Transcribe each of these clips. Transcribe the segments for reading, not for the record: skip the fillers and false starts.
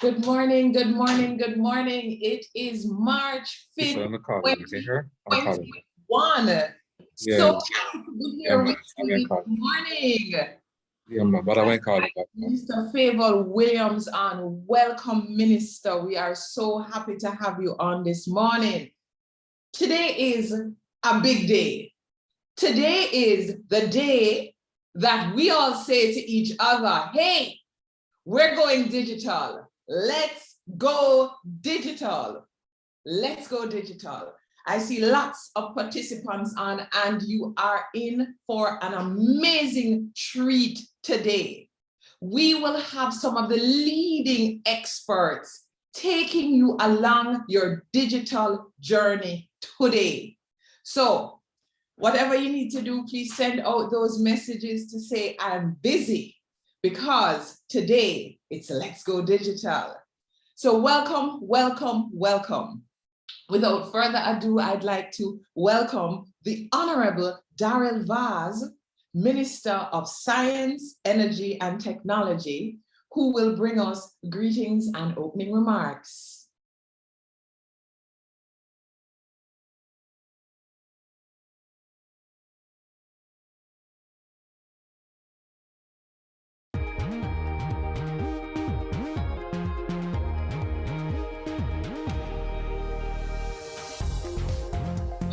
Good morning, good morning, good morning. It is March 5th, 2021. So happy to be here with you this morning. Mr. Fayval Williams on Welcome Minister. We are so happy to have you on this morning. Today is a big day. Today is the day that we all say to each other, hey, we're going digital. Let's go digital. Let's go digital. I see lots of participants on, and you are in for an amazing treat today. We will have some of the leading experts taking you along your digital journey today. So whatever you need to do, please send out those messages to say, I'm busy, because today it's Let's Go Digital. So welcome, welcome, welcome. Without further ado, I'd like to welcome the Honorable Daryl Vaz, Minister of Science, Energy and Technology, who will bring us greetings and opening remarks.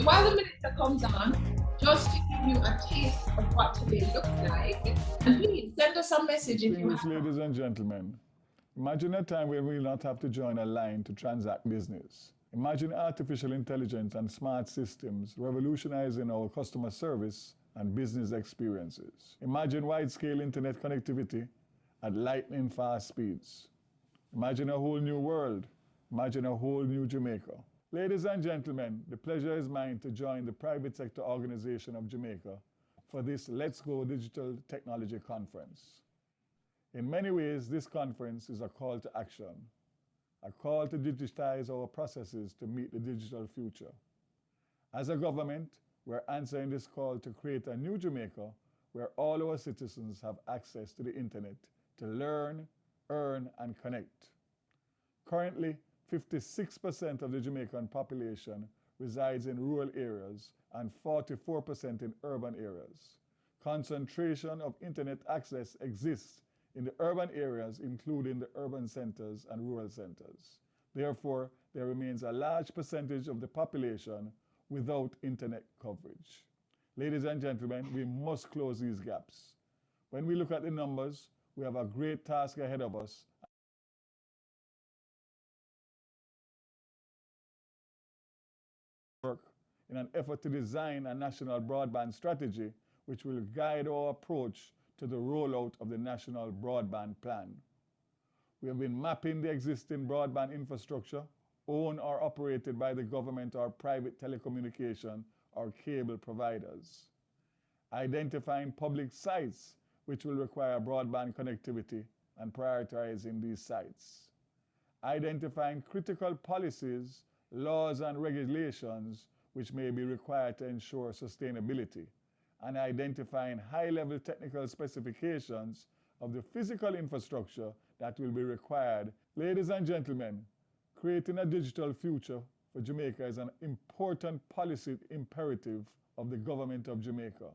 While the minister comes on, just to give you a taste of what today looks like, and please send us a message if you have. Ladies and gentlemen, imagine a time where we will not have to join a line to transact business. Imagine artificial intelligence and smart systems revolutionizing our customer service and business experiences. Imagine wide-scale internet connectivity at lightning-fast speeds. Imagine a whole new world. Imagine a whole new Jamaica. Ladies and gentlemen, the pleasure is mine to join the private sector organization of Jamaica for this Let's Go Digital Technology Conference. In many ways, this conference is a call to action, a call to digitize our processes to meet the digital future. As a government, we're answering this call to create a new Jamaica where all our citizens have access to the internet to learn, earn, and connect. Currently, 56% of the Jamaican population resides in rural areas and 44% in urban areas. Concentration of internet access exists in the urban areas, including the urban centers and rural centers. Therefore, there remains a large percentage of the population without internet coverage. Ladies and gentlemen, we must close these gaps. When we look at the numbers, we have a great task ahead of us. In an effort to design a national broadband strategy which will guide our approach to the rollout of the National Broadband Plan. We have been mapping the existing broadband infrastructure, owned or operated by the government or private telecommunication or cable providers. Identifying public sites which will require broadband connectivity and prioritizing these sites. Identifying critical policies, laws, and regulations which may be required to ensure sustainability, and identifying high-level technical specifications of the physical infrastructure that will be required. Ladies and gentlemen, creating a digital future for Jamaica is an important policy imperative of the government of Jamaica.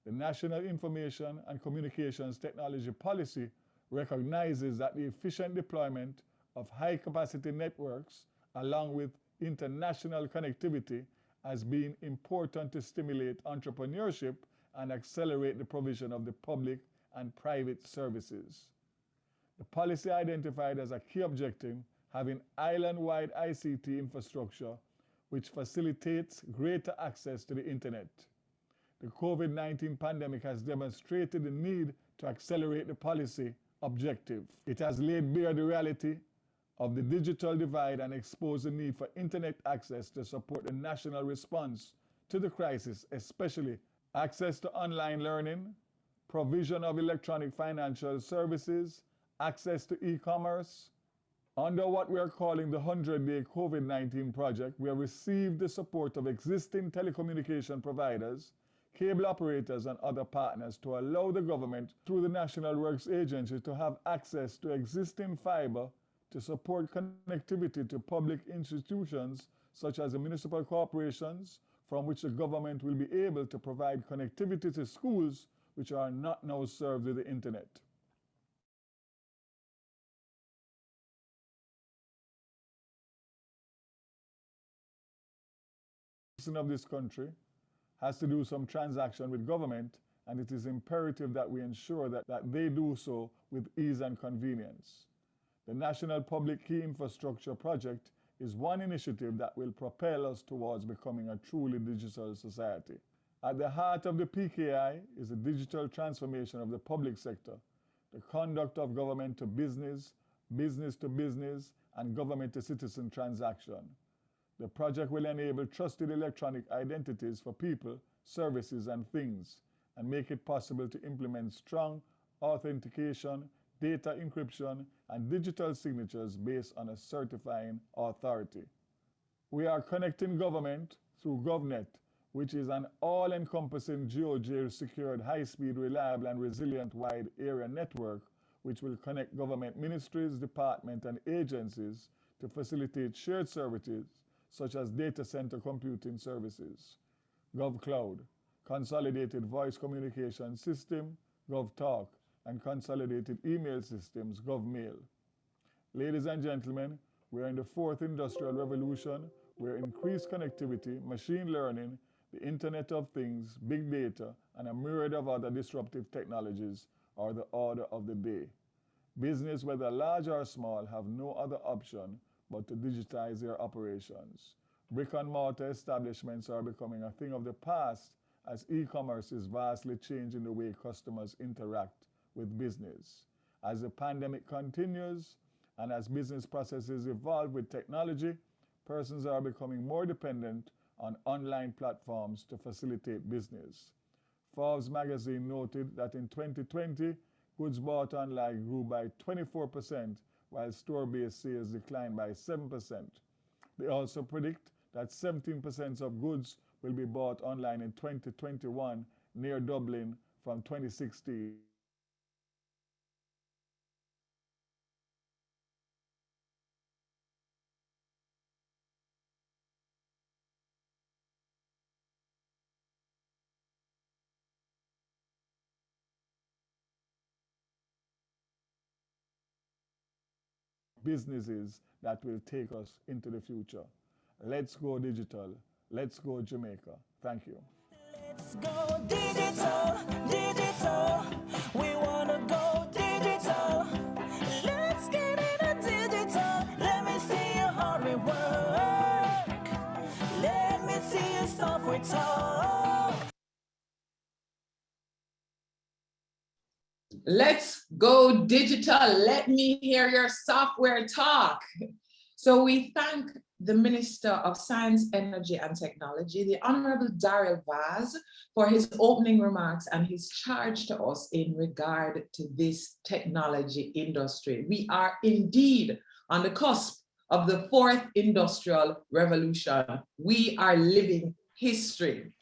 The National Information and Communications Technology Policy recognizes that the efficient deployment of high-capacity networks along with international connectivity has been important to stimulate entrepreneurship and accelerate the provision of the public and private services. The policy identified as a key objective having island-wide ICT infrastructure which facilitates greater access to the internet. The COVID-19 pandemic has demonstrated the need to accelerate the policy objective. It has laid bare the reality of the digital divide and exposed the need for internet access to support the national response to the crisis, especially access to online learning, provision of electronic financial services, access to e-commerce. Under what we are calling the 100-day COVID-19 project, we have received the support of existing telecommunication providers, cable operators, and other partners to allow the government through the National Works Agency to have access to existing fiber to support connectivity to public institutions such as the municipal corporations, from which the government will be able to provide connectivity to schools which are not now served with the internet. The citizen of this country has to do some transaction with government, and it is imperative that we ensure that they do so with ease and convenience. The National Public Key Infrastructure Project is one initiative that will propel us towards becoming a truly digital society. At the heart of the PKI is the digital transformation of the public sector, the conduct of government to business, business to business, and government to citizen transaction. The project will enable trusted electronic identities for people, services, and things, and make it possible to implement strong authentication, data encryption, and digital signatures based on a certifying authority. We are connecting government through GovNet, which is an all-encompassing GeoJ-secured, high-speed, reliable, and resilient wide area network which will connect government ministries, departments, and agencies to facilitate shared services such as data center computing services. GovCloud, Consolidated Voice Communication System, GovTalk, and Consolidated Email Systems, GovMail. Ladies and gentlemen, we are in the fourth industrial revolution where increased connectivity, machine learning, the Internet of Things, big data, and a myriad of other disruptive technologies are the order of the day. Business, whether large or small, have no other option but to digitize their operations. Brick-and-mortar establishments are becoming a thing of the past as e-commerce is vastly changing the way customers interact with business. As the pandemic continues and as business processes evolve with technology, persons are becoming more dependent on online platforms to facilitate business. Forbes magazine noted that in 2020, goods bought online grew by 24%, while store-based sales declined by 7%. They also predict that 17% of goods will be bought online in 2021, near doubling from 2016. Businesses that will take us into the future. Let's go digital. Let's go Jamaica. Thank you. Let's go digital, digital. We wanna go digital. Let's get into digital. Let me see your hard work. Let me see your software talk. Let's go digital. Let me hear your software talk. So we thank the Minister of Science, Energy and Technology, the Honorable Daryl for his opening remarks and his charge to us in regard to this technology industry. We are indeed on the cusp of the fourth industrial revolution. We are living history.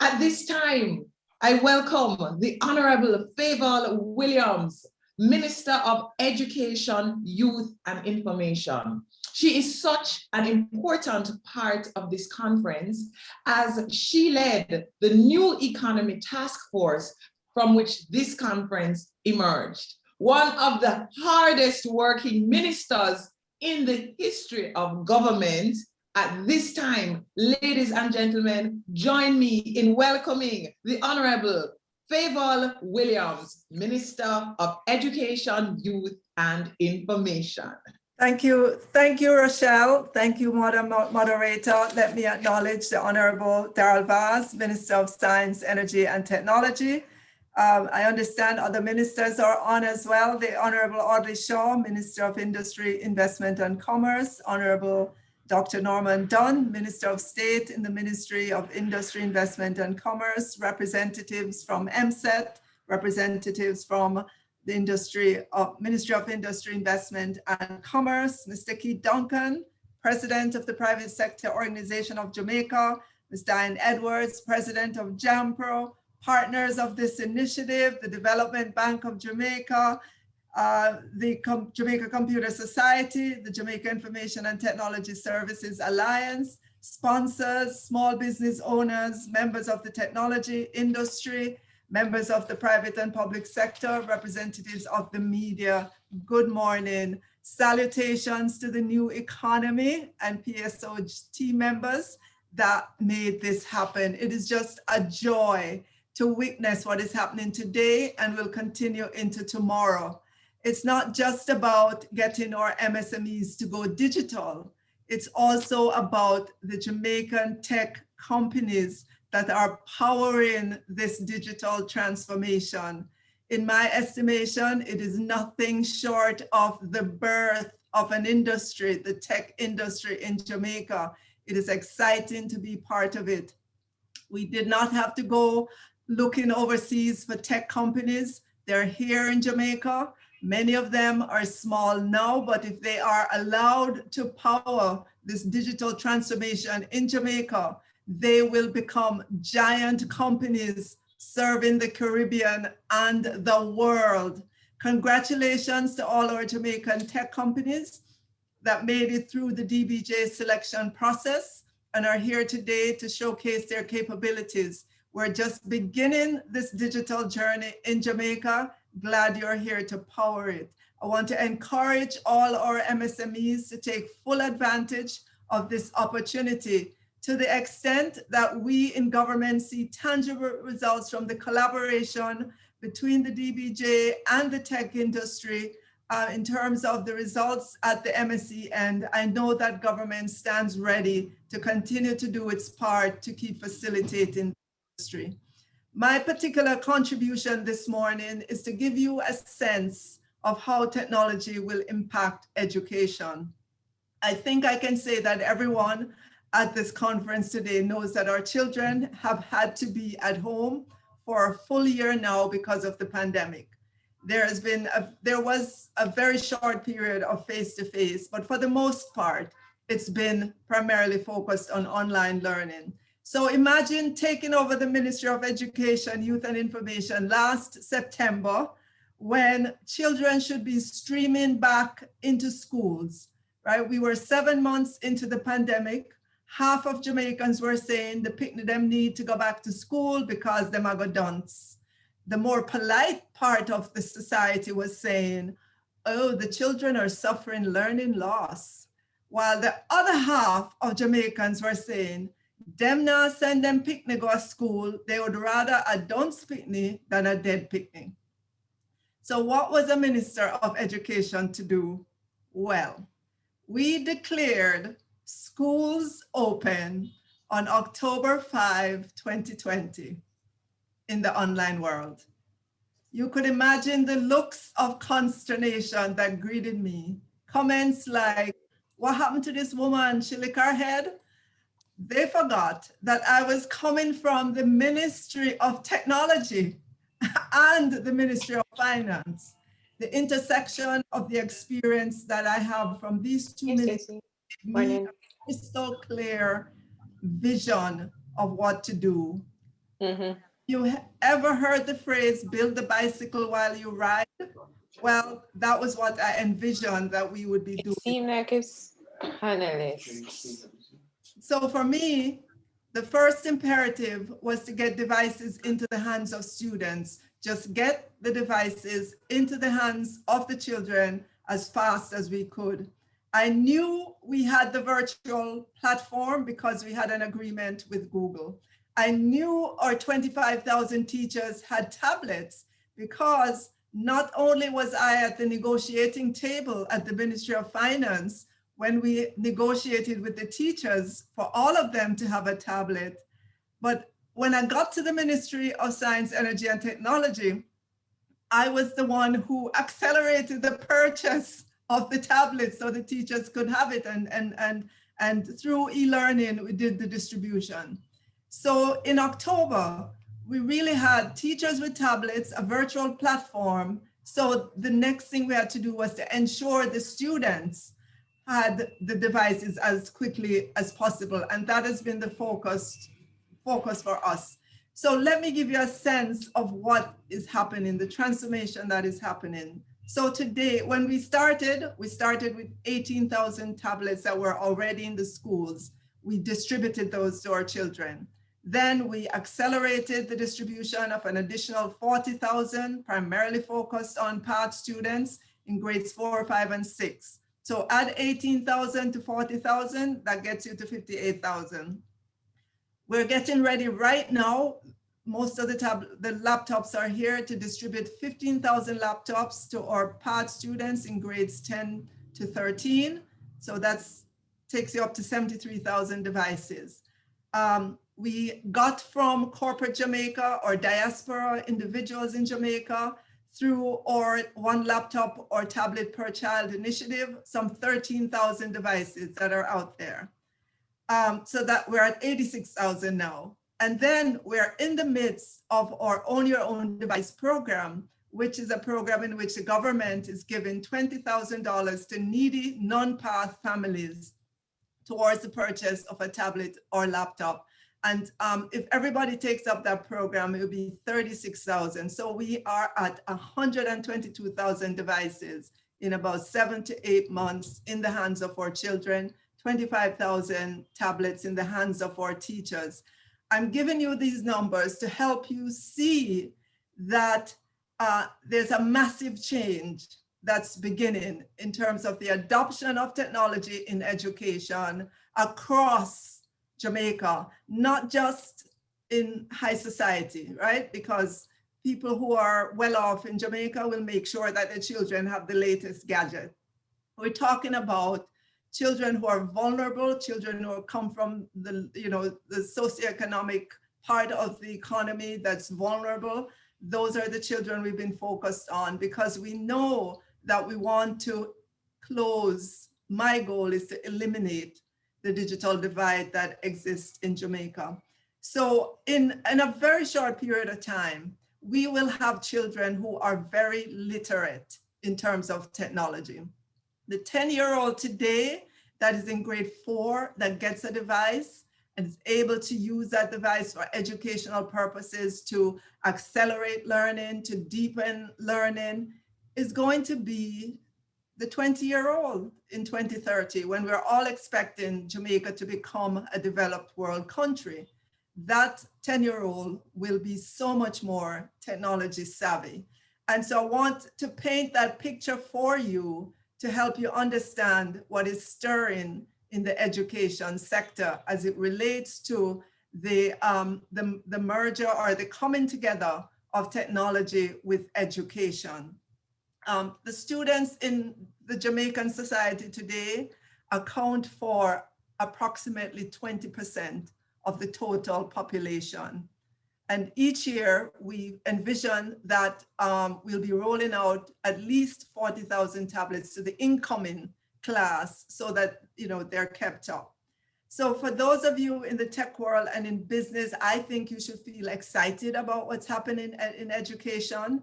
At this time, I welcome the Honorable Fayval Williams, Minister of Education, Youth and Information. She is such an important part of this conference as she led the New Economy Task Force from which this conference emerged. One of the hardest working ministers in the history of government. At this time, ladies and gentlemen, join me in welcoming the Honorable Fayval Williams, Minister of Education, Youth and Information. Thank you, Rochelle. Thank you, moderator. Let me acknowledge the Honorable Daryl Vaz, Minister of Science, Energy and Technology. I understand other ministers are on as well. The Honorable Audley Shaw, Minister of Industry, Investment and Commerce. Honorable Dr. Norman Dunn, Minister of State in the Ministry of Industry, Investment and Commerce, representatives from MSET, representatives from the Ministry of Industry, Investment and Commerce, Mr. Keith Duncan, President of the Private Sector Organization of Jamaica, Ms. Diane Edwards, President of JAMPRO, partners of this initiative, the Development Bank of Jamaica, the Jamaica Computer Society, the Jamaica Information and Technology Services Alliance, sponsors, small business owners, members of the technology industry, members of the private and public sector, representatives of the media, good morning. Salutations to the New Economy and PSOJ team members that made this happen. It is just a joy to witness what is happening today and will continue into tomorrow. It's not just about getting our MSMEs to go digital. It's also about the Jamaican tech companies that are powering this digital transformation. In my estimation, it is nothing short of the birth of an industry, the tech industry in Jamaica. It is exciting to be part of it. We did not have to go looking overseas for tech companies. They're here in Jamaica. Many of them are small now, but if they are allowed to power this digital transformation in Jamaica, they will become giant companies serving the Caribbean and the world. Congratulations to all our Jamaican tech companies that made it through the DBJ selection process and are here today to showcase their capabilities. We're just beginning this digital journey in Jamaica. Glad you're here to power it. I want to encourage all our MSMEs to take full advantage of this opportunity to the extent that we in government see tangible results from the collaboration between the DBJ and the tech industry in terms of the results at the MSE end. I know that government stands ready to continue to do its part to keep facilitating the industry. My particular contribution this morning is to give you a sense of how technology will impact education. I think I can say that everyone at this conference today knows that our children have had to be at home for a full year now because of the pandemic. There was a very short period of face-to-face, but for the most part, it's been primarily focused on online learning. So imagine taking over the Ministry of Education, Youth and Information last September, when children should be streaming back into schools, right? We were 7 months into the pandemic. Half of Jamaicans were saying them need to go back to school because them are go dunce. The more polite part of the society was saying, oh, the children are suffering learning loss. While the other half of Jamaicans were saying, them not send them picnic go to school, they would rather a dunce picnic than a dead picnic. So what was the Minister of Education to do? Well, we declared schools open on October 5, 2020 in the online world. You could imagine the looks of consternation that greeted me. Comments like, what happened to this woman? She licked her head. They forgot that I was coming from the Ministry of Technology and the Ministry of Finance. The intersection of the experience that I have from these two ministries gave me a crystal clear vision of what to do. You ever heard the phrase, build the bicycle while you ride? Well, that was what I envisioned that we would be doing. Seem like it's panelists. So for me, the first imperative was to get devices into the hands of students. Just get the devices into the hands of the children as fast as we could. I knew we had the virtual platform because we had an agreement with Google. I knew our 25,000 teachers had tablets because not only was I at the negotiating table at the Ministry of Finance when we negotiated with the teachers for all of them to have a tablet, but when I got to the Ministry of Science, Energy, and Technology, I was the one who accelerated the purchase of the tablets so the teachers could have it. And through e-learning, we did the distribution. So in October, we really had teachers with tablets, a virtual platform. So the next thing we had to do was to ensure the students had the devices as quickly as possible. And that has been the focus for us. So let me give you a sense of what is happening, the transformation that is happening. So today, when we started with 18,000 tablets that were already in the schools. We distributed those to our children. Then we accelerated the distribution of an additional 40,000, primarily focused on PATH students in grades 4, 5, and 6. So add 18,000 to 40,000, that gets you to 58,000. We're getting ready right now. Most of the laptops are here to distribute 15,000 laptops to our PATH students in grades 10 to 13. So that takes you up to 73,000 devices. We got from corporate Jamaica or diaspora individuals in Jamaica through our one laptop or tablet per child initiative, some 13,000 devices that are out there. So that we're at 86,000 now. And then we're in the midst of our Own Your Own Device program, which is a program in which the government is giving $20,000 to needy non-PATH families towards the purchase of a tablet or laptop. And if everybody takes up that program, it will be 36,000. So we are at 122,000 devices in about 7 to 8 months in the hands of our children, 25,000 tablets in the hands of our teachers. I'm giving you these numbers to help you see that there's a massive change that's beginning in terms of the adoption of technology in education across Jamaica, not just in high society, right? Because people who are well off in Jamaica will make sure that their children have the latest gadget. We're talking about children who are vulnerable, children who come from the socioeconomic part of the economy that's vulnerable. Those are the children we've been focused on because we know that we want to close. My goal is to eliminate the digital divide that exists in Jamaica. So in a very short period of time, we will have children who are very literate in terms of technology. The 10-year-old today that is in grade 4 that gets a device and is able to use that device for educational purposes to accelerate learning, to deepen learning, is going to be the 20-year-old in 2030 when we're all expecting Jamaica to become a developed world country. That 10-year-old will be so much more technology savvy. And so I want to paint that picture for you to help you understand what is stirring in the education sector as it relates to the merger or the coming together of technology with education. The students in the Jamaican society today account for approximately 20% of the total population. And each year we envision that we'll be rolling out at least 40,000 tablets to the incoming class so that, they're kept up. So for those of you in the tech world and in business, I think you should feel excited about what's happening in education.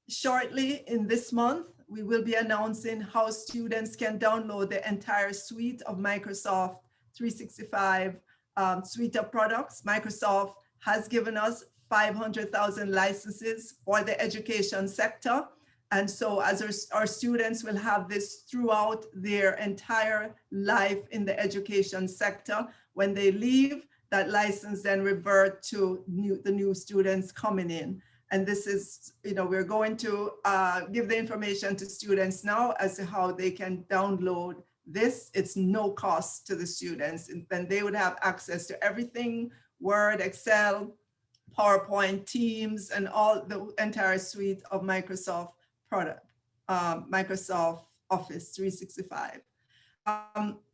Shortly in this month, we will be announcing how students can download the entire suite of Microsoft 365 suite of products. Microsoft has given us 500,000 licenses for the education sector. And so as our students will have this throughout their entire life in the education sector, when they leave, that license then revert to the new students coming in. And this is, we're going to give the information to students now as to how they can download this. It's no cost to the students. And then they would have access to everything, Word, Excel, PowerPoint, Teams, and all the entire suite of Microsoft product, Microsoft Office 365.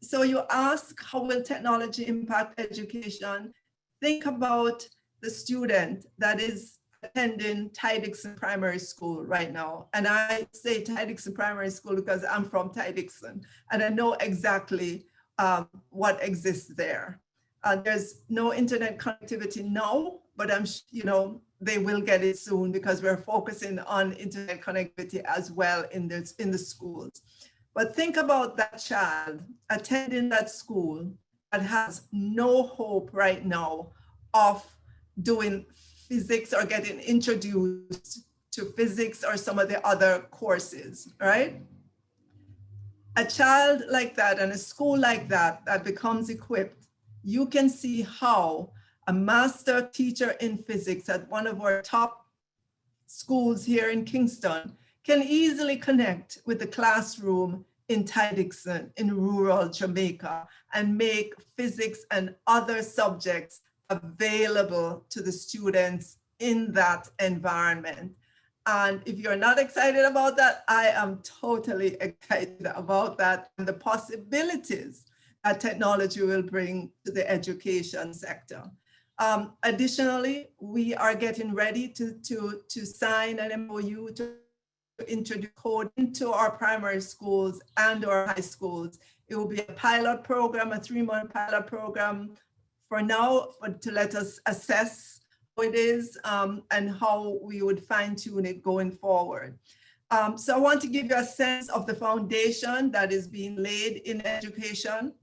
So you ask, how will technology impact education? Think about the student that is attending Ty-Dixon Primary School right now. And I say Ty-Dixon Primary School because I'm from Ty-Dixon and I know exactly what exists there. There's no internet connectivity now, but they will get it soon because we're focusing on internet connectivity as well in the schools. But think about that child attending that school that has no hope right now of doing physics or getting introduced to physics or some of the other courses, right? A child like that and a school like that becomes equipped, you can see how a master teacher in physics at one of our top schools here in Kingston can easily connect with the classroom in Ty-Dixon in rural Jamaica and make physics and other subjects available to the students in that environment. And if you're not excited about that, I am totally excited about that and the possibilities that technology will bring to the education sector. Additionally, we are getting ready to sign an MOU to introduce code into our primary schools and our high schools. It will be a pilot program, a 3-month pilot program for now, to let us assess how it is and how we would fine tune it going forward. So I want to give you a sense of the foundation that is being laid in education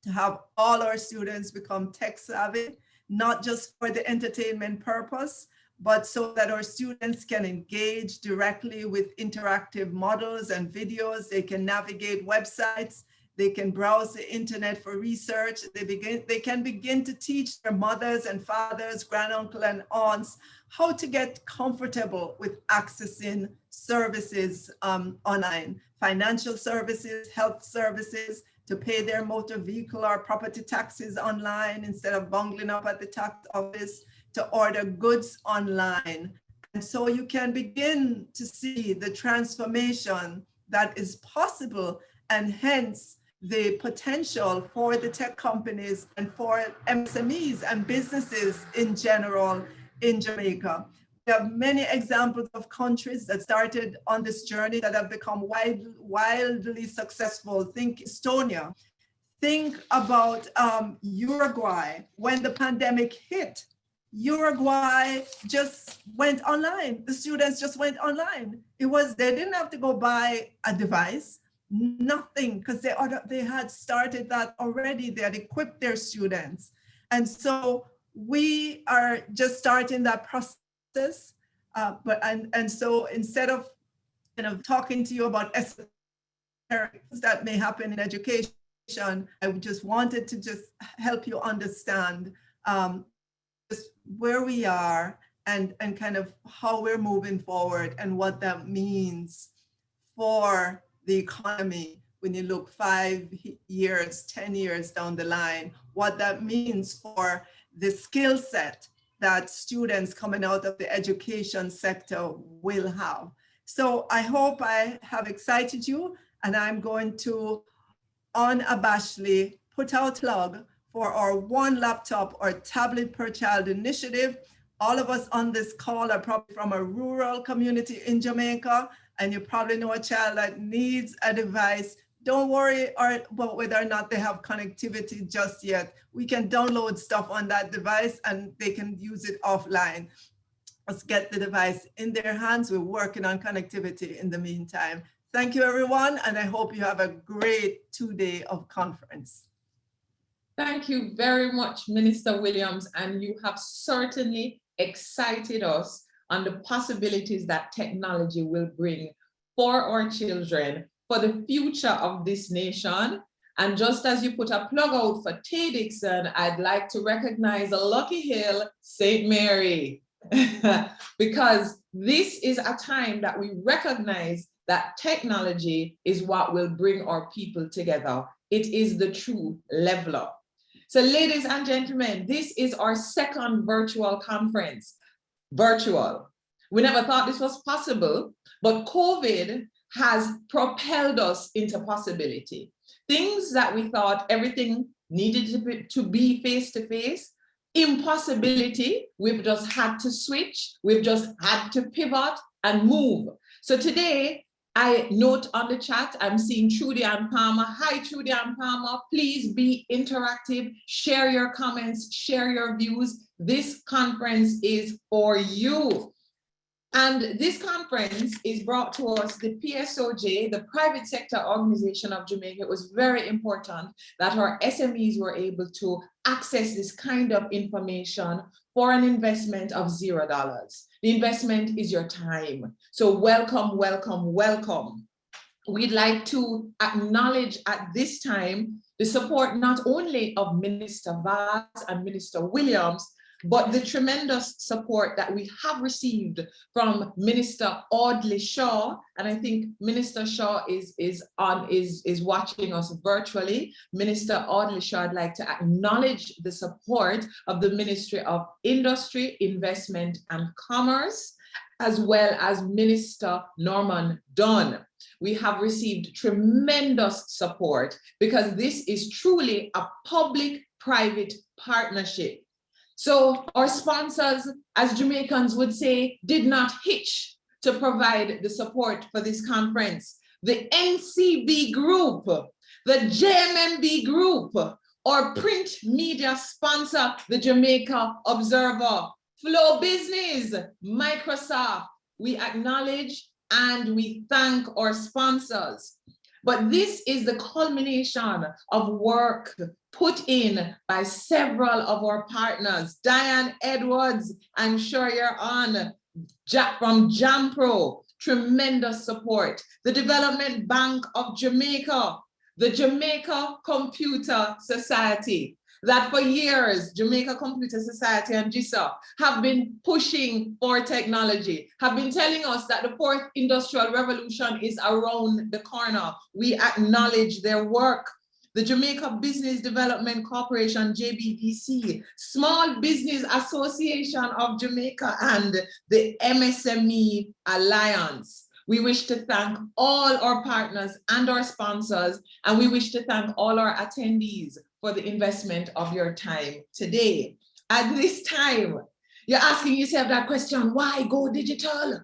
to have all our students become tech savvy, not just for the entertainment purpose, but so that our students can engage directly with interactive models and videos. They can navigate websites, they can browse the internet for research. They can begin to teach their mothers and fathers, granduncle and aunts how to get comfortable with accessing services online, financial services, health services, to pay their motor vehicle or property taxes online instead of bungling up at the tax office, to order goods online. And so you can begin to see the transformation that is possible, and hence the potential for the tech companies and for MSMEs and businesses in general in Jamaica. We have many examples of countries that started on this journey that have become wildly successful. Think Estonia. Think about Uruguay. When the pandemic hit, Uruguay just went online. The students just went online. They didn't have to go buy a device, nothing, because they had started that already. They had equipped their students. And so we are just starting that process. So instead of talking to you about that may happen in education, I just wanted to just help you understand just where we are and kind of how we're moving forward and what that means for the economy when you look 5 years, 10 years down the line, what that means for the skill set that students coming out of the education sector will have. So I hope I have excited you, and I'm going to unabashedly put out a plug for our 1 laptop or tablet per child initiative. All of us on this call are probably from a rural community in Jamaica, and you probably know a child that needs a device don't worry about whether or not they have connectivity just yet. We can download stuff on that device and they can use it offline. Let's get the device in their hands. We're working on connectivity in the meantime. Thank you, everyone, and I hope you have a great 2-day of conference. Thank you very much, Minister Williams, and you have certainly excited us on the possibilities that technology will bring for our children, for the future of this nation. And just as you put a plug out for Tay Dixon, I'd like to recognize Lucky Hill, St. Mary, because this is a time that we recognize that technology is what will bring our people together. It is the true leveler. So ladies and gentlemen, this is our second virtual conference. Virtual. We never thought this was possible, but COVID has propelled us into possibility. Things that we thought everything needed to be face-to-face, impossibility, we've just had to switch, we've just had to pivot and move. So today, I note on the chat, I'm seeing Trudy and Palmer. Hi, Trudy and Palmer. Please be interactive, share your comments, share your views. This conference is for you. And this conference is brought to us, the PSOJ, the private sector organization of Jamaica. It was very important that our SMEs were able to access this kind of information for an investment of $0. The investment is your time. So welcome, welcome, welcome. We'd like to acknowledge at this time the support not only of Minister Vaz and Minister Williams, but the tremendous support that we have received from Minister Audley Shaw, and I think Minister Shaw is watching us virtually. Minister Audley Shaw, I'd like to acknowledge the support of the Ministry of Industry, Investment and Commerce, as well as Minister Norman Dunn. We have received tremendous support because this is truly a public-private partnership. So our sponsors, as Jamaicans would say, did not hitch to provide the support for this conference. The NCB Group, the JMMB Group, our print media sponsor, the Jamaica Observer, Flow Business, Microsft. We acknowledge and we thank our sponsors. But this is the culmination of work put in by several of our partners, Diane Edwards, I'm sure you're on, from JAMPRO, tremendous support. The Development Bank of Jamaica, the Jamaica Computer Society, that for years, Jamaica Computer Society and GISA have been pushing for technology, have been telling us that the fourth industrial revolution is around the corner. We acknowledge their work. The Jamaica Business Development Corporation, JBDC, Small Business Association of Jamaica, and the MSME Alliance. We wish to thank all our partners and our sponsors, and we wish to thank all our attendees for the investment of your time today. At this time, you're asking yourself that question, why go digital?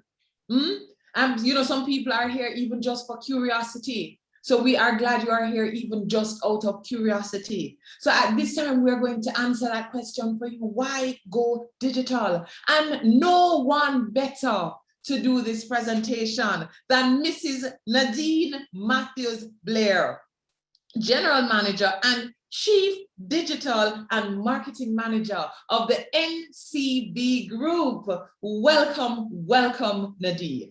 And you know, some people are here even just for curiosity. So we are glad you are here even just out of curiosity. So at this time, we're going to answer that question for you, why go digital? And no one better to do this presentation than Mrs. Nadeen Matthews Blair, General Manager and Chief Digital and Marketing Manager of the NCB Group. Welcome, welcome, Nadeen.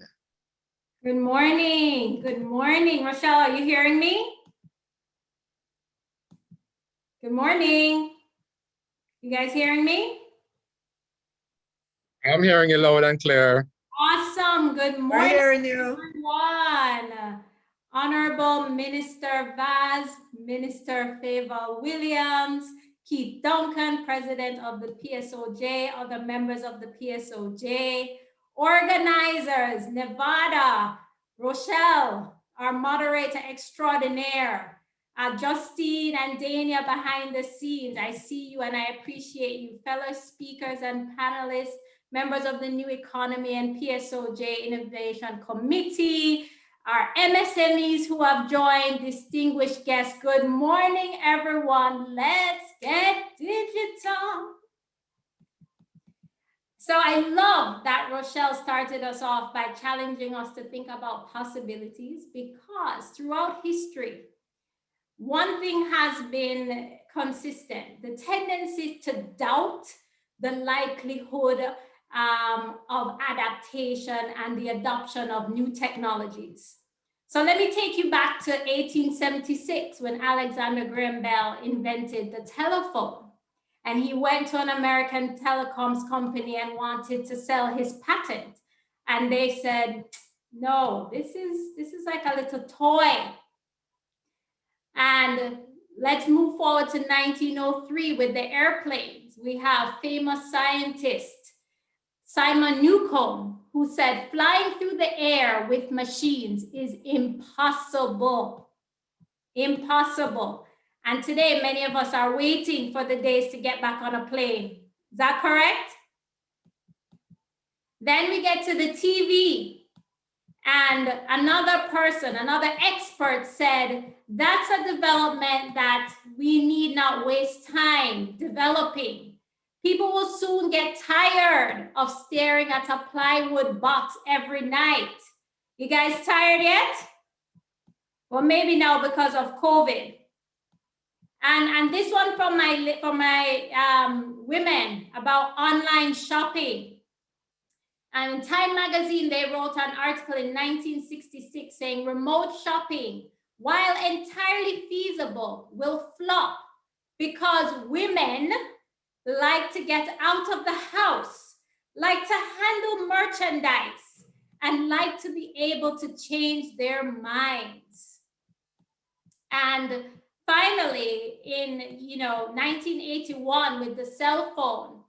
Good morning. Good morning. Rochelle, are you hearing me? Good morning. You guys hearing me? I'm hearing you loud and clear. Awesome. Good morning, We're hearing you. everyone. Honorable Minister Vaz, Minister Fayval Williams, Keith Duncan, President of the PSOJ, other members of the PSOJ, organizers, Nevada, Rochelle, our moderator extraordinaire, Justine and Dania behind the scenes. I see you and I appreciate you, fellow speakers and panelists, members of the New Economy and PSOJ Innovation Committee, our MSMEs who have joined, distinguished guests. Good morning, everyone. Let's get digital. So I love that Rochelle started us off by challenging us to think about possibilities, because throughout history, one thing has been consistent: the tendency to doubt the likelihood of adaptation and the adoption of new technologies. So let me take you back to 1876 when Alexander Graham Bell invented the telephone. And he went to an American telecoms company and wanted to sell his patent. And they said, no, this is like a little toy. And let's move forward to 1903 with the airplanes. We have famous scientist Simon Newcomb, who said flying through the air with machines is impossible. Impossible. And today, many of us are waiting for the days to get back on a plane. Is that correct? Then we get to the TV. And another person, another expert said, that's a development that we need not waste time developing. People will soon get tired of staring at a plywood box every night. You guys tired yet? Well, maybe now because of COVID. And this one from my women about online shopping. And in Time magazine, they wrote an article in 1966 saying remote shopping, while entirely feasible, will flop because women like to get out of the house, like to handle merchandise, and like to be able to change their minds. And finally, in 1981, with the cell phone,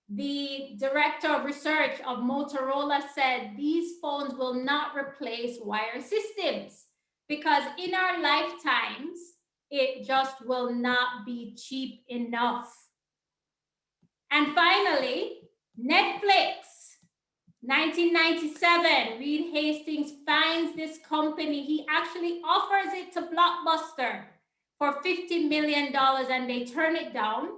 the director of research of Motorola said these phones will not replace wire systems because in our lifetimes, it just will not be cheap enough. And finally, Netflix, 1997, Reed Hastings finds this company. He actually offers it to Blockbuster for $50 million and they turn it down.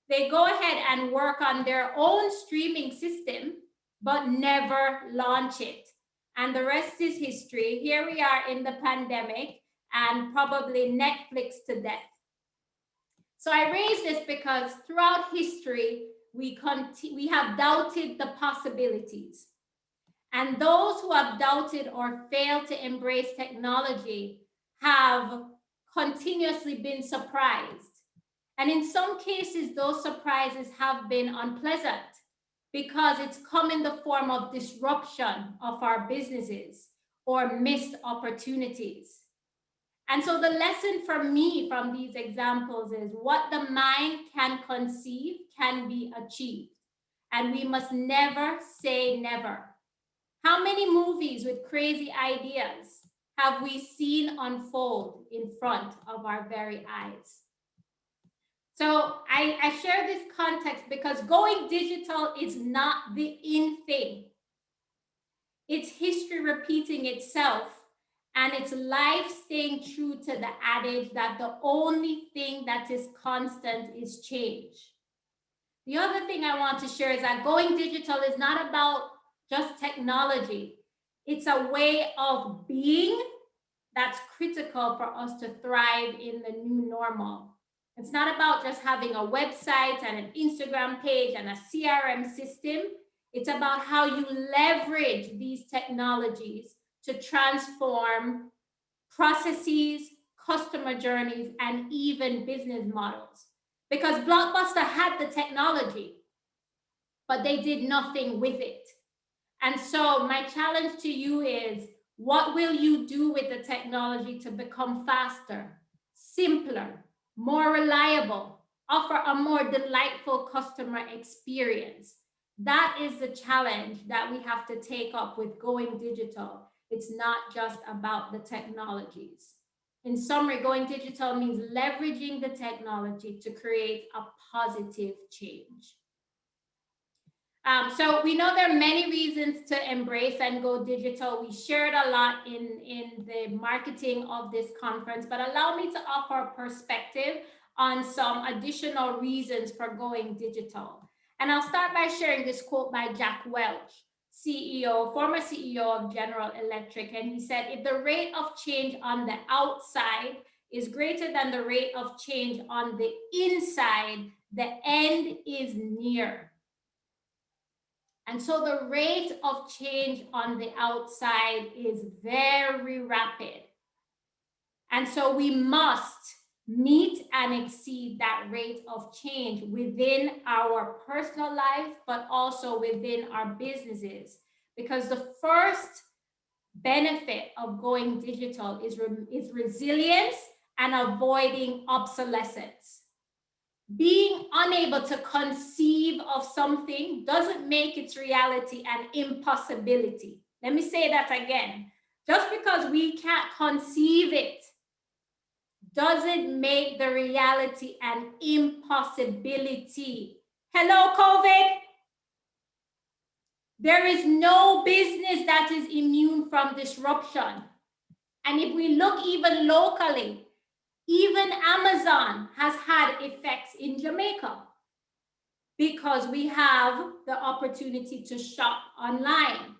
They go ahead and work on their own streaming system, but never launch it. And the rest is history. Here we are in the pandemic and probably Netflix to death. So I raise this because throughout history, we have doubted the possibilities. And those who have doubted or failed to embrace technology have continuously been surprised. And in some cases, those surprises have been unpleasant because it's come in the form of disruption of our businesses or missed opportunities. And so the lesson for me from these examples is what the mind can conceive can be achieved. And we must never say never. How many movies with crazy ideas have we seen unfold in front of our very eyes? So I share this context because going digital is not the in thing. It's history repeating itself and it's life staying true to the adage that the only thing that is constant is change. The other thing I want to share is that going digital is not about just technology. It's a way of being that's critical for us to thrive in the new normal. It's not about just having a website and an Instagram page and a CRM system. It's about how you leverage these technologies to transform processes, customer journeys, and even business models. Because Blockbuster had the technology, but they did nothing with it. And so my challenge to you is, what will you do with the technology to become faster, simpler, more reliable, offer a more delightful customer experience? That is the challenge that we have to take up with going digital. It's not just about the technologies. In summary, going digital means leveraging the technology to create a positive change. So we know there are many reasons to embrace and go digital. We shared a lot in the marketing of this conference, but allow me to offer a perspective on some additional reasons for going digital. And I'll start by sharing this quote by Jack Welch, former CEO of General Electric. And he said, if the rate of change on the outside is greater than the rate of change on the inside, the end is near. And so the rate of change on the outside is very rapid. And so we must meet and exceed that rate of change within our personal lives, but also within our businesses. Because the first benefit of going digital is resilience and avoiding obsolescence. Being unable to conceive of something doesn't make its reality an impossibility. Let me say that again. Just because we can't conceive it doesn't make the reality an impossibility. Hello, COVID. There is no business that is immune from disruption. And if we look even locally, even Amazon has had effects in Jamaica because we have the opportunity to shop online.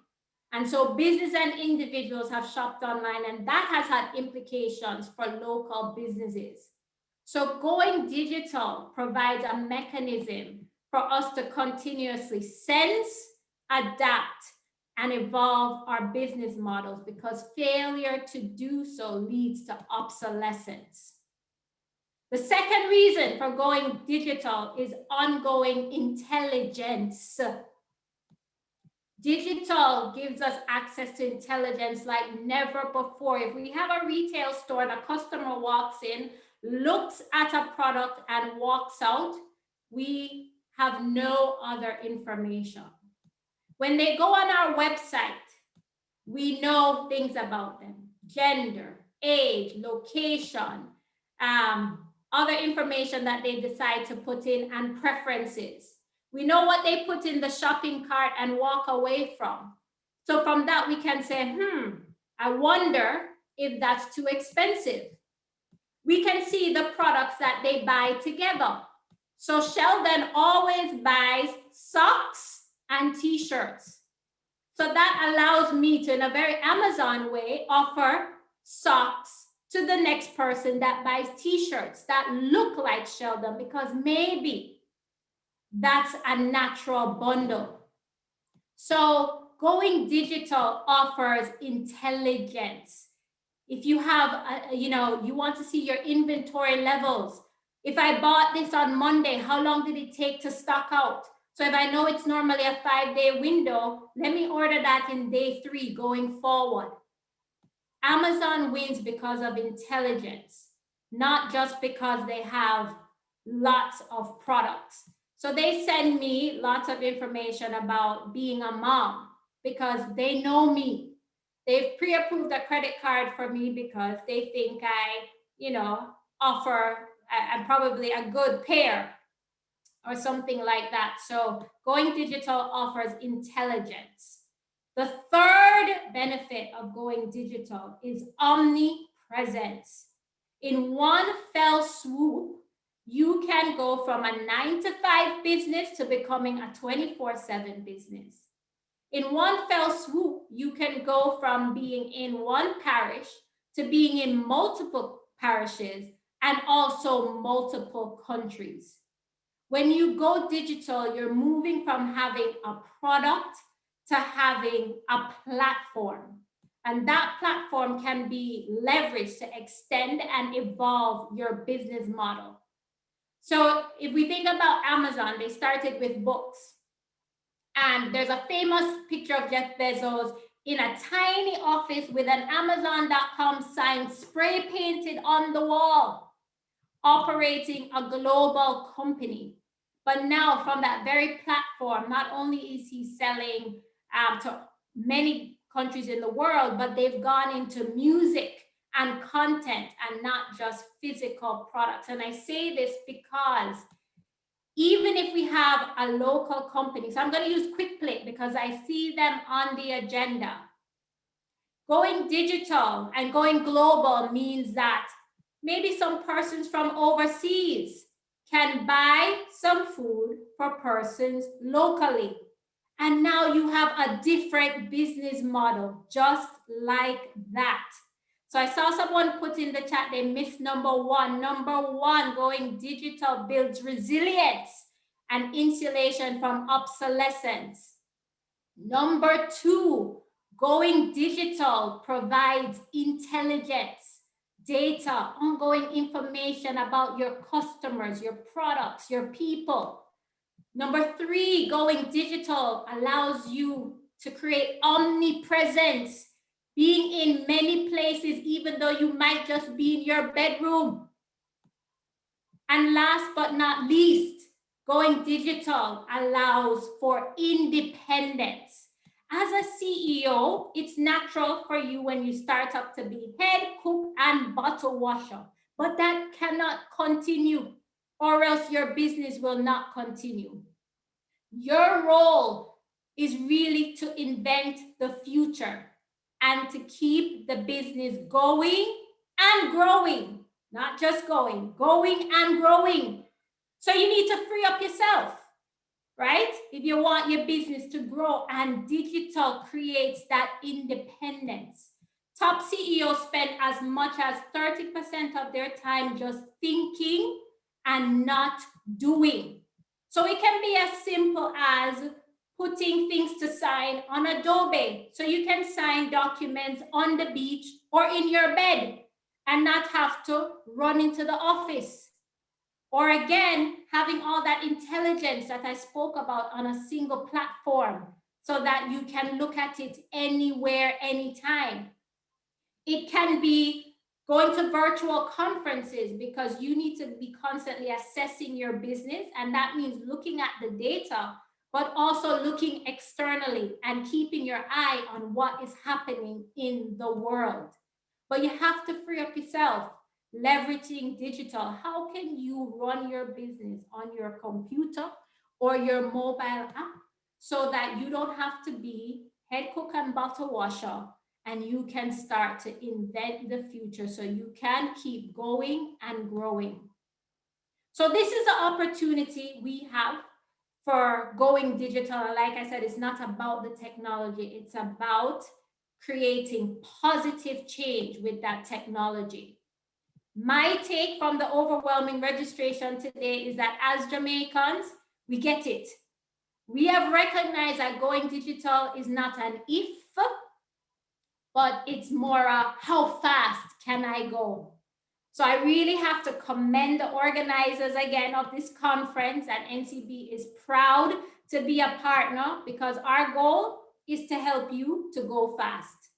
And so business and individuals have shopped online, and that has had implications for local businesses. So going digital provides a mechanism for us to continuously sense, adapt, and evolve our business models, because failure to do so leads to obsolescence. The second reason for going digital is ongoing intelligence. Digital gives us access to intelligence like never before. If we have a retail store and a customer walks in, looks at a product and walks out, we have no other information. When they go on our website, we know things about them: gender, age, location, other information that they decide to put in, and preferences. We know what they put in the shopping cart and walk away from. So from that, we can say, I wonder if that's too expensive. We can see the products that they buy together. So Sheldon always buys socks and t-shirts. So that allows me to, in a very Amazon way, offer socks to the next person that buys t-shirts that look like Sheldon, because maybe that's a natural bundle. So going digital offers intelligence. If you have, you want to see your inventory levels. If I bought this on Monday, how long did it take to stock out? So if I know it's normally a 5-day window, let me order that in day 3 going forward. Amazon wins because of intelligence, not just because they have lots of products. So they send me lots of information about being a mom because they know me. They've pre-approved a credit card for me because they think I, offer probably a good pair or something like that. So going digital offers intelligence. The third benefit of going digital is omnipresence. In one fell swoop, you can go from a 9-to-5 business to becoming a 24/7 business. In one fell swoop, you can go from being in one parish to being in multiple parishes and also multiple countries. When you go digital, you're moving from having a product to having a platform. And that platform can be leveraged to extend and evolve your business model. So if we think about Amazon, they started with books. And there's a famous picture of Jeff Bezos in a tiny office with an Amazon.com sign spray painted on the wall, operating a global company. But now from that very platform, not only is he selling to many countries in the world, but they've gone into music and content and not just physical products. And I say this because even if we have a local company. So I'm going to use QuickPlay because I see them on the agenda. Going digital and going global means that maybe some persons from overseas can buy some food for persons locally. And now you have a different business model, just like that. So I saw someone put in the chat, they missed number one. Number one, going digital builds resilience and insulation from obsolescence. Number two, going digital provides intelligence, data, ongoing information about your customers, your products, your people. Number three, going digital allows you to create omnipresence, being in many places, even though you might just be in your bedroom. And last but not least, going digital allows for independence. As a CEO, it's natural for you when you start up to be head cook and bottle washer, but that cannot continue, or else your business will not continue. Your role is really to invent the future and to keep the business going and growing, not just going and growing. So you need to free up yourself, right? If you want your business to grow, and digital creates that independence. Top CEOs spend as much as 30% of their time just thinking and not doing. So it can be as simple as putting things to sign on Adobe. So you can sign documents on the beach or in your bed and not have to run into the office. Or again, having all that intelligence that I spoke about on a single platform so that you can look at it anywhere, anytime. It can be going to virtual conferences because you need to be constantly assessing your business. And that means looking at the data, but also looking externally and keeping your eye on what is happening in the world. But you have to free up yourself. Leveraging digital. How can you run your business on your computer or your mobile app so that you don't have to be head cook and bottle washer, and you can start to invent the future so you can keep going and growing? So this is the opportunity we have for going digital. And like I said, it's not about the technology, it's about creating positive change with that technology. My take from the overwhelming registration today is that as Jamaicans, we get it. We have recognized that going digital is not an if, but it's more a how fast can I go? So I really have to commend the organizers again of this conference, and NCB is proud to be a partner because our goal is to help you to go fast.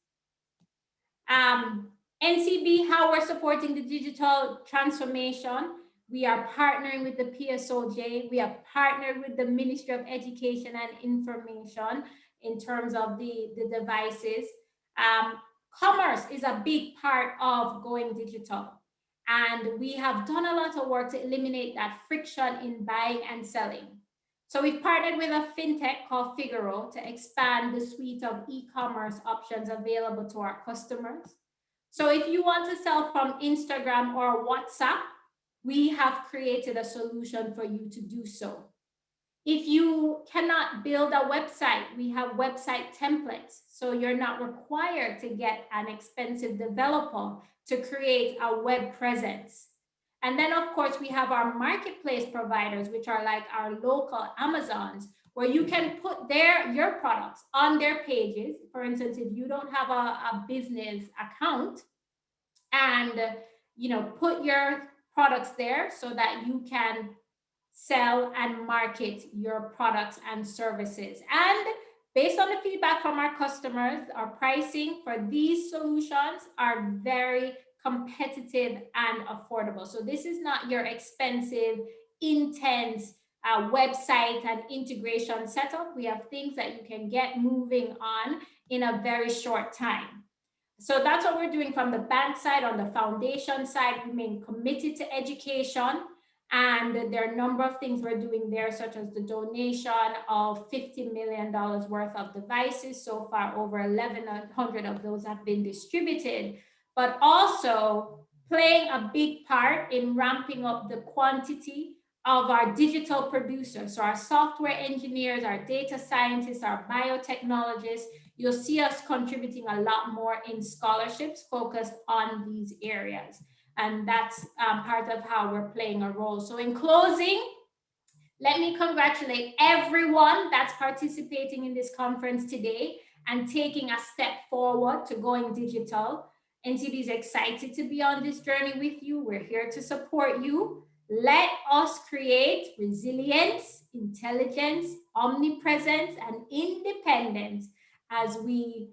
NCB, how we're supporting the digital transformation. We are partnering with the PSOJ. We have partnered with the Ministry of Education and Information in terms of the devices. Commerce is a big part of going digital. And we have done a lot of work to eliminate that friction in buying and selling. So we've partnered with a fintech called Figaro to expand the suite of e-commerce options available to our customers. So if you want to sell from Instagram or WhatsApp, we have created a solution for you to do so. If you cannot build a website, we have website templates. So you're not required to get an expensive developer to create a web presence. And then of course, we have our marketplace providers, which are like our local Amazons, where you can put your products on their pages. For instance, if you don't have a business account, and put your products there so that you can sell and market your products and services. And based on the feedback from our customers, our pricing for these solutions are very competitive and affordable. So this is not your expensive, intense website and integration setup. We have things that you can get moving on in a very short time. So that's what we're doing from the bank side. On the foundation side, we remain committed to education. And there are a number of things we're doing there, such as the donation of $50 million worth of devices. So far, over 1,100 of those have been distributed, but also playing a big part in ramping up the quantity of our digital producers. So our software engineers, our data scientists, our biotechnologists, you'll see us contributing a lot more in scholarships focused on these areas. And that's part of how we're playing a role. So in closing, let me congratulate everyone that's participating in this conference today and taking a step forward to going digital. NCB is excited to be on this journey with you. We're here to support you. Let us create resilience, intelligence, omnipresence, and independence as we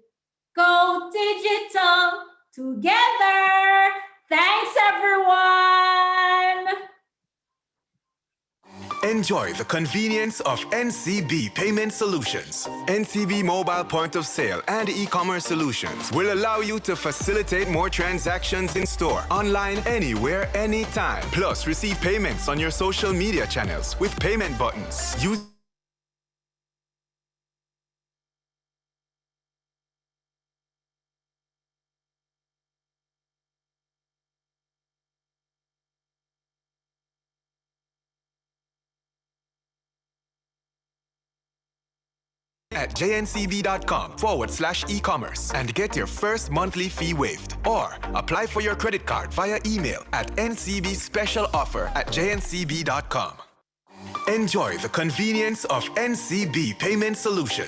go digital together. Thanks, everyone. Enjoy the convenience of NCB Payment Solutions. NCB Mobile Point of Sale and e-commerce solutions will allow you to facilitate more transactions in store, online, anywhere, anytime. Plus, receive payments on your social media channels with payment buttons. Use at jncb.com/e-commerce and get your first monthly fee waived. Or apply for your credit card via email at ncbspecialoffer@jncb.com. Enjoy the convenience of NCB Payment Solution.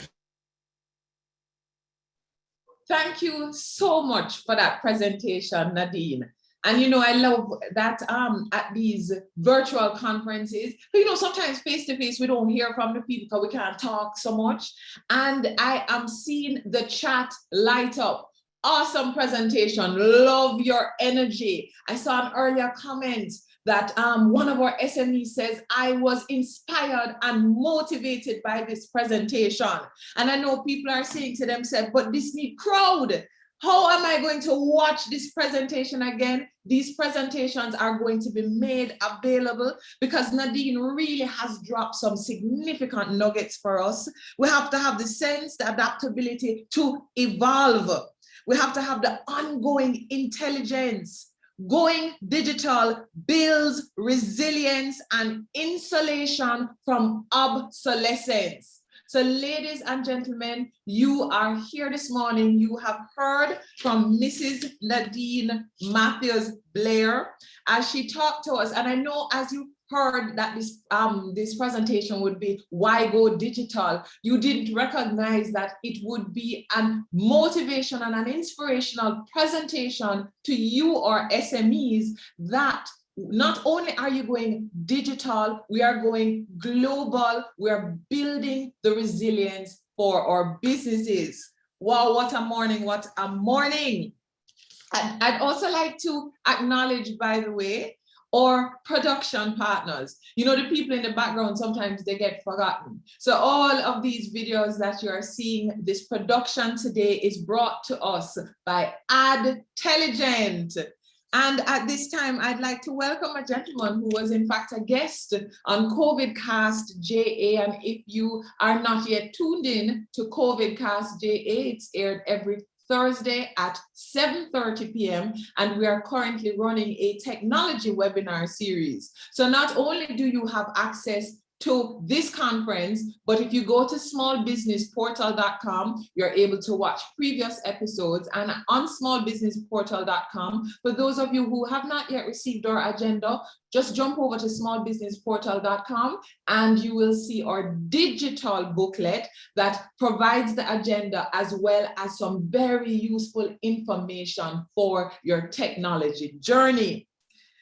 Thank you so much for that presentation, Nadeen. And you know, I love that at these virtual conferences, but you know, sometimes face-to-face, we don't hear from the people because we can't talk so much. And I am seeing the chat light up. Awesome presentation, love your energy. I saw an earlier comment that one of our SMEs says, I was inspired and motivated by this presentation. And I know people are saying to themselves, but this need crowd. How am I going to watch this presentation again? These presentations are going to be made available because Nadeen really has dropped some significant nuggets for us. We have to have the sense, the adaptability to evolve. We have to have the ongoing intelligence. Going digital builds resilience and insulation from obsolescence. So ladies and gentlemen, you are here this morning. You have heard from Mrs. Nadeen Matthews Blair as she talked to us. And I know as you heard that this presentation would be why go digital, you didn't recognize that it would be a motivation and an inspirational presentation to you or SMEs that not only are you going digital, we are going global. We are building the resilience for our businesses. Wow, what a morning, what a morning. And I'd also like to acknowledge, by the way, our production partners. You know, the people in the background, sometimes they get forgotten. So all of these videos that you are seeing, this production today is brought to us by Adtelligent. And at this time, I'd like to welcome a gentleman who was in fact a guest on COVIDcast JA. And if you are not yet tuned in to COVIDcast JA, it's aired every Thursday at 7:30 p.m. and we are currently running a technology webinar series. So not only do you have access to this conference, but if you go to smallbusinessportal.com, you're able to watch previous episodes. And on smallbusinessportal.com, for those of you who have not yet received our agenda, just jump over to smallbusinessportal.com and you will see our digital booklet that provides the agenda as well as some very useful information for your technology journey.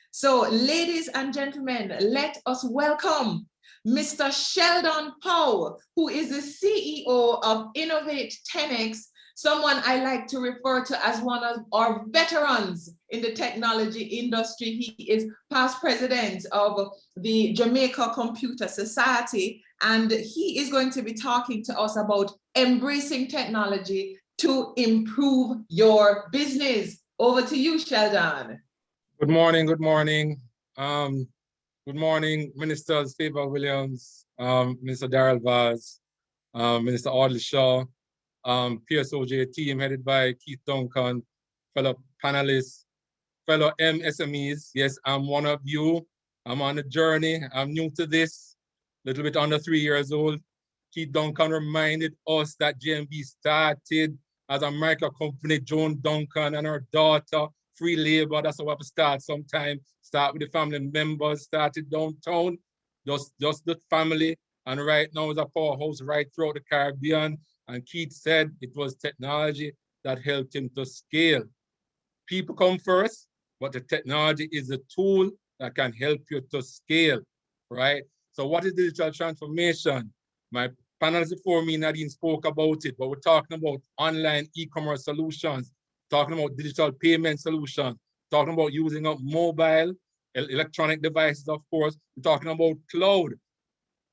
So ladies and gentlemen, let us welcome Mr. Sheldon Powe, who is the CEO of Innovate 10X, someone I like to refer to as one of our veterans in the technology industry. He is past president of the Jamaica Computer Society, and he is going to be talking to us about embracing technology to improve your business. Over to you, Sheldon. Good morning, good morning. Good morning, Ministers Fayval Williams, Minister Daryl Vaz, Minister Audley Shaw, PSOJ team headed by Keith Duncan, fellow panelists, fellow MSMEs. Yes, I'm one of you. I'm on a journey. I'm new to this, a little bit under 3 years old. Keith Duncan reminded us that JMB started as a micro company. Joan Duncan and her daughter, free labor. That's how we have to start sometime. Start with the family members, started downtown, just the family. And right now is a powerhouse right throughout the Caribbean. And Keith said it was technology that helped him to scale. People come first, but the technology is a tool that can help you to scale, right? So what is digital transformation? My panelists before me, Nadeen, spoke about it, but we're talking about online e-commerce solutions, talking about digital payment solutions, talking about using up mobile, electronic devices, of course. We're talking about cloud.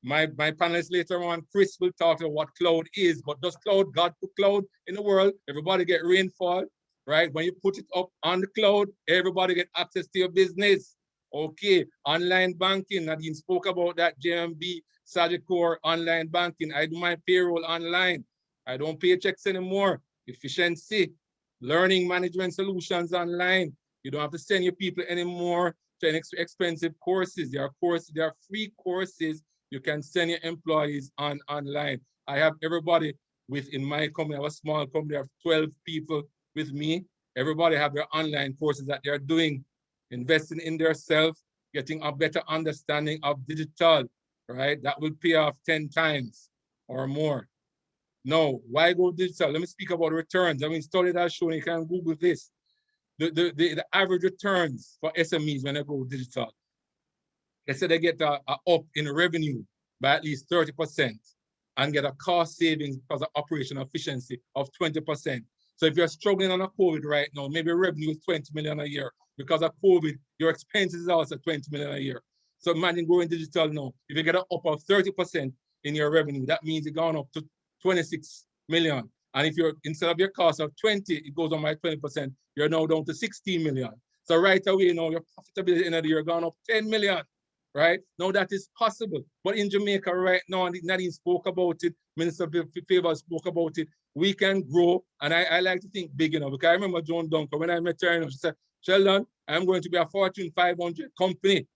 My panelists later on, Chris will talk about what cloud is, but does cloud, God put cloud in the world, everybody get rainfall, right? When you put it up on the cloud, everybody get access to your business. Okay, online banking, Nadeen spoke about that, JMB, Sagicor, online banking. I do my payroll online. I don't pay checks anymore. Efficiency, learning management solutions online. You don't have to send your people anymore to expensive courses. There are free courses you can send your employees online. I have everybody within my company. I have a small company, I have 12 people with me. Everybody have their online courses that they're doing, investing in themselves, getting a better understanding of digital, right? That will pay off 10 times or more. No, why go digital? Let me speak about returns. I mean, study that shown, you can Google this. The average returns for SMEs when they go digital. They say they get a up in revenue by at least 30% and get a cost savings because of operational efficiency of 20%. So if you're struggling on a COVID right now, maybe revenue is 20 million a year. Because of COVID, your expenses are also 20 million a year. So imagine going digital now. If you get an up of 30% in your revenue, that means you've gone up to 26 million. And if you're, instead of your cost of 20, it goes on by 20%, you're now down to 16 million. So right away, now your profitability at the end of the year gone up 10 million, right? Now that is possible. But in Jamaica right now, and Nadeen spoke about it, Minister Fayval spoke about it, we can grow. And I like to think big, you know, because I remember Joan Duncan, when I met her, she said, Sheldon, I'm going to be a Fortune 500 company,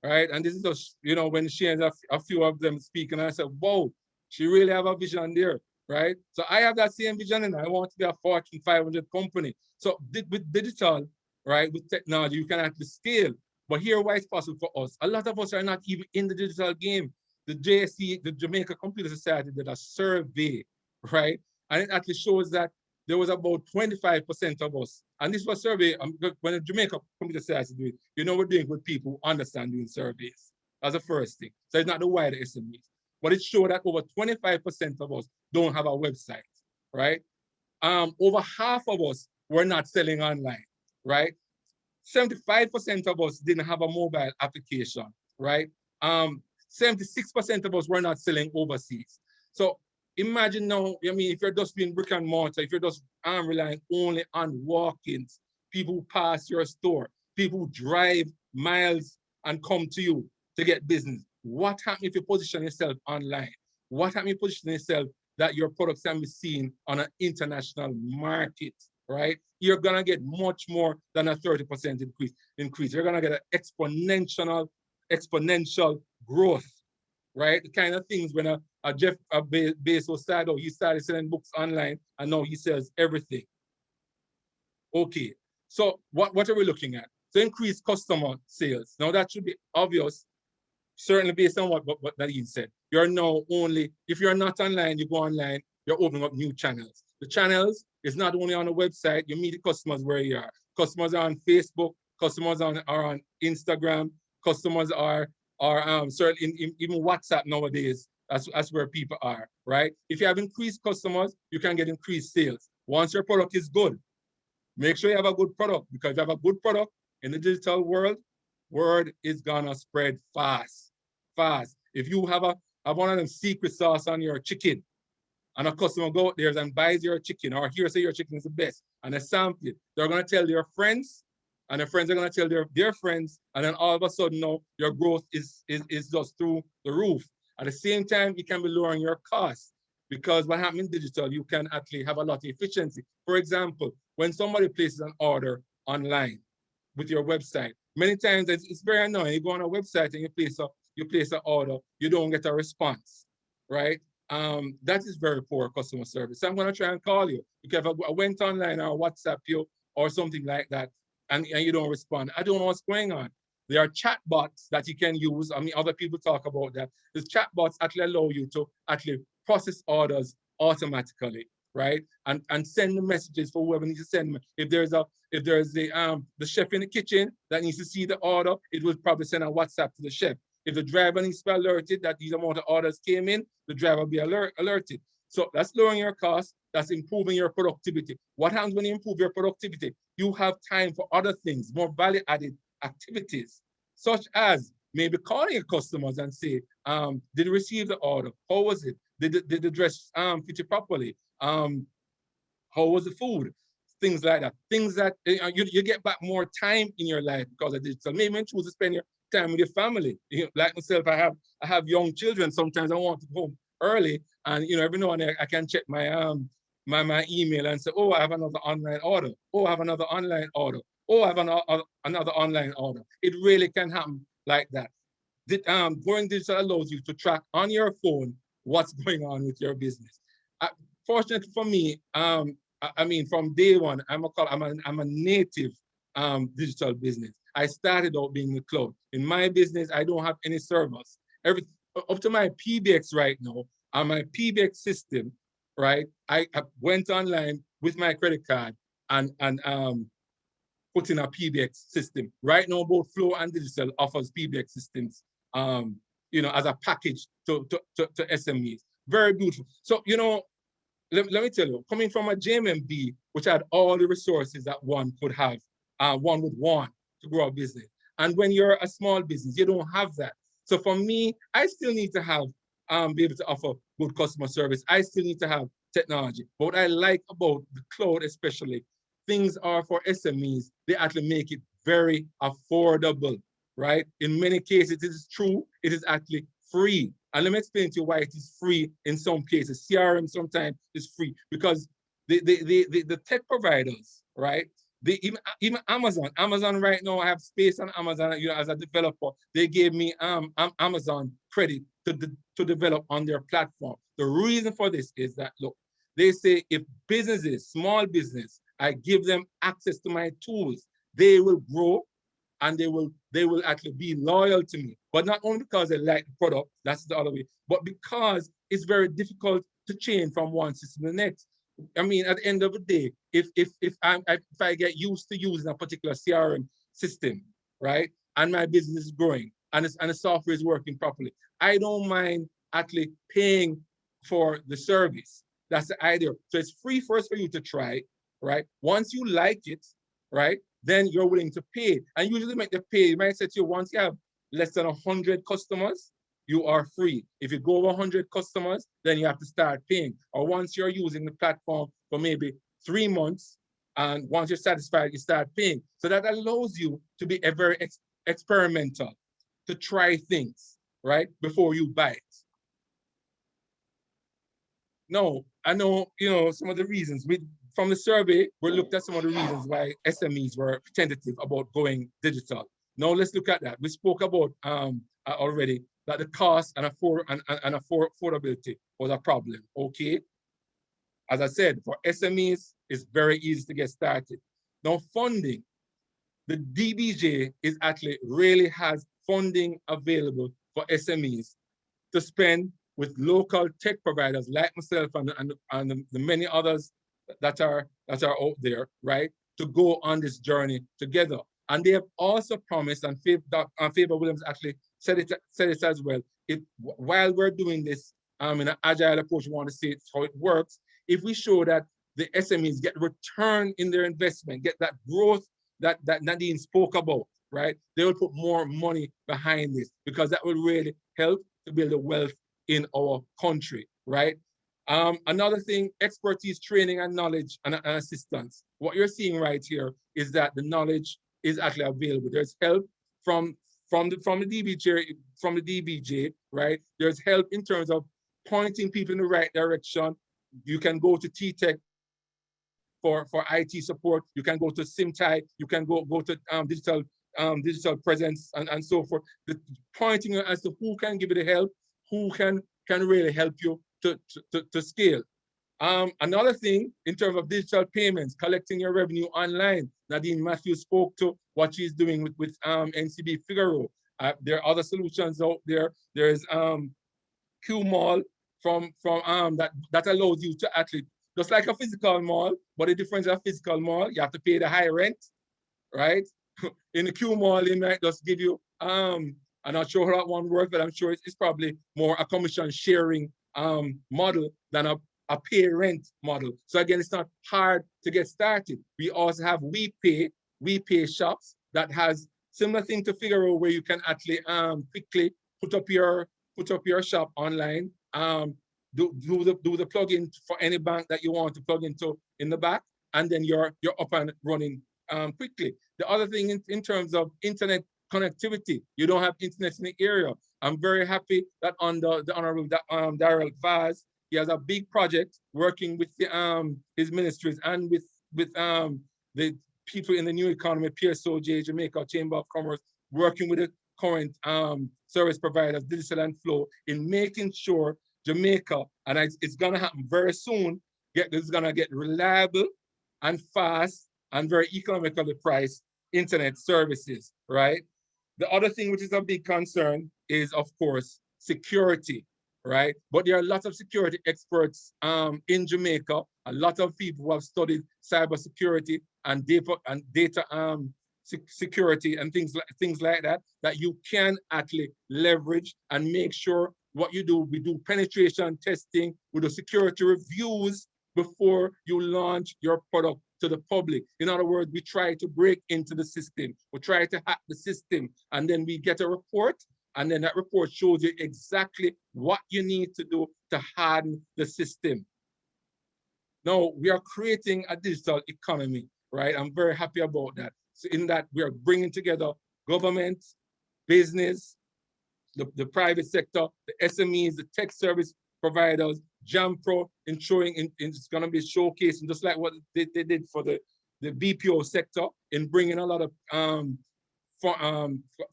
right? And this is just, you know, when she and a few of them speak, and I said, whoa, she really have a vision there, right? So I have that same vision, and I want to be a Fortune 500 company. So with digital, right, with technology, you can actually scale. But here, why it's possible for us? A lot of us are not even in the digital game. The JSC, the Jamaica Computer Society, did a survey, right? And it actually shows that there was about 25% of us, and this was a survey, when the Jamaica Computer Society do it, you know, we're doing with people who understand doing surveys. That's the first thing. So it's not the wider SMEs. But it showed that over 25% of us don't have a website, right? Over half of us were not selling online, right? 75% of us didn't have a mobile application, right? 76% of us were not selling overseas. So imagine now, I mean, if you're just doing brick and mortar, if you're just relying only on walk-ins, people who pass your store, people who drive miles and come to you to get business. What happens if you position yourself online? What happens if you position yourself that your products can be seen on an international market, right? You're gonna get much more than a 30% increase. You're gonna get an exponential growth, right? The kind of things when a Jeff Bezos started, he started selling books online, and now he sells everything. Okay, so what are we looking at? So increase customer sales. Now that should be obvious, certainly based on what Nadeen said. You're now only, if you're not online, you go online, you're opening up new channels. The channels is not only on the website, you meet the customers where you are. Customers are on Facebook, customers are on Instagram, customers are certainly even WhatsApp nowadays. That's where people are, right? If you have increased customers, you can get increased sales. Once your product is good, make sure you have a good product, because if you have a good product in the digital world, word is gonna spread fast. If you have one of them secret sauce on your chicken, and a customer go out there and buys your chicken, or here say your chicken is the best, and they sample it, they're gonna tell their friends, and their friends are going to tell their friends, and then all of a sudden now your growth is just through the roof. At the same time, you can be lowering your costs, because what happens in digital, you can actually have a lot of efficiency. For example, when somebody places an order online with your website, many times it's very annoying. You go on a website and you place an order, you don't get a response, right? That is very poor customer service. So I'm going to try and call you, because if I went online or WhatsApp you or something like that, and you don't respond, I don't know what's going on. There are chatbots that you can use. I mean, other people talk about that. These chatbots actually allow you to actually process orders automatically, right? And send the messages for whoever needs to send them. If there's the chef in the kitchen that needs to see the order, it will probably send a WhatsApp to the chef. If the driver needs to be alerted that these amount of orders came in, the driver will be alerted. So that's lowering your costs, that's improving your productivity. What happens when you improve your productivity? You have time for other things, more value-added activities, such as maybe calling your customers and say, did you receive the order? How was it? Did the dress fit you properly? How was the food? Things like that. Things that you get back more time in your life because of digital. Maybe you choose to spend your time with your family. Like myself, I have young children. Sometimes I want to go home early, and every now and then I can check my my email and say, oh, I have another online order. Oh, I have another online order. Oh, I have another online order. It really can happen like that. Going digital allows you to track on your phone what's going on with your business. Fortunately for me, I mean, from day one, I'm a native digital business. I started out being in the cloud. In my business, I don't have any servers. Up to my PBX right now, on my PBX system, right? I went online with my credit card and put in a PBX system. Right now, both Flow and Digital offers PBX systems, as a package to SMEs. Very beautiful. So, let me tell you, coming from a JMMB, which had all the resources that one could have, one would want to grow a business. And when you're a small business, you don't have that. So for me, I still need to have, be able to offer good customer service. I still need to have technology. But what I like about the cloud especially, things are for SMEs, they actually make it very affordable, right? In many cases, it is true, it is actually free. And let me explain to you why it is free in some cases. CRM sometimes is free because the tech providers, right? Even Amazon right now, I have space on Amazon, as a developer, they gave me Amazon credit to develop on their platform. The reason for this is that, look, they say if businesses, small business, I give them access to my tools, they will grow and they will actually be loyal to me. But not only because they like the product, that's the other way, but because it's very difficult to change from one system to the next. I mean, at the end of the day, if I get used to using a particular CRM system, right, and my business is growing and the software is working properly, I don't mind actually paying for the service. That's the idea. So it's free first for you to try, right? Once you like it, right, then you're willing to pay. And usually make the pay, you might say to you, once you have less than 100 customers, you are free. If you go over 100 customers, then you have to start paying. Or once you're using the platform for maybe 3 months, and once you're satisfied, you start paying. So that allows you to be a very experimental, to try things, right, before you buy it. No, I know, some of the reasons. From the survey, we looked at some of the reasons why SMEs were tentative about going digital. Now let's look at that. We spoke about already that the cost and affordability was a problem, okay? As I said, for SMEs, it's very easy to get started. Now funding, the DBJ is actually really has funding available for SMEs to spend with local tech providers like myself and the many others that are out there, right, to go on this journey together. And they have also promised, and Fayval Williams actually said it as well, while we're doing this in an agile approach, we want to see how it works. If we show that the SMEs get return in their investment, get that growth that Nadeen spoke about, right, they will put more money behind this, because that will really help to build the wealth in our country, right? Another thing, expertise, training, and knowledge and assistance. What you're seeing right here is that the knowledge is actually available. There's help from the DBJ, right? There's help in terms of pointing people in the right direction. You can go to T-Tech for IT support. You can go to SimTi. You can go to digital presence and so forth. The pointing as to who can give you the help, who can really help you to scale. Another thing in terms of digital payments, collecting your revenue online. Nadeen Matthews spoke to what she's doing with NCB Figaro. There are other solutions out there. There's Q-Mall from that allows you to actually, just like a physical mall, but the difference of a physical mall, you have to pay the high rent, right? In the Q-Mall, it might just give you, I'm not sure how that one works, but I'm sure it's probably more a commission sharing model than a pay rent model. So again, it's not hard to get started. We also have We Pay shops that has similar thing to Figaro, where you can actually quickly put up your shop online, do the plugin for any bank that you want to plug into in the back, and then you're up and running quickly. The other thing in terms of internet connectivity, you don't have internet in the area. I'm very happy that under the Honorable Daryl Vaz, he has a big project working with his ministries and with the people in the new economy, PSOJ, Jamaica Chamber of Commerce, working with the current service providers, Digital and Flow, in making sure Jamaica, and it's gonna happen very soon, it's gonna get reliable and fast and very economically priced internet services, right? The other thing which is a big concern is, of course, security, right? But there are lots of security experts in Jamaica, a lot of people who have studied cybersecurity and data security and things like that, that you can actually leverage and make sure what you do. We do penetration testing, we do security reviews before you launch your product to the public. In other words, we try to break into the system, we try to hack the system, and then we get a report, and then that report shows you exactly what you need to do to harden the system. Now, we are creating a digital economy, right? I'm very happy about that. So in that, we are bringing together government, business, the private sector, the SMEs, the tech service providers, JAMPRO, ensuring it's going to be showcasing, just like what they did for the BPO sector, in bringing a lot of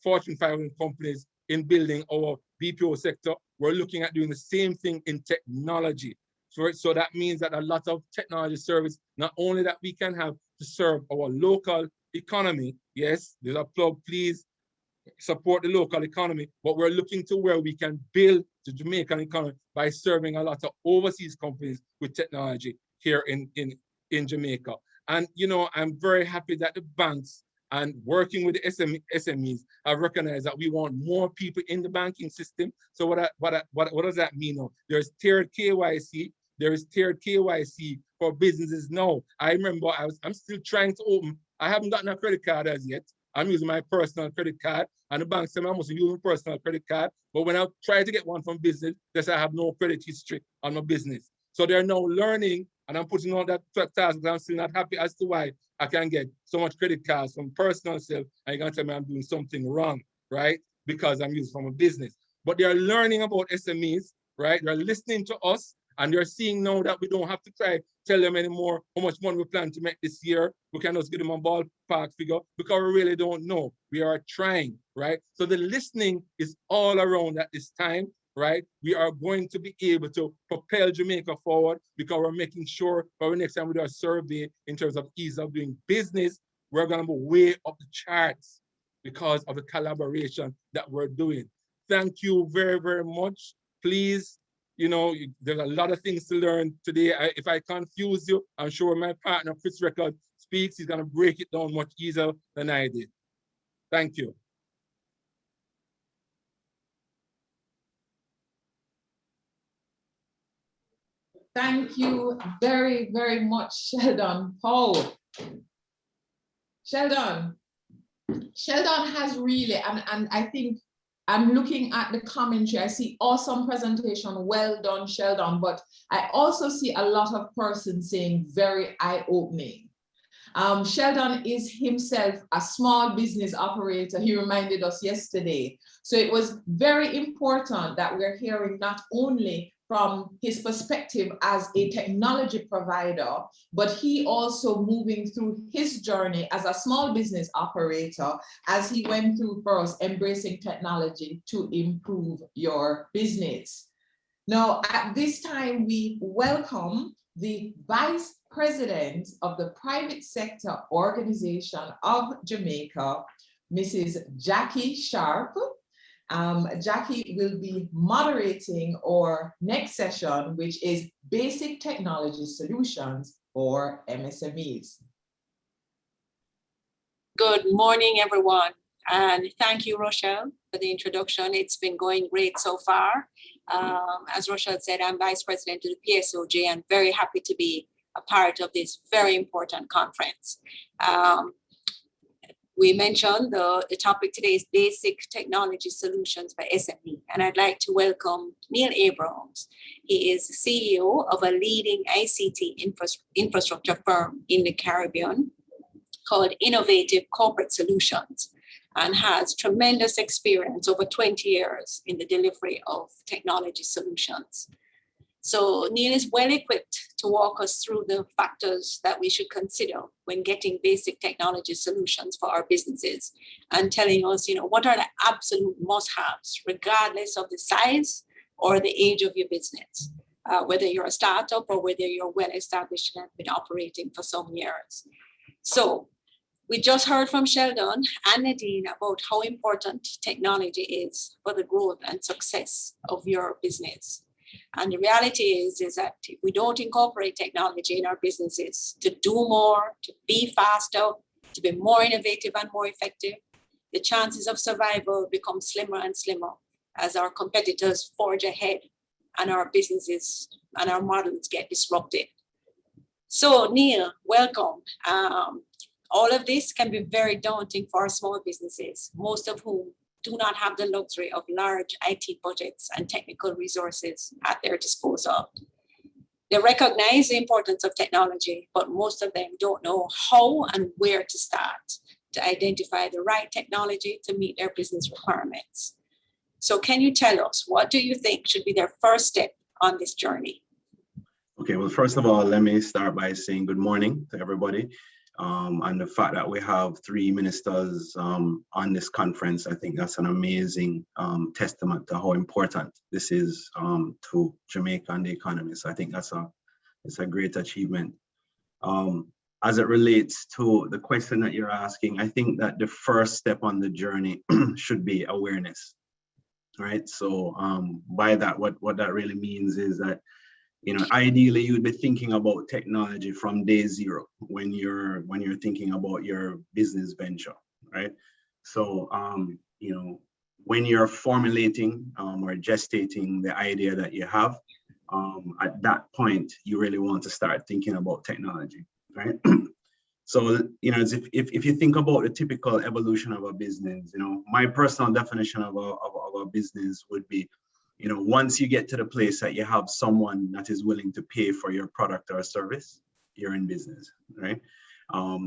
Fortune 500 companies in building our BPO sector. We're looking at doing the same thing in technology. So that means that a lot of technology service, not only that we can have to serve our local economy, yes, there's a plug, please support the local economy, but we're looking to where we can build the Jamaican economy by serving a lot of overseas companies with technology here in Jamaica. And, you know, I'm very happy that the banks and working with the SMEs have recognized that we want more people in the banking system. So what does that mean now? There's tiered KYC. There is tiered KYC for businesses now. I remember I'm still trying to open. I haven't gotten a credit card as yet. I'm using my personal credit card, and the bank said I must use my personal credit card. But when I try to get one from business, they say I have no credit history on my business. So they're now learning, and I'm putting on that task, but I'm still not happy as to why I can get so much credit cards from personal self, and you're gonna tell me I'm doing something wrong, right? Because I'm using from a business. But they're learning about SMEs, right? They're listening to us, and they're seeing now that we don't have to tell them anymore how much money we plan to make this year. We can just give them a ballpark figure because we really don't know. We are trying, right? So the listening is all around at this time, right? We are going to be able to propel Jamaica forward because we're making sure for the next time we do a survey in terms of ease of doing business, we're going to be way up the charts because of the collaboration that we're doing. Thank you very, very much. Please, you know, there's a lot of things to learn today. If I confuse you, I'm sure my partner, Chris Record, speaks, he's going to break it down much easier than I did. Thank you. Thank you very, very much, Sheldon. Powe. Sheldon has really, and I think I'm looking at the commentary. I see awesome presentation. Well done, Sheldon. But I also see a lot of persons saying very eye-opening. Sheldon is himself a small business operator. He reminded us yesterday. So it was very important that we're hearing not only from his perspective as a technology provider, but he also moving through his journey as a small business operator as he went through for us embracing technology to improve your business. Now, at this time, we welcome the Vice President of the Private Sector Organization of Jamaica, Mrs. Jackie Sharp. Jackie will be moderating our next session, which is Basic Technology Solutions for MSMEs. Good morning, everyone. And thank you, Rochelle, for the introduction. It's been going great so far. As Rochelle said, I'm Vice President of the PSOJ and very happy to be a part of this very important conference. We mentioned the topic today is Basic Technology Solutions for SME. And I'd like to welcome Neil Abrams. He is CEO of a leading ICT infrastructure firm in the Caribbean called Innovative Corporate Solutions, and has tremendous experience over 20 years in the delivery of technology solutions. So Neil is well equipped to walk us through the factors that we should consider when getting basic technology solutions for our businesses, and telling us, what are the absolute must-haves, regardless of the size or the age of your business, whether you're a startup or whether you're well established and have been operating for some years. So we just heard from Sheldon and Nadeen about how important technology is for the growth and success of your business. And the reality is that if we don't incorporate technology in our businesses to do more, to be faster, to be more innovative and more effective, the chances of survival become slimmer and slimmer as our competitors forge ahead and our businesses and our models get disrupted. So Neil, welcome. All of this can be very daunting for our small businesses, most of whom do not have the luxury of large IT budgets and technical resources at their disposal. They recognize the importance of technology, but most of them don't know how and where to start to identify the right technology to meet their business requirements. So can you tell us, what do you think should be their first step on this journey? Okay, well, first of all, let me start by saying good morning to everybody. And the fact that we have 3 ministers on this conference, I think that's an amazing testament to how important this is to Jamaica and the economy. So I think it's a great achievement. As it relates to the question that you're asking, I think that the first step on the journey should be awareness, right? So by that, what that really means is that ideally you'd be thinking about technology from day zero when you're thinking about your business venture, right? So when you're formulating or gestating the idea that you have, at that point you really want to start thinking about technology, right? So if you think about the typical evolution of a business, my personal definition of a business would be, once you get to the place that you have someone that is willing to pay for your product or service, you're in business, right?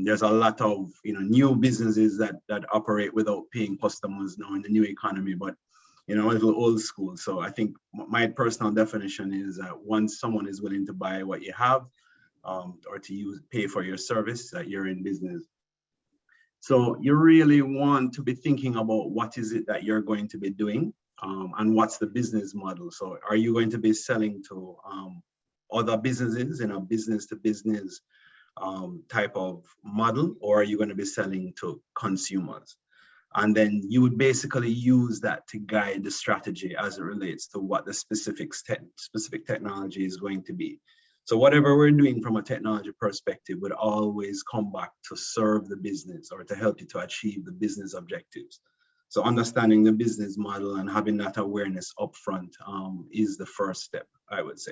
There's a lot of new businesses that operate without paying customers now in the new economy, but a little old school. So I think my personal definition is that once someone is willing to buy what you have or to pay for your service, that you're in business. So you really want to be thinking about what is it that you're going to be doing. And what's the business model? So are you going to be selling to other businesses in a business to business type of model, or are you going to be selling to consumers? And then you would basically use that to guide the strategy as it relates to what the specific technology is going to be. So whatever we're doing from a technology perspective would always come back to serve the business or to help you to achieve the business objectives. So understanding the business model and having that awareness upfront is the first step, I would say.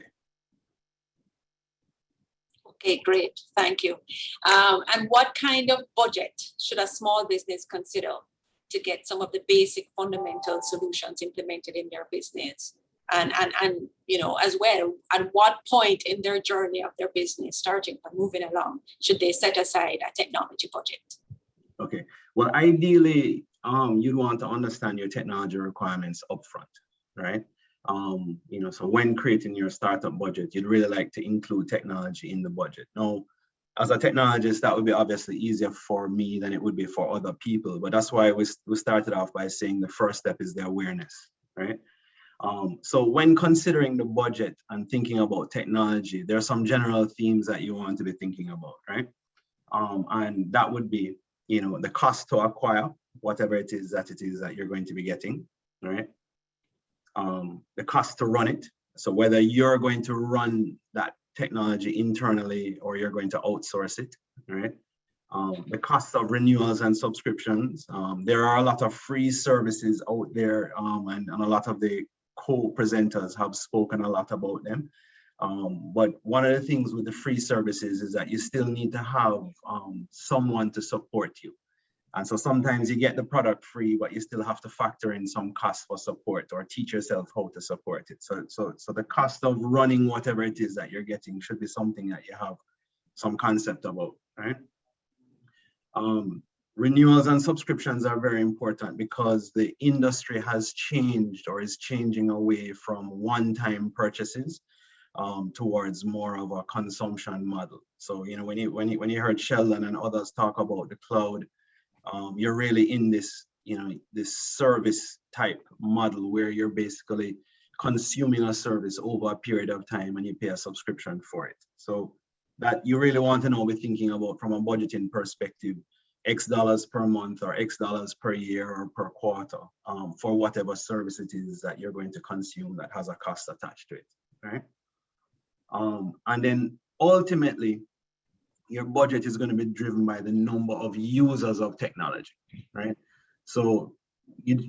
Okay, great, thank you. And what kind of budget should a small business consider to get some of the basic fundamental solutions implemented in their business? and as well, at what point in their journey of their business starting or moving along should they set aside a technology budget? Okay, well, ideally, you'd want to understand your technology requirements upfront, right? So when creating your startup budget, you'd really like to include technology in the budget. Now, as a technologist, that would be obviously easier for me than it would be for other people, but that's why we started off by saying the first step is the awareness, right? So when considering the budget and thinking about technology, there are some general themes that you want to be thinking about, right? And that would be, the cost to acquire whatever it is that you're going to be getting, right? The cost to run it. So whether you're going to run that technology internally or you're going to outsource it, right? The cost of renewals and subscriptions. There are a lot of free services out there, and a lot of the co-presenters have spoken a lot about them. But one of the things with the free services is that you still need to have someone to support you. And so sometimes you get the product free, but you still have to factor in some cost for support or teach yourself how to support it. So the cost of running whatever it is that you're getting should be something that you have some concept about, right? Renewals and subscriptions are very important because the industry has changed or is changing away from one-time purchases towards more of a consumption model. So when you heard Sheldon and others talk about the cloud, you're really in this this service type model where you're basically consuming a service over a period of time and you pay a subscription for it. So that you really want to be thinking about from a budgeting perspective, X dollars per month or X dollars per year or per quarter for whatever service it is that you're going to consume that has a cost attached to it, right? And then ultimately, your budget is going to be driven by the number of users of technology, right? So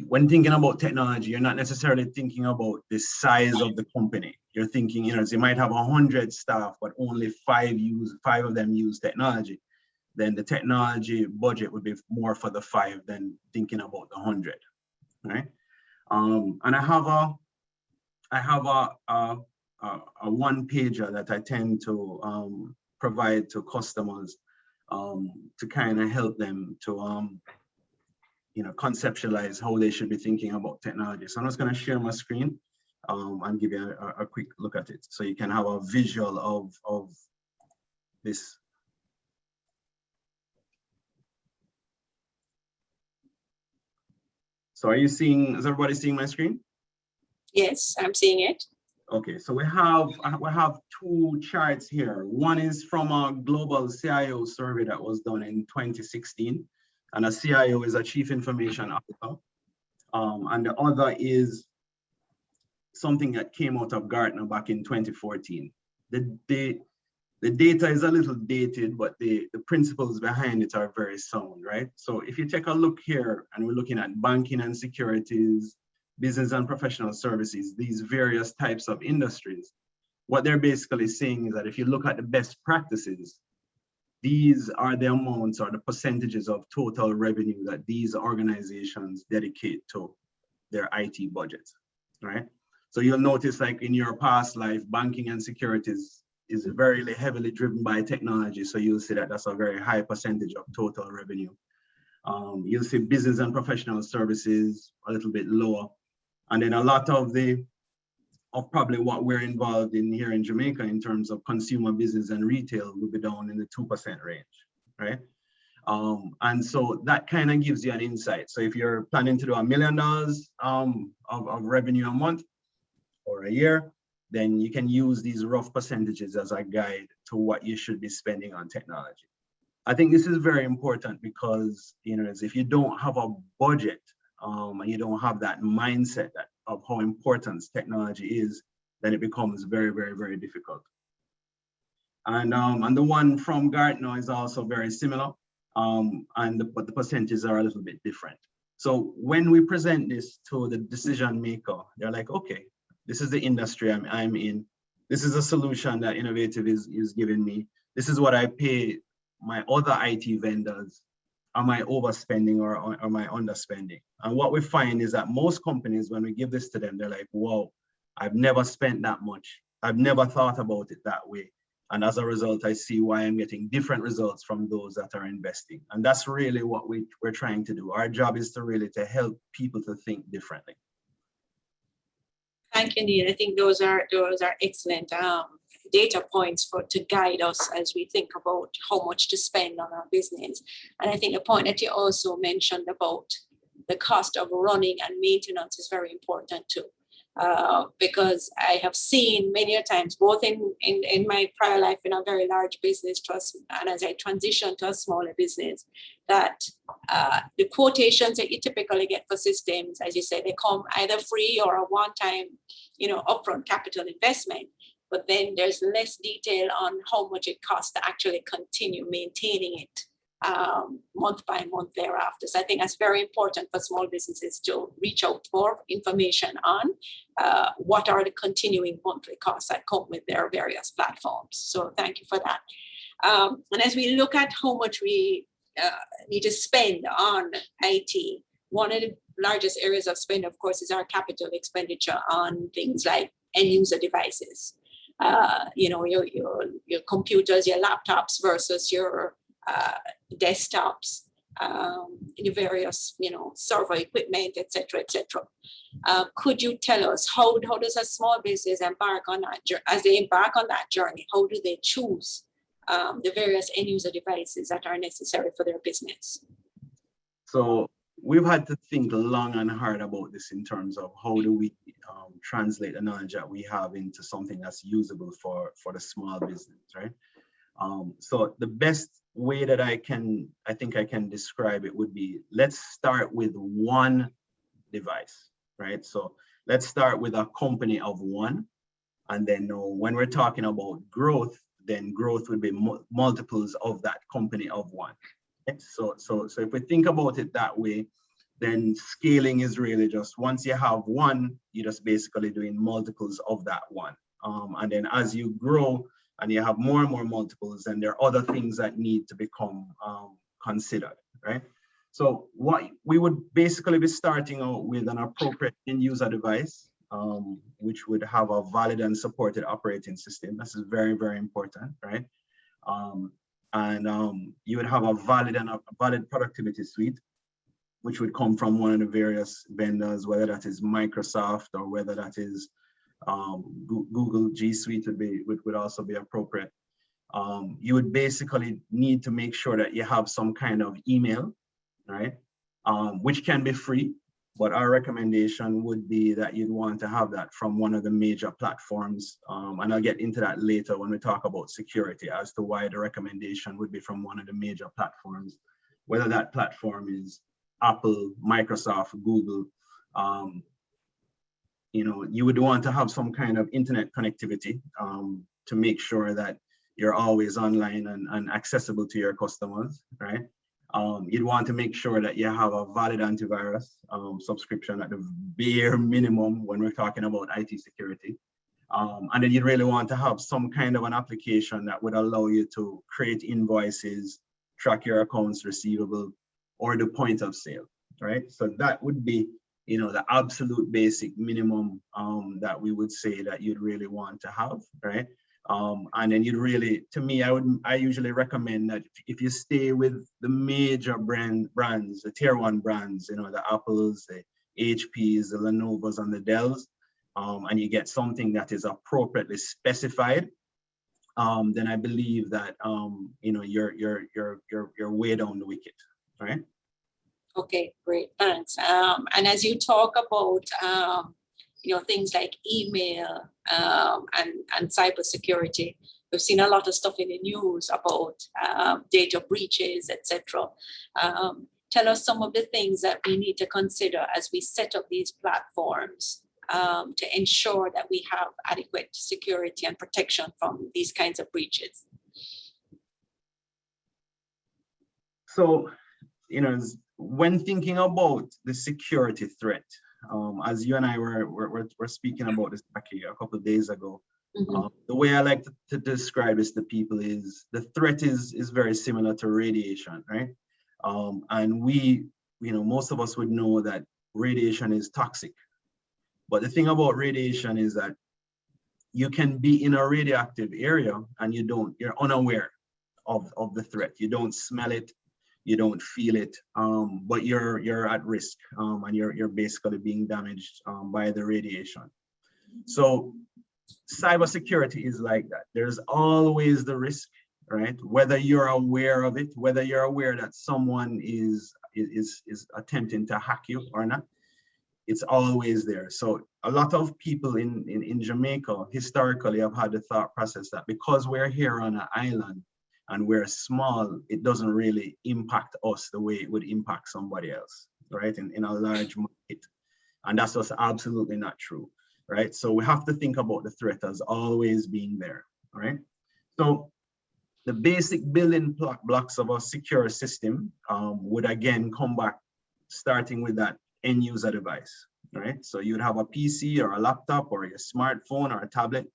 when thinking about technology, you're not necessarily thinking about the size of the company. You're thinking, so you might have 100 staff, but only five of them use technology. Then the technology budget would be more for the 5 than thinking about the 100, right? And I have a one pager that I tend to provide to customers to kind of help them to conceptualize how they should be thinking about technology. So I'm just going to share my screen and give you a quick look at it so you can have a visual of this. So is everybody seeing my screen? Yes, I'm seeing it. Okay, so we have 2 charts here. One is from a global CIO survey that was done in 2016, and a CIO is a chief information officer. And the other is something that came out of Gartner back in 2014. The data is a little dated, but the principles behind it are very sound, right? So if you take a look here, and we're looking at banking and securities, business and professional services, these various types of industries, what they're basically saying is that if you look at the best practices, these are the amounts or the percentages of total revenue that these organizations dedicate to their IT budgets, right? So you'll notice, like in your past life, banking and securities is very heavily driven by technology. So you'll see that that's a very high percentage of total revenue. You'll see business and professional services a little bit lower. And then a lot of probably what we're involved in here in Jamaica in terms of consumer business and retail will be down in the 2% range, right? And so that kind of gives you an insight. So if you're planning to do $1 million of revenue a month or a year, then you can use these rough percentages as a guide to what you should be spending on technology. I think this is very important because, if you don't have a budget, and you don't have that mindset of how important technology is, then it becomes very, very, very difficult. And the one from Gartner is also very similar, but the percentages are a little bit different. So when we present this to the decision maker, they're like, okay, this is the industry I'm in. This is a solution that Innovative is giving me. This is what I pay my other IT vendors. Am I overspending or am I underspending? And what we find is that most companies, when we give this to them, they're like, whoa, I've never spent that much. I've never thought about it that way. And as a result, I see why I'm getting different results from those that are investing. And that's really what we're trying to do. Our job is to really to help people to think differently. Thank you, Neil. I think those are excellent data points to guide us as we think about how much to spend on our business. And I think the point that you also mentioned about the cost of running and maintenance is very important too. Because I have seen many a times, both in my prior life in a very large business trust, and as I transition to a smaller business, that the quotations that you typically get for systems, as you said, they come either free or a one-time, upfront capital investment. But then there's less detail on how much it costs to actually continue maintaining it month by month thereafter. So I think that's very important for small businesses to reach out for information on what are the continuing monthly costs that come with their various platforms. So thank you for that. And as we look at how much we need to spend on IT, one of the largest areas of spend, of course, is our capital expenditure on things like end user devices. Your computers, your laptops versus your desktops, your various, server equipment, et cetera, et cetera. Could you tell us how does a small business embark on that? As they embark on that journey, how do they choose the various end user devices that are necessary for their business? So we've had to think long and hard about this in terms of how do we translate the knowledge that we have into something that's usable for the small business, right? So the best way that I think I can describe it would be, let's start with one device, right? So let's start with a company of one. And then when we're talking about growth, then growth would be multiples of that company of one. So if we think about it that way, then scaling is really just once you have one, you're just basically doing multiples of that one. And then as you grow and you have more and more multiples, and there are other things that need to become considered, right? So what we would basically be starting out with an appropriate end user device, which would have a valid and supported operating system. This is very, very important, right? You would have a valid productivity suite, which would come from one of the various vendors, whether that is Microsft or whether that is Google G Suite would also be appropriate. You would basically need to make sure that you have some kind of email, right? Which can be free, but our recommendation would be that you'd want to have that from one of the major platforms. And I'll get into that later when we talk about security as to why the recommendation would be from one of the major platforms, whether that platform is Apple, Microsoft, Google. You would want to have some kind of internet connectivity to make sure that you're always online and accessible to your customers, right? You'd want to make sure that you have a valid antivirus subscription at the bare minimum when we're talking about IT security. And then you'd really want to have some kind of an application that would allow you to create invoices, track your accounts receivable, or the point of sale, right? So that would be, the absolute basic minimum that we would say that you'd really want to have, right? And then you'd really, to me, I usually recommend that if you stay with the major brands, the tier 1 brands, the Apples, the HPs, the Lenovo's, and the Dells, and you get something that is appropriately specified, then I believe that you're way down the wicket, right? Okay, great, thanks. And as you talk about things like email and cybersecurity, we've seen a lot of stuff in the news about data breaches, etc. Tell us some of the things that we need to consider as we set up these platforms to ensure that we have adequate security and protection from these kinds of breaches. So, when thinking about the security threat, as you and I were speaking about this back here a couple of days ago, the way I like to describe this to people is the threat is very similar to radiation, right? And we, most of us would know that radiation is toxic. But the thing about radiation is that you can be in a radioactive area and you're unaware of the threat. You don't smell it, you don't feel it, but you're at risk, and you're basically being damaged by the radiation. So cybersecurity is like that. There's always the risk, right? Whether you're aware of it, whether you're aware that someone is attempting to hack you or not, it's always there. So a lot of people in Jamaica historically have had the thought process that because we're here on an island and we're small, it doesn't really impact us the way it would impact somebody else, right? In a large market. And that's just absolutely not true, right? So we have to think about the threat as always being there, all right? So the basic building blocks of a secure system would again come back starting with that end user device, right? So you'd have a PC or a laptop or a smartphone or a tablet,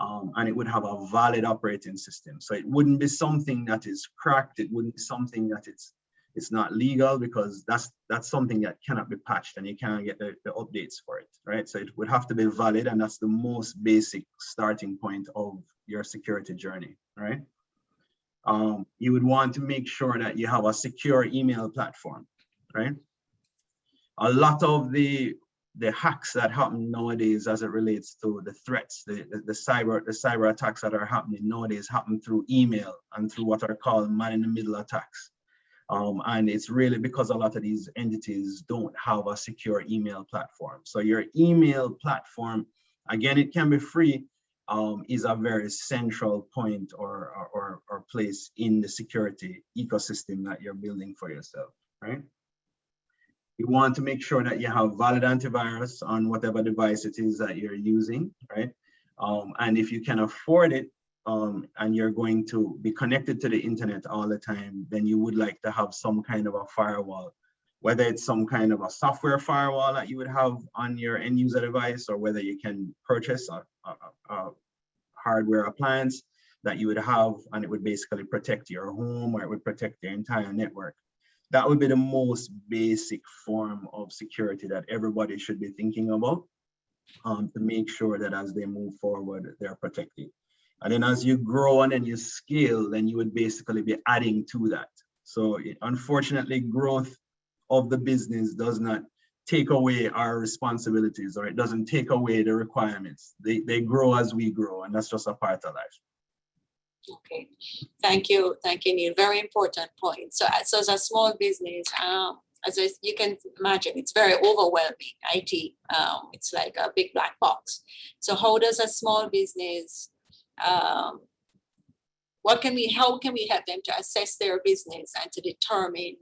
and it would have a valid operating system. So it wouldn't be something that is cracked. It wouldn't be something that it's not legal, because that's something that cannot be patched and you can't get the updates for it, right? So it would have to be valid, and that's the most basic starting point of your security journey, right? You would want to make sure that you have a secure email platform, right? A lot of the hacks that happen nowadays as it relates to the threats, the cyber attacks that are happening nowadays happen through email and through what are called man-in-the-middle attacks. And it's really because a lot of these entities don't have a secure email platform. So your email platform, again, it can be free, is a very central point or place in the security ecosystem that you're building for yourself, right? You want to make sure that you have valid antivirus on whatever device it is that you're using, right? And if you can afford it, and you're going to be connected to the internet all the time, then you would like to have some kind of a firewall, whether it's some kind of a software firewall that you would have on your end user device, or whether you can purchase a hardware appliance that you would have, and it would basically protect your home, or it would protect your entire network. That would be the most basic form of security that everybody should be thinking about, to make sure that as they move forward, they're protected. And then as you grow and then you scale, then you would basically be adding to that. So unfortunately, growth of the business does not take away our responsibilities, or it doesn't take away the requirements. They grow as we grow, and that's just a part of life. Okay, thank you, Neil. Very important point. So as a small business, you can imagine, it's very overwhelming. IT, it's like a big black box. So how does a small business, how can we help them to assess their business and to determine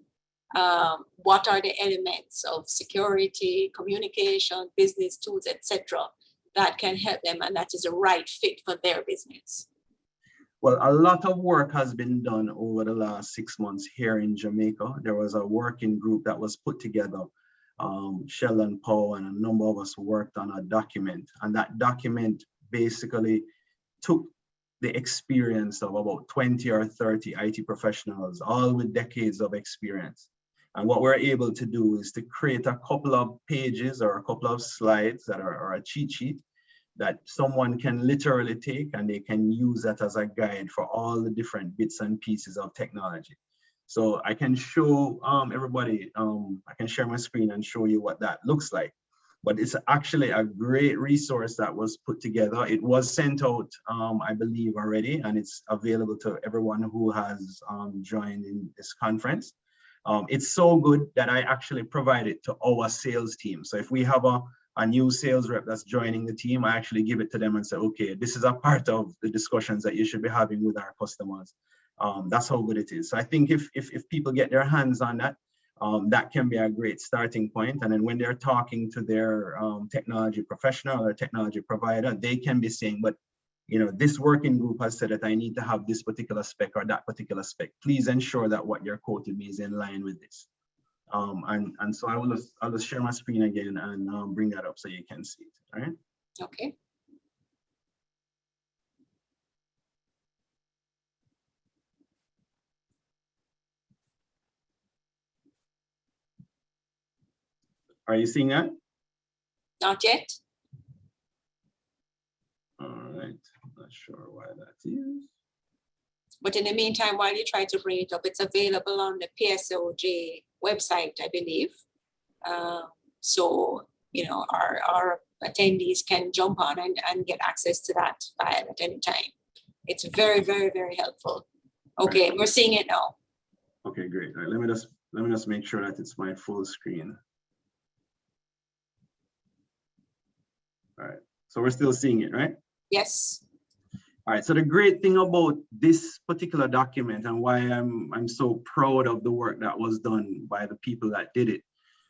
what are the elements of security, communication, business tools, etc., that can help them and that is a right fit for their business? Well, a lot of work has been done over the last 6 months here in Jamaica. There was a working group that was put together. Sheldon, Powe, and a number of us worked on a document, and that document basically took the experience of about 20 or 30 IT professionals, all with decades of experience. And what we're able to do is to create a couple of pages or a couple of slides that are a cheat sheet that someone can literally take, and they can use that as a guide for all the different bits and pieces of technology. So I can show everybody, I can share my screen and show you what that looks like. But it's actually a great resource that was put together. It was sent out, I believe, already, and it's available to everyone who has joined in this conference. It's so good that I actually provide it to our sales team. So if we have a new sales rep that's joining the team, I actually give it to them and say, okay, this is a part of the discussions that you should be having with our customers. That's how good it is. So I think if people get their hands on that, that can be a great starting point. And then when they're talking to their technology professional or technology provider, they can be saying, but you know, this working group has said that I need to have this particular spec or that particular spec. Please ensure that what you're quoting me is in line with this. And so I'll just share my screen again and bring that up so you can see it. All right. Okay. Are you seeing that? Not yet. not sure why that is. But in the meantime, while you try to bring it up, it's available on the PSOJ website, I believe. So, you know, our attendees can jump on and get access to that file at any time. It's very, very, very helpful. Okay, we're seeing it now. Okay, great. All right, let me just make sure that it's my full screen. All right, so we're still seeing it, right? Yes. All right, so the great thing about this particular document and why I'm so proud of the work that was done by the people that did it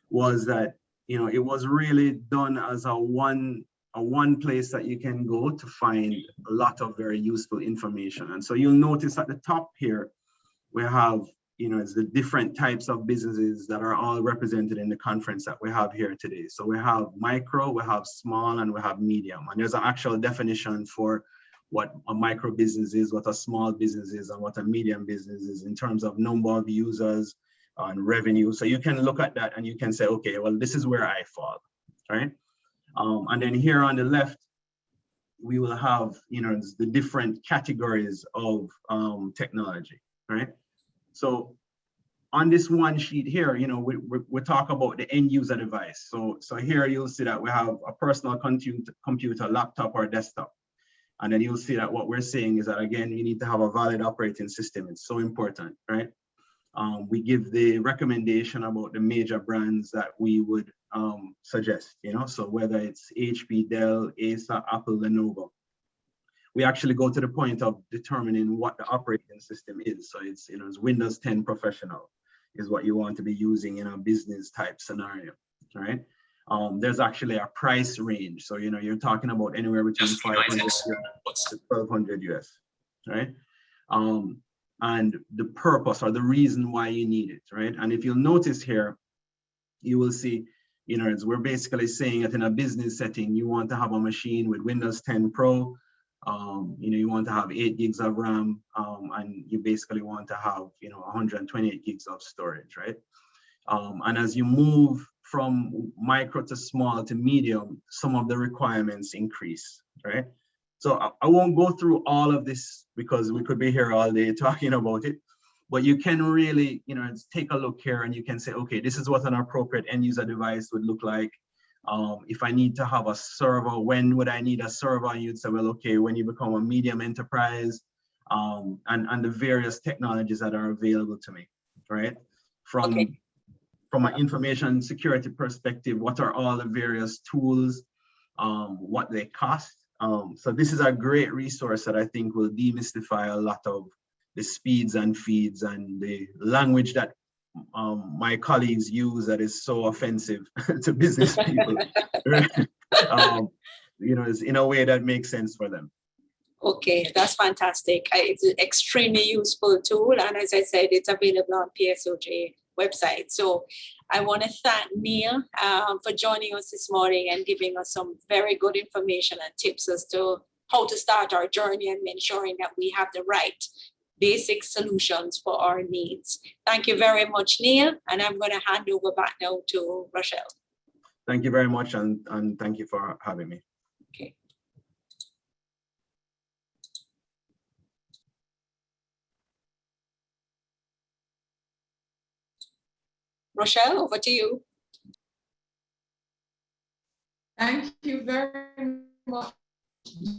was that, you know, it was really done as a one place that you can go to find a lot of very useful information. And so you'll notice at the top here, we have, you know, it's the different types of businesses that are all represented in the conference that we have here today. So we have micro, we have small, and we have medium. And there's an actual definition for what a micro business is, what a small business is, and what a medium business is in terms of number of users and revenue. So you can look at that and you can say, okay, well, this is where I fall, right? And then here on the left, we will have, you know, the different categories of technology, right? So on this one sheet here, you know, we talk about the end user device. So here you'll see that we have a personal computer, laptop, or desktop. And then you'll see that what we're saying is that, again, you need to have a valid operating system. It's so important, right? We give the recommendation about the major brands that we would suggest, you know, so whether it's HP, Dell, Acer, Apple, Lenovo. We actually go to the point of determining what the operating system is. So it's, you know, it's Windows 10 Professional is what you want to be using in a business type scenario, right? There's actually a price range. So, you know, you're talking about anywhere between 500 to 1200 US, right? And the purpose or the reason why you need it, right? And if you'll notice here, you will see, you know, we're basically saying that in a business setting, you want to have a machine with Windows 10 Pro, you know, you want to have 8 gigs of RAM, and you basically want to have, you know, 128 gigs of storage, right? And as you move from micro to small to medium, some of the requirements increase, right? So I won't go through all of this because we could be here all day talking about it, but you can really, you know, take a look here and you can say, okay, this is what an appropriate end user device would look like. If I need to have a server, when would I need a server? And you'd say, well, okay, when you become a medium enterprise, and the various technologies that are available to me, right? From an information security perspective, what are all the various tools, what they cost. So this is a great resource that I think will demystify a lot of the speeds and feeds and the language that my colleagues use that is so offensive to business people. You know, it's in a way that makes sense for them. Okay, that's fantastic. It's an extremely useful tool. And as I said, it's available on PSOJ website. So I want to thank Neil for joining us this morning and giving us some very good information and tips as to how to start our journey and ensuring that we have the right basic solutions for our needs. Thank you very much, Neil. And I'm going to hand over back now to Raquel. Thank you very much. And thank you for having me. Okay. Rochelle, over to you. Thank you very much,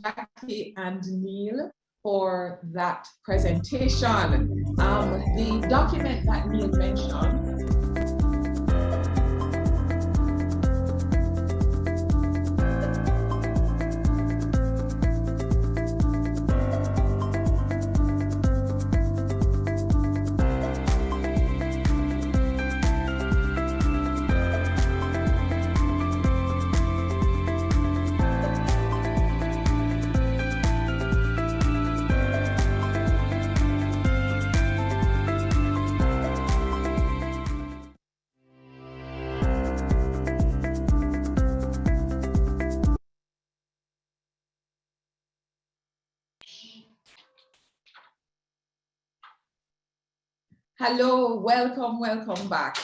Jackie and Neil, for that presentation. The document that Neil mentioned Hello, welcome, welcome back.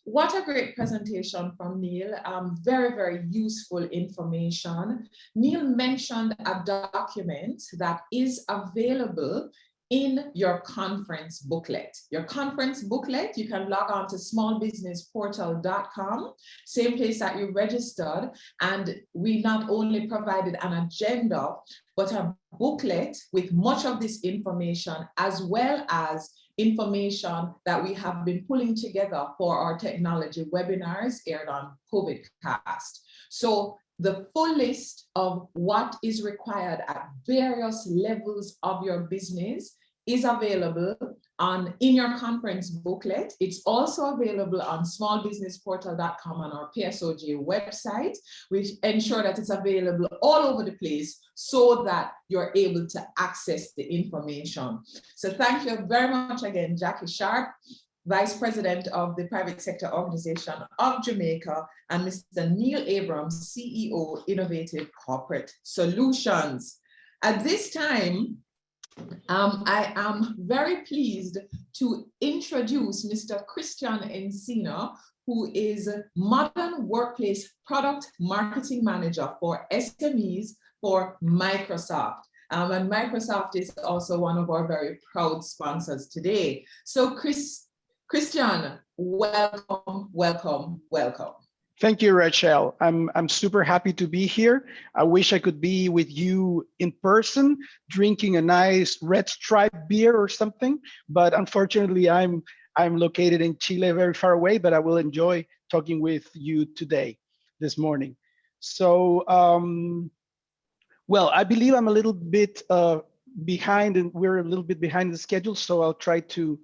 What a great presentation from Neil. Very, very useful information. Neil mentioned a document that is available in your conference booklet. Your conference booklet, you can log on to smallbusinessportal.com, same place that you registered, and we not only provided an agenda, but a booklet with much of this information, as well as information that we have been pulling together for our technology webinars aired on COVIDcast. So the full list of what is required at various levels of your business is available in your conference booklet. It's also available on smallbusinessportal.com on our PSOJ website, which ensure that it's available all over the place so that you're able to access the information. So thank you very much again, Jackie Sharp, Vice President of the Private Sector Organization of Jamaica, and Mr. Neil Abrams, CEO, Innovative Corporate Solutions. At this time, I am very pleased to introduce Mr. Crisitian Encina, who is Modern Workplace Product Marketing Manager for SMEs for Microsft. And Microsft is also one of our very proud sponsors today. So Crisitian, welcome, welcome, welcome. Thank you, Raquel. I'm super happy to be here. I wish I could be with you in person, drinking a nice Red Stripe beer or something, but unfortunately I'm located in Chile, very far away, but I will enjoy talking with you today, this morning. So, well, I believe I'm a little bit behind, and we're a little bit behind the schedule, so I'll try to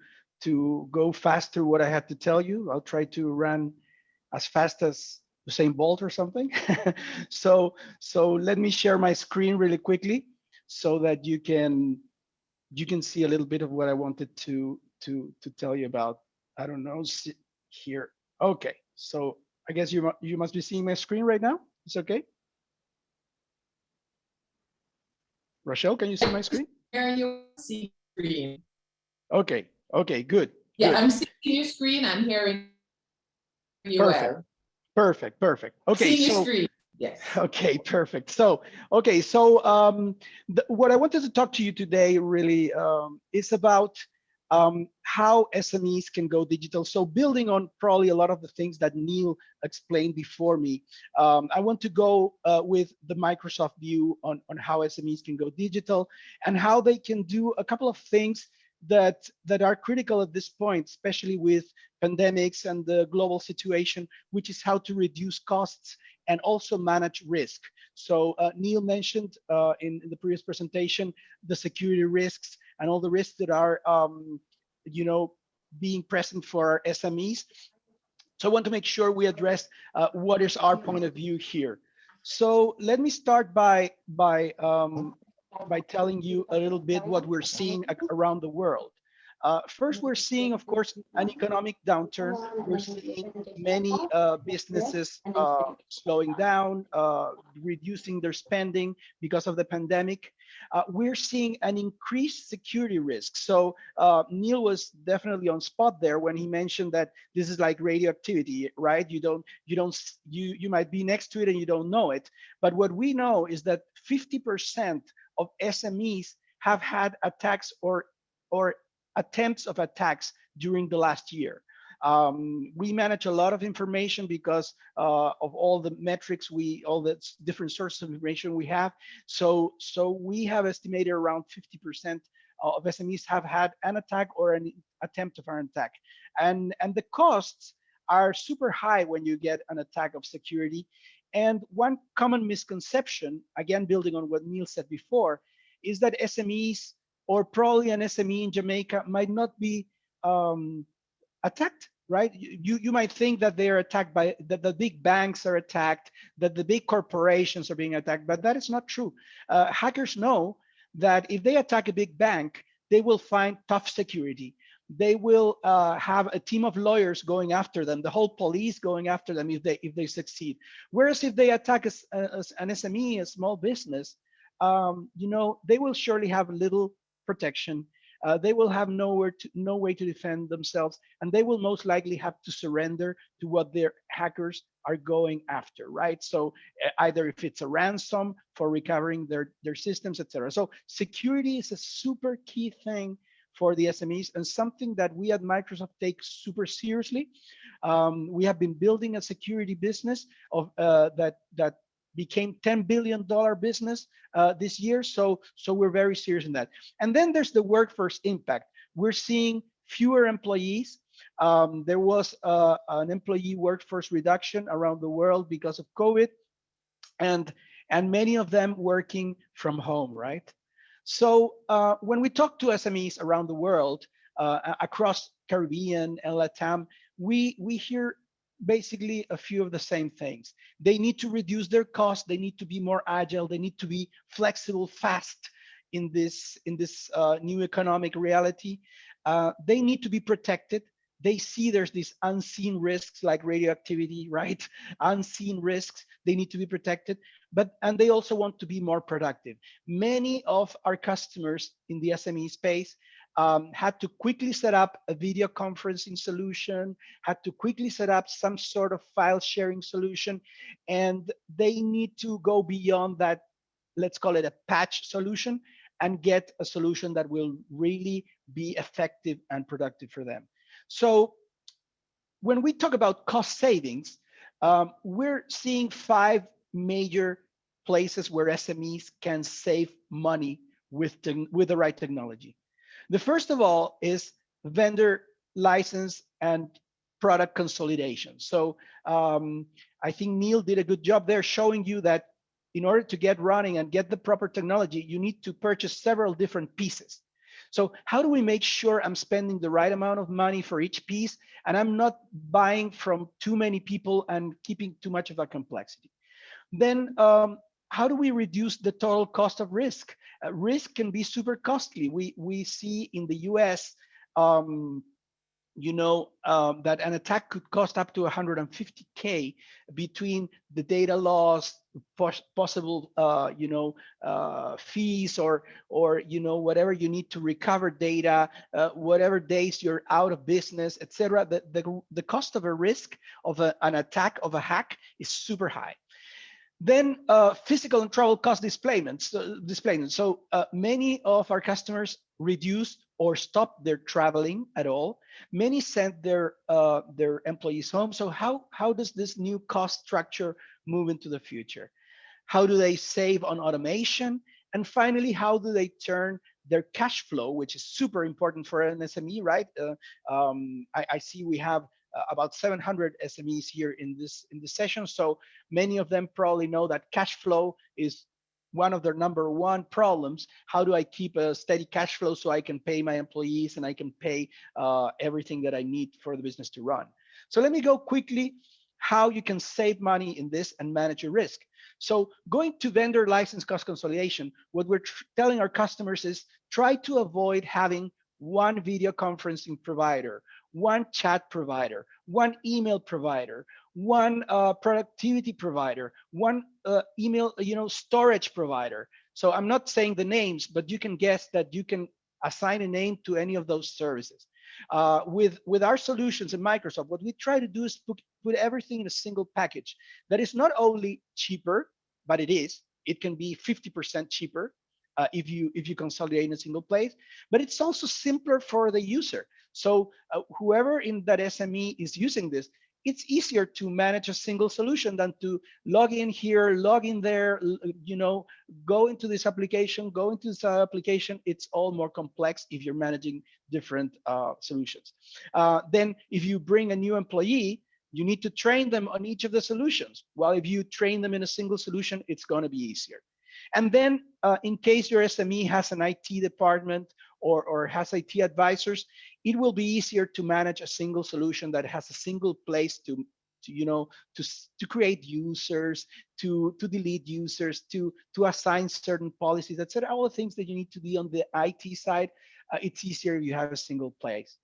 go fast through what I had to tell you. I'll try to run as fast as Usain Bolt or something. So let me share my screen really quickly so that you can see a little bit of what I wanted to tell you about. I don't know, here. Okay, so I guess you must be seeing my screen right now. It's okay. Rochelle, can you see my screen? Here you see screen. Okay, good. Yeah, good. I'm seeing your screen and hearing you well. Perfect. Okay, seeing so your screen. Yes. Okay, perfect. So what I wanted to talk to you today really is about how SMEs can go digital. So building on probably a lot of the things that Neil explained before me, I want to go with the Microsft view on how SMEs can go digital and how they can do a couple of things that are critical at this point, especially with pandemics and the global situation, which is how to reduce costs and also manage risk. So Neil mentioned in the previous presentation the security risks and all the risks that are being present for our SMEs. So I want to make sure we address what is our point of view here. So let me start by telling you a little bit what we're seeing around the world. First, we're seeing, of course, an economic downturn. We're seeing many businesses slowing down, reducing their spending because of the pandemic. We're seeing an increased security risk. So Neil was definitely on spot there when he mentioned that this is like radioactivity, right? You might be next to it and you don't know it. But what we know is that 50% of SMEs have had attacks or attempts of attacks during the last year. We manage a lot of information because of all the metrics, all the different sources of information we have. So we have estimated around 50% of SMEs have had an attack or an attempt of an attack. And the costs are super high when you get an attack of security. And one common misconception, again, building on what Neil said before, is that SMEs or probably an SME in Jamaica might not be attacked, right? You might think that they are attacked that the big banks are attacked, that the big corporations are being attacked, but that is not true. Hackers know that if they attack a big bank, they will find tough security. They will have a team of lawyers going after them, the whole police going after them if they succeed. Whereas if they attack an SME, a small business, they will surely have little protection. they will have no way to defend themselves, and they will most likely have to surrender to what their hackers are going after, right? So either if it's a ransom for recovering their systems, etc. So security is a super key thing for the SMEs, and something that we at Microsoft take super seriously. We have been building a security business of that became $10 billion business this year. So we're very serious in that. And then there's the workforce impact. We're seeing fewer employees. There was an employee workforce reduction around the world because of COVID, and many of them working from home, right? So when we talk to SMEs around the world, across Caribbean and LATAM, we hear basically a few of the same things. They need to reduce their costs. They need to be more agile. They need to be flexible, fast in this new economic reality. They need to be protected. They see there's these unseen risks like radioactivity, right? Unseen risks. They need to be protected, and they also want to be more productive. Many of our customers in the SME space had to quickly set up a video conferencing solution, had to quickly set up some sort of file sharing solution, and they need to go beyond that, let's call it a patch solution, and get a solution that will really be effective and productive for them. So when we talk about cost savings, we're seeing 5 major places where SMEs can save money with the right technology. The first of all is vendor license and product consolidation. So I think Neil did a good job there showing you that in order to get running and get the proper technology, you need to purchase several different pieces. So how do we make sure I'm spending the right amount of money for each piece and I'm not buying from too many people and keeping too much of that complexity? Then how do we reduce the total cost of risk? Risk can be super costly. We see in the US, that an attack could cost up to 150K between the data loss, possible, fees, or whatever you need to recover data, whatever days you're out of business, etc. The cost of a risk of an attack, of a hack, is super high. Then physical and travel cost displacements. So many of our customers reduced or stopped their traveling at all. Many sent their employees home. So how does this new cost structure move into the future? How do they save on automation? And finally, how do they turn their cash flow, which is super important for an SME, right? I see we have about 700 SMEs here in this session. So many of them probably know that cash flow is one of their number one problems. How do I keep a steady cash flow so I can pay my employees and I can pay everything that I need for the business to run? So let me go quickly how you can save money in this and manage your risk. So going to vendor license cost consolidation, what we're telling our customers is try to avoid having one video conferencing provider, one chat provider, one email provider, one productivity provider, one email storage provider. So I'm not saying the names, but you can guess that you can assign a name to any of those services. With our solutions in Microsoft, what we try to do is put everything in a single package that is not only cheaper, but it can be 50% cheaper if you consolidate in a single place, but it's also simpler for the user. So whoever in that SME is using this, it's easier to manage a single solution than to log in here, log in there, go into this application, go into this application. It's all more complex if you're managing different solutions. Then if you bring a new employee, you need to train them on each of the solutions. Well, if you train them in a single solution, it's going to be easier. And then in case your SME has an IT department or has IT advisors, it will be easier to manage a single solution that has a single place to create users, to delete users, to assign certain policies, etc. All the things that you need to do on the IT side, it's easier if you have a single place.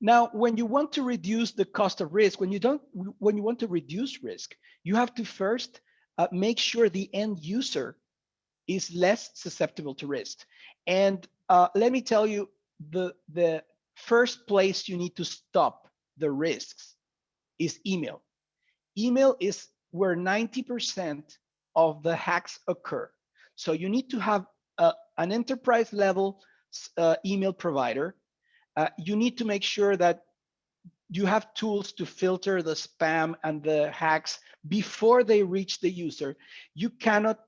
Now, when you want to reduce the cost of risk, when you want to reduce risk, you have to first make sure the end user is less susceptible to risk. And let me tell you, the first place you need to stop the risks is email. Email is where 90% of the hacks occur. So you need to have an enterprise level email provider. You need to make sure that you have tools to filter the spam and the hacks before they reach the user. You cannot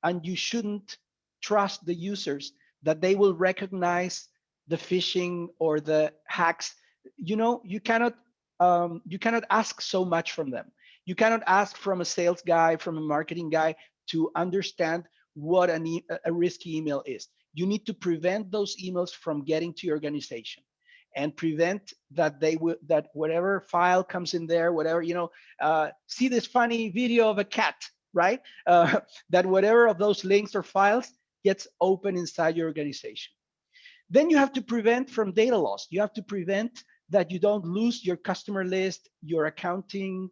and you shouldn't trust the users that they will recognize the phishing or the hacks. You cannot ask so much from them. You cannot ask from a sales guy, from a marketing guy to understand what a risky email is. You need to prevent those emails from getting to your organization and prevent that that whatever file comes in there, whatever, see this funny video of a cat, right? That whatever of those links or files gets open inside your organization. Then you have to prevent from data loss. You have to prevent that you don't lose your customer list, your accounting,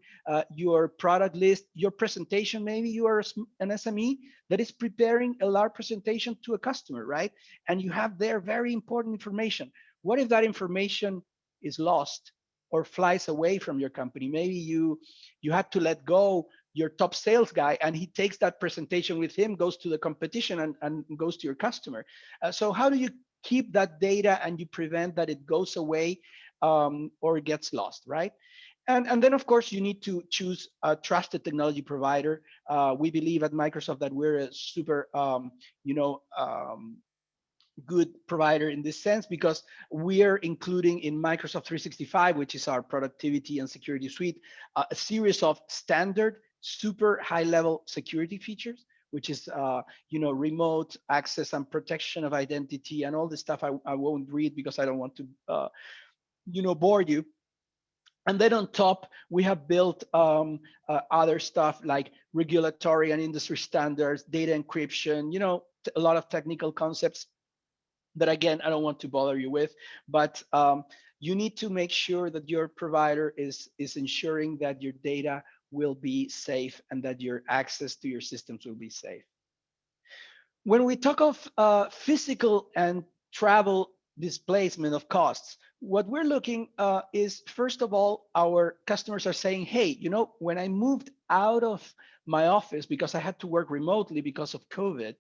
your product list, your presentation. Maybe you are an SME that is preparing a large presentation to a customer, right? And you have there very important information. What if that information is lost or flies away from your company? Maybe you had to let go your top sales guy and he takes that presentation with him, goes to the competition and goes to your customer. So how do you keep that data and you prevent that it goes away or gets lost, right? And then, of course, you need to choose a trusted technology provider. We believe at Microsoft that we're a super, good provider in this sense because we are including in Microsoft 365, which is our productivity and security suite, a series of standard, super high-level security features, which is remote access and protection of identity and all this stuff. I won't read because I don't want to bore you. And then on top, we have built other stuff like regulatory and industry standards, data encryption, a lot of technical concepts that, again, I don't want to bother you with, but you need to make sure that your provider is ensuring that your data will be safe and that your access to your systems will be safe. When we talk of physical and travel displacement of costs, what we're looking is, first of all, our customers are saying, hey, when I moved out of my office because I had to work remotely because of COVID,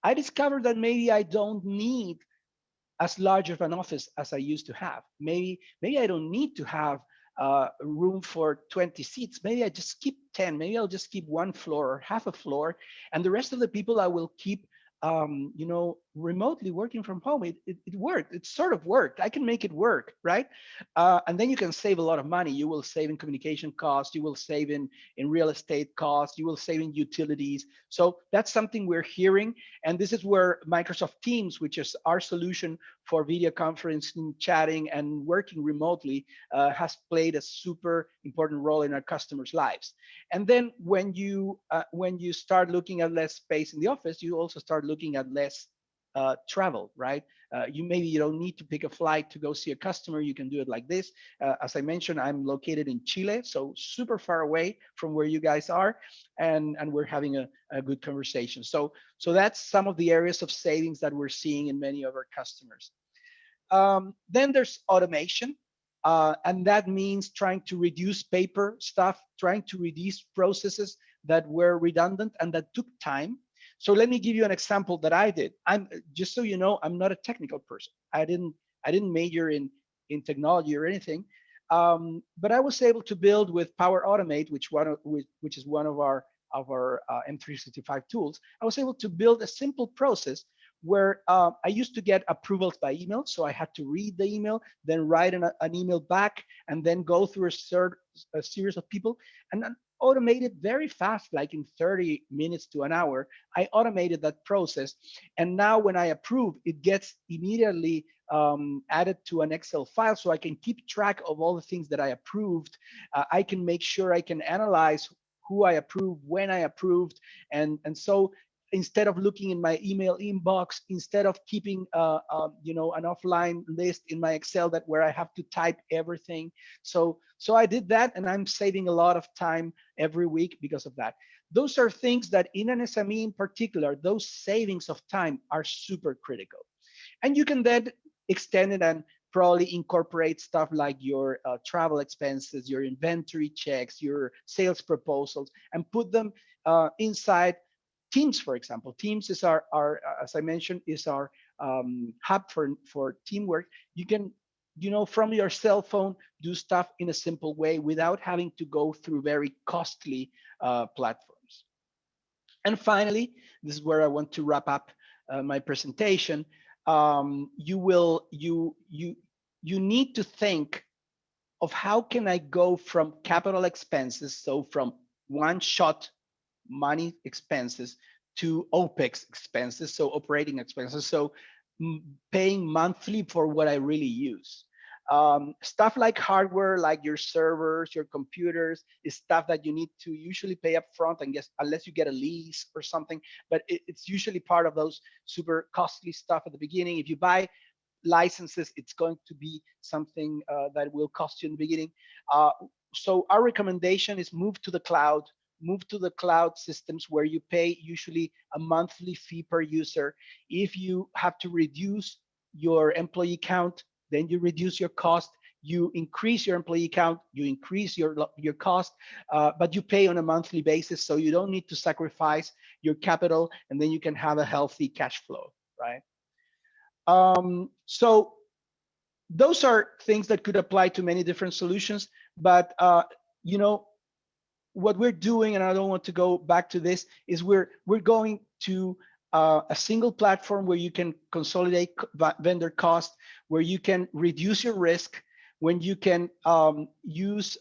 I discovered that maybe I don't need as large of an office as I used to have. Maybe I don't need to have room for 20 seats. Maybe I just keep 10. Maybe I'll just keep one floor or half a floor, and the rest of the people I will keep remotely working from home. It worked. It sort of worked. I can make it work, right? And then you can save a lot of money. You will save in communication costs. You will save in real estate costs. You will save in utilities. So that's something we're hearing. And this is where Microsoft Teams, which is our solution for video conferencing, chatting, and working remotely, has played a super important role in our customers' lives. And then when you start looking at less space in the office, you also start looking at less travel, right? You don't need to pick a flight to go see a customer. You can do it like this. As I mentioned, I'm located in Chile, so super far away from where you guys are, and we're having a good conversation. So that's some of the areas of savings that we're seeing in many of our customers. Then there's automation. And that means trying to reduce paper stuff, trying to reduce processes that were redundant and that took time. So let me give you an example that I did. I'm just so you know, I'm not a technical person. I didn't major in technology or anything, but I was able to build with Power Automate, which is one of our M365 tools. I was able to build a simple process where I used to get approvals by email. So I had to read the email, then write an email back, and then go through a series of people, and then automate it very fast, like in 30 minutes to an hour. I automated that process. And now when I approve, it gets immediately added to an Excel file, so I can keep track of all the things that I approved. I can make sure I can analyze who I approved, when I approved, and so instead of looking in my email inbox, instead of keeping an offline list in my Excel where I have to type everything. So I did that, and I'm saving a lot of time every week because of that. Those are things that in an SME in particular, those savings of time are super critical. And you can then extend it and probably incorporate stuff like your travel expenses, your inventory checks, your sales proposals, and put them inside Teams, for example. Teams is our as I mentioned, is our hub for teamwork. You can, from your cell phone, do stuff in a simple way without having to go through very costly platforms. And finally, this is where I want to wrap up my presentation. You need to think of how can I go from capital expenses, so from one-shot money expenses, to OPEX expenses, so operating expenses, so paying monthly for what I really use. Stuff like hardware, like your servers, your computers, is stuff that you need to usually pay up front, and guess, unless you get a lease or something, but it's usually part of those super costly stuff at the beginning. If you buy licenses, it's going to be something that will cost you in the beginning. So our recommendation is move to the cloud systems where you pay usually a monthly fee per user. If you have to reduce your employee count, then you reduce your cost. You increase your employee count, you increase your cost, but you pay on a monthly basis, so you don't need to sacrifice your capital, and then you can have a healthy cash flow, right? So those are things that could apply to many different solutions, but what we're doing, and I don't want to go back to this, is we're going to a single platform where you can consolidate vendor cost, where you can reduce your risk, when you can use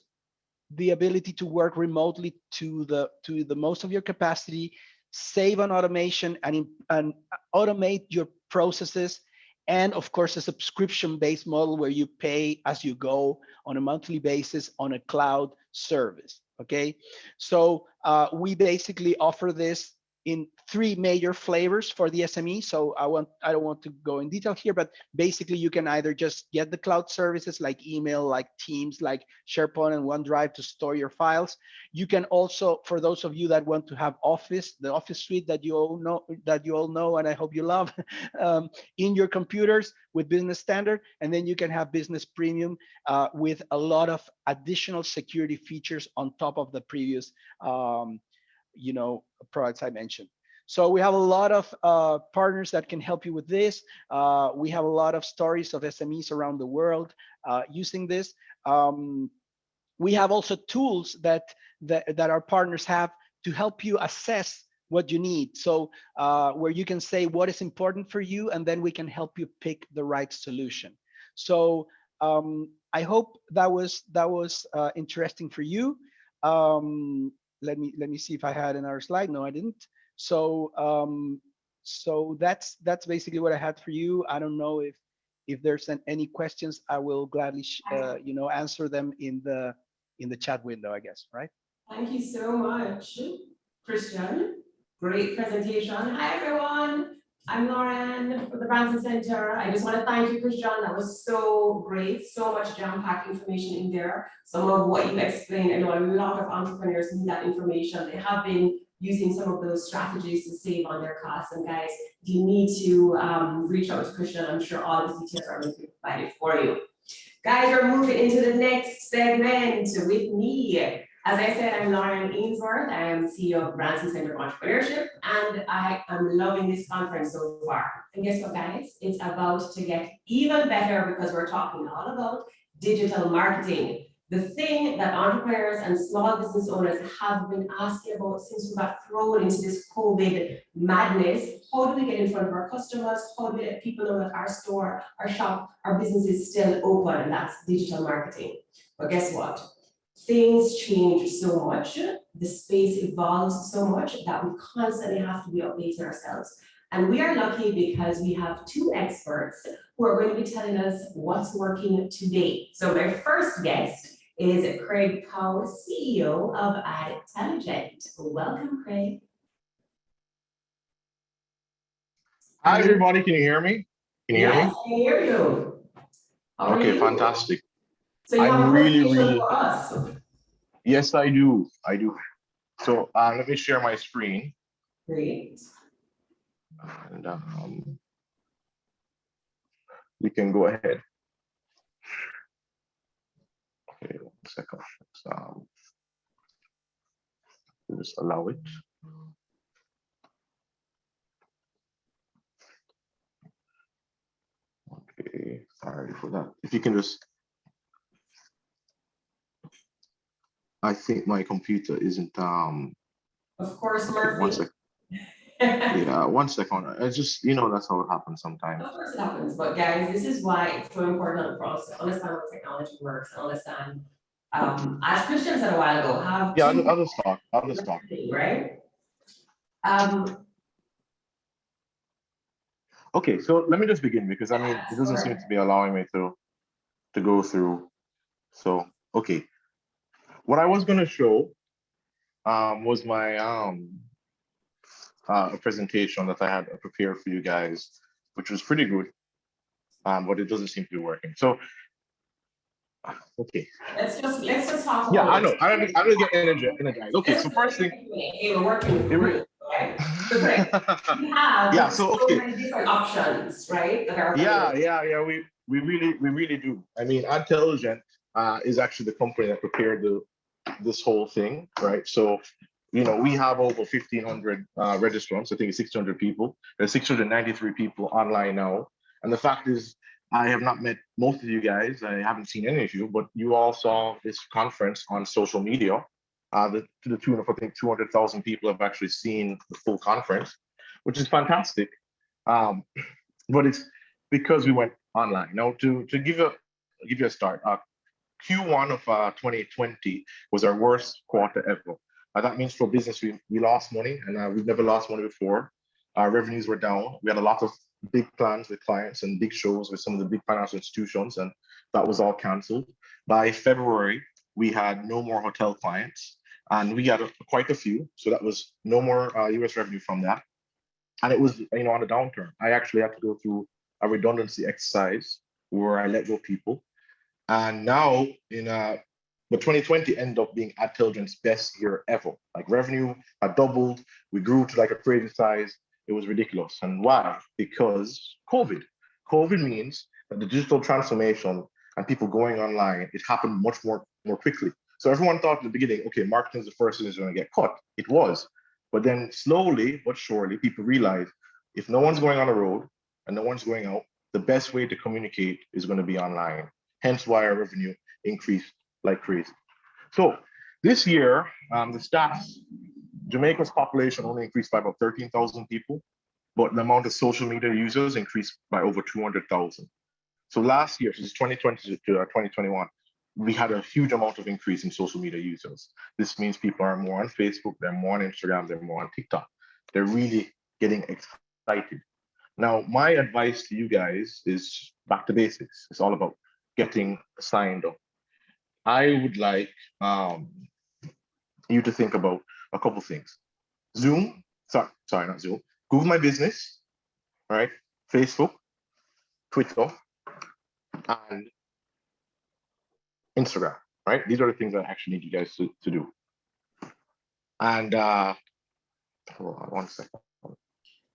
the ability to work remotely to the most of your capacity, save on automation and automate your processes, and of course a subscription-based model where you pay as you go on a monthly basis on a cloud service. Okay, so we basically offer this in 3 major flavors for the SME. So I don't want to go in detail here, but basically you can either just get the cloud services like email, like Teams, like SharePoint and OneDrive to store your files. You can also, for those of you that want to have Office, the Office suite that you all know, and I hope you love, in your computers with Business Standard, and then you can have Business Premium with a lot of additional security features on top of the previous products I mentioned. So we have a lot of partners that can help you with this. We have a lot of stories of SMEs around the world using this. We have also tools that our partners have to help you assess what you need. So where you can say what is important for you, and then we can help you pick the right solution. So I hope that was interesting for you. Let me see if I had another slide. No, I didn't. So so that's basically what I had for you. I don't know if there's any questions. I will gladly answer them in the chat window, I guess, right? Thank you so much, Christian. Great presentation. Hi everyone. I'm Lauren from the Brainz Center. I just want to thank you, Christian. That was so great. So much jam-packed information in there. Some of what you explained, I know a lot of entrepreneurs need that information. They have been using some of those strategies to save on their costs. And guys, if you need to reach out to Christian, I'm sure all the details are going to be provided for you. Guys, we're moving into the next segment with me. As I said, I'm Lauren Ainsworth. I am CEO of Brainz Center of Entrepreneurship, and I am loving this conference so far. And guess what, guys? It's about to get even better because we're talking all about digital marketing. The thing that entrepreneurs and small business owners have been asking about since we got thrown into this COVID madness. How do we get in front of our customers? How do we let people know that our store, our shop, our business is still open? And that's digital marketing. But guess what? Things change so much, the space evolves so much that we constantly have to be updating ourselves. And we are lucky because we have 2 experts who are going to be telling us what's working today. So my first guest is Craig Powe, CEO of Adtelligent. Welcome, Craig. Hi, everybody. Can you hear me? Can you hear me? Yes, I can hear you. Okay, fantastic. So you have I'm a really for us. Yes, I do. So let me share my screen. Great. And we can go ahead. Okay, 1 second. Let's just allow it. Okay, sorry for that. If you can just, I think my computer isn't Of course, okay, Murphy. 1 second. Yeah, 1 second. It's just, you know, that's how it happens sometimes. Of course it happens, but guys, this is why it's so important for us to understand how technology works and understand, as Christian said a while ago, have Yeah, two, I'll just talk. I'll just talk. right? Okay, so let me just begin because I mean, it doesn't seem to be allowing me to go through. So, okay. What I was going to show was my a presentation that I had prepared for you guys, which was pretty good, but it doesn't seem to be working. So, okay. Let's just talk. Yeah, I know. I don't get energized. Okay, so first thing. Hey, we're working with you, right? So great. We have Yeah. So okay. many different options, right? That are Yeah. We really do. I mean, Adtelligent is actually the company that prepared this whole thing, right? So, you know, we have over 1,500 registrants. I think it's 600 people. There's 693 people online now. And the fact is, I have not met most of you guys. I haven't seen any of you, but you all saw this conference on social media. To the tune of, I think, 200,000 people have actually seen the full conference, which is fantastic. But it's because we went online. Now, to give you a start, Q1 of 2020 was our worst quarter ever. That means for business, we lost money, and we've never lost money before. Our revenues were down. We had a lot of big plans with clients and big shows with some of the big financial institutions, and that was all canceled. By February, we had no more hotel clients, and we had quite a few. So that was no more US revenue from that. And it was, you know, on a downturn. I actually had to go through a redundancy exercise where I let go people. And now but 2020 ended up being Adtelligent's best year ever. Like revenue had doubled. We grew to like a crazy size. It was ridiculous. And why? Because COVID. COVID means that the digital transformation and people going online, it happened much more quickly. So everyone thought at the beginning, okay, marketing is the first thing that's going to get cut. It was. But then slowly but surely, people realized if no one's going on the road and no one's going out, the best way to communicate is going to be online. Hence why our revenue increased like crazy. So this year, the stats, Jamaica's population only increased by about 13,000 people, but the amount of social media users increased by over 200,000. So last year, since 2020 to 2021, we had a huge amount of increase in social media users. This means people are more on Facebook, they're more on Instagram, they're more on TikTok. They're really getting excited. Now, my advice to you guys is back to basics. It's all about getting signed up. I would like you to think about a couple things. Zoom, sorry, not Zoom. Google My Business, right? Facebook, Twitter, and Instagram, right? These are the things I actually need you guys to do. And hold on 1 second.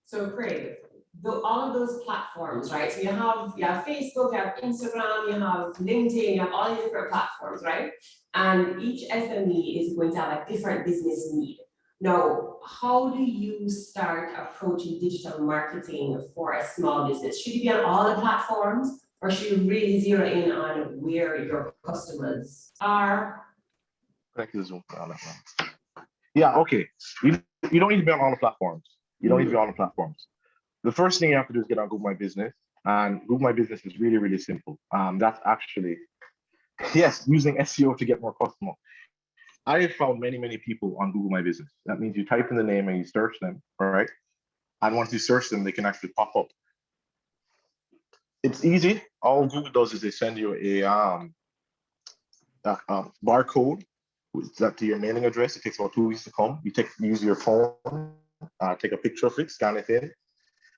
So Craig, all of those platforms, right? So you have Facebook, you have Instagram, you have LinkedIn, you have all these different platforms, right? And each SME is going to have a different business need. Now, how do you start approaching digital marketing for a small business? Should you be on all the platforms, or should you really zero in on where your customers are? Yeah, okay. You don't need to be on all the platforms. You don't need to be on all the platforms. The first thing you have to do is get on Google My Business. And Google My Business is really, really simple. That's actually, yes, using SEO to get more customers. I have found many, many people on Google My Business. That means you type in the name and you search them, all right? And once you search them, they can actually pop up. It's easy. All Google does is they send you a barcode to your mailing address. It takes about 2 weeks to come. You use your phone, take a picture of it, scan it in,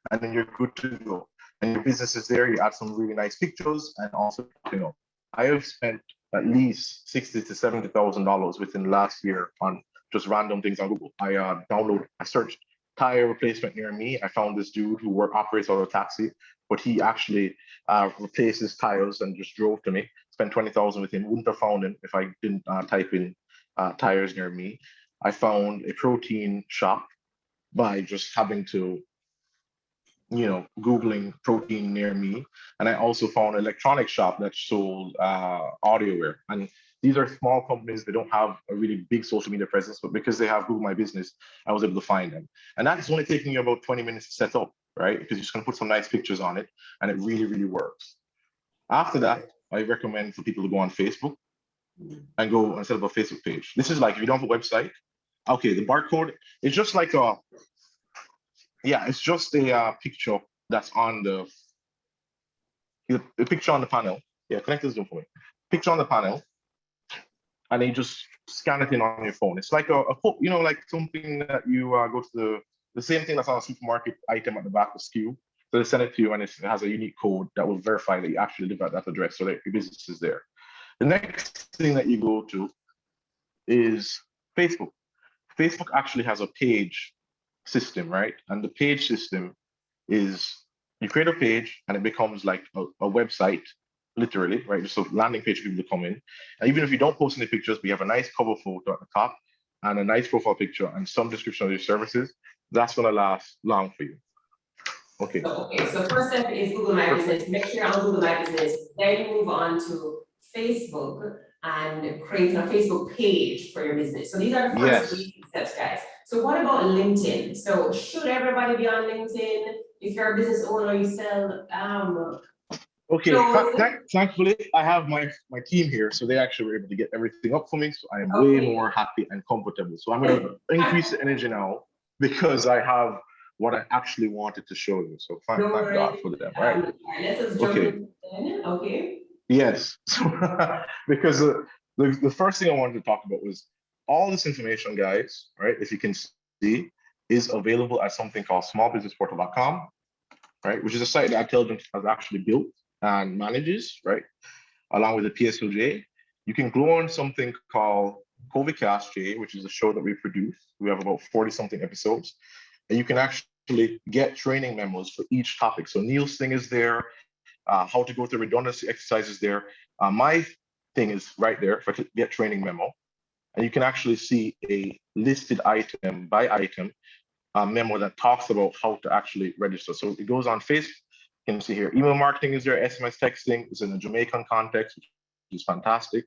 and then you're good to go. And your business is there. You add some really nice pictures, and also, you know, I have spent at least $60,000 to $70,000 within the last year on just random things on Google. I searched tire replacement near me. I found this dude who operates out of a taxi, but he actually replaces tires and just drove to me. Spent 20,000 with him. Wouldn't have found him if I didn't type in tires near me. I found a protein shop by just having to, Googling protein near me. And I also found an electronic shop that sold audioware. And these are small companies. They don't have a really big social media presence, but because they have Google My Business, I was able to find them. And that's only taking you about 20 minutes to set up, right? Because you're just gonna put some nice pictures on it, and it really, really works. After that, I recommend for people to go on Facebook and go and set up a Facebook page. This is like, if you don't have a website, okay, the barcode is just like it's just a picture that's on the picture on the panel. Yeah, connect this Zoom for me. Picture on the panel, and then you just scan it in on your phone. It's like like something that you go to the same thing that's on a supermarket item at the back of SKU. So they send it to you, and it has a unique code that will verify that you actually live at that address, so that your business is there. The next thing that you go to is Facebook. Facebook actually has a page system, right? And the page system is, you create a page and it becomes like a website, literally, right? Just a landing page for people to come in. And even if you don't post any pictures, but you have a nice cover photo at the top and a nice profile picture and some description of your services, that's gonna last long for you. Okay. So first step is Google My Business. Make sure you're on Google My Business. Then you move on to Facebook and create a Facebook page for your business. So these are the first basic steps, guys. So what about LinkedIn? So should everybody be on LinkedIn? If you're a business owner, you sell okay, thankfully I have my team here, so they actually were able to get everything up for me. So I am way more happy and comfortable. So I'm gonna increase the energy now because I have what I actually wanted to show you. So thank God for them, right? Let's just jump in. Okay. Yes, because the first thing I wanted to talk about was all this information, guys, right? If you can see, is available at something called smallbusinessportal.com, right? Which is a site that Adtelligent has actually built and manages, right? Along with the PSOJ. You can go on something called COVIDcast, which is a show that we produce. We have about 40 something episodes, and you can actually get training memos for each topic. So Neil's thing is there. How to go through redundancy exercises there. My thing is right there for get training memo. And you can actually see a listed item by item memo that talks about how to actually register. So it goes on Facebook. You can see here, email marketing is there, SMS texting is in a Jamaican context, which is fantastic.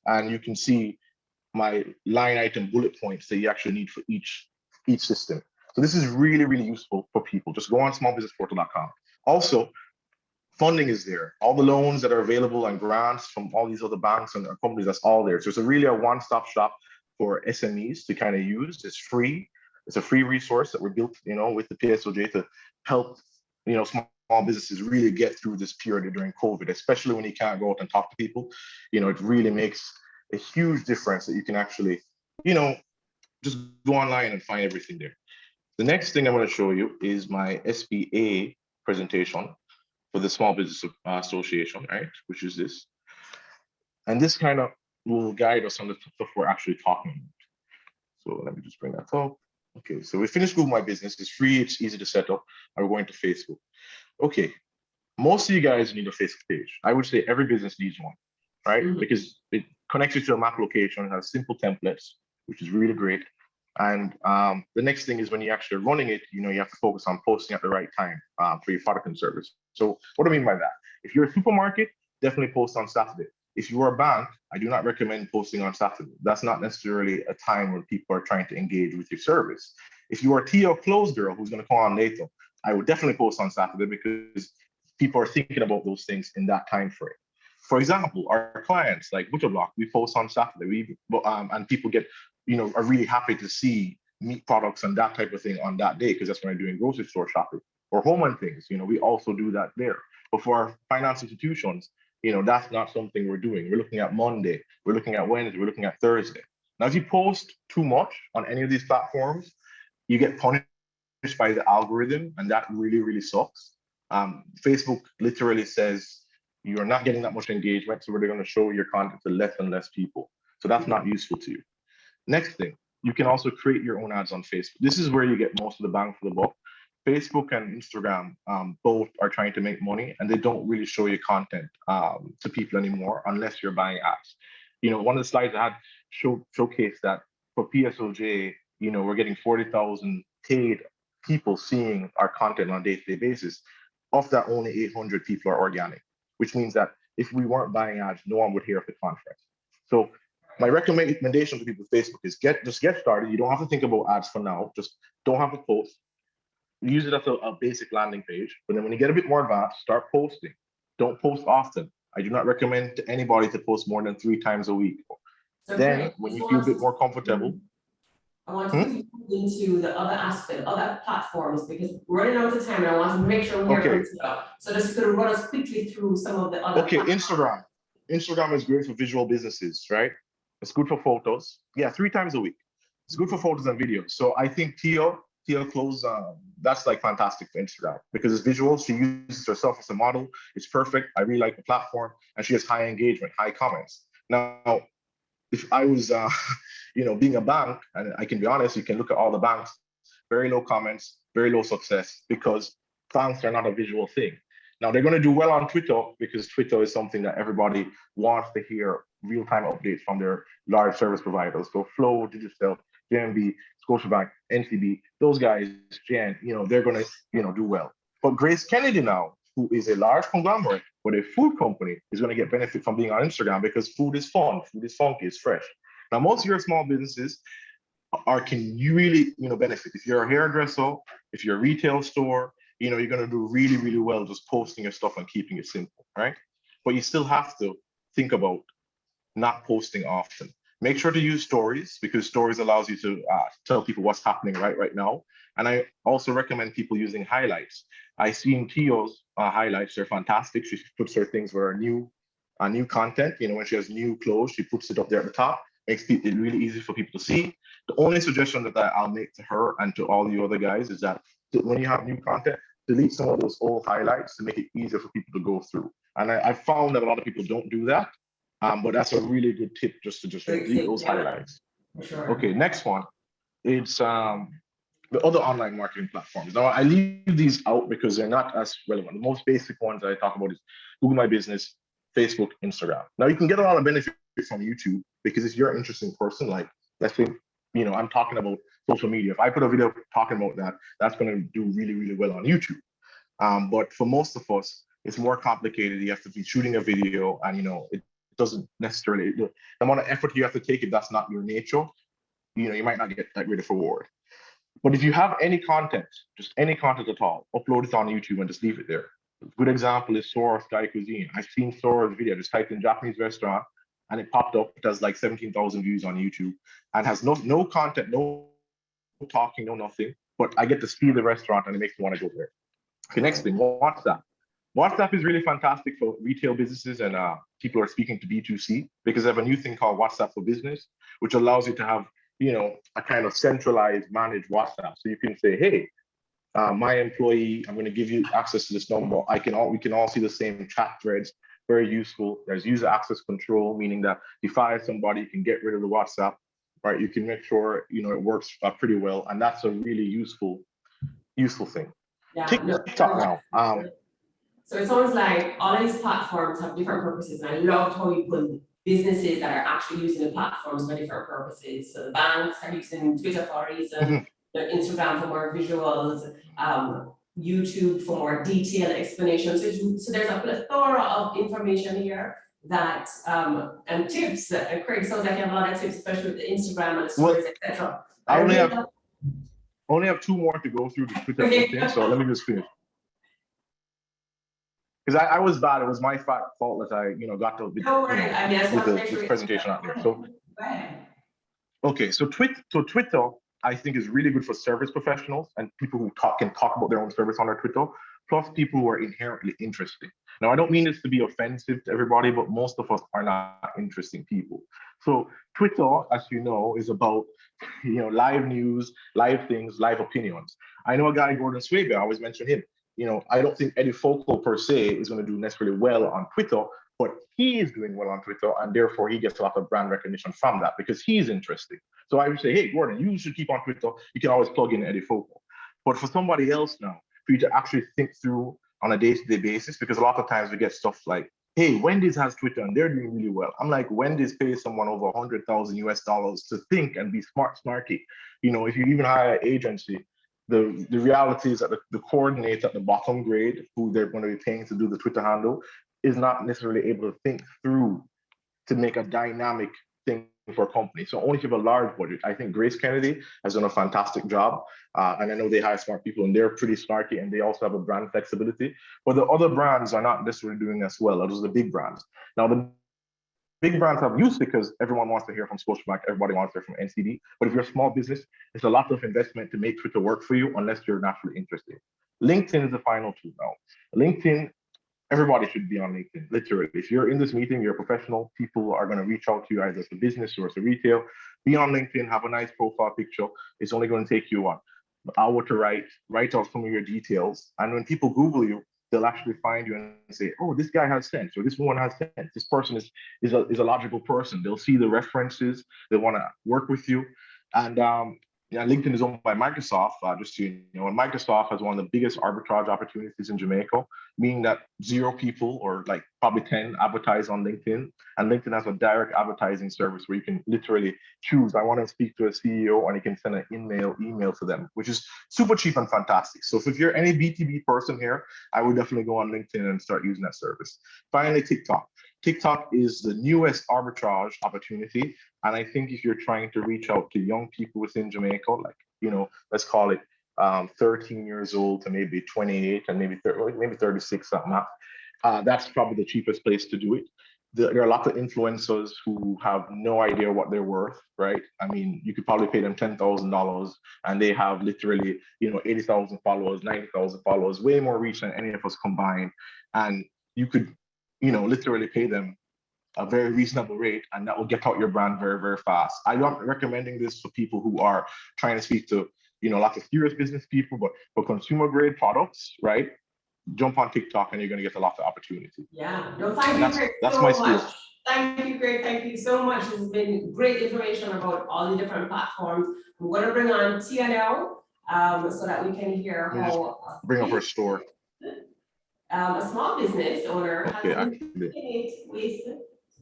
And you can see my line item bullet points that you actually need for each system. So this is really, really useful for people. Just go on smallbusinessportal.com. Also, funding is there. All the loans that are available and grants from all these other banks and companies, that's all there. So it's really a one-stop shop for SMEs to kind of use. It's free. It's a free resource that we're built, with the PSOJ to help, small businesses really get through this period during COVID, especially when you can't go out and talk to people. It really makes a huge difference that you can actually, just go online and find everything there. The next thing I'm going to show you is my SBA presentation for the Small Business Association, right? Which is this. And this kind of will guide us on the stuff we're actually talking about. So let me just bring that up. Okay, so we finished Google My Business. It's free, it's easy to set up. And we're going to Facebook. Okay, most of you guys need a Facebook page. I would say every business needs one, right? Mm-hmm. Because it connects you to a map location, has simple templates, which is really great. And the next thing is when you're actually running it, you have to focus on posting at the right time for your product and service. So what do I mean by that? If you're a supermarket, definitely post on Saturday. If you are a bank, I do not recommend posting on Saturday. That's not necessarily a time when people are trying to engage with your service. If you are a tea or clothes girl who's going to call on later, I would definitely post on Saturday because people are thinking about those things in that time frame. For example, our clients like Butcher Block, we post on Saturday. And people get, are really happy to see meat products and that type of thing on that day because that's when I'm doing grocery store shopping or home and things. We also do that there. But for our finance institutions, that's not something we're doing. We're looking at Monday, we're looking at Wednesday, we're looking at Thursday. Now, if you post too much on any of these platforms, you get punished by the algorithm, and that really, really sucks. Facebook literally says you're not getting that much engagement, so we're going to show your content to less and less people. So that's not useful to you. Next thing, you can also create your own ads on Facebook. This is where you get most of the bang for the buck. Facebook and Instagram both are trying to make money, and they don't really show you content to people anymore unless you're buying ads. You know, one of the slides I had showcased that for PSOJ, you know, we're getting 40,000 paid people seeing our content on a day-to-day basis. Of that, only 800 people are organic, which means that if we weren't buying ads, no one would hear of the conference. So my recommendation to people with Facebook is just get started. You don't have to think about ads for now. Just don't have to post. Use it as a basic landing page. But then when you get a bit more advanced, start posting. Don't post often. I do not recommend to anybody to post more than 3 times a week. So then Greg, when you feel a bit more comfortable. I want to move into the other aspect, other platforms, because we're running out of time and I want to make sure we hear from you. So just could run us quickly through some of the other Instagram. Instagram is great for visual businesses, right? It's good for photos. Yeah, 3 times a week. It's good for photos and videos. So I think Tia Close, that's like fantastic for Instagram because it's visual. She uses herself as a model. It's perfect. I really like the platform, and she has high engagement, high comments. Now, if I was, you know, being a bank, and I can be honest, you can look at all the banks, very low comments, very low success because banks are not a visual thing. Now they're going to do well on Twitter because Twitter is something that everybody wants to hear real-time updates from their large service providers. So Flow, Digital, JMB, Scotiabank, NCB, those guys, Jan, you know, they're going to, you know, do well. But Grace Kennedy now, who is a large conglomerate, but a food company, is going to get benefit from being on Instagram because food is fun, food is funky, it's fresh. Now, most of your small businesses can you really, you know, benefit. If you're a hairdresser, if you're a retail store, you know, you're going to do really, really well just posting your stuff and keeping it simple, right? But you still have to think about not posting often. Make sure to use stories because stories allows you to tell people what's happening right now. And I also recommend people using highlights. I've seen Tio's highlights, they're fantastic. She puts her things with her new content. You know, when she has new clothes, she puts it up there at the top. Makes it really easy for people to see. The only suggestion that I'll make to her and to all you other guys is that when you have new content, delete some of those old highlights to make it easier for people to go through. And I found that a lot of people don't do that, but that's a really good tip just to delete those highlights. Sure. Okay, next one. It's the other online marketing platforms. Now I leave these out because they're not as relevant. The most basic ones that I talk about is Google My Business, Facebook, Instagram. Now you can get a lot of benefit from YouTube because if you're an interesting person, like let's say, you know, I'm talking about social media. If I put a video talking about that, that's going to do really, really well on YouTube. But for most of us, it's more complicated. You have to be shooting a video and, you know, it doesn't necessarily, the amount of effort you have to take, if that's not your nature, you know, you might not get that great of reward. But if you have any content, just any content at all, upload it on YouTube and just leave it there. A good example is Sora's Sky Cuisine. I've seen Sora's video, just typed in Japanese restaurant and it popped up. It has like 17,000 views on YouTube and has no content, no talking, no nothing, but I get to see the restaurant and it makes me want to go there. Okay, next thing, WhatsApp. WhatsApp is really fantastic for retail businesses and people are speaking to B2C because they have a new thing called WhatsApp for Business, which allows you to have, you know, a kind of centralized managed WhatsApp. So you can say, hey, my employee, I'm going to give you access to this number. We can all see the same chat threads. Very useful. There's user access control, meaning that if you fire somebody, you can get rid of the WhatsApp, right? You can make sure, you know, it works pretty well. And that's a really useful thing. Yeah, TikTok now. So it sounds like all these platforms have different purposes. And I love how you put businesses that are actually using the platforms for different purposes. So the banks are using Twitter for a reason, Instagram for more visuals, YouTube for more detailed explanations. So there's a plethora of information here that and tips. And Craig sounds like you have a lot of tips, especially with the Instagram and the stories, etc. I only have 2 more to go through the Twitter thing, so let me just finish. Because I was bad. It was my fault that I, you know, got to with the presentation out there. So, okay, so Twitter, I think is really good for service professionals and people who can talk about their own service on their Twitter, plus people who are inherently interesting. Now, I don't mean this to be offensive to everybody, but most of us are not interesting people. So Twitter, as you know, is about, you know, live news, live things, live opinions. I know a guy, Gordon Swaby, I always mention him. You know, I don't think Eddie Focal per se is going to do necessarily well on Twitter, but he is doing well on Twitter, and therefore he gets a lot of brand recognition from that because he's interesting. So I would say, hey, Gordon, you should keep on Twitter. You can always plug in Eddie Focal. But for somebody else now, for you to actually think through on a day-to-day basis, because a lot of times we get stuff like, hey, Wendy's has Twitter and they're doing really well. I'm like, Wendy's pays someone over $100,000 US to think and be snarky. You know, if you even hire an agency, the reality is that the coordinator at the bottom grade, who they're going to be paying to do the Twitter handle, is not necessarily able to think through to make a dynamic thing for a company. So only if you have a large budget. I think Grace Kennedy has done a fantastic job. And I know they hire smart people and they're pretty snarky and they also have a brand flexibility. But the other brands are not necessarily doing as well. Those are the big brands. Now, the big brands have used because everyone wants to hear from Scotiabank, everybody wants to hear from NCD. But if you're a small business, it's a lot of investment to make Twitter work for you unless you're naturally interested. LinkedIn is the final tool now. LinkedIn, everybody should be on LinkedIn, literally. If you're in this meeting, you're a professional, people are going to reach out to you either as a business or as a retail. Be on LinkedIn, have a nice profile picture. It's only going to take you an hour to write out some of your details. And when people Google you, they'll actually find you and say, oh, this guy has sense, or this woman has sense. This person is a logical person. They'll see the references. They want to work with you. And yeah, LinkedIn is owned by Microsoft, just so you know, and Microsoft has one of the biggest arbitrage opportunities in Jamaica, meaning that 0 people or like probably 10 advertise on LinkedIn. And LinkedIn has a direct advertising service where you can literally choose, I want to speak to a CEO, and you can send an email to them, which is super cheap and fantastic. So if you're any B2B person here, I would definitely go on LinkedIn and start using that service. Finally, TikTok. TikTok is the newest arbitrage opportunity. And I think if you're trying to reach out to young people within Jamaica, like, you know, let's call it 13 years old to maybe 28 and maybe 36, something, that's probably the cheapest place to do it. There are a lot of influencers who have no idea what they're worth, right? I mean, you could probably pay them $10,000 and they have literally, you know, 80,000 followers, 90,000 followers, way more reach than any of us combined. And you could, you know, literally pay them a very reasonable rate, and that will get out your brand very, very fast. I'm not recommending this for people who are trying to speak to, you know, lots of serious business people, but for consumer grade products, right? Jump on TikTok and you're going to get a lot of opportunity. Yeah, no, thank you, Greg, that's so my much. spiel. Thank you, Greg. Thank you so much. This has been great information about all the different platforms. I'm going to bring on Tia now, so that we can hear how bring up her store. A small business owner has okay, been with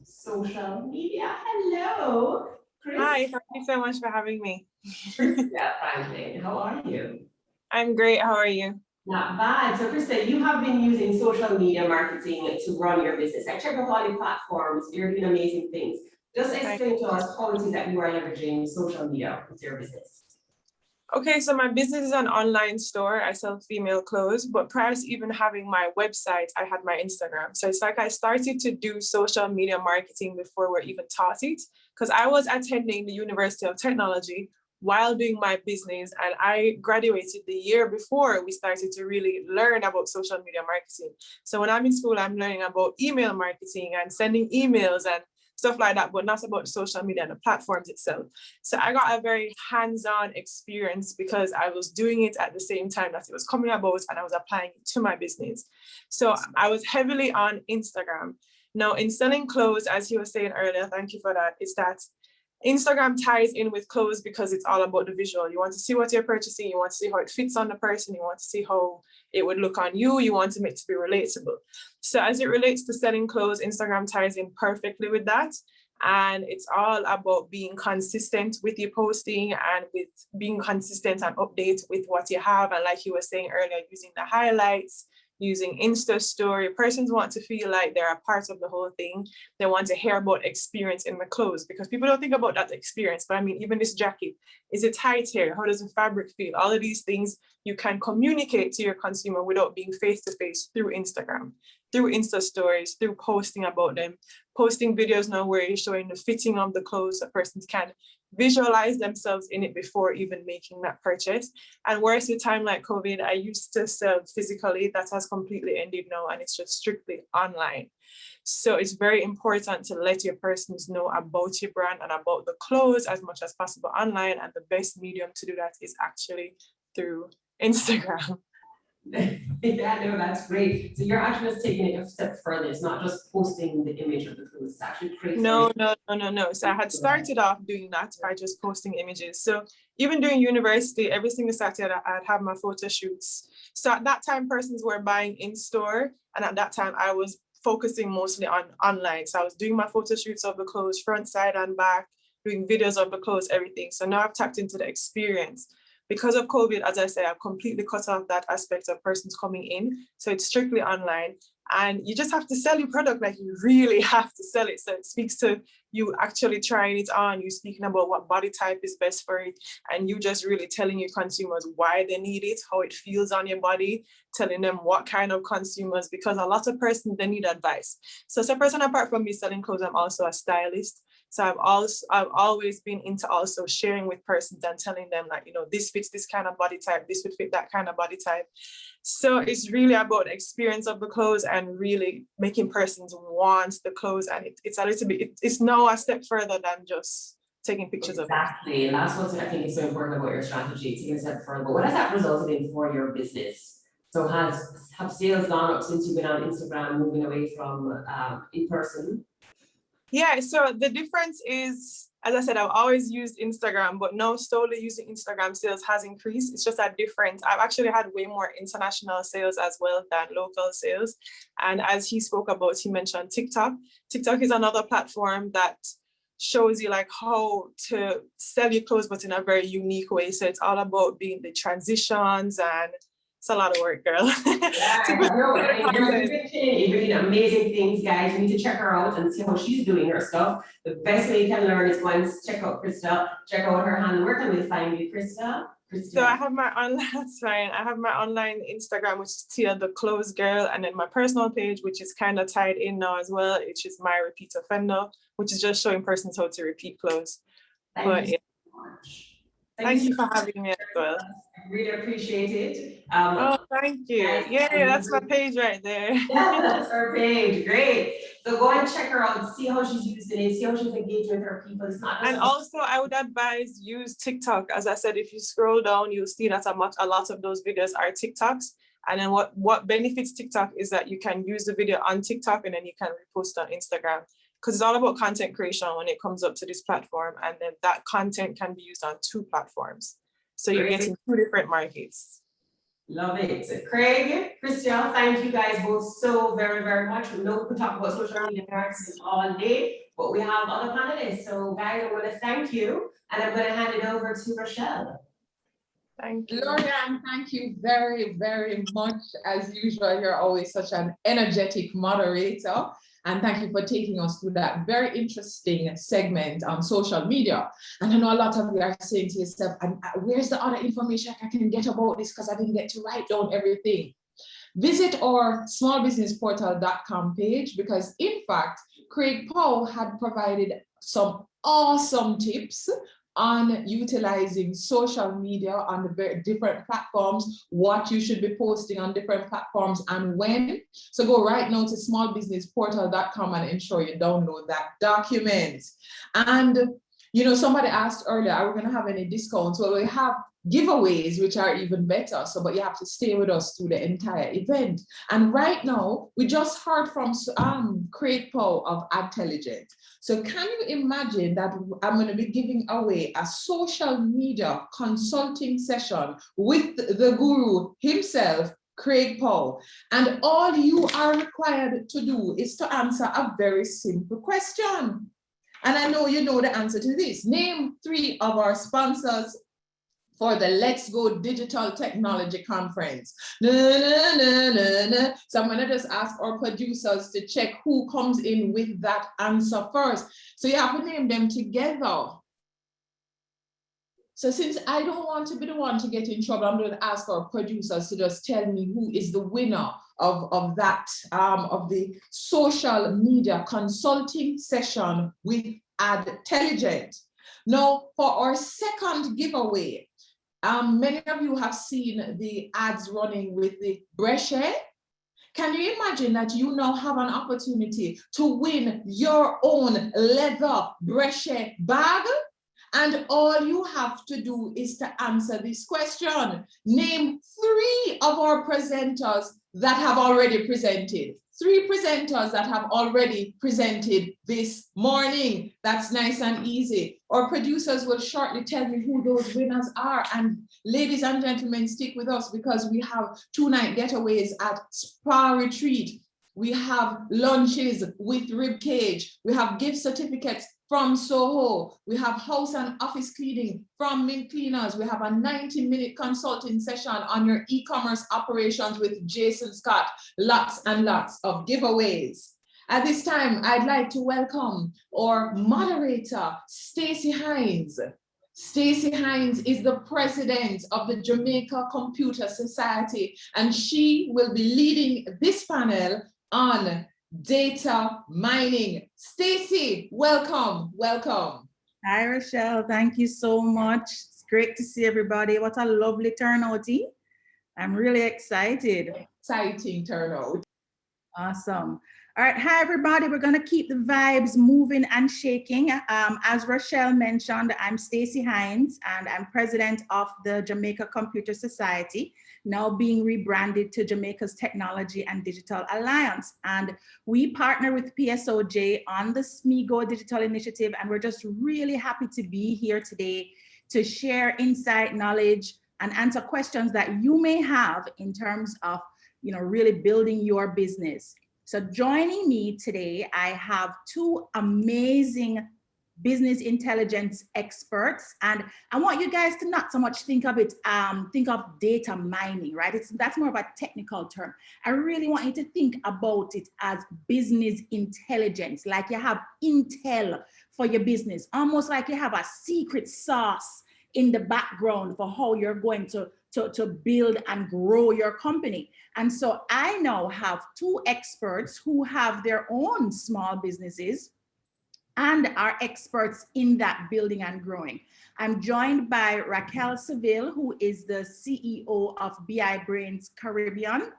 social media. Hello, Chris. Hi, thank you so much for having me. Yeah, fine. How are you? I'm great. How are you? Not bad. So, Kristia, you have been using social media marketing to run your business. I checked out all your platforms. You're doing amazing things. Just explain to us how it is that you are leveraging social media with your business. Okay, so my business is an online store. I sell female clothes, but prior to even having my website, I had my Instagram. So it's like I started to do social media marketing before we even taught it, because I was attending the University of Technology while doing my business, and I graduated the year before we started to really learn about social media marketing. So when I'm in school, I'm learning about email marketing and sending emails and stuff like that, but not about social media and the platforms itself. So I got a very hands-on experience because I was doing it at the same time that it was coming about and I was applying it to my business. So I was heavily on Instagram. Now in selling clothes, as you were saying earlier, thank you for that, is that Instagram ties in with clothes because it's all about the visual. You want to see what you're purchasing. You want to see how it fits on the person. You want to see how it would look on you. You want to make it to be relatable. So as it relates to selling clothes, Instagram ties in perfectly with that. And it's all about being consistent with your posting and with being consistent and update with what you have. And like you were saying earlier, using the highlights, using Insta story. Persons want to feel like they're a part of the whole thing. They want to hear about experience in the clothes because people don't think about that experience. But I mean, even this jacket, is it tight here? How does the fabric feel? All of these things you can communicate to your consumer without being face-to-face through Instagram, through Insta stories, through posting about them, posting videos now where you're showing the fitting of the clothes so persons can visualize themselves in it before even making that purchase. And whereas the time like COVID, I used to sell physically, that has completely ended now and it's just strictly online. So it's very important to let your persons know about your brand and about the clothes as much as possible online. And the best medium to do that is actually through Instagram. Yeah, no, that's great. So you're actually just taking it a step further. It's not just posting the image of the clothes, it's actually creating. No. So I had started off doing that by just posting images. So even during university, every single Saturday I'd have my photo shoots. So at that time, persons were buying in store. And at that time, I was focusing mostly on online. So I was doing my photo shoots of the clothes, front, side, and back, doing videos of the clothes, everything. So now I've tapped into the experience. Because of COVID, as I say, I've completely cut off that aspect of persons coming in. So it's strictly online. And you just have to sell your product, like you really have to sell it. So it speaks to you actually trying it on, you speaking about what body type is best for it, and you just really telling your consumers why they need it, how it feels on your body, telling them what kind of consumers, because a lot of persons, they need advice. So as a person, apart from me selling clothes, I'm also a stylist. So I've always been into also sharing with persons and telling them, like, you know, this fits this kind of body type, this would fit that kind of body type. So it's really about the experience of the clothes and really making persons want the clothes. And it's a little bit, it's now a step further than just taking pictures of it. Exactly, and that's what I think is so important about your strategy, taking a step further. But what has that resulted in for your business? So have sales gone up since you've been on Instagram, moving away from in person? Yeah, so the difference is, as I said, I've always used Instagram, but now solely using Instagram, sales has increased. It's just a difference. I've actually had way more international sales as well than local sales. And as he spoke about, he mentioned TikTok. TikTok is another platform that shows you like how to sell your clothes, but in a very unique way. So it's all about being the transitions, and it's a lot of work, girl. Yeah, you're doing amazing things, guys. You need to check her out and see how she's doing her stuff. The best way you can learn is go and check out Kristia, check out her handle. Where can we find you, Kristia? So I have my online, that's fine. I have my online Instagram, which is Tia the Clothes Girl, and then my personal page, which is kind of tied in now as well, which is My Repeat Offender, which is just showing persons how to repeat clothes. Thank you so much. Thank you for having me as well. I really appreciate it. Oh, thank you. Yeah, that's my page right there. Yeah, that's her page. Great. So go and check her out, see how she's using it, see how she's engaged with her people. It's not. And also, I would advise use TikTok. As I said, if you scroll down, you'll see that a lot of those videos are TikToks. And then what benefits TikTok is that you can use the video on TikTok and then you can repost on Instagram. Because it's all about content creation when it comes up to this platform, and then that content can be used on 2 platforms. So you're getting 2 different markets. Love it. Craig, Kristia, thank you guys both so very, very much. We know we could talk about social media marketing all day, but we have other panelists. So guys, I'm going to thank you, and I'm going to hand it over to Raquel. Thank you. Lorianne, thank you very, very much. As usual, you're always such an energetic moderator. And thank you for taking us through that very interesting segment on social media. And I know a lot of you are saying to yourself, where's the other information I can get about this, because I didn't get to write down everything. Visit our smallbusinessportal.com page, because in fact, Craig Powe had provided some awesome tips on utilizing social media on the different platforms, what you should be posting on different platforms and when. So go right now to smallbusinessportal.com and ensure you download that document. And you know, somebody asked earlier, are we going to have any discounts? Well, we have giveaways, which are even better. So, but you have to stay with us through the entire event. And right now, we just heard from Craig Powe of Adtelligent. So can you imagine that I'm going to be giving away a social media consulting session with the guru himself, Craig Powe. And all you are required to do is to answer a very simple question. And I know you know the answer to this. Name 3 of our sponsors for the Let's Go Digital Technology Conference. So I'm going to just ask our producers to check who comes in with that answer first. So you have to name them together. So since I don't want to be the one to get in trouble, I'm going to ask our producers to just tell me who is the winner of the social media consulting session with Adtelligent. Now, for our second giveaway, many of you have seen the ads running with the Brossom. Can you imagine that you now have an opportunity to win your own leather Brossom bag? And all you have to do is to answer this question. Name 3 of our presenters that have already presented. 3 presenters that have already presented this morning. That's nice and easy. Our producers will shortly tell you who those winners are. And ladies and gentlemen, stick with us because we have 2-night getaways at Spa Retreat. We have lunches with rib cage. We have gift certificates from Soho. We have house and office cleaning from Mint Cleaners. We have a 90-minute consulting session on your e-commerce operations with Jason Scott. Lots and lots of giveaways. At this time, I'd like to welcome our moderator, Stacey Hines. Stacey Hines is the president of the Jamaica Computer Society, and she will be leading this panel on data mining. Stacey, welcome, welcome. Hi, Rochelle. Thank you so much. It's great to see everybody. What a lovely turnout. I'm really excited. Exciting turnout. Awesome. All right. Hi, everybody. We're going to keep the vibes moving and shaking. As Rochelle mentioned, I'm Stacey Hines, and I'm president of the Jamaica Computer Society, now being rebranded to Jamaica's Technology and Digital Alliance. And we partner with PSOJ on the SMEs Go Digital initiative, and we're just really happy to be here today to share insight, knowledge, and answer questions that you may have in terms of, really building your business. So joining me today, I have 2 amazing business intelligence experts, and I want you guys to not so much think of data mining, right? That's more of a technical term. I really want you to think about it as business intelligence, like you have intel for your business, almost like you have a secret sauce in the background for how you're going to build and grow your company. And so I now have 2 experts who have their own small businesses and are experts in that building and growing. I'm joined by Raquel Seville, who is the CEO of BI Brainz Caribbean.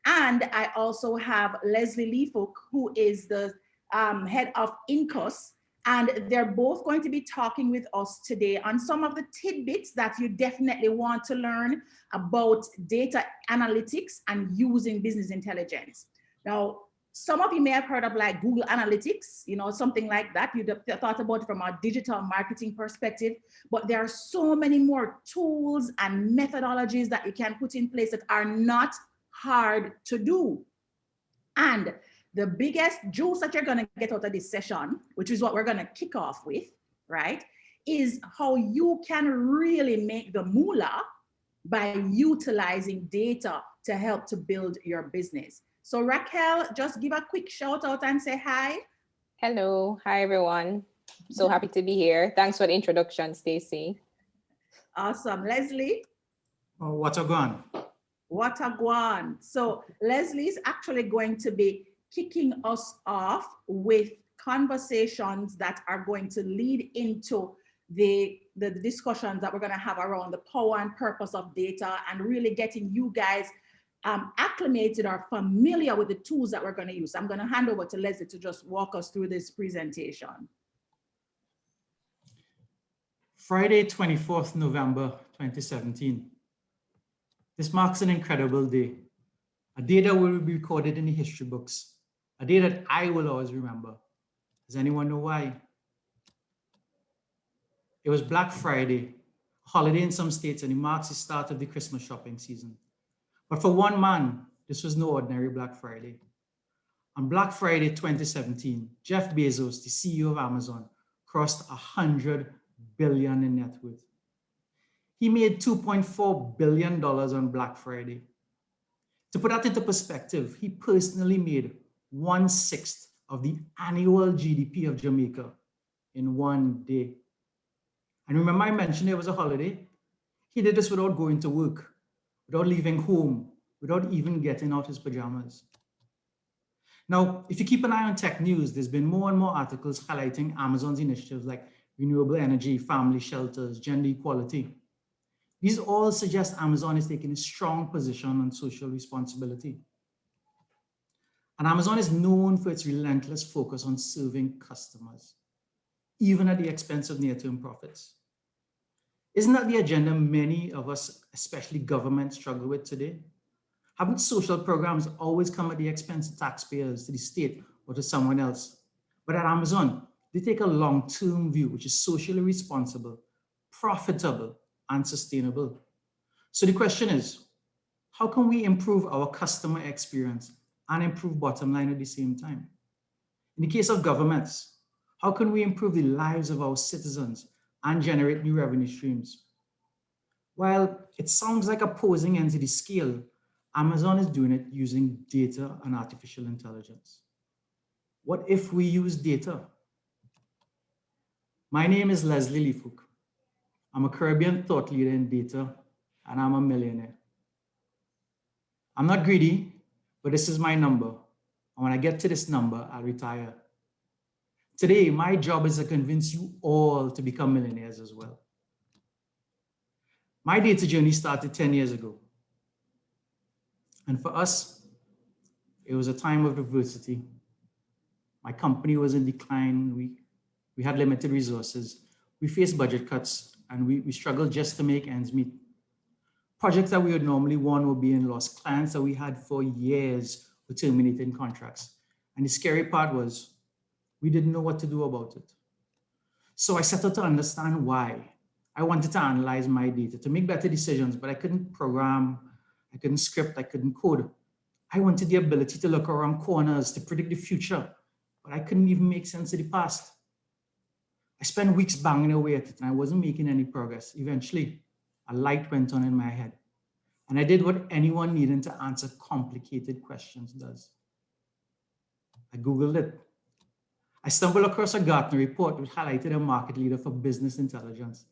And I also have Leslie Fook, who is the head of Incus. And they're both going to be talking with us today on some of the tidbits that you definitely want to learn about data analytics and using business intelligence. Now, some of you may have heard of like Google Analytics, something like that. You'd have thought about it from a digital marketing perspective, but there are so many more tools and methodologies that you can put in place that are not hard to do. And the biggest juice that you're going to get out of this session, which is what we're going to kick off with, right, is how you can really make the moolah by utilizing data to help to build your business. So Raquel, just give a quick shout out and say hi. Hello. Hi, everyone. So happy to be here. Thanks for the introduction, Stacey. Awesome. Leslie? Oh, what's a gone? What a guan. So Leslie is actually going to be kicking us off with conversations that are going to lead into the discussions that we're going to have around the power and purpose of data and really getting you guys acclimated or familiar with the tools that we're going to use. I'm going to hand over to Leslie to just walk us through this presentation. Friday, 24th November, 2017. This marks an incredible day, a day that will be recorded in the history books, a day that I will always remember. Does anyone know why? It was Black Friday, a holiday in some states, and it marks the start of the Christmas shopping season. But for one man, this was no ordinary Black Friday. On Black Friday 2017, Jeff Bezos, the CEO of Amazon, crossed $100 billion in net worth. He made $2.4 billion on Black Friday. To put that into perspective, he personally made 1/6 of the annual GDP of Jamaica in one day. And remember I mentioned it was a holiday? He did this without going to work, without leaving home, without even getting out his pajamas. Now, if you keep an eye on tech news, there's been more and more articles highlighting Amazon's initiatives like renewable energy, family shelters, gender equality. These all suggest Amazon is taking a strong position on social responsibility. And Amazon is known for its relentless focus on serving customers. even at the expense of near-term profits. Isn't that the agenda many of us, especially government, struggle with today? Haven't social programs always come at the expense of taxpayers, to the state, or to someone else? But at Amazon, they take a long-term view, which is socially responsible, profitable, and sustainable. So the question is, how can we improve our customer experience and improve bottom line at the same time? In the case of governments, how can we improve the lives of our citizens and generate new revenue streams? While it sounds like opposing ends of the scale, Amazon is doing it using data and artificial intelligence. What if we use data? My name is Leslie Fook. I'm a Caribbean thought leader in data, and I'm a millionaire. I'm not greedy, but this is my number. And when I get to this number, I'll retire. Today, my job is to convince you all to become millionaires as well. My data journey started 10 years ago. And for us, it was a time of adversity. My company was in decline. We had limited resources. We faced budget cuts, and we struggled just to make ends meet. Projects that we would normally won were being lost. Clients that we had for years were terminating contracts. And the scary part was, we didn't know what to do about it. So I set out to understand why. I wanted to analyze my data to make better decisions, but I couldn't program, I couldn't script, I couldn't code. I wanted the ability to look around corners, to predict the future, but I couldn't even make sense of the past. I spent weeks banging away at it, and I wasn't making any progress. Eventually, a light went on in my head, and I did what anyone needing to answer complicated questions does. I Googled it. I stumbled across a Gartner report which highlighted a market leader for business intelligence.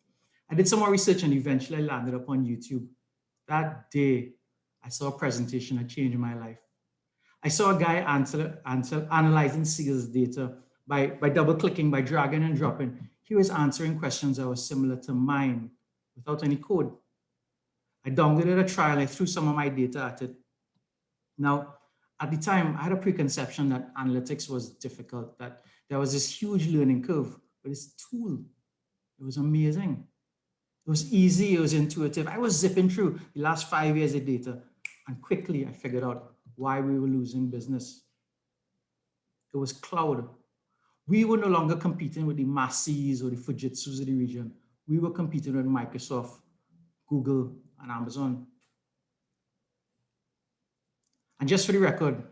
I did some more research and eventually I landed up on YouTube. That day, I saw a presentation that changed my life. I saw a guy analyzing sales data by double-clicking, by dragging and dropping. He was answering questions that were similar to mine without any code. I downloaded a trial, I threw some of my data at it. Now, at the time, I had a preconception that analytics was difficult, that there was this huge learning curve, but this tool, it was amazing. It was easy, it was intuitive. I was zipping through the last 5 years of data, and quickly I figured out why we were losing business. It was cloud. We were no longer competing with the Macy's or the Fujitsu's of the region. We were competing with Microsoft, Google, and Amazon. And just for the record,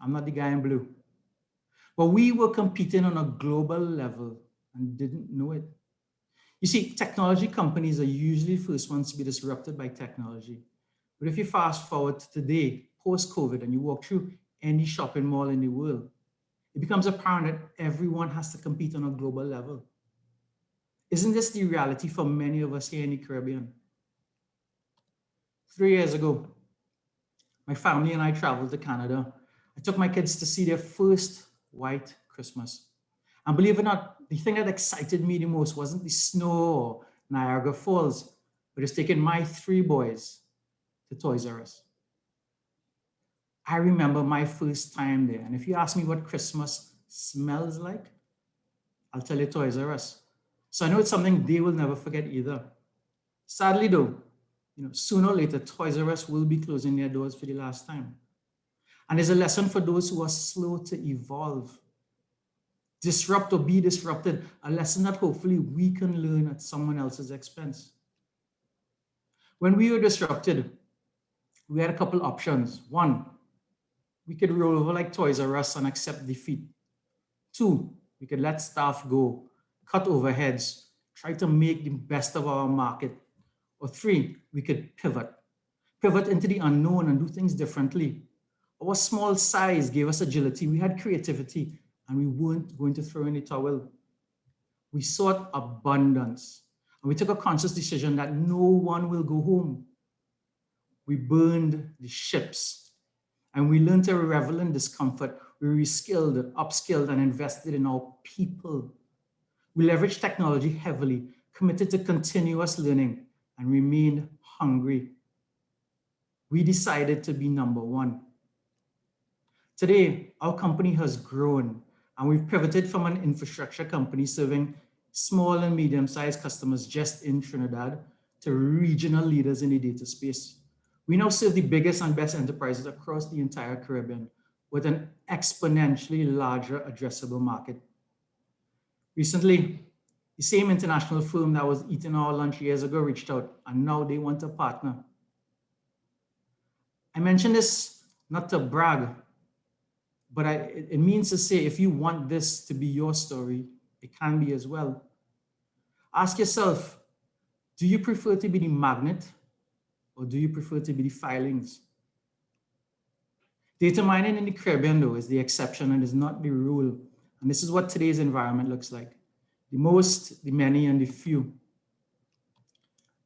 I'm not the guy in blue. But we were competing on a global level and didn't know it. You see, technology companies are usually the first ones to be disrupted by technology. But if you fast forward to today, post-COVID, and you walk through any shopping mall in the world, it becomes apparent that everyone has to compete on a global level. Isn't this the reality for many of us here in the Caribbean? 3 years ago, my family and I traveled to Canada. I took my kids to see their first white Christmas. And believe it or not, the thing that excited me the most wasn't the snow or Niagara Falls, but it's taking my 3 boys to Toys R Us. I remember my first time there. And if you ask me what Christmas smells like, I'll tell you Toys R Us. So I know it's something they will never forget either. Sadly though, sooner or later, Toys R Us will be closing their doors for the last time. And there's a lesson for those who are slow to evolve. Disrupt or be disrupted, a lesson that hopefully we can learn at someone else's expense. When we were disrupted, we had a couple options. 1, we could roll over like Toys R Us and accept defeat. 2, we could let staff go, cut overheads, try to make the best of our market. Or 3, we could pivot into the unknown and do things differently. Our small size gave us agility, we had creativity, and we weren't going to throw in the towel. We sought abundance, and we took a conscious decision that no one will go home. We burned the ships, and we learned to revel in discomfort. We reskilled, upskilled, and invested in our people. We leveraged technology heavily, committed to continuous learning, and remained hungry. We decided to be number 1. Today, our company has grown, and we've pivoted from an infrastructure company serving small and medium-sized customers just in Trinidad to regional leaders in the data space. We now serve the biggest and best enterprises across the entire Caribbean with an exponentially larger addressable market. Recently, the same international firm that was eating our lunch years ago reached out, and now they want a partner. I mention this not to brag, but it means to say, if you want this to be your story, it can be as well. Ask yourself, do you prefer to be the magnet or do you prefer to be the filings? Data mining in the Caribbean, though, is the exception and is not the rule. And this is what today's environment looks like. The most, the many, and the few.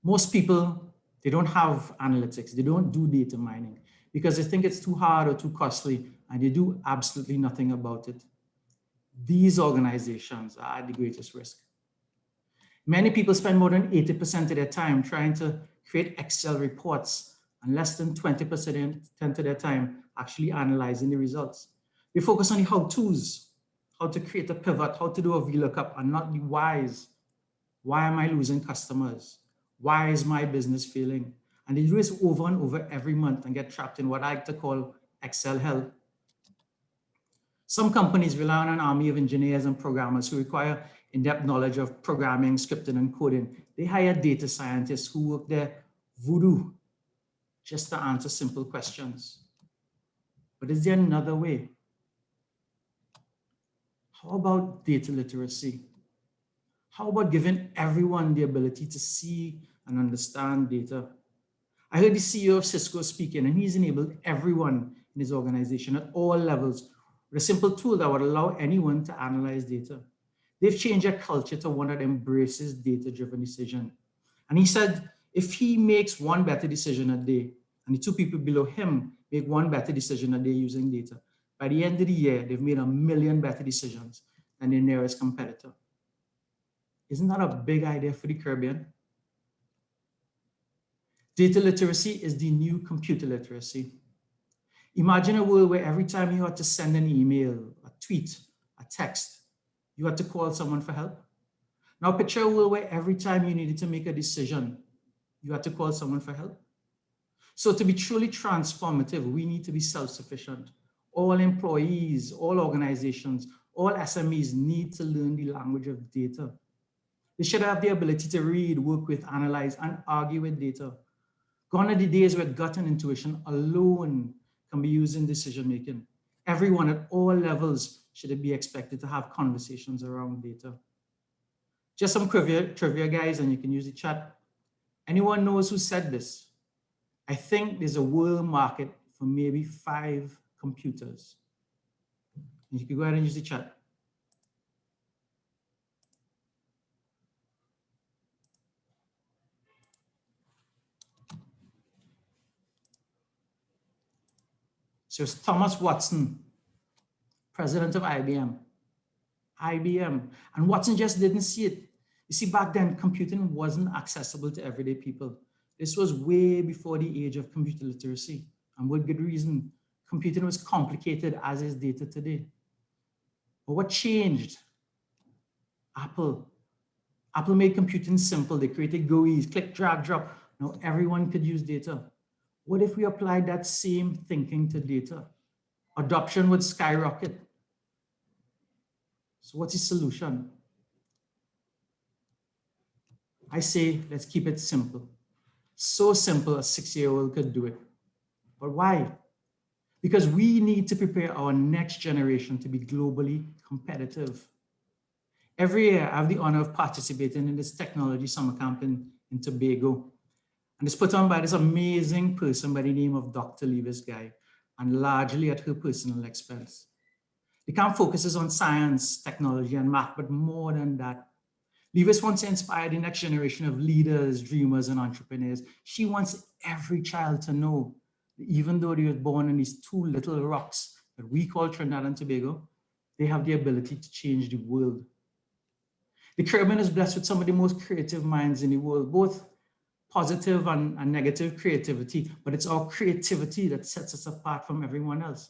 Most people, they don't have analytics. They don't do data mining because they think it's too hard or too costly, and they do absolutely nothing about it. These organizations are at the greatest risk. Many people spend more than 80% of their time trying to create Excel reports and less than 20% of their time actually analyzing the results. They focus on the how-tos, how to create a pivot, how to do a VLOOKUP, and not the whys. Why am I losing customers? Why is my business failing? And they do this over and over every month and get trapped in what I like to call Excel hell. Some companies rely on an army of engineers and programmers who require in-depth knowledge of programming, scripting, and coding. They hire data scientists who work their voodoo just to answer simple questions. But is there another way? How about data literacy? How about giving everyone the ability to see and understand data? I heard the CEO of Cisco speaking, and he's enabled everyone in his organization at all levels with a simple tool that would allow anyone to analyze data. They've changed their culture to one that embraces data-driven decision. And he said, if he makes one better decision a day, and the two people below him make one better decision a day using data, by the end of the year, they've made 1 million better decisions than their nearest competitor. Isn't that a big idea for the Caribbean? Data literacy is the new computer literacy. Imagine a world where every time you had to send an email, a tweet, a text, you had to call someone for help. Now picture a world where every time you needed to make a decision, you had to call someone for help. So to be truly transformative, we need to be self-sufficient. All employees, all organizations, all SMEs need to learn the language of data. They should have the ability to read, work with, analyze, and argue with data. Gone are the days where gut and intuition alone can be used in decision-making. Everyone at all levels should be expected to have conversations around data. Just some trivia, guys, and you can use the chat. Anyone knows who said this? I think there's a world market for maybe 5 computers. And you can go ahead and use the chat. So it's Thomas Watson, president of IBM. And Watson just didn't see it. You see, back then, computing wasn't accessible to everyday people. This was way before the age of computer literacy, and with good reason. Computing was complicated as is data today. But what changed? Apple. Apple made computing simple. They created GUIs, click, drag, drop. Now everyone could use data. What if we applied that same thinking to data? Adoption would skyrocket. So what's the solution? I say, let's keep it simple. So simple a 6-year-old could do it. But why? Because we need to prepare our next generation to be globally competitive. Every year, I have the honor of participating in this technology summer camp in Tobago. And it's put on by this amazing person by the name of Dr. Levis Guy, and largely at her personal expense. The camp focuses on science, technology, and math, but more than that. Levis wants to inspire the next generation of leaders, dreamers, and entrepreneurs. She wants every child to know that even though they were born in these 2 little rocks that we call Trinidad and Tobago, they have the ability to change the world. The Caribbean is blessed with some of the most creative minds in the world, both positive and negative creativity, but it's our creativity that sets us apart from everyone else.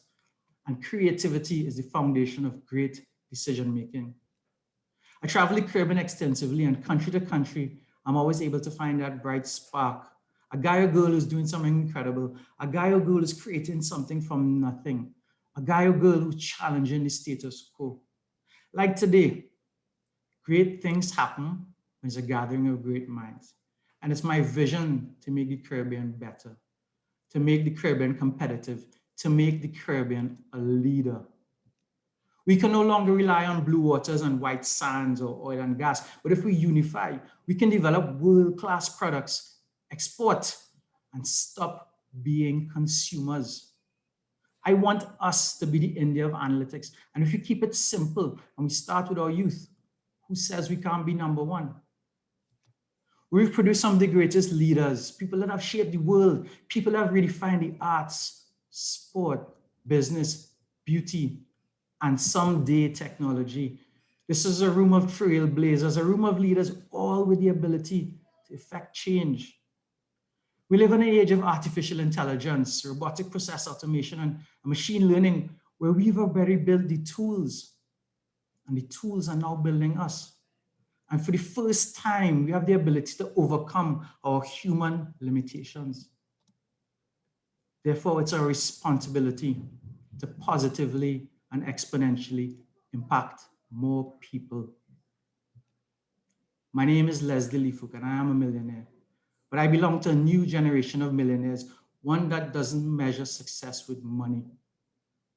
And creativity is the foundation of great decision-making. I travel the Caribbean extensively, and country to country, I'm always able to find that bright spark. A guy or girl who's doing something incredible. A guy or girl who's creating something from nothing. A guy or girl who's challenging the status quo. Like today, great things happen when there's a gathering of great minds. And it's my vision to make the Caribbean better, to make the Caribbean competitive, to make the Caribbean a leader. We can no longer rely on blue waters and white sands or oil and gas, but if we unify, we can develop world-class products, export, and stop being consumers. I want us to be the India of analytics. And if you keep it simple and we start with our youth, who says we can't be number one? We've produced some of the greatest leaders, people that have shaped the world, people that have redefined the arts, sport, business, beauty, and someday technology. This is a room of trailblazers, a room of leaders, all with the ability to effect change. We live in an age of artificial intelligence, robotic process automation, and machine learning, where we've already built the tools, and the tools are now building us. And for the first time, we have the ability to overcome our human limitations. Therefore, it's our responsibility to positively and exponentially impact more people. My name is Leslie Fook, and I am a millionaire. But I belong to a new generation of millionaires, one that doesn't measure success with money.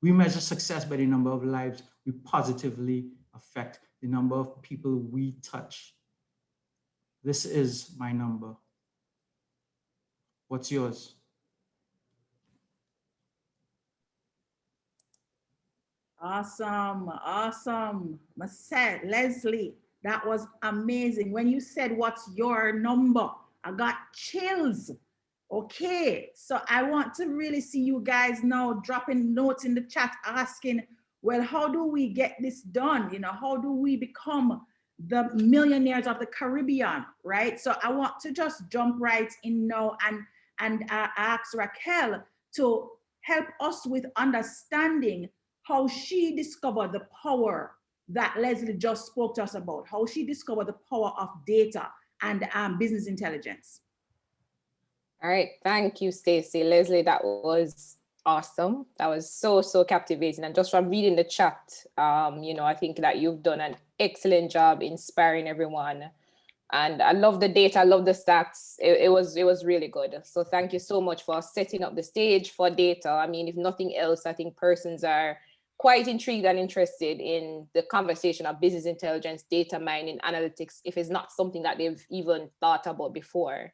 We measure success by the number of lives we positively affect, the number of people we touch. This is my number. What's yours? Awesome, awesome. Leslie, that was amazing. When you said, what's your number? I got chills. Okay, so I want to really see you guys now dropping notes in the chat asking, well, how do we get this done? You know, how do we become the millionaires of the Caribbean, right? So I want to just jump right in now and ask Raquel to help us with understanding how she discovered the power that Leslie just spoke to us about, how she discovered the power of data and business intelligence. All right, thank you, Stacey. Leslie, that was awesome. That was so captivating. And just from reading the chat, you know, I think that you've done an excellent job inspiring everyone. And I love the data, I love the stats. It was really good. So thank you so much for setting up the stage for data. I mean, if nothing else, I think persons are quite intrigued and interested in the conversation of business intelligence, data mining, analytics, if it's not something that they've even thought about before.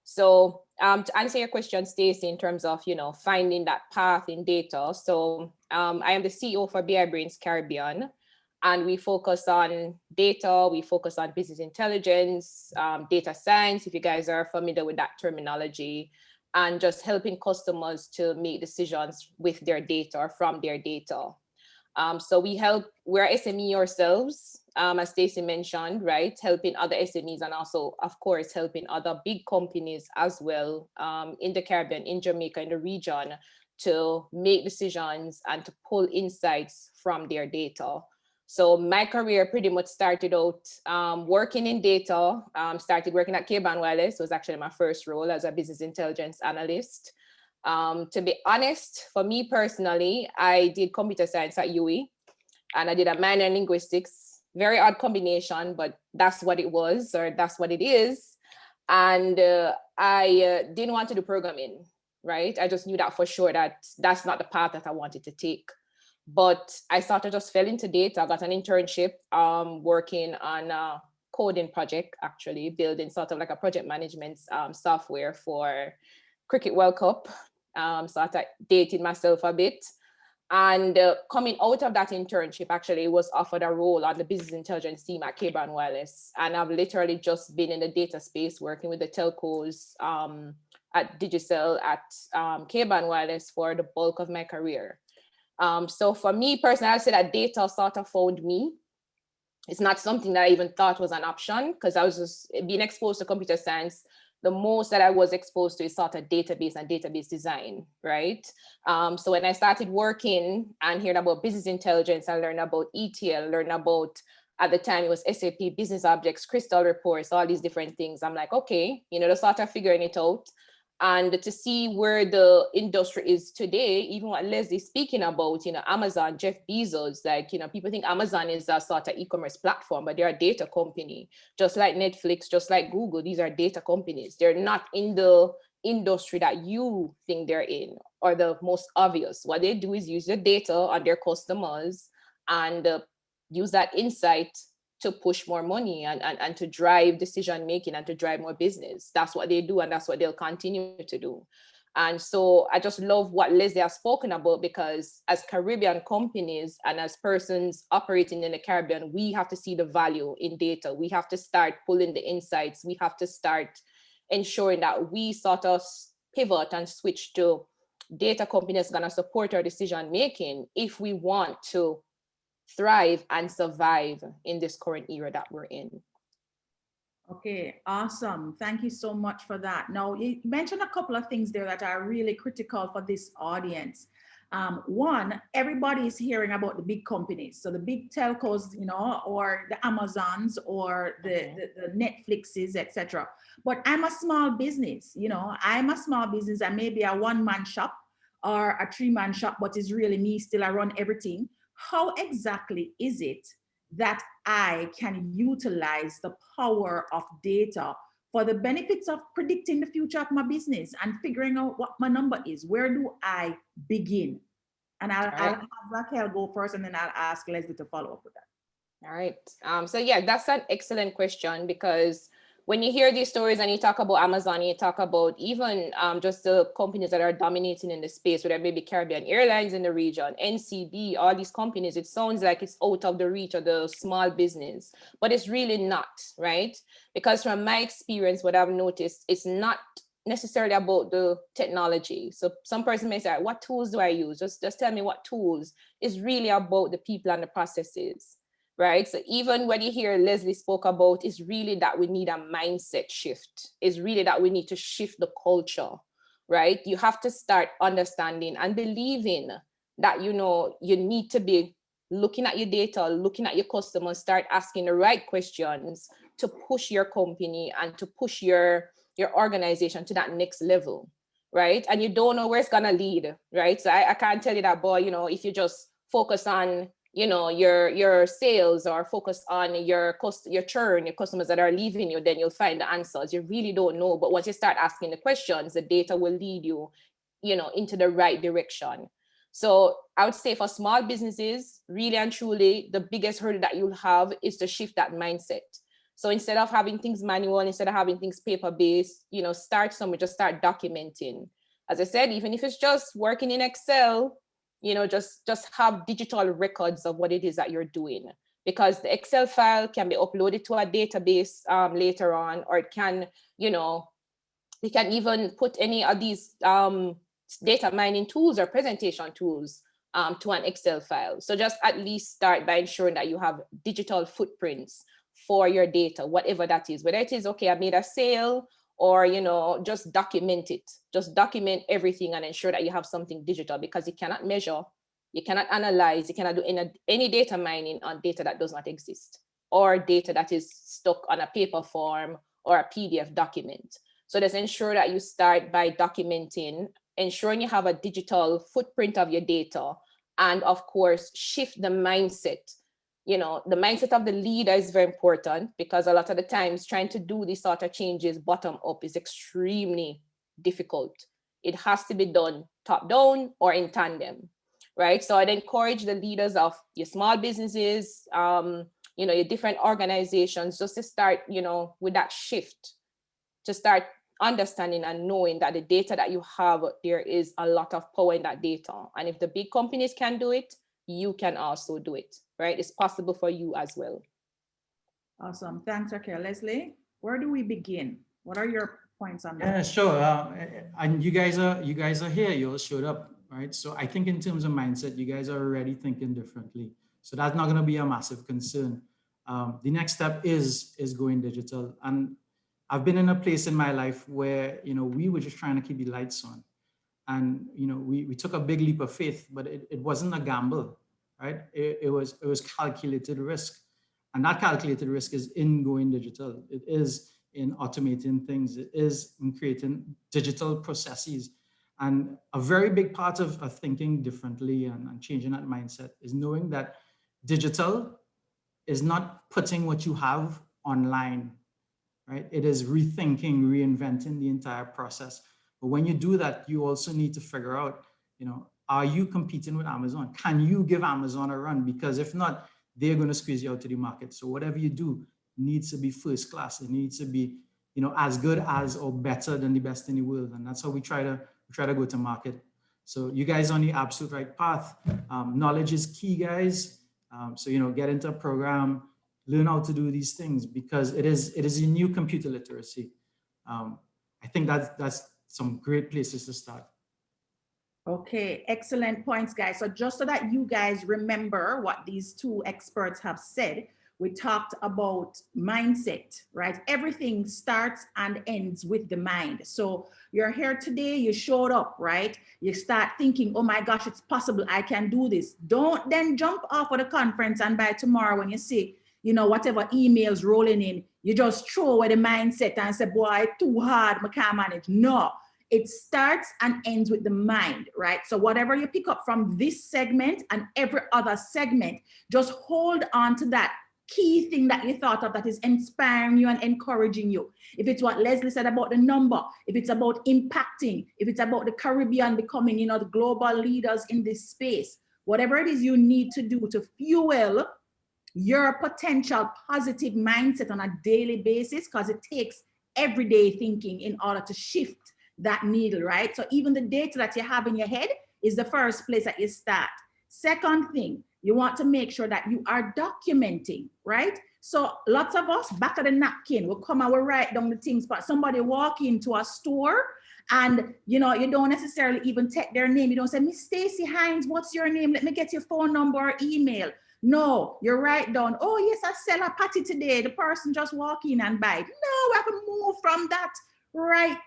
So to answer your question, Stacey, in terms of, you know, finding that path in data. So I am the CEO for BI Brainz Caribbean, and we focus on data, we focus on business intelligence, data science, if you guys are familiar with that terminology, and just helping customers to make decisions with their data or from their data. So we're SME ourselves, as Stacey mentioned, right? Helping other SMEs and also, of course, helping other big companies as well in the Caribbean, in Jamaica, in the region, to make decisions and to pull insights from their data. So my career pretty much started out working in data, started working at K-Band Wireless, was actually my first role as a business intelligence analyst. To be honest, for me personally, I did computer science at UE and I did a minor in linguistics. Very odd combination, but that's what it was, or that's what it is. And I didn't want to do programming, right? I just knew that for sure that that's not the path that I wanted to take. But I sort of just fell into data. I got an internship working on a coding project, actually, building sort of like a project management software for Cricket World Cup. So I dated myself a bit. And coming out of that internship, actually, was offered a role on the business intelligence team at K-Band Wireless. And I've literally just been in the data space working with the telcos at Digicel at K-Band Wireless for the bulk of my career. So for me personally, I'd say that data sort of found me. It's not something that I even thought was an option because I was just being exposed to computer science. The most that I was exposed to is sort of database and database design, right? So when I started working and hearing about business intelligence, I learned about ETL, learned about At the time, it was SAP, business objects, crystal reports, all these different things. I'm like, okay, you know, to start figuring it out. And to see where the industry is today, even what Leslie's speaking about, you know, Amazon, Jeff Bezos, like, you know, people think Amazon is a sort of e-commerce platform, but they're a data company, just like Netflix, just like Google. These are data companies. They're not in the industry that you think they're in, or the most obvious. What they do is use the data on their customers and use that insight to push more money and to drive decision making and to drive more business. That's what they do, and that's what they'll continue to do. And so I just love what Leslie has spoken about, because as Caribbean companies and as persons operating in the Caribbean, we have to see the value in data. We have to start pulling the insights. We have to start ensuring that we sort of pivot and switch to data companies going to support our decision making if we want to thrive and survive in this current era that we're in. Okay, awesome. Thank you so much for that. Now, you mentioned a couple of things there that are really critical for this audience. One, everybody is hearing about the big companies. So the big telcos, you know, or the Amazons or the Netflixes, etc. But I'm a small business, you know, I'm a small business and maybe a one-man shop or a three-man shop, but it's really me still, I run everything. How exactly is it that I can utilize the power of data for the benefits of predicting the future of my business and figuring out what my number is? Where do I begin? And I'll have Raquel go first, and then I'll ask Leslie to follow up with that. All right. So yeah, that's an excellent question, because when you hear these stories and you talk about Amazon, you talk about even just the companies that are dominating in the space, whether it may be Caribbean Airlines in the region, NCB, all these companies, it sounds like it's out of the reach of the small business, but it's really not, right? Because from my experience, what I've noticed, it's not necessarily about the technology. So some person may say, what tools do I use? Just tell me what tools. It's really about the people and the processes. Right? So even when you hear Leslie spoke about, it's really that we need a mindset shift. It's really that we need to shift the culture, right? You have to start understanding and believing that, you know, you need to be looking at your data, looking at your customers, start asking the right questions to push your company and to push your organization to that next level, right? And you don't know where it's gonna lead, right? So I can't tell you that, boy, you know, if you just focus on, you know, your sales, or focus on your churn, your customers that are leaving you, then you'll find the answers. You really don't know. But once you start asking the questions, the data will lead you, you know, into the right direction. So I would say for small businesses, really and truly, the biggest hurdle that you'll have is to shift that mindset. So instead of having things manual, instead of having things paper-based, you know, start somewhere, just start documenting. As I said, even if it's just working in Excel, you know, just have digital records of what it is that you're doing, because the Excel file can be uploaded to a database later on, or it can, you know, you can even put any of these data mining tools or presentation tools to an Excel file. So just at least start by ensuring that you have digital footprints for your data, whatever that is, whether it is, okay, I made a sale, or, you know, just document it. Just document everything and ensure that you have something digital, because you cannot measure, you cannot analyze, you cannot do any data mining on data that does not exist, or data that is stuck on a paper form or a PDF document. So just ensure that you start by documenting, ensuring you have a digital footprint of your data, and of course, shift the mindset. You know, the mindset of the leader is very important, because a lot of the times trying to do these sort of changes bottom up is extremely difficult. It has to be done top down or in tandem, right? So I'd encourage the leaders of your small businesses, you know, your different organizations, just to start, you know, with that shift, to start understanding and knowing that the data that you have, there is a lot of power in that data. And if the big companies can do it, you can also do it, right? It's possible for you as well. Awesome. Thanks, Raquel. Leslie, where do we begin? What are your points on that? Yeah, sure. And you guys are here. You all showed up, right? So I think in terms of mindset, you guys are already thinking differently. So that's not going to be a massive concern. The next step is going digital. And I've been in a place in my life where, you know, we were just trying to keep the lights on. And, you know, we took a big leap of faith, but it wasn't a gamble, right? It was calculated risk. And that calculated risk is in going digital. It is in automating things. It is in creating digital processes. And a very big part of thinking differently and changing that mindset is knowing that digital is not putting what you have online, right? It is rethinking, reinventing the entire process. But when you do that, you also need to figure out, are you competing with Amazon? Can you give Amazon a run? Because if not, they're going to squeeze you out to the market. So whatever you do needs to be first class. It needs to be, as good as or better than the best in the world. And that's how we try to go to market. So you guys are on the absolute right path. Knowledge is key, guys. So get into a program, learn how to do these things, because it is a new computer literacy. I think that's some great places to start. Okay, excellent points, guys. So just so that you guys remember what these two experts have said, we talked about mindset, right? Everything starts and ends with the mind. So you're here today, you showed up, right? You start thinking, oh my gosh, it's possible, I can do this. Don't then jump off of the conference and by tomorrow when you see, whatever emails rolling in, you just throw away the mindset and say, boy, too hard, I can't manage. No. It starts and ends with the mind, right? So whatever you pick up from this segment and every other segment, just hold on to that key thing that you thought of that is inspiring you and encouraging you. If it's what Leslie said about the number, if it's about impacting, if it's about the Caribbean becoming, the global leaders in this space, whatever it is you need to do to fuel your potential positive mindset on a daily basis, because it takes everyday thinking in order to shift that needle, right? So even the data that you have in your head is the first place that you start. Second thing, you want to make sure that you are documenting, right? So lots of us back of the napkin will come and we'll write down the things, but somebody walk into a store and you don't necessarily even take their name. You don't say, Miss Stacy Hines, what's your name? Let me get your phone number or email. No, you write down, oh yes, I sell a patty today. The person just walk in and buy it. No, we have to move from that, right?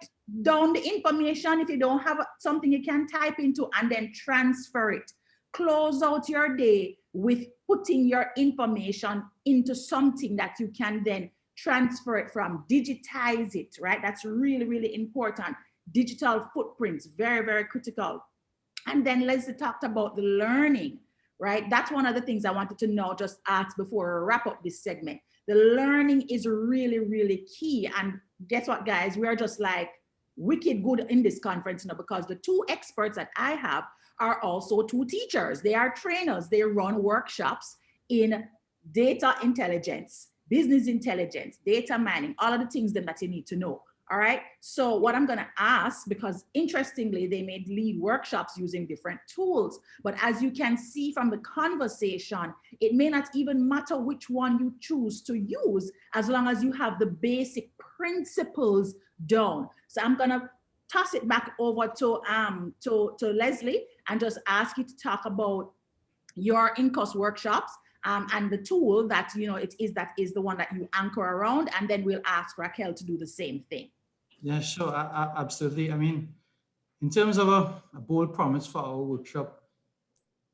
Down the information. If you don't have something you can type into and then transfer it. Close out your day with putting your information into something that you can then transfer it from, digitize it, right? That's really, really important. Digital footprints, very, very critical. And then Leslie talked about the learning, right? That's one of the things I wanted to know, just ask before I wrap up this segment. The learning is really, really key. And guess what, guys? We are just like wicked good in this conference now, because the two experts that I have are also two teachers. They are trainers. They run workshops in data intelligence, business intelligence, data mining, all of the things that you need to know. All right. So what I'm going to ask, because interestingly, they may lead workshops using different tools, but as you can see from the conversation, it may not even matter which one you choose to use, as long as you have the basic principles down. So I'm going to toss it back over to Leslie and just ask you to talk about your Incus workshops and the tool that, that is the one that you anchor around, and then we'll ask Raquel to do the same thing. Yeah, sure, absolutely. I mean, in terms of a bold promise for our workshop,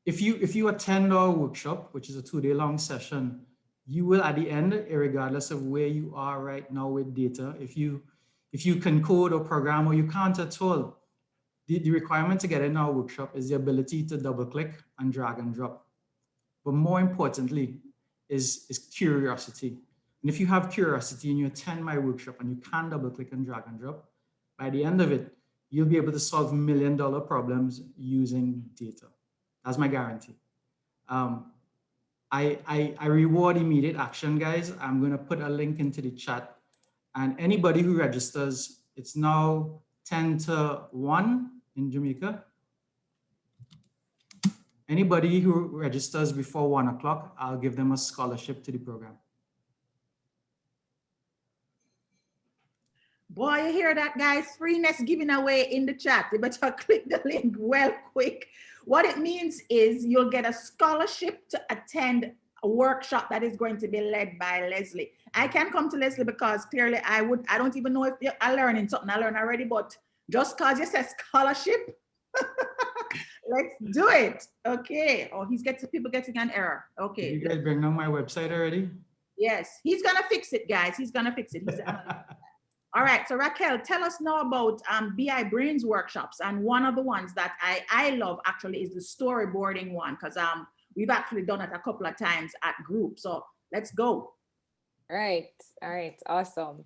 if you attend our workshop, which is a 2-day-long session, you will at the end, regardless of where you are right now with data, if you can code or program or you can't at all, the requirement to get in our workshop is the ability to double click and drag and drop. But more importantly is curiosity. And if you have curiosity and you attend my workshop and you can double click and drag and drop, by the end of it, you'll be able to solve $1 million problems using data. That's my guarantee. I reward immediate action, guys. I'm going to put a link into the chat, and anybody who registers, it's now 10 to 1 in Jamaica. Anybody who registers before 1 o'clock, I'll give them a scholarship to the program. Boy, you hear that, guys? Freeness giving away in the chat. You better click the link well quick. What it means is you'll get a scholarship to attend a workshop that is going to be led by Leslie. I can come to Leslie because clearly I don't even know if I'm learning something I learned already, but just because you say scholarship, let's do it. Okay. Oh, people getting an error. Okay. Did you guys bring down my website already? Yes, he's gonna fix it, guys. He's gonna fix it. All right, so Raquel, tell us now about BI Brainz workshops. And one of the ones that I love actually is the storyboarding one, because we've actually done it a couple of times at group. So let's go. All right, awesome.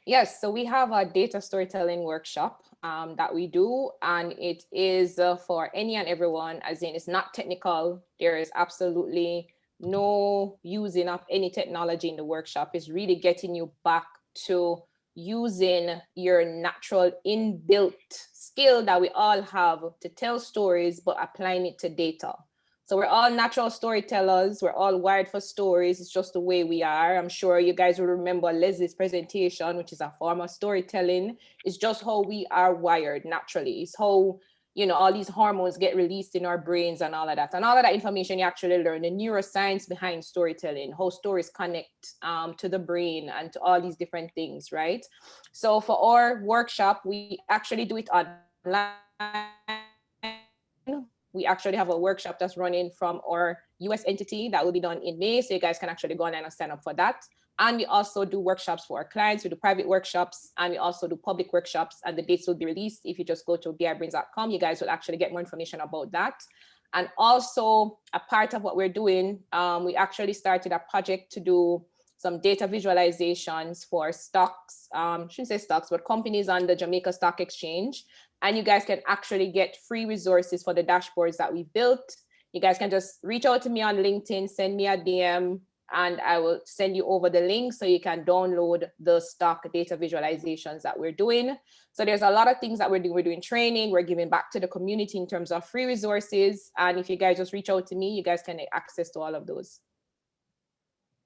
Yes, so we have a data storytelling workshop that we do, and it is for any and everyone, as in it's not technical. There is absolutely no using of any technology in the workshop. It's really getting you back to using your natural inbuilt skill that we all have to tell stories, but applying it to data. So we're all natural storytellers. We're all wired for stories. It's just the way we are. I'm sure you guys will remember Leslie's presentation, which is a form of storytelling. It's just how we are wired naturally. It's how, you know, all these hormones get released in our brains and all of that. And all of that information you actually learn, the neuroscience behind storytelling, how stories connect to the brain and to all these different things, right? So for our workshop, we actually do it online. We actually have a workshop that's running from our US entity that will be done in May. So you guys can actually go online and sign up for that. And we also do workshops for our clients. We do private workshops, and we also do public workshops, and the dates will be released. If you just go to bibrainz.com, you guys will actually get more information about that. And also a part of what we're doing, we actually started a project to do some data visualizations for stocks, shouldn't say stocks, but companies on the Jamaica Stock Exchange. And you guys can actually get free resources for the dashboards that we've built. You guys can just reach out to me on LinkedIn, send me a DM, and I will send you over the link so you can download the stock data visualizations that we're doing. So there's a lot of things that we're doing. We're doing training, we're giving back to the community in terms of free resources. And if you guys just reach out to me, you guys can get access to all of those.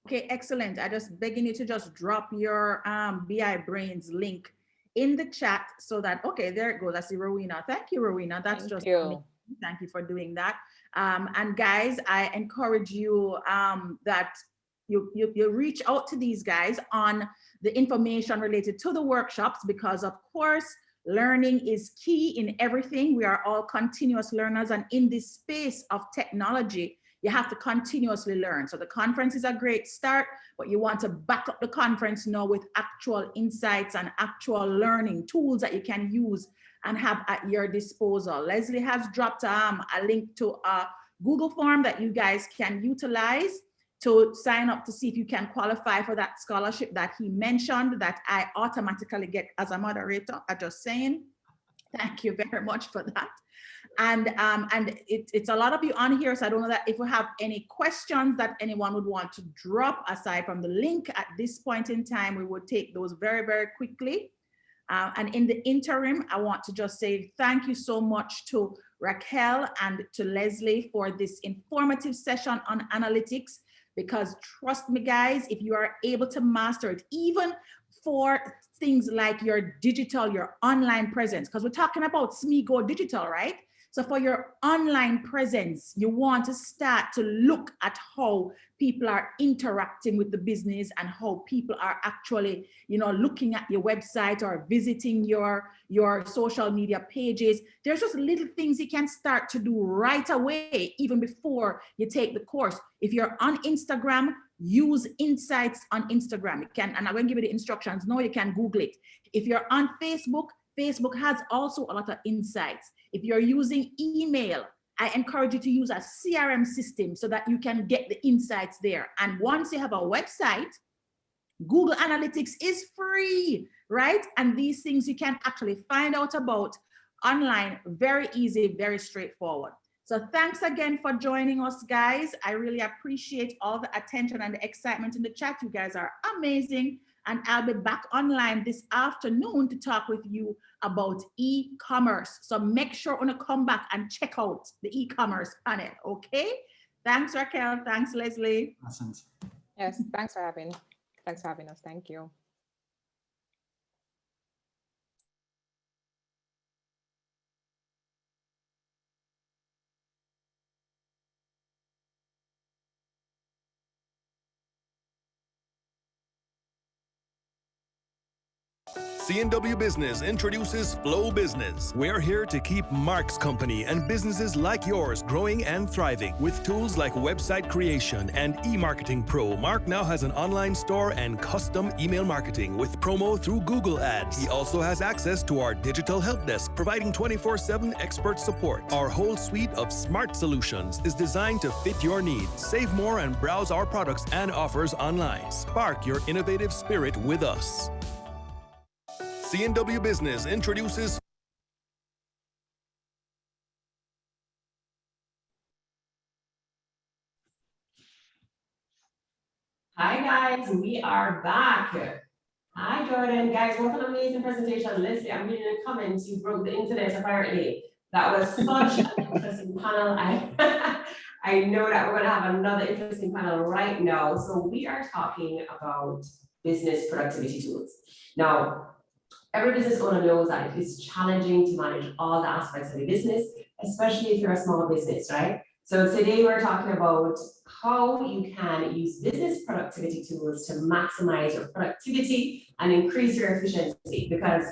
Okay, excellent. I just begging you to just drop your BI Brainz link in the chat so that, okay, there it goes. I see Rowena. Thank you, Rowena. That's just amazing. Thank you for doing that. And guys, I encourage you that you reach out to these guys on the information related to the workshops, because of course, learning is key in everything. We are all continuous learners, and in this space of technology, you have to continuously learn. So the conference is a great start, but you want to back up the conference now with actual insights and actual learning tools that you can use and have at your disposal. Leslie has dropped a link to a Google form that you guys can utilize to sign up to see if you can qualify for that scholarship that he mentioned that I automatically get as a moderator. I'm just saying, thank you very much for that. And it's a lot of you on here, so I don't know that if we have any questions that anyone would want to drop aside from the link at this point in time, we would take those very, very quickly. And in the interim, I want to just say thank you so much to Raquel and to Leslie for this informative session on analytics, because trust me, guys, if you are able to master it, even for things like your digital, your online presence, because we're talking about SMEs Go Digital, right? So for your online presence, you want to start to look at how people are interacting with the business and how people are actually, you know, looking at your website or visiting your social media pages. There's just little things you can start to do right away, even before you take the course. If you're on Instagram, use insights on Instagram. You can, and I'm going to give you the instructions. No, you can Google it. If you're on Facebook, Facebook has also a lot of insights. If you're using email, I encourage you to use a CRM system so that you can get the insights there. And once you have a website, Google Analytics is free, right? And these things you can actually find out about online, very easy, very straightforward. So thanks again for joining us, guys. I really appreciate all the attention and the excitement in the chat. You guys are amazing. And I'll be back online this afternoon to talk with you about e-commerce. So make sure you come back and check out the e-commerce panel, okay? Thanks, Raquel. Thanks, Leslie. Yes, thanks for having us. Thank you. CNW Business introduces Flow Business. We're here to keep Mark's company and businesses like yours growing and thriving. With tools like website creation and e-marketing pro, Mark now has an online store and custom email marketing with promo through Google Ads. He also has access to our digital help desk, providing 24/7 expert support. Our whole suite of smart solutions is designed to fit your needs. Save more and browse our products and offers online. Spark your innovative spirit with us. CNW Business introduces Hi guys, we are back. Hi Jordan, guys, what an amazing presentation. Leslie, I'm reading the comments, you broke the internet apparently. That was such an interesting panel. I know that we're gonna have another interesting panel right now. So we are talking about business productivity tools. Now, every business owner knows that it is challenging to manage all the aspects of a business, especially if you're a small business, right? So today we're talking about how you can use business productivity tools to maximize your productivity and increase your efficiency, because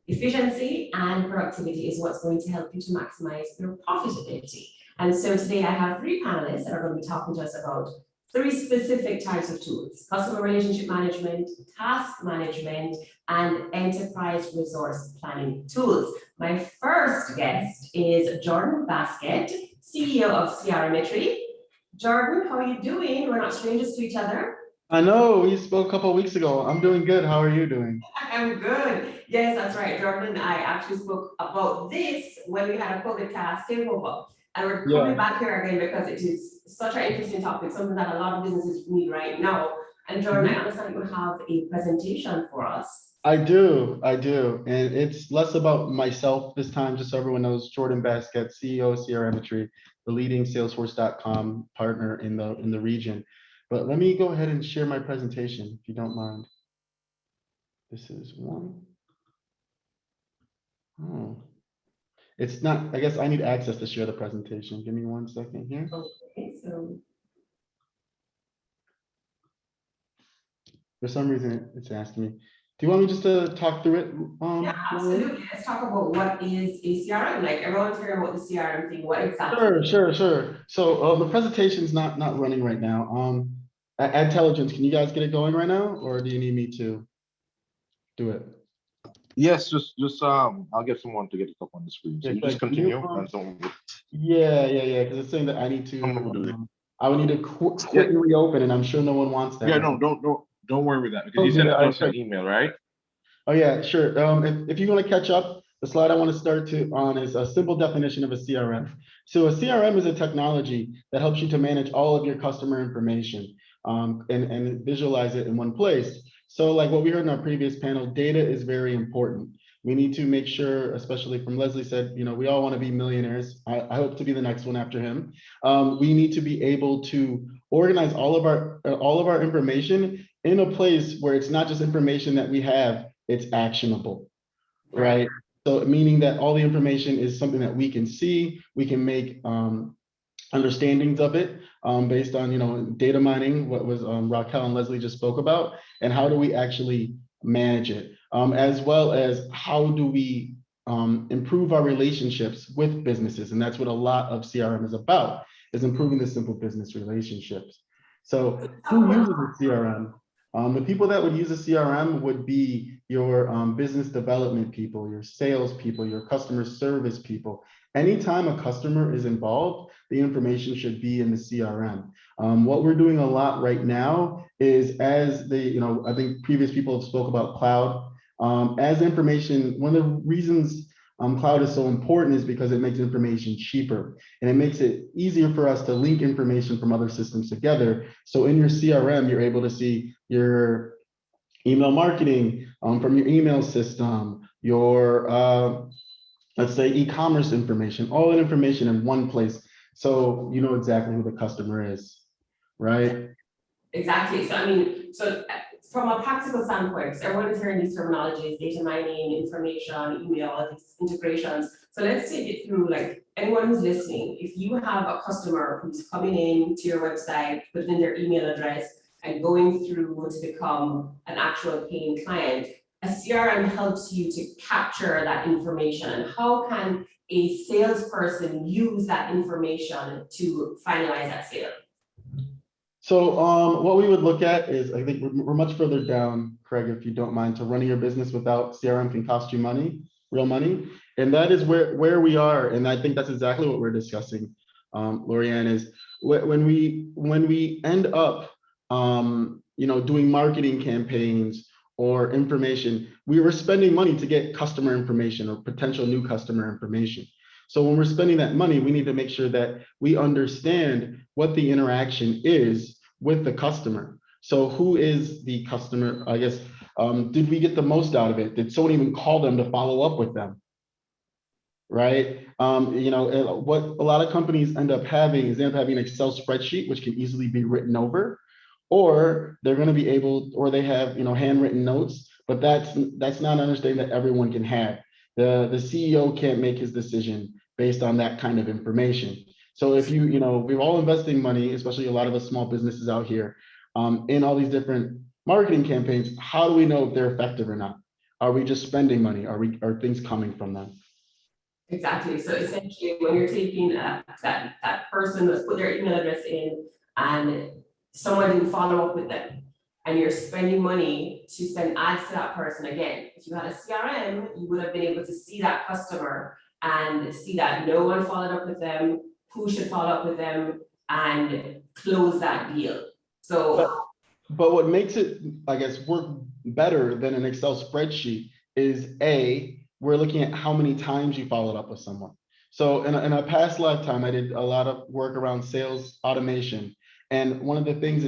efficiency and productivity is what's going to help you to maximize your profitability. And so today I have three panelists that are going to be talking to us about three specific types of tools: customer relationship management, task management, and enterprise resource planning tools. My first guest is Jordan Baskett, CEO of CRMmetry. Jordan, how are you doing? We're not strangers to each other. I know, we spoke a couple of weeks ago. I'm doing good. How are you doing? I'm good. Yes, that's right. Jordan and I actually spoke about this when we had a COVID cast takeover. And we're coming back here again because it is such an interesting topic, something that a lot of businesses need right now. And Jordan, I understand you have a presentation for us. I do. And it's less about myself this time, just so everyone knows. Jordan Baskett, CEO of CRMmetry, the leading Salesforce.com partner in the region. But let me go ahead and share my presentation, if you don't mind. This is one. Oh. It's not, I guess I need access to share the presentation. Give me 1 second here. Okay, so. For some reason, it's asking me. Do you want me just to talk through it? Yeah, absolutely. Let's talk about what is a CRM. Like, everyone's hearing about the CRM thing. What exactly? Sure. So the presentation's not running right now. Adtelligent, can you guys get it going right now? Or do you need me to do it? Yes, just I'll get someone to get it up on the screen. So you just continue. Yeah, because it's saying that I need to. I would need to quickly reopen, and I'm sure no one wants that. Yeah, no, don't worry with that, because you sent us an email, right? Oh yeah, sure. If you want to catch up, the slide I want to start on is a simple definition of a CRM. So a CRM is a technology that helps you to manage all of your customer information and visualize it in one place. So like what we heard in our previous panel, data is very important. We need to make sure, especially from Leslie said, we all want to be millionaires. I hope to be the next one after him. We need to be able to organize all of our information in a place where it's not just information that we have, it's actionable, right? So meaning that all the information is something that we can see, we can make understandings of it based on data mining, what was Raquel and Leslie just spoke about, and how do we actually manage it, as well as how do we improve our relationships with businesses. And that's what a lot of CRM is about, is improving the simple business relationships. So who uses a CRM? The people that would use a CRM would be your business development people, your sales people, your customer service people. Anytime a customer is involved, the information should be in the CRM. What we're doing a lot right now is, as I think previous people have spoke about cloud. As information, one of the reasons cloud is so important is because it makes information cheaper, and it makes it easier for us to link information from other systems together. So in your CRM, you're able to see your email marketing from your email system, your let's say e-commerce information, all that information in one place. So you know exactly who the customer is, right? Exactly. So from a practical standpoint, everyone is hearing these terminologies: data mining, information, email, all these integrations. So let's take it through, like, anyone who's listening. If you have a customer who's coming in to your website, putting in their email address and going through to become an actual paying client, a CRM helps you to capture that information, and how can a salesperson use that information to finalize that sale? So what we would look at is, I think we're much further down, Craig, if you don't mind. So running your business without CRM can cost you money, real money. And that is where we are. And I think that's exactly what we're discussing, Lorianne, is when we end up doing marketing campaigns or information, we were spending money to get customer information or potential new customer information. So when we're spending that money, we need to make sure that we understand what the interaction is with the customer. So who is the customer? I guess, did we get the most out of it? Did someone even call them to follow up with them? Right? What a lot of companies end up having is they end up having an Excel spreadsheet, which can easily be written over, or they're going to be able, or they have, handwritten notes, but that's not an understanding that everyone can have. The CEO can't make his decision based on that kind of information. So if we're all investing money, especially a lot of the small businesses out here, in all these different marketing campaigns, how do we know if they're effective or not? Are we just spending money? Are things coming from them? Exactly. So essentially, when you're taking that person that's put their email address in and someone didn't follow up with them, and you're spending money to send ads to that person, again, if you had a CRM, you would have been able to see that customer and see that no one followed up with them, who should follow up with them, and close that deal. So, but what makes it, I guess, work better than an Excel spreadsheet is we're looking at how many times you followed up with someone. So in a past lifetime, I did a lot of work around sales automation. And one of the things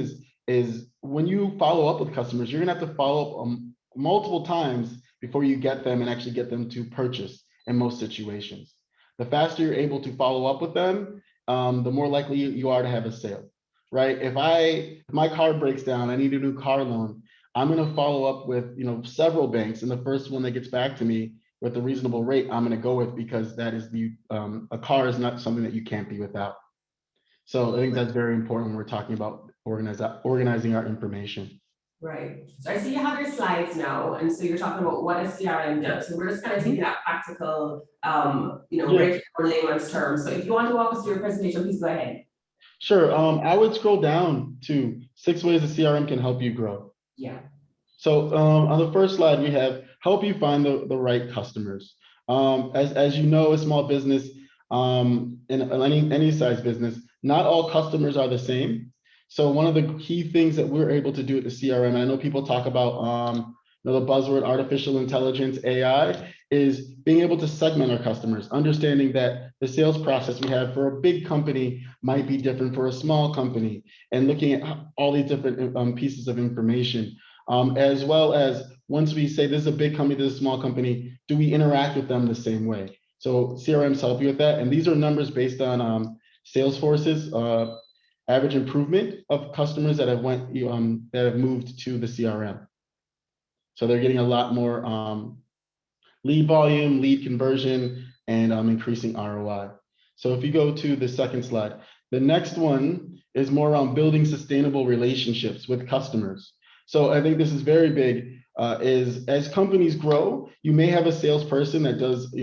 is when you follow up with customers, you're gonna have to follow up multiple times before you get them and actually get them to purchase in most situations. The faster you're able to follow up with them, the more likely you are to have a sale, right? If my car breaks down, I need a new car loan, I'm gonna follow up with several banks, and the first one that gets back to me with a reasonable rate, I'm gonna go with, because that is a car is not something that you can't be without. So I think that's very important when we're talking about organizing our information. right. So I see you have your slides now, and so you're talking about what a CRM does. So we're just kind of taking that practical, very layman's terms. So if you want to walk us through your presentation, please go ahead. Sure. I would scroll down to 6 ways a CRM can help you grow. Yeah. So on the first slide, we have help you find the right customers. As you know, a small business, in any size business, not all customers are the same. So one of the key things that we're able to do at the CRM, and I know people talk about the buzzword artificial intelligence, AI, is being able to segment our customers, understanding that the sales process we have for a big company might be different for a small company, and looking at all these different pieces of information, as well as once we say this is a big company, this is a small company, do we interact with them the same way? So CRMs help you with that. And these are numbers based on Salesforce's average improvement of customers that have moved to the CRM. So they're getting a lot more lead volume, lead conversion, and increasing ROI. So if you go to the second slide, the next one is more around building sustainable relationships with customers. So I think this is very big, is as companies grow, you may have a salesperson that does,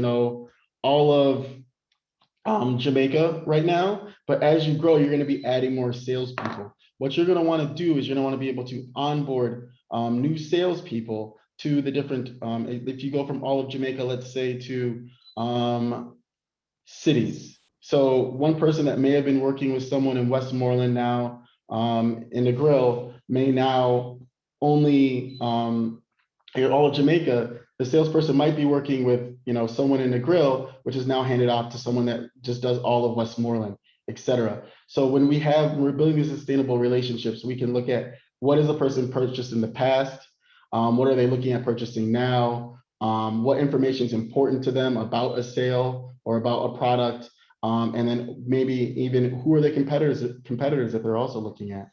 all of Jamaica right now, but as you grow, you're going to be adding more salespeople. What you're going to want to do is you're going to want to be able to onboard new salespeople to the different, if you go from all of Jamaica, let's say, to cities. So one person that may have been working with someone in Westmoreland now in the grill may now only, all of Jamaica, the salesperson might be working with someone in the grill, which is now handed off to someone that just does all of Westmoreland, et cetera. So when we're building these sustainable relationships, we can look at what has a person purchased in the past, what are they looking at purchasing now, what information is important to them about a sale or about a product, and then maybe even who are the competitors that they're also looking at.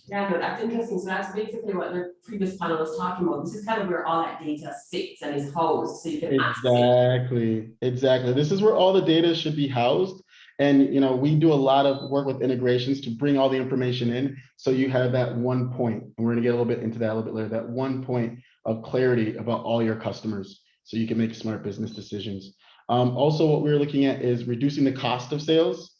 Yeah, no, that's interesting. So that's basically what the previous panel was talking about. This is kind of where all that data sits and is housed, so you can Exactly. This is where all the data should be housed. And we do a lot of work with integrations to bring all the information in, so you have that one point. And we're gonna get a little bit into that a little bit later. That one point of clarity about all your customers so you can make smart business decisions. Also, what we're looking at is reducing the cost of sales.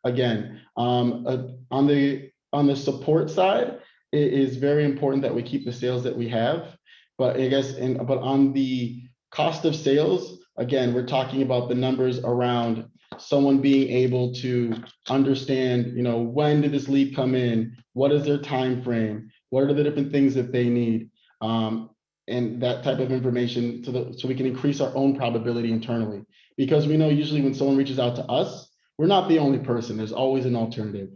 Again, on the support side, it is very important that we keep the sales that we have. But I guess, but on the cost of sales, again, we're talking about the numbers around someone being able to understand, you know, when did this lead come in? What is their time frame? What are the different things that they need? And that type of information so we can increase our own probability internally. Because we know usually when someone reaches out to us, we're not the only person. There's always an alternative.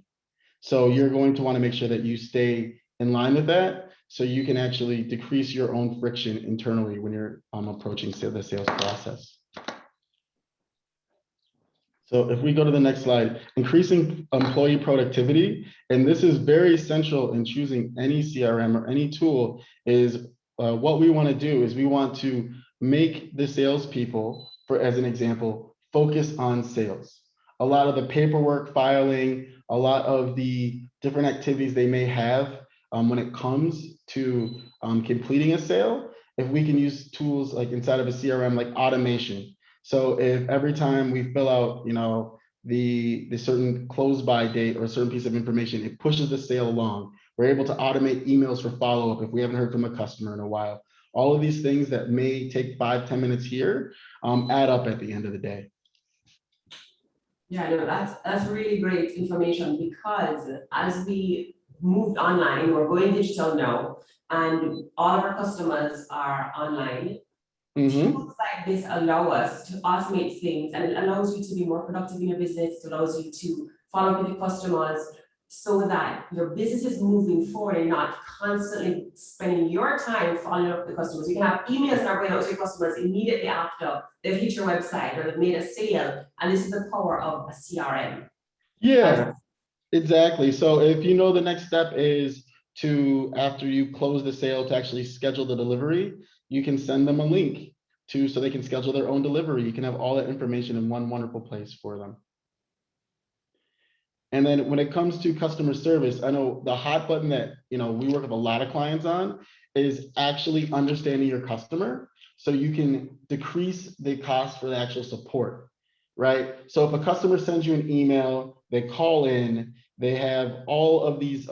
So you're going to want to make sure that you stay in line with that so you can actually decrease your own friction internally when you're approaching the sales process. So if we go to the next slide, increasing employee productivity, and this is very essential in choosing any CRM or any tool, is what we want to do is we want to make the salespeople, as an example, focus on sales. A lot of the paperwork filing, a lot of the different activities they may have when it comes to completing a sale, if we can use tools like inside of a CRM, like automation. So if every time we fill out, you know, the certain close by date or a certain piece of information, it pushes the sale along. We're able to automate emails for follow-up if we haven't heard from a customer in a while. All of these things that may take 5-10 minutes here add up at the end of the day. Yeah, no, that's really great information, because as we moved online, we're going digital now, and all of our customers are online. Tools like this allow us to automate things, and it allows you to be more productive in your business. It allows you to follow up with your customers so that your business is moving forward and not constantly spending your time following up with the customers. You can have emails that are going out to your customers immediately after they've hit your website or they've made a sale, and this is the power of a CRM. Yeah, exactly. So if you know the next step is to, after you close the sale, to actually schedule the delivery, you can send them a link so they can schedule their own delivery. You can have all that information in one wonderful place for them. And then when it comes to customer service, I know the hot button that, you know, we work with a lot of clients on is actually understanding your customer so you can decrease the cost for the actual support, right? So if a customer sends you an email, they call in, they have all of these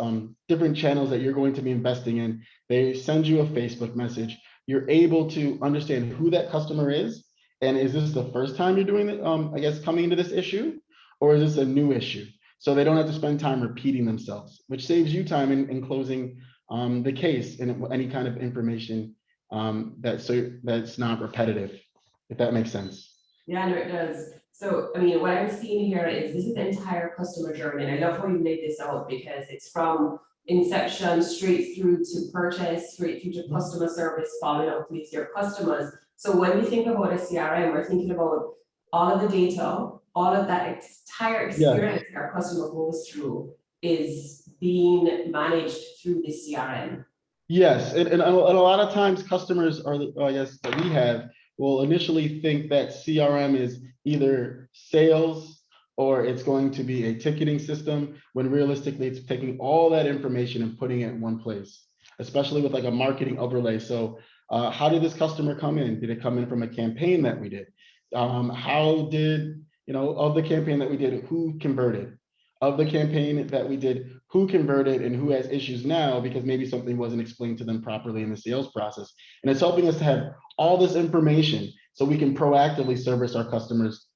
different channels that you're going to be investing in. They send you a Facebook message. You're able to understand who that customer is. And is this the first time you're doing it, I guess, coming into this issue? Or is this a new issue? So they don't have to spend time repeating themselves, which saves you time in closing the case and any kind of information that's not repetitive, if that makes sense. Yeah, no, it does. So, I mean, what I'm seeing here is this is the entire customer journey. And I love how you laid this out, because it's from inception straight through to purchase, straight through to customer service, following up with your customers. So when we think about a CRM, we're thinking about all of the data, all of that entire experience our customer goes through is being managed through the CRM. Yes, and a lot of times customers are, I guess, that we have will initially think that CRM is either sales or it's going to be a ticketing system, when realistically it's taking all that information and putting it in one place, especially with like a marketing overlay. So how did this customer come in? Did it come in from a campaign that we did? How did, you know, of the campaign that we did, who converted? Of the campaign that we did, who converted and who has issues now because maybe something wasn't explained to them properly in the sales process. And it's helping us to have all this information so we can proactively service our customers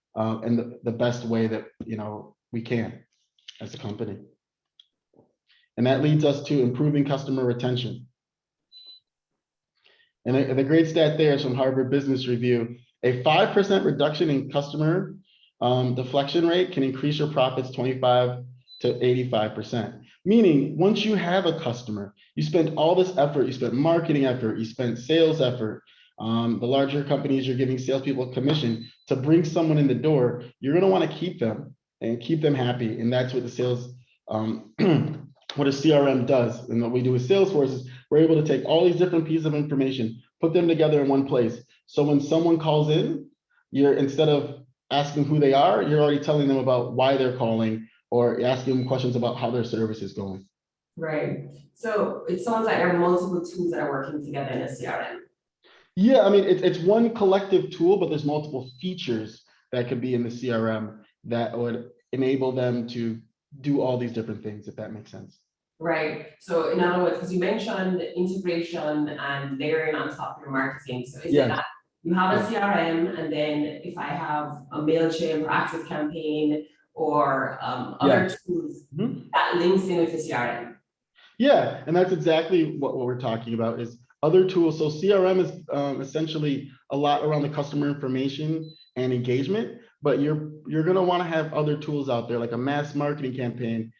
in the best way that, you know, we can as a company. And that leads us to improving customer retention. And the great stat there is from Harvard Business Review. A 5% reduction in customer deflection rate can increase your profits 25 to 85%. Meaning, once you have a customer, you spend all this effort, you spend marketing effort, you spend sales effort. The larger companies, you're giving salespeople a commission to bring someone in the door. You're going to want to keep them and keep them happy. And that's what the sales, what a CRM does. And what we do with Salesforce is we're able to take all these different pieces of information, put them together in one place. So when someone calls in, you're, instead of asking who they are, you're already telling them about why they're calling or asking them questions about how their service is going. Right. So it sounds like there are multiple tools that are working together in a CRM. Yeah, I mean, it's one collective tool, but there's multiple features that could be in the CRM that would enable them to do all these different things, if that makes sense. Right. So in other words, because you mentioned integration and layering on top of your marketing. So is it that you have a CRM, and then if I have a MailChimp or Active Campaign or other tools that links in with the CRM? Yeah, and that's exactly what we're talking about is other tools. So CRM is essentially a lot around the customer information and engagement, but you're gonna want to have other tools out there like a mass marketing campaign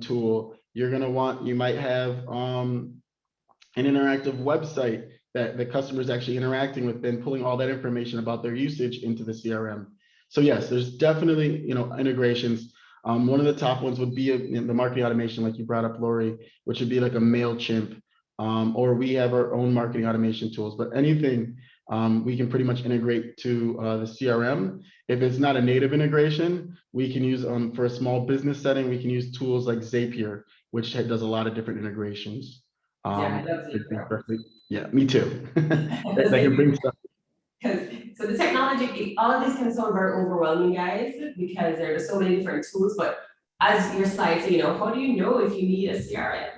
tool. You might have an interactive website that the customer is actually interacting with, then pulling all that information about their usage into the CRM. So yes, there's definitely integrations. One of the top ones would be in the marketing automation, like you brought up, Lori, which would be like a MailChimp, or we have our own marketing automation tools. But anything we can pretty much integrate to the CRM. If it's not a native integration, we can use for a small business setting, we can use tools like Zapier, which does a lot of different integrations. Yeah, I love Zapier. Yeah, me too. That can bring stuff. So the technology, all of this can sound very overwhelming, guys, because there are so many different tools. But as your slide say, how do you know if you need a CRM?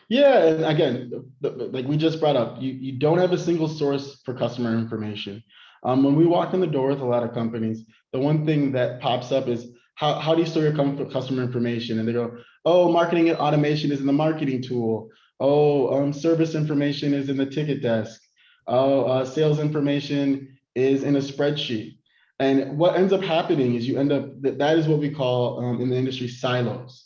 Yeah, and again, like we just brought up, you don't have a single source for customer information. When we walk in the door with a lot of companies, the one thing that pops up is how do you store your customer information? And they go, oh, marketing and automation is in the marketing tool. Oh, service information is in the ticket desk. Oh, sales information is in a spreadsheet. And what ends up happening is you end up, that is what we call in the industry silos.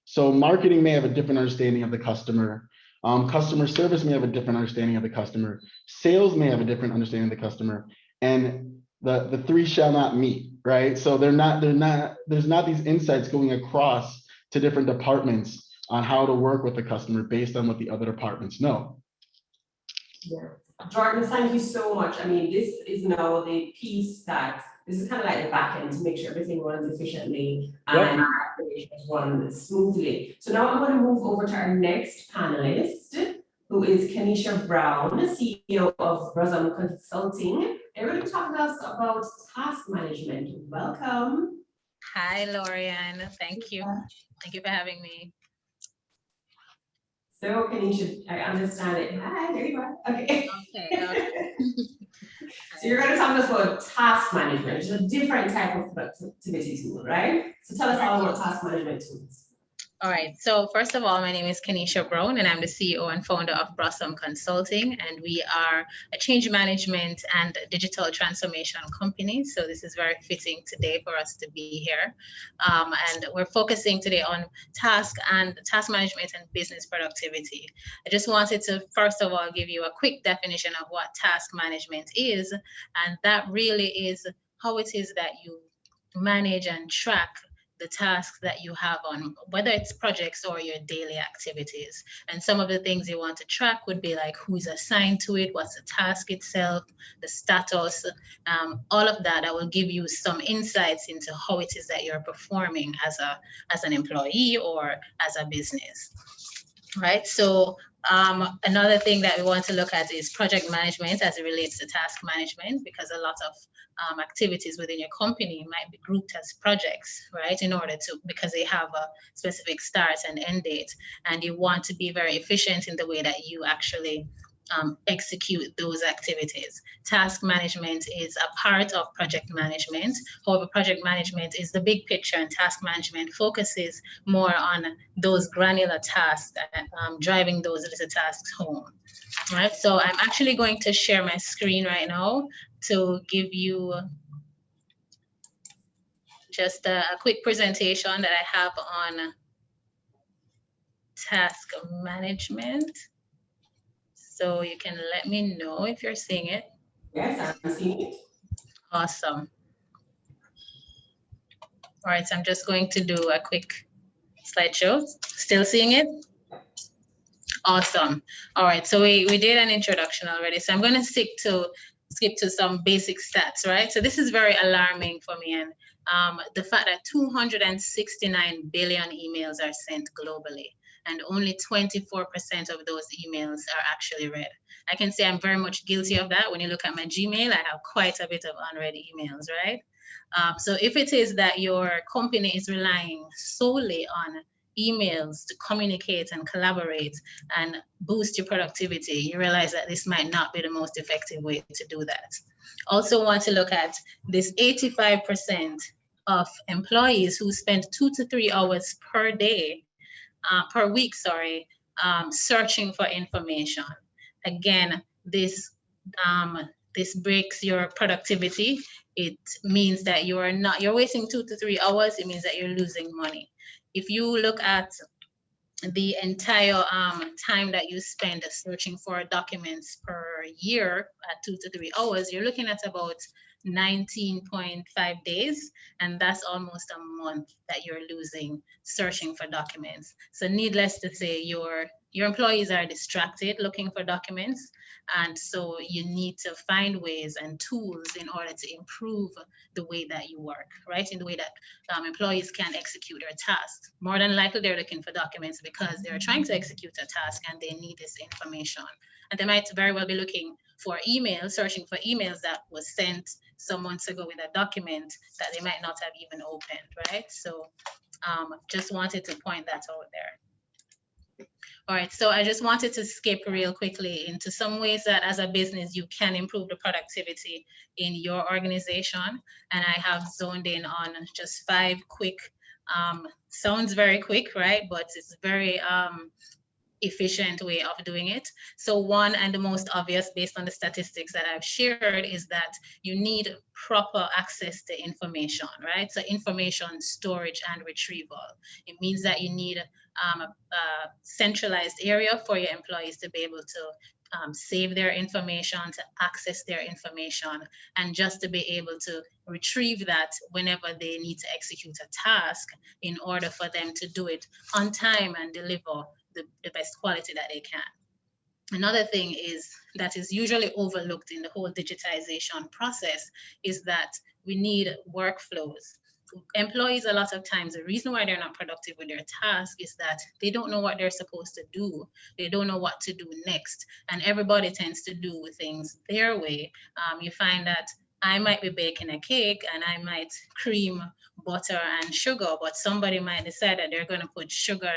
So marketing may have a different understanding of the customer. Customer service may have a different understanding of the customer. Sales may have a different understanding of the customer. And the three shall not meet, right? So there's not these insights going across to different departments on how to work with the customer based on what the other departments know. Yeah. Jordan, thank you so much. I mean, this is now the piece this is kind of like the back end to make sure everything runs efficiently and operations run smoothly. So now I'm going to move over to our next panelist, who is Kenesha Brown, CEO of Brossom Consulting. They're going to talk to us about task management. Welcome. Hi, Lorianne. Thank you. Thank you for having me. So, Kenesha, I understand it. Hi, there you are. Okay. Okay. So you're going to talk to us about task management, which is a different type of productivity tool, right? So tell us all about task management tools. All right. So first of all, my name is Kenesha Brown, and I'm the CEO and founder of Brossom Consulting, and we are a change management and digital transformation company. So this is very fitting today for us to be here. And we're focusing today on task management and business productivity. I just wanted to, first of all, give you a quick definition of what task management is. And that really is how it is that you manage and track the tasks that you have on, whether it's projects or your daily activities. And some of the things you want to track would be like who's assigned to it, what's the task itself, the status, all of that. I will give you some insights into how it is that you're performing as an employee or as a business, right? So another thing that we want to look at is project management as it relates to task management, because a lot of activities within your company might be grouped as projects, right? Because they have a specific start and end date, and you want to be very efficient in the way that you actually execute those activities. Task management is a part of project management. However, project management is the big picture, and task management focuses more on those granular tasks and driving those little tasks home. Right, so I'm actually going to share my screen right now to give you just a quick presentation that I have on task management. So you can let me know if you're seeing it. Yes, I'm seeing it. Awesome. All right, so I'm just going to do a quick slideshow. Still seeing it? Awesome. All right, so we did an introduction already. So I'm going to skip to some basic stats, right? So this is very alarming for me, and the fact that 269 billion emails are sent globally. and only 24% of those emails are actually read. I can say I'm very much guilty of that. When you look at my Gmail, I have quite a bit of unread emails, right? So if it is that your company is relying solely on emails to communicate and collaborate and boost your productivity, you realize that this might not be the most effective way to do that. Also want to look at this 85% of employees who spend 2 to 3 hours per day, per week, searching for information. Again, this breaks your productivity. It means that you're wasting 2 to 3 hours. It means that you're losing money. If you look at the entire time that you spend searching for documents per year at 2 to 3 hours, you're looking at about 19.5 days, and that's almost a month that you're losing searching for documents. So needless to say, your employees are distracted looking for documents, and so you need to find ways and tools in order to improve the way that you work, right? In the way that employees can execute their tasks. More than likely, they're looking for documents because they're trying to execute a task and they need this information. And they might very well be looking for emails, searching for emails that was sent some months ago with a document that they might not have even opened, right? So just wanted to point that out there. All right, so I just wanted to skip real quickly into some ways that as a business you can improve the productivity in your organization. And I have zoned in on just 5 quick, sounds very quick, right? But it's very efficient way of doing it. So one, and the most obvious based on the statistics that I've shared, is that you need proper access to information, right? So information storage and retrieval. It means that you need a centralized area for your employees to be able to save their information, to access their information, and just to be able to retrieve that whenever they need to execute a task in order for them to do it on time and deliver the best quality that they can. Another thing is that is usually overlooked in the whole digitization process is that we need workflows. Employees, a lot of times, the reason why they're not productive with their task is that they don't know what they're supposed to do. They don't know what to do next. And everybody tends to do things their way. You find that I might be baking a cake and I might cream, butter, and sugar, but somebody might decide that they're going to put sugar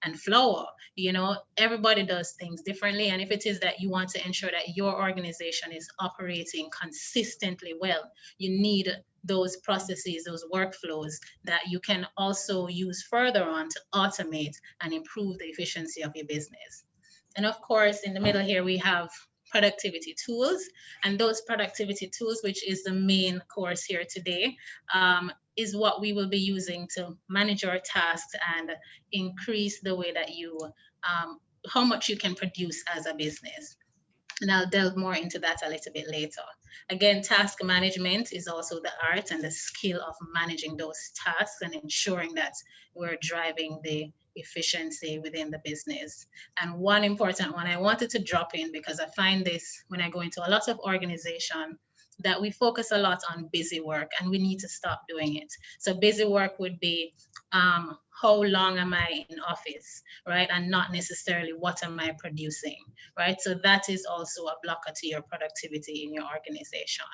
and flour. You know, everybody does things differently. And if it is that you want to ensure that your organization is operating consistently well, you need those processes, those workflows that you can also use further on to automate and improve the efficiency of your business. And of course, in the middle here, we have productivity tools, and those productivity tools, which is the main course here today, is what we will be using to manage our tasks and increase the way that you, how much you can produce as a business. And I'll delve more into that a little bit later. Again, task management is also the art and the skill of managing those tasks and ensuring that we're driving the efficiency within the business. And one important one I wanted to drop in, because I find this when I go into a lot of organization, that we focus a lot on busy work and we need to stop doing it. So busy work would be how long am I in office, right? And not necessarily what am I producing, right? So that is also a blocker to your productivity in your organization.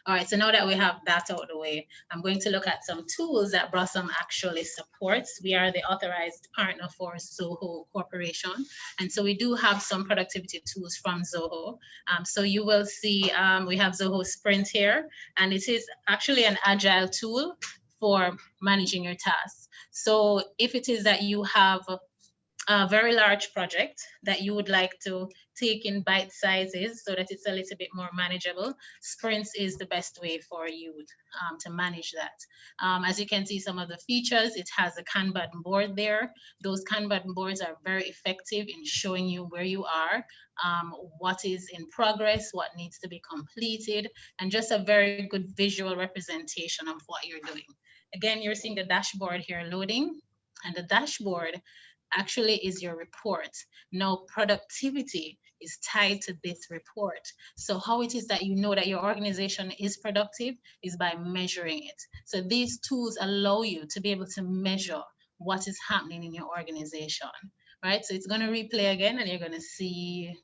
All right, so now that we have that out of the way, I'm going to look at some tools that Brossom actually supports. We are the authorized partner for Zoho Corporation. And so we do have some productivity tools from Zoho. So you will see we have Zoho Sprint here, and it is actually an agile tool for managing your tasks. So if it is that you have a very large project that you would like to take in bite sizes so that it's a little bit more manageable, Sprints is the best way for you to manage that. As you can see, some of the features, it has a Kanban board there. Those Kanban boards are very effective in showing you where you are, what is in progress, what needs to be completed, and just a very good visual representation of what you're doing. Again, you're seeing the dashboard here loading, and the dashboard actually is your report. Now, productivity is tied to this report. So how it is that you know that your organization is productive is by measuring it. So these tools allow you to be able to measure what is happening in your organization, right? So it's going to replay again, and you're going to see,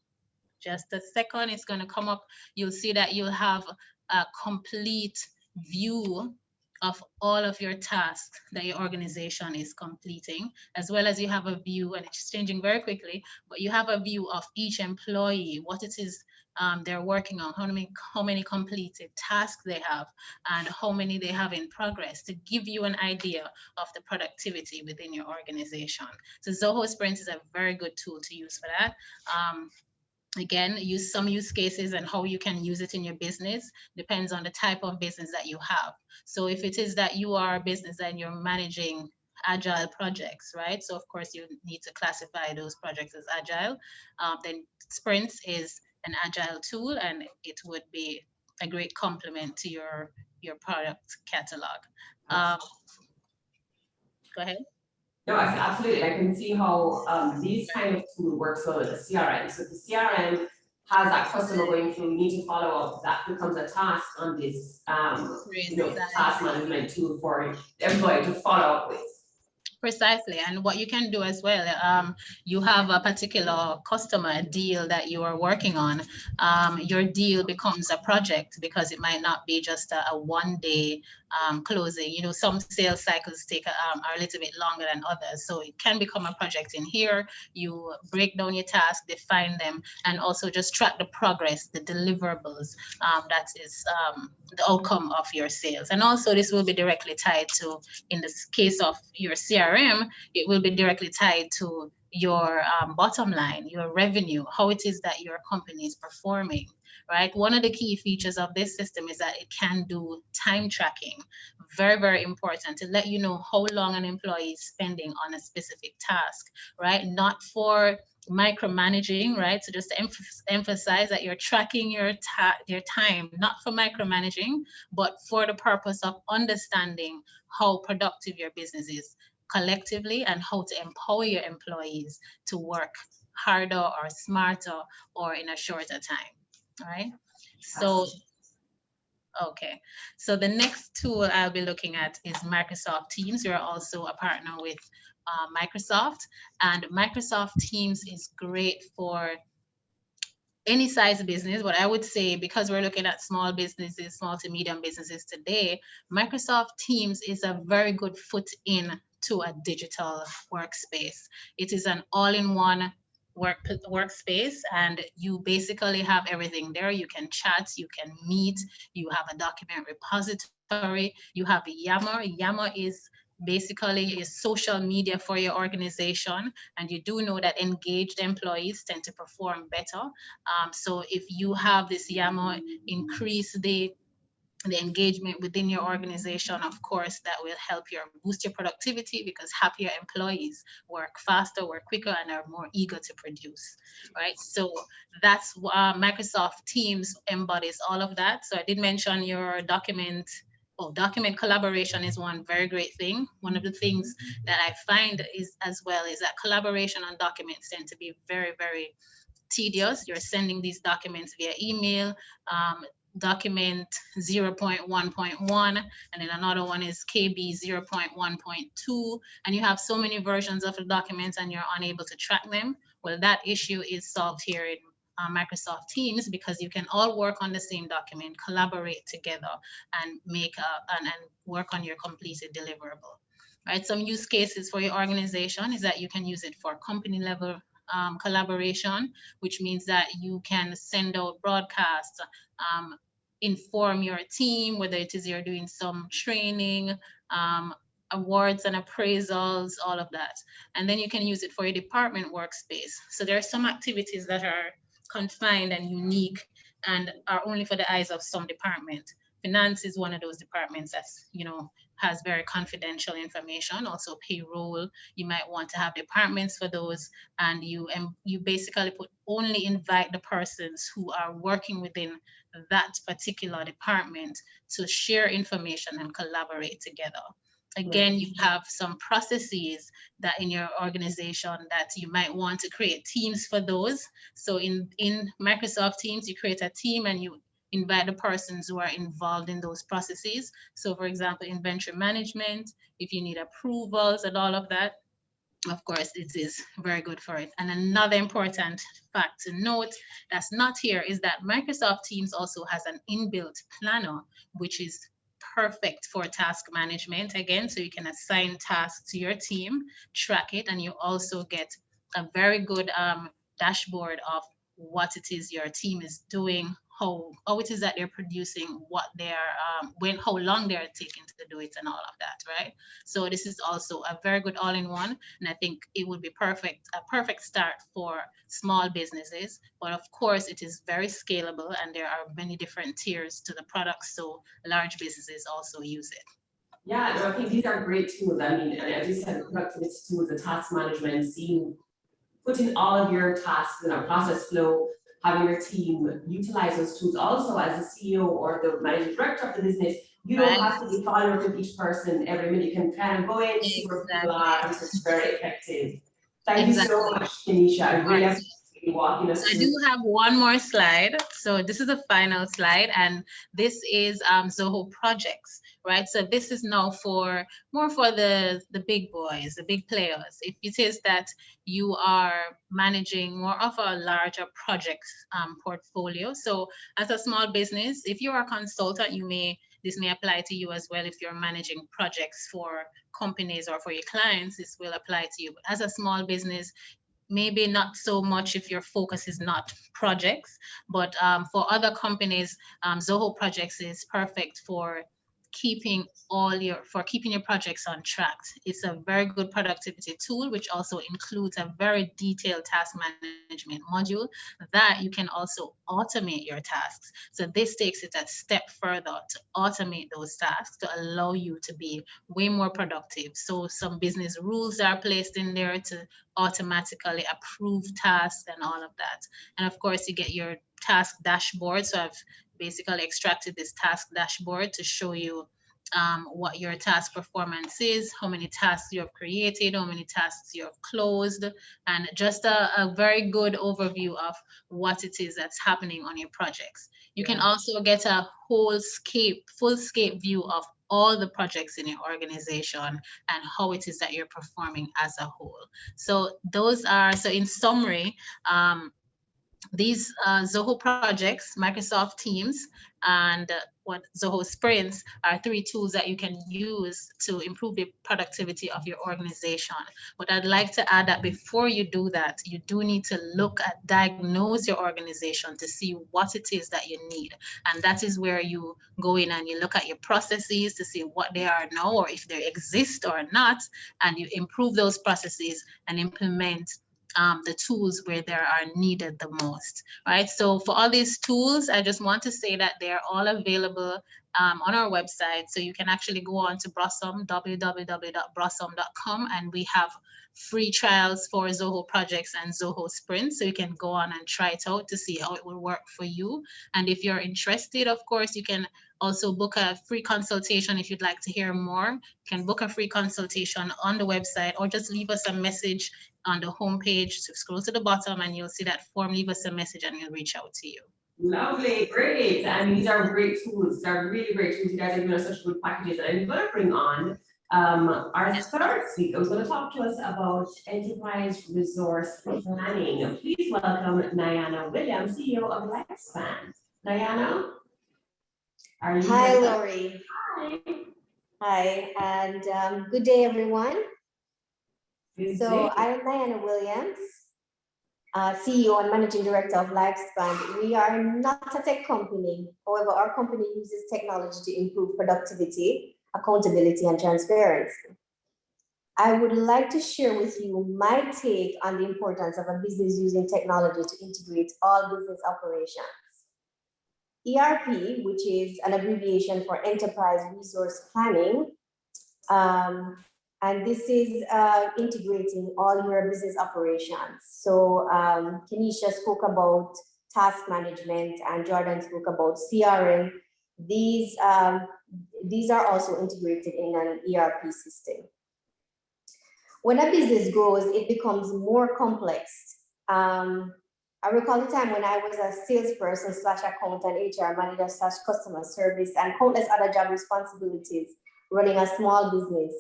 just a second, it's going to come up. You'll see that you'll have a complete view of all of your tasks that your organization is completing, as well as you have a view, and it's changing very quickly, but you have a view of each employee, what it is they're working on, how many completed tasks they have, and how many they have in progress, to give you an idea of the productivity within your organization. So Zoho Sprints is a very good tool to use for that. Again, some use cases and how you can use it in your business depends on the type of business that you have. So if it is that you are a business and you're managing agile projects, right? So of course you need to classify those projects as agile. Then Sprints is an agile tool, and it would be a great complement to your product catalog. Go ahead. No, absolutely. I can see how these kind of tools work well with the CRM. So the CRM has that customer going through, you need to follow up. That becomes a task on this task management tool for the employee to follow up with. Precisely. And what you can do as well, you have a particular customer deal that you are working on. Your deal becomes a project, because it might not be just a one-day closing. You know, some sales cycles take are a little bit longer than others. So it can become a project in here. You break down your tasks, define them, and also just track the progress, the deliverables. That is the outcome of your sales. And also this will be directly tied to, in the case of your CRM, it will be directly tied to your bottom line, your revenue, how it is that your company is performing, right? One of the key features of this system is that it can do time tracking. Very, very important to let you know how long an employee is spending on a specific task, right? Not for micromanaging, right? So just to emphasize that you're tracking your time, not for micromanaging, but for the purpose of understanding how productive your business is collectively, and how to empower your employees to work harder or smarter or in a shorter time, all right? So, okay. So the next tool I'll be looking at is Microsoft Teams. We're also a partner with Microsoft, and Microsoft Teams is great for any size business, but I would say, because we're looking at small businesses, small to medium businesses today, Microsoft Teams is a very good foot in to a digital workspace. It is an all-in-one workspace, and you basically have everything there. You can chat, you can meet, you have a document repository, you have Yammer. Yammer is basically is social media for your organization, and you do know that engaged employees tend to perform better. So if you have this Yammer, increase the engagement within your organization, of course, that will help boost your productivity, because happier employees work faster, work quicker, and are more eager to produce, right? So that's Microsoft Teams embodies all of that. So I did mention your document collaboration is one very great thing. One of the things that I find is that collaboration on documents tend to be very, very tedious. You're sending these documents via email, document 0.1.1, and then another one is KB 0.1.2, and you have so many versions of the documents and you're unable to track them. Well, that issue is solved here in Microsoft Teams, because you can all work on the same document, collaborate together, and make and work on your completed deliverable. Right? Some use cases for your organization is that you can use it for company level collaboration, which means that you can send out broadcasts, inform your team, whether it is you're doing some training, awards and appraisals, all of that. And then you can use it for your department workspace. So there are some activities that are confined and unique and are only for the eyes of some department. Finance is one of those departments that's, has very confidential information. Also payroll, you might want to have departments for those, and you basically only invite the persons who are working within that particular department to share information and collaborate together. Again, you have some processes that in your organization that you might want to create teams for those. So in Microsoft Teams, you create a team and you invite the persons who are involved in those processes. So for example, inventory management, if you need approvals and all of that, of course, it is very good for it. And another important fact to note that's not here is that Microsoft Teams also has an inbuilt planner, which is perfect for task management again. So you can assign tasks to your team, track it, and you also get a very good dashboard of what it is your team is doing, how it is that they're producing, what they're how long they're taking to do it, and all of that, right? So this is also a very good all-in-one, and I think it would be a perfect start for small businesses. But of course, it is very scalable, and there are many different tiers to the product, so large businesses also use it. Yeah, no, I think these are great tools. I mean, and as you said, productivity tools, the task management, putting all of your tasks in a process flow, having your team utilize those tools. Also, as the CEO or the managing director of the business, you don't have to be following up with each person every minute. You can kind of go in, see where people are, and so it's very effective. Thank you so much, Kenesha. I really appreciate you walking us through. I do have one more slide. So this is the final slide, and this is Zoho projects, right? So this is now more for the big boys, the big players. If it is that you are managing more of a larger projects portfolio. So as a small business, if you're a consultant, this may apply to you as well. If you're managing projects for companies or for your clients, this will apply to you. But as a small business, maybe not so much if your focus is not projects, but for other companies, Zoho projects is perfect for keeping your projects on track. It's a very good productivity tool, which also includes a very detailed task management module that you can also automate your tasks. So this takes it a step further to automate those tasks to allow you to be way more productive. So some business rules are placed in there to automatically approve tasks and all of that. And of course, you get your task dashboard. So I've basically extracted this task dashboard to show you what your task performance is, how many tasks you have created, how many tasks you have closed, and just a very good overview of what it is that's happening on your projects. You can also get a full-scape view of all the projects in your organization and how it is that you're performing as a whole. So in summary, these Zoho projects, Microsoft Teams, and Zoho Sprints are 3 tools that you can use to improve the productivity of your organization. But I'd like to add that before you do that, you do need to diagnose your organization to see what it is that you need. And that is where you go in and you look at your processes to see what they are now or if they exist or not, and you improve those processes and implement the tools where they are needed the most, right? So for all these tools, I just want to say that they're all available on our website. So you can actually go on to Brossom, www.brossom.com, and we have free trials for Zoho projects and Zoho Sprints. So you can go on and try it out to see how it will work for you. And if you're interested, of course, you can also book a free consultation if you'd like to hear more. You can book a free consultation on the website or just leave us a message on the homepage. So scroll to the bottom and you'll see that form. Leave us a message and we'll reach out to you. Lovely, great. I mean, these are great tools. These are really great tools. You guys are giving us such good packages. And I'm going to bring on our third speaker, who's going to talk to us about enterprise resource planning. Please welcome Nayana Williams, CEO of Lifespan. Nayana? Hi, Lori. Hi, and good day, everyone. So I'm Nayana Williams, CEO and Managing Director of Lifespan. We are not a tech company. However, our company uses technology to improve productivity, accountability, and transparency. I would like to share with you my take on the importance of a business using technology to integrate all business operations. ERP, which is an abbreviation for Enterprise Resource Planning, and this is integrating all your business operations. So Kenesha spoke about task management and Jordan spoke about CRM. These are also integrated in an ERP system. When a business grows, it becomes more complex. I recall the time when I was a salesperson / accountant, HR manager / customer service, and countless other job responsibilities running a small business.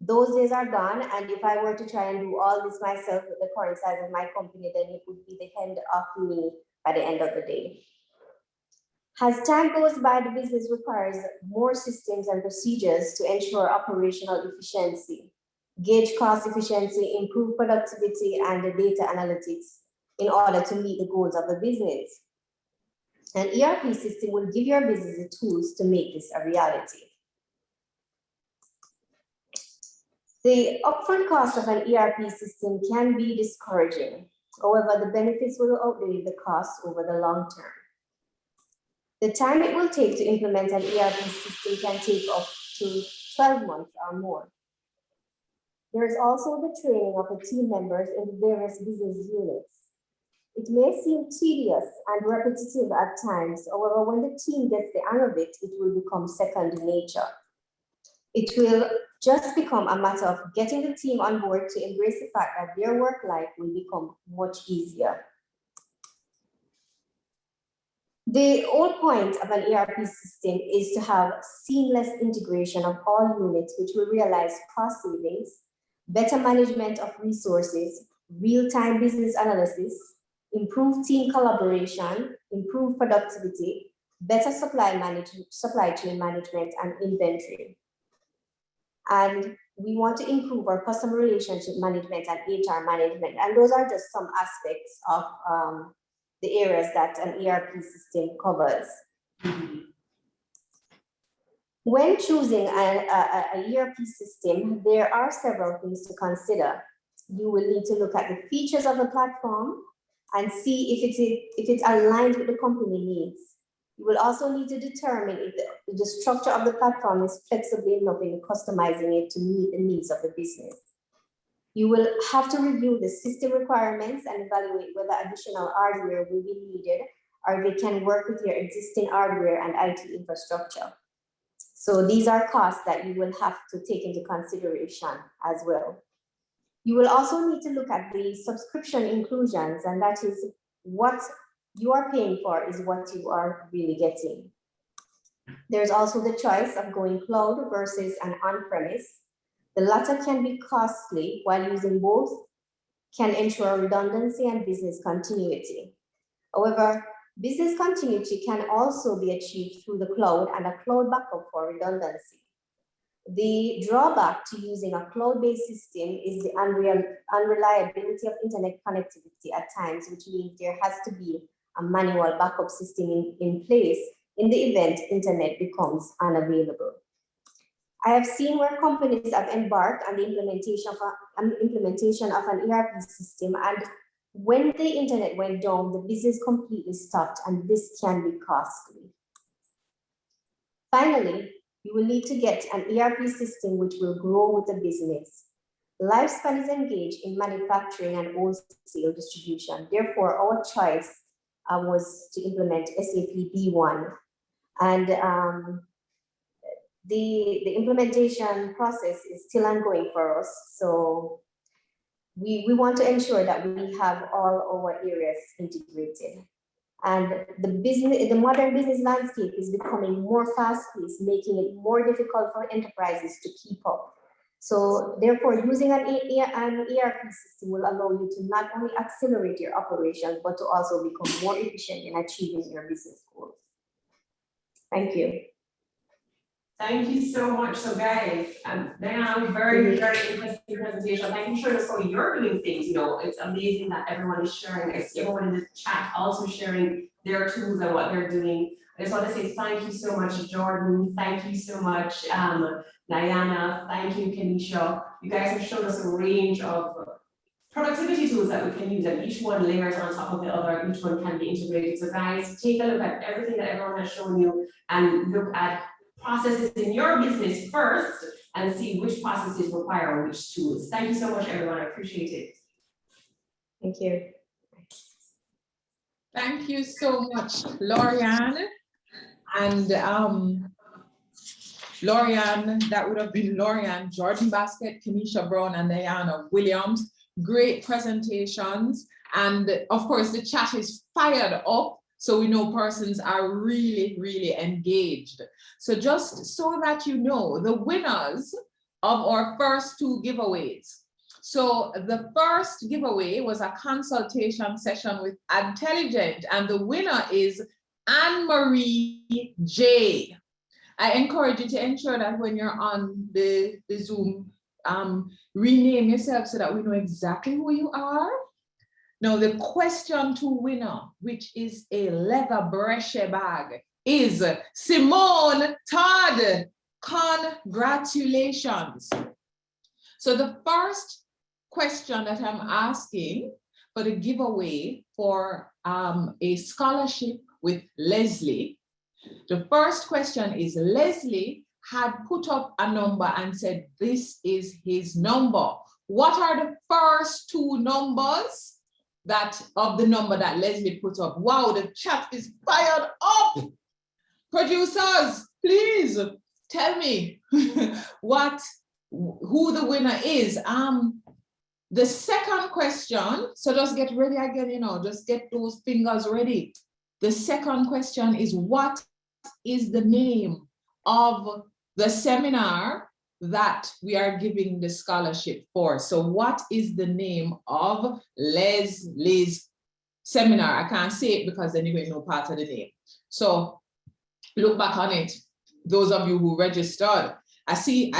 Those days are gone, and if I were to try and do all this myself with the current size of my company, then it would be the end of me by the end of the day. As time goes by, the business requires more systems and procedures to ensure operational efficiency, gauge cost efficiency, improve productivity, and the data analytics in order to meet the goals of the business. An ERP system will give your business the tools to make this a reality. The upfront cost of an ERP system can be discouraging. However, the benefits will outweigh the costs over the long term. The time it will take to implement an ERP system can take up to 12 months or more. There is also the training of the team members in the various business units. It may seem tedious and repetitive at times. However, when the team gets the hang of it, it will become second nature. It will just become a matter of getting the team on board to embrace the fact that their work life will become much easier. The whole point of an ERP system is to have seamless integration of all units, which will realize cost savings, better management of resources, real-time business analysis, improved team collaboration, improved productivity, better supply chain management, and inventory. And we want to improve our customer relationship management and HR management. And those are just some aspects of the areas that an ERP system covers. When choosing an ERP system, there are several things to consider. You will need to look at the features of the platform and see if it aligns with the company needs. You will also need to determine if the structure of the platform is flexible enough in customizing it to meet the needs of the business. You will have to review the system requirements and evaluate whether additional hardware will be needed or if it can work with your existing hardware and IT infrastructure. So these are costs that you will have to take into consideration as well. You will also need to look at the subscription inclusions, and that is what you are paying for is what you are really getting. There's also the choice of going cloud versus an on-premise. The latter can be costly, while using both can ensure redundancy and business continuity. However, business continuity can also be achieved through the cloud and a cloud backup for redundancy. The drawback to using a cloud-based system is the unreliability of internet connectivity at times, which means there has to be a manual backup system in place in the event internet becomes unavailable. I have seen where companies have embarked on the implementation of an ERP system, and when the internet went down, the business completely stopped, and this can be costly. Finally, you will need to get an ERP system which will grow with the business. Lifespan is engaged in manufacturing and wholesale distribution. Therefore, our choice was to implement SAP B1. And the implementation process is still ongoing for us. So we want to ensure that we have all our areas integrated. And the modern business landscape is becoming more fast-paced, making it more difficult for enterprises to keep up. So therefore, using an ERP system will allow you to not only accelerate your operations, but to also become more efficient in achieving your business goals. Thank you. Thank you so much. So guys, Nayana, very, very interesting presentation. Thank you for showing us how you're doing things. You know, it's amazing that everyone is sharing. I see everyone in the chat also sharing their tools and what they're doing. I just want to say thank you so much, Jordan. Thank you so much, Nayana. Thank you, Kenesha. You guys have shown us a range of productivity tools that we can use, and each one layers on top of the other. Each one can be integrated. So guys, take a look at everything that everyone has shown you and look at processes in your business first and see which processes require which tools. Thank you so much, everyone. I appreciate it. Thank you. Thank you so much, Lorianne. And Lorianne, that would have been Lorianne, Jordan Baskett, Kenesha Brown, and Nayana Williams. Great presentations. And of course, the chat is fired up, so we know persons are really, really engaged. So just so that you know, the winners of our first 2 giveaways. So the first giveaway was a consultation session with Adtelligent, and the winner is Anne-Marie J. I encourage you to ensure that when you're on the Zoom, rename yourself so that we know exactly who you are. Now, the question 2 winner, which is a leather Brescia bag, is Simone Todd. Congratulations. So the first question that I'm asking for the giveaway for a scholarship with Leslie, the first question is, Leslie had put up a number and said, this is his number. What are the first 2 numbers of the number that Leslie put up? Wow, the chat is fired up. Producers, please tell me who the winner is. The second question, so just get ready again, just get those fingers ready. The second question is, what is the name of the seminar that we are giving the scholarship for? So what is the name of Leslie's seminar? I can't say it because then you will know part of the name. So look back on it. Those of you who registered, I see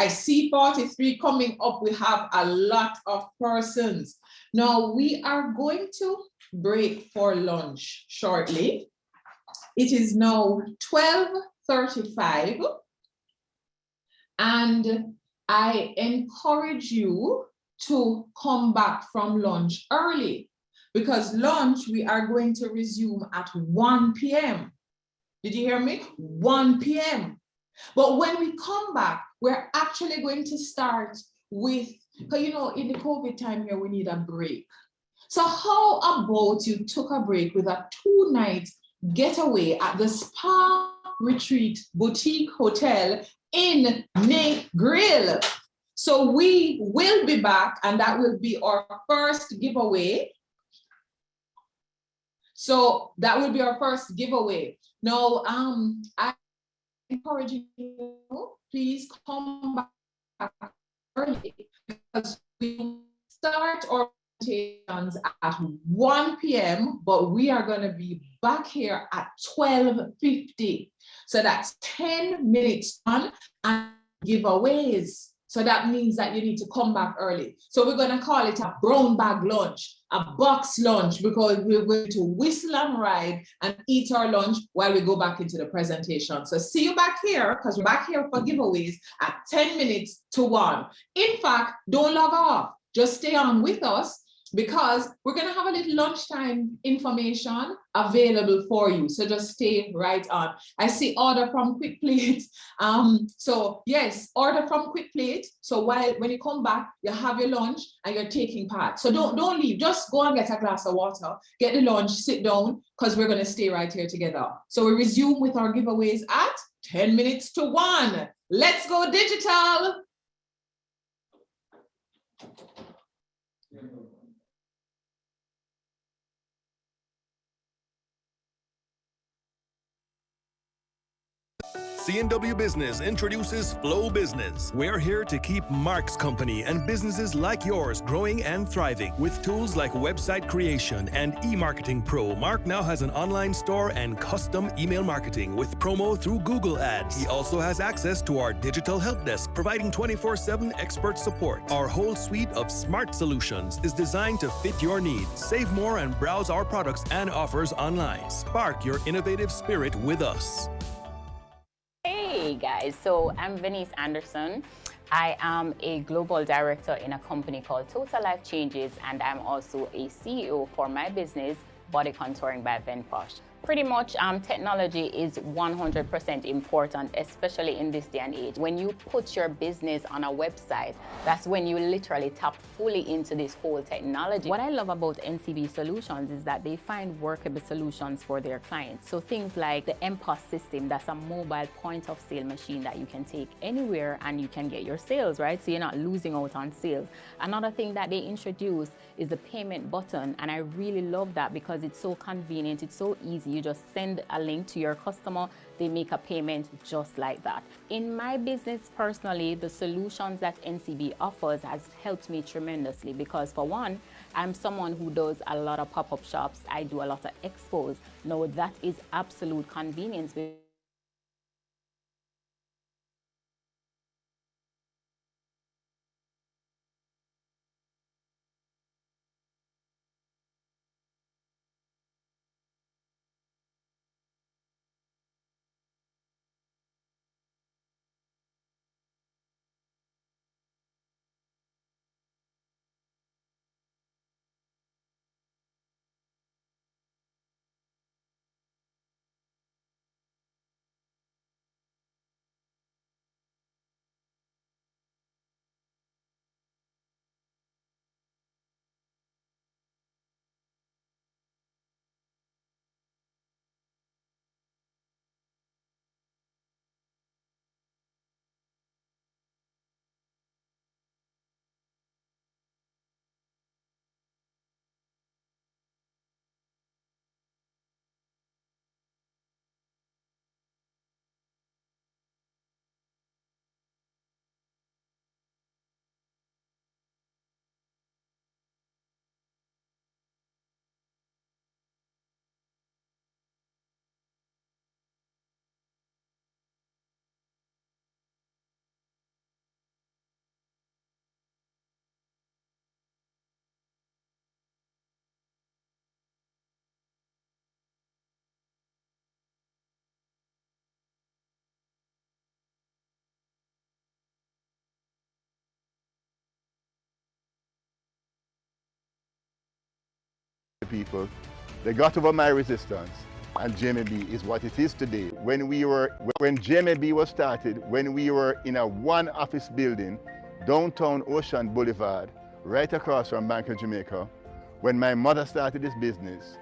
43 coming up. We have a lot of persons. Now we are going to break for lunch shortly. It is now 12:35, and I encourage you to come back from lunch early, because lunch we are going to resume at 1 p.m. Did you hear me? 1 p.m. But when we come back, we're actually going to start with, because in the COVID time here, we need a break. So how about you took a break with a 2-night getaway at the Spa Retreat Boutique Hotel in Negril? So we will be back, and that will be our first giveaway. So that will be our first giveaway. Now, I encourage you, please come back early, because we start our presentations at 1 p.m., but we are going to be back here at 12:50. So that's 10 minutes on and giveaways. So that means that you need to come back early. So we're going to call it a brown bag lunch, a box lunch, because we're going to whistle and ride and eat our lunch while we go back into the presentation. So see you back here, because we're back here for giveaways at 10 minutes to 1. In fact, don't log off. Just stay on with us, because we're going to have a little lunchtime information available for you. So just stay right on. I see order from Quick Plate. So yes, order from Quick Plate. So when you come back, you have your lunch and you're taking part. So don't leave. Just go and get a glass of water, get the lunch, sit down, because we're going to stay right here together. So we resume with our giveaways at 10 minutes to 1. Let's go digital. C&W Business introduces Flow Business. We're here to keep Mark's company and businesses like yours growing and thriving. With tools like website creation and e-marketing pro, Mark now has an online store and custom email marketing with promo through Google Ads. He also has access to our digital help desk, providing 24/7 expert support. Our whole suite of smart solutions is designed to fit your needs. Save more and browse our products and offers online. Spark your innovative spirit with us. Hey guys, so I'm Venice Anderson. I am a global director in a company called Total Life Changes, and I'm also a CEO for my business, Body Contouring by Venposh. Pretty much, technology is 100% important, especially in this day and age. When you put your business on a website, that's when you literally tap fully into this whole technology. What I love about NCB Solutions is that they find workable solutions for their clients. So things like the MPOS system, that's a mobile point of sale machine that you can take anywhere and you can get your sales, right? So you're not losing out on sales. Another thing that they introduced is the payment button, and I really love that because it's so convenient, it's so easy. You just send a link to your customer, they make a payment just like that. In my business personally, the solutions that NCB offers has helped me tremendously because for one, I'm someone who does a lot of pop-up shops, I do a lot of expos. Now that is absolute convenience. People, they got over my resistance, and JMB is what it is today. When JMB was started, when we were in a one office building, downtown Ocean Boulevard, right across from Bank of Jamaica, when my mother started this business,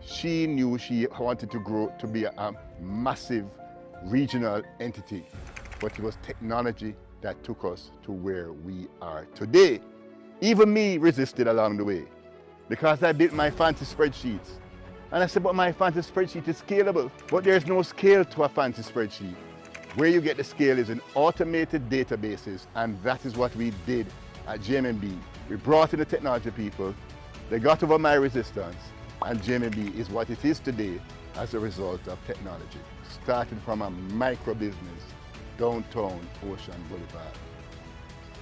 she knew she wanted to grow to be a massive regional entity, but it was technology that took us to where we are today. Even me resisted along the way, because I built my fancy spreadsheets. And I said, but my fancy spreadsheet is scalable. But there's no scale to a fancy spreadsheet. Where you get the scale is in automated databases, and that is what we did at JMB. We brought in the technology people, they got over my resistance, and JMB is what it is today as a result of technology. Started from a micro business, downtown Ocean Boulevard.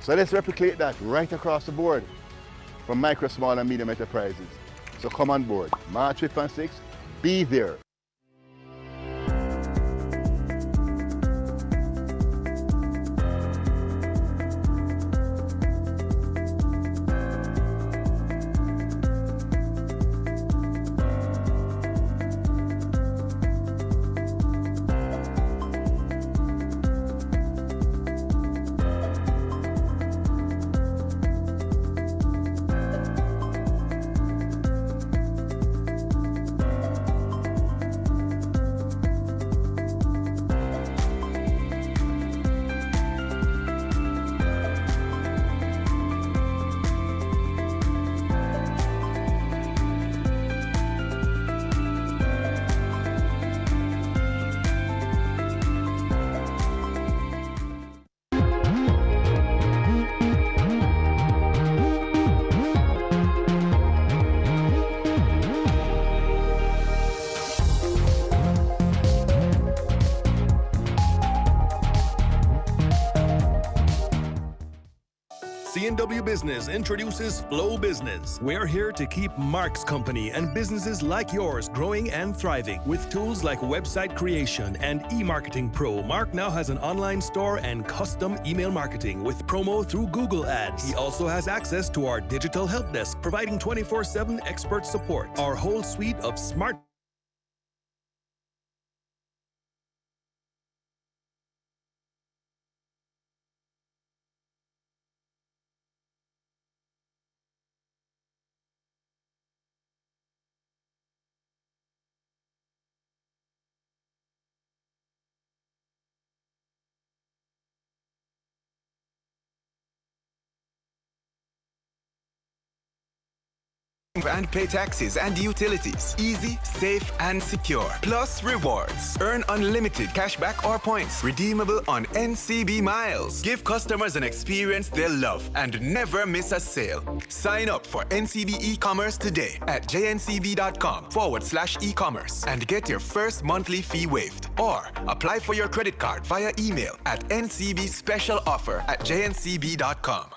So let's replicate that right across the board, from micro, small, and medium enterprises. So come on board, March 5th and 6th, be there. CNW Business introduces Flow Business. We're here to keep Mark's company and businesses like yours growing and thriving. With tools like website creation and e-marketing pro, Mark now has an online store and custom email marketing with promo through Google Ads. He also has access to our digital help desk, providing 24/7 expert support. Our whole suite of smart and pay taxes and utilities. Easy, safe, and secure. Plus rewards. Earn unlimited cashback or points. Redeemable on NCB Miles. Give customers an experience they'll love and never miss a sale. Sign up for NCB e-commerce today at jncb.com/e-commerce and get your first monthly fee waived. Or apply for your credit card via email at ncbspecialoffer@jncb.com.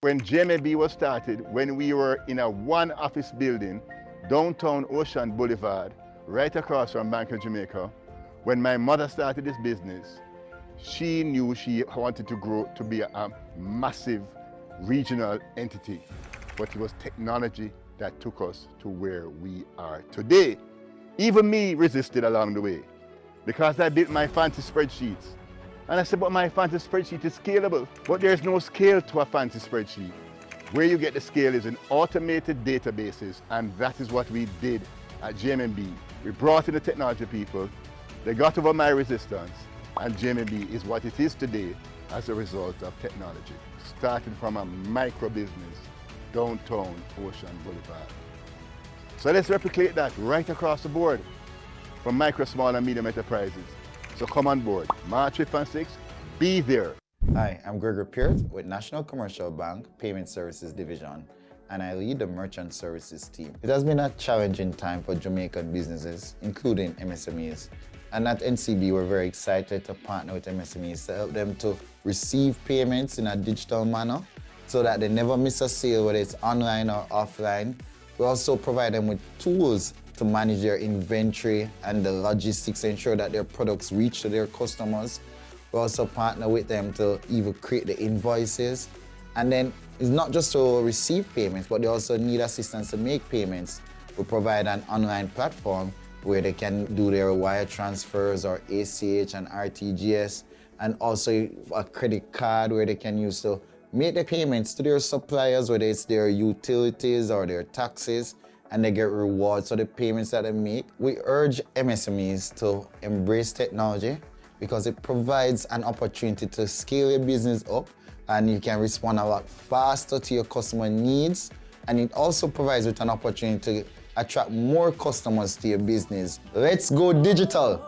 When JMB was started, when we were in a one office building, downtown Ocean Boulevard, right across from Bank of Jamaica, when my mother started this business, she knew she wanted to grow to be a massive regional entity. But it was technology that took us to where we are today. Even me resisted along the way because I built my fancy spreadsheets. And I said, but my fancy spreadsheet is scalable. But there's no scale to a fancy spreadsheet. Where you get the scale is in automated databases, and that is what we did at JMB. We brought in the technology people, they got over my resistance, and JMB is what it is today as a result of technology. Started from a micro business, downtown Ocean Boulevard. So let's replicate that right across the board, from micro, small, and medium enterprises. So come on board, March 5th and 6th, be there. Hi, I'm Gregory Peart with National Commercial Bank Payment Services Division, and I lead the Merchant Services team. It has been a challenging time for Jamaican businesses, including MSMEs. And at NCB, we're very excited to partner with MSMEs to help them to receive payments in a digital manner so that they never miss a sale, whether it's online or offline. We also provide them with tools to manage their inventory and the logistics, ensure that their products reach to their customers. We also partner with them to even create the invoices. And then it's not just to receive payments, but they also need assistance to make payments. We provide an online platform where they can do their wire transfers or ACH and RTGS, and also a credit card where they can use to make the payments to their suppliers, whether it's their utilities or their taxes, and they get rewards for the payments that they make. We urge MSMEs to embrace technology because it provides an opportunity to scale your business up, and you can respond a lot faster to your customer needs. And it also provides you with an opportunity to attract more customers to your business. Let's go digital.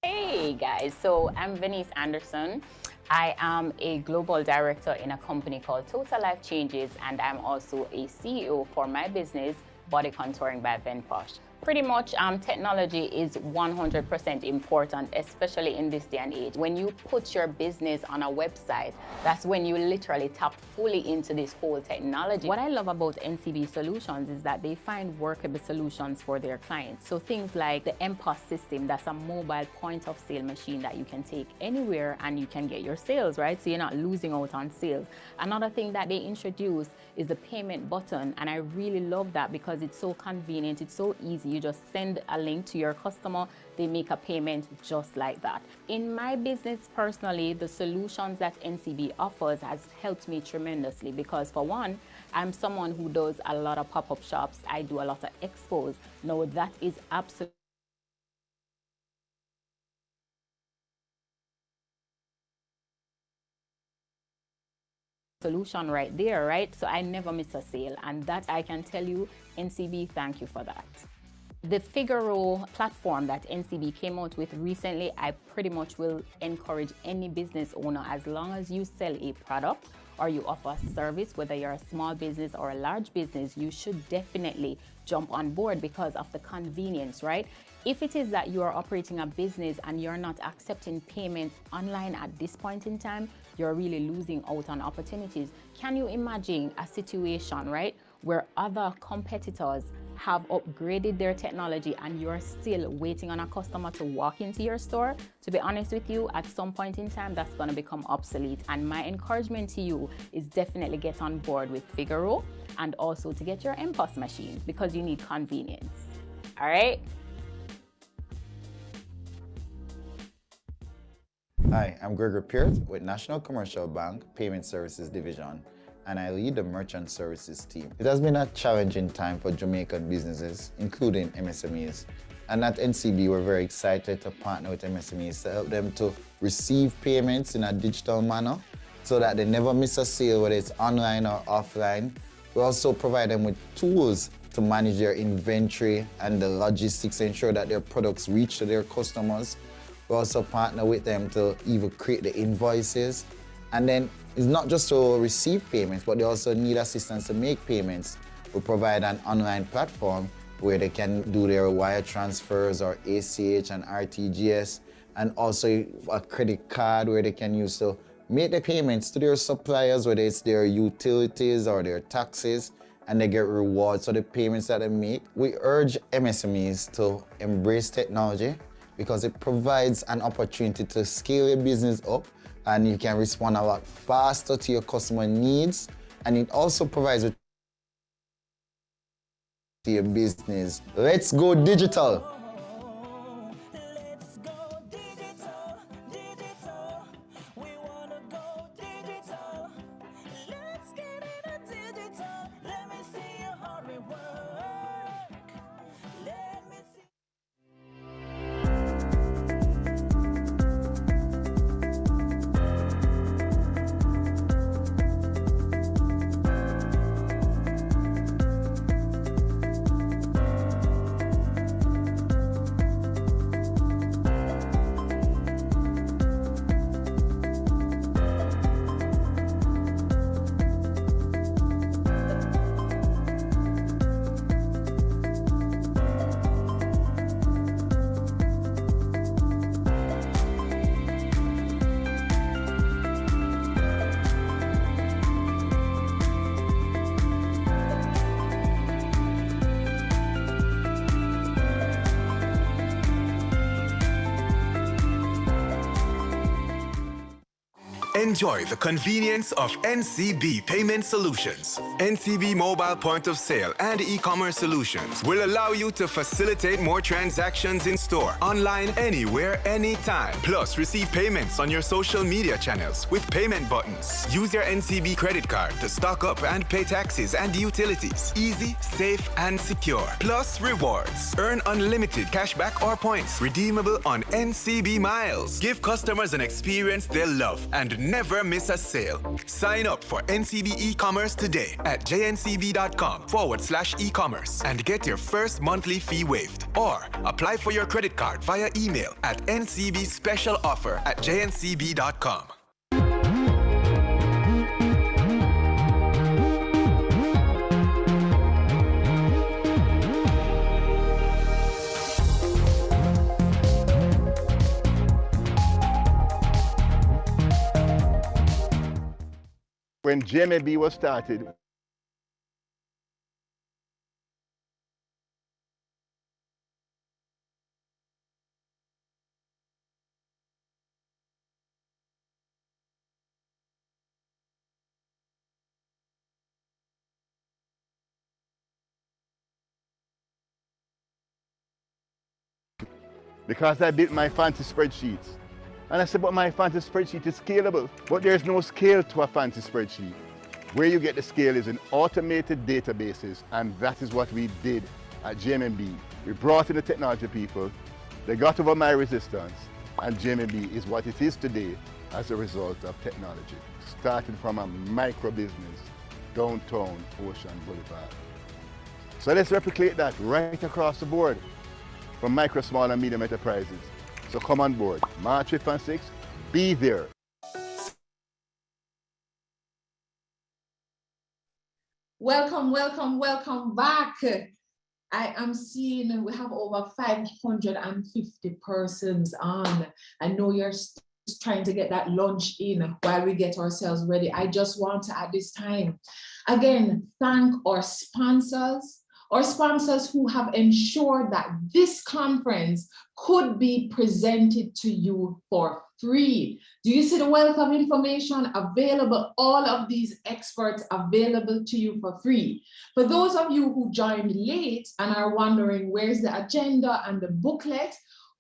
Hey guys, so I'm Venice Anderson. I am a global director in a company called Total Life Changes, and I'm also a CEO for my business, Body Contouring by Venposh. Pretty much technology is 100% important, especially in this day and age. When you put your business on a website, that's when you literally tap fully into this whole technology. What I love about NCB Solutions is that they find workable solutions for their clients. So things like the MPOS system, that's a mobile point of sale machine that you can take anywhere and you can get your sales, right? So you're not losing out on sales. Another thing that they introduced is the payment button, and I really love that because it's so convenient, it's so easy. You just send a link to your customer, they make a payment just like that. In my business personally, the solutions that NCB offers has helped me tremendously because for one, I'm someone who does a lot of pop-up shops. I do a lot of expos. Now that is absolutely solution right there, right? So I never miss a sale, and that I can tell you, NCB, thank you for that. The Figaro platform that NCB came out with recently, I pretty much will encourage any business owner, as long as you sell a product or you offer a service, whether you're a small business or a large business, you should definitely jump on board because of the convenience, right? If it is that you are operating a business and you're not accepting payments online at this point in time, you're really losing out on opportunities. Can you imagine a situation, right, where other competitors have upgraded their technology and you're still waiting on a customer to walk into your store? To be honest with you, at some point in time, that's going to become obsolete. And my encouragement to you is definitely get on board with Figaro and also to get your MPOS machine because you need convenience. All right? Hi, I'm Gregory Peart with National Commercial Bank Payment Services Division, and I lead the merchant services team. It has been a challenging time for Jamaican businesses, including MSMEs. And at NCB, we're very excited to partner with MSMEs to help them to receive payments in a digital manner so that they never miss a sale, whether it's online or offline. We also provide them with tools to manage their inventory and the logistics, ensure that their products reach to their customers. We also partner with them to even create the invoices. And then it's not just to receive payments, but they also need assistance to make payments. We provide an online platform where they can do their wire transfers or ACH and RTGS, and also a credit card where they can use to make the payments to their suppliers, whether it's their utilities or their taxes, and they get rewards for the payments that they make. We urge MSMEs to embrace technology because it provides an opportunity to scale your business up, and you can respond a lot faster to your customer needs, and it also provides a to your business. Let's go digital. Enjoy the convenience of NCB Payment Solutions. NCB Mobile Point of Sale and e-commerce solutions will allow you to facilitate more transactions in store, online, anywhere, anytime. Plus, receive payments on your social media channels with payment buttons. Use your NCB credit card to stock up and pay taxes and utilities. Easy, safe, and secure. Plus, rewards. Earn unlimited cashback or points. Redeemable on NCB Miles. Give customers an experience they'll love and never miss a sale. Sign up for NCB e-commerce today at jncb.com/e-commerce and get your first monthly fee waived. Or apply for your credit card via email at ncbspecialoffer@jncb.com. When JMB was started, because I built my fancy spreadsheets. And I said, but my fancy spreadsheet is scalable. But there's no scale to a fancy spreadsheet. Where you get the scale is in automated databases, and that is what we did at JMB. We brought in the technology people, they got over my resistance, and JMB is what it is today as a result of technology. Started from a micro business, downtown Ocean Boulevard. So let's replicate that right across the board, from micro, small, and medium enterprises. So come on board, March 5th and 6th, be there. Welcome, welcome, welcome back. I am seeing we have over 550 persons on. I know you're trying to get that lunch in while we get ourselves ready. I just want to, at this time, again, thank our sponsors who have ensured that this conference could be presented to you for free. Do you see the wealth of information available? All of these experts available to you for free. For those of you who joined late and are wondering where's the agenda and the booklet,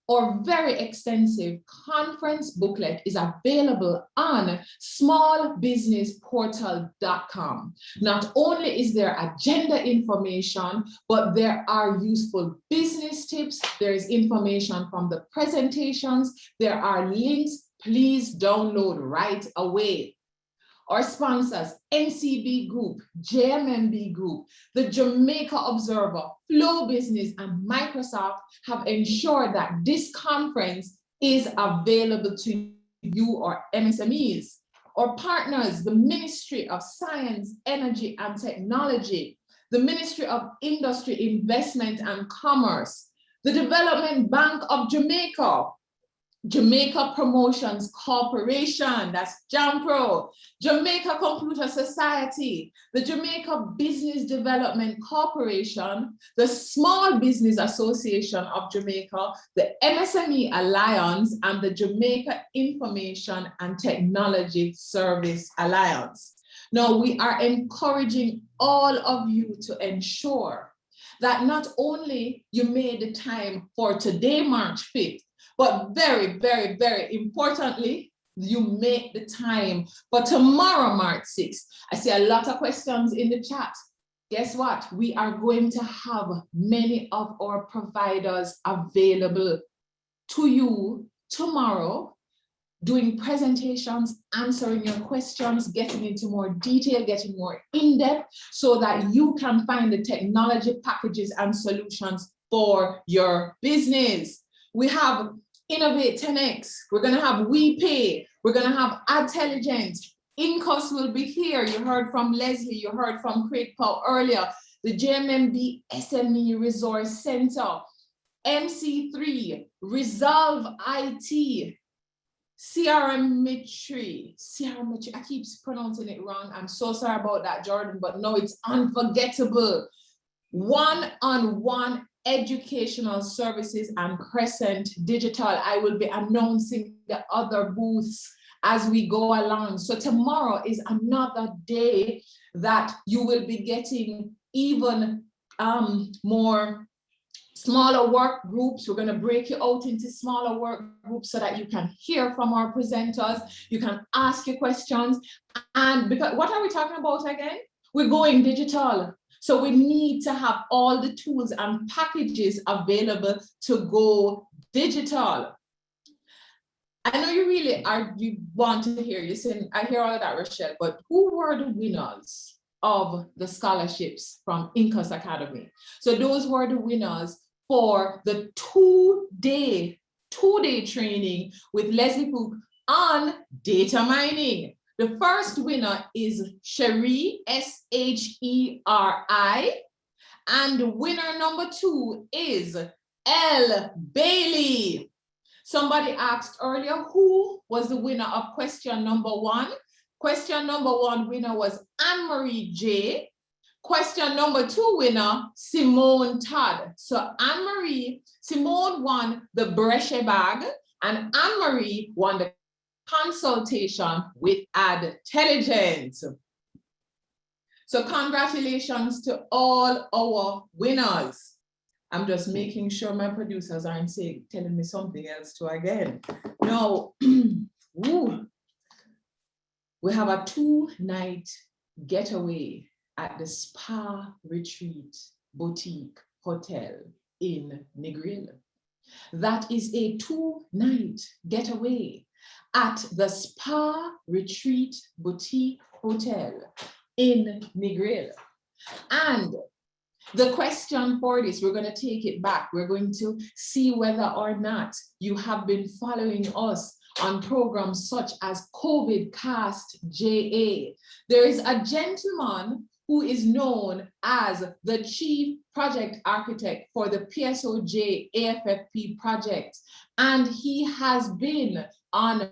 Our very extensive conference booklet is available on smallbusinessportal.com. Not only is there agenda information, but there are useful business tips. There is information from the presentations. There are links. Please download right away. Our sponsors, NCB Group, JMMB Group, the Jamaica Observer, Flow Business, and Microsft have ensured that this conference is available to you or MSMEs. Our partners, the Ministry of Science, Energy, and Technology, the Ministry of Industry, Investment, and Commerce, the Development Bank of Jamaica, Jamaica Promotions Corporation, that's JAMPRO, Jamaica Computer Society, the Jamaica Business Development Corporation, the Small Business Association of Jamaica, the MSME Alliance, and the Jamaica Information and Technology Service Alliance. Now, we are encouraging all of you to ensure that not only you made the time for today, March 5th, but very, very, very importantly, you make the time for tomorrow, March 6th. I see a lot of questions in the chat. Guess what? We are going to have many of our providers available to you tomorrow, doing presentations, answering your questions, getting into more detail, getting more in-depth, so that you can find the technology packages and solutions for your business. We have Innovate 10X, we're gonna have WePay, we're gonna have Adtelligent, Incus will be here. You heard from Leslie, you heard from Craig Powe earlier, the JMMB SME Resource Center, MC3, Resolve IT, CRMmetry, I keep pronouncing it wrong. I'm so sorry about that, Jordan, but no, it's unforgettable. One-on-one educational services and Crescent Digital. I will be announcing the other booths as we go along. So tomorrow is another day that you will be getting even more smaller work groups. We're going to break you out into smaller work groups so that you can hear from our presenters. You can ask your questions. And because what are we talking about again? We're going digital. So we need to have all the tools and packages available to go digital. I know you really you want to hear, you saying, I hear all of that, Raquel, but who were the winners of the scholarships from Incus Academy? So those were the winners for the two-day training with Leslie Fook on data mining. The first winner is Sheri, S-H-E-R-I, and winner number 2 is L. Bailey. Somebody asked earlier, who was the winner of question number 1? Question number 1 winner was Anne-Marie J. Question number 2 winner, Simone Todd. So Simone won the Brescia bag, and Anne-Marie won the consultation with Adtelligent. So congratulations to all our winners. I'm just making sure my producers aren't telling me something else too again. No, we have a 2-night getaway at the Spa Retreat Boutique Hotel in Negril. That is a 2-night getaway at the Spa Retreat Boutique Hotel in Negril. And the question for this, we're going to take it back. We're going to see whether or not you have been following us on programs such as COVID Cast JA. There is a gentleman who is known as the Chief Project Architect for the PSOJ AFFP project. And he has been on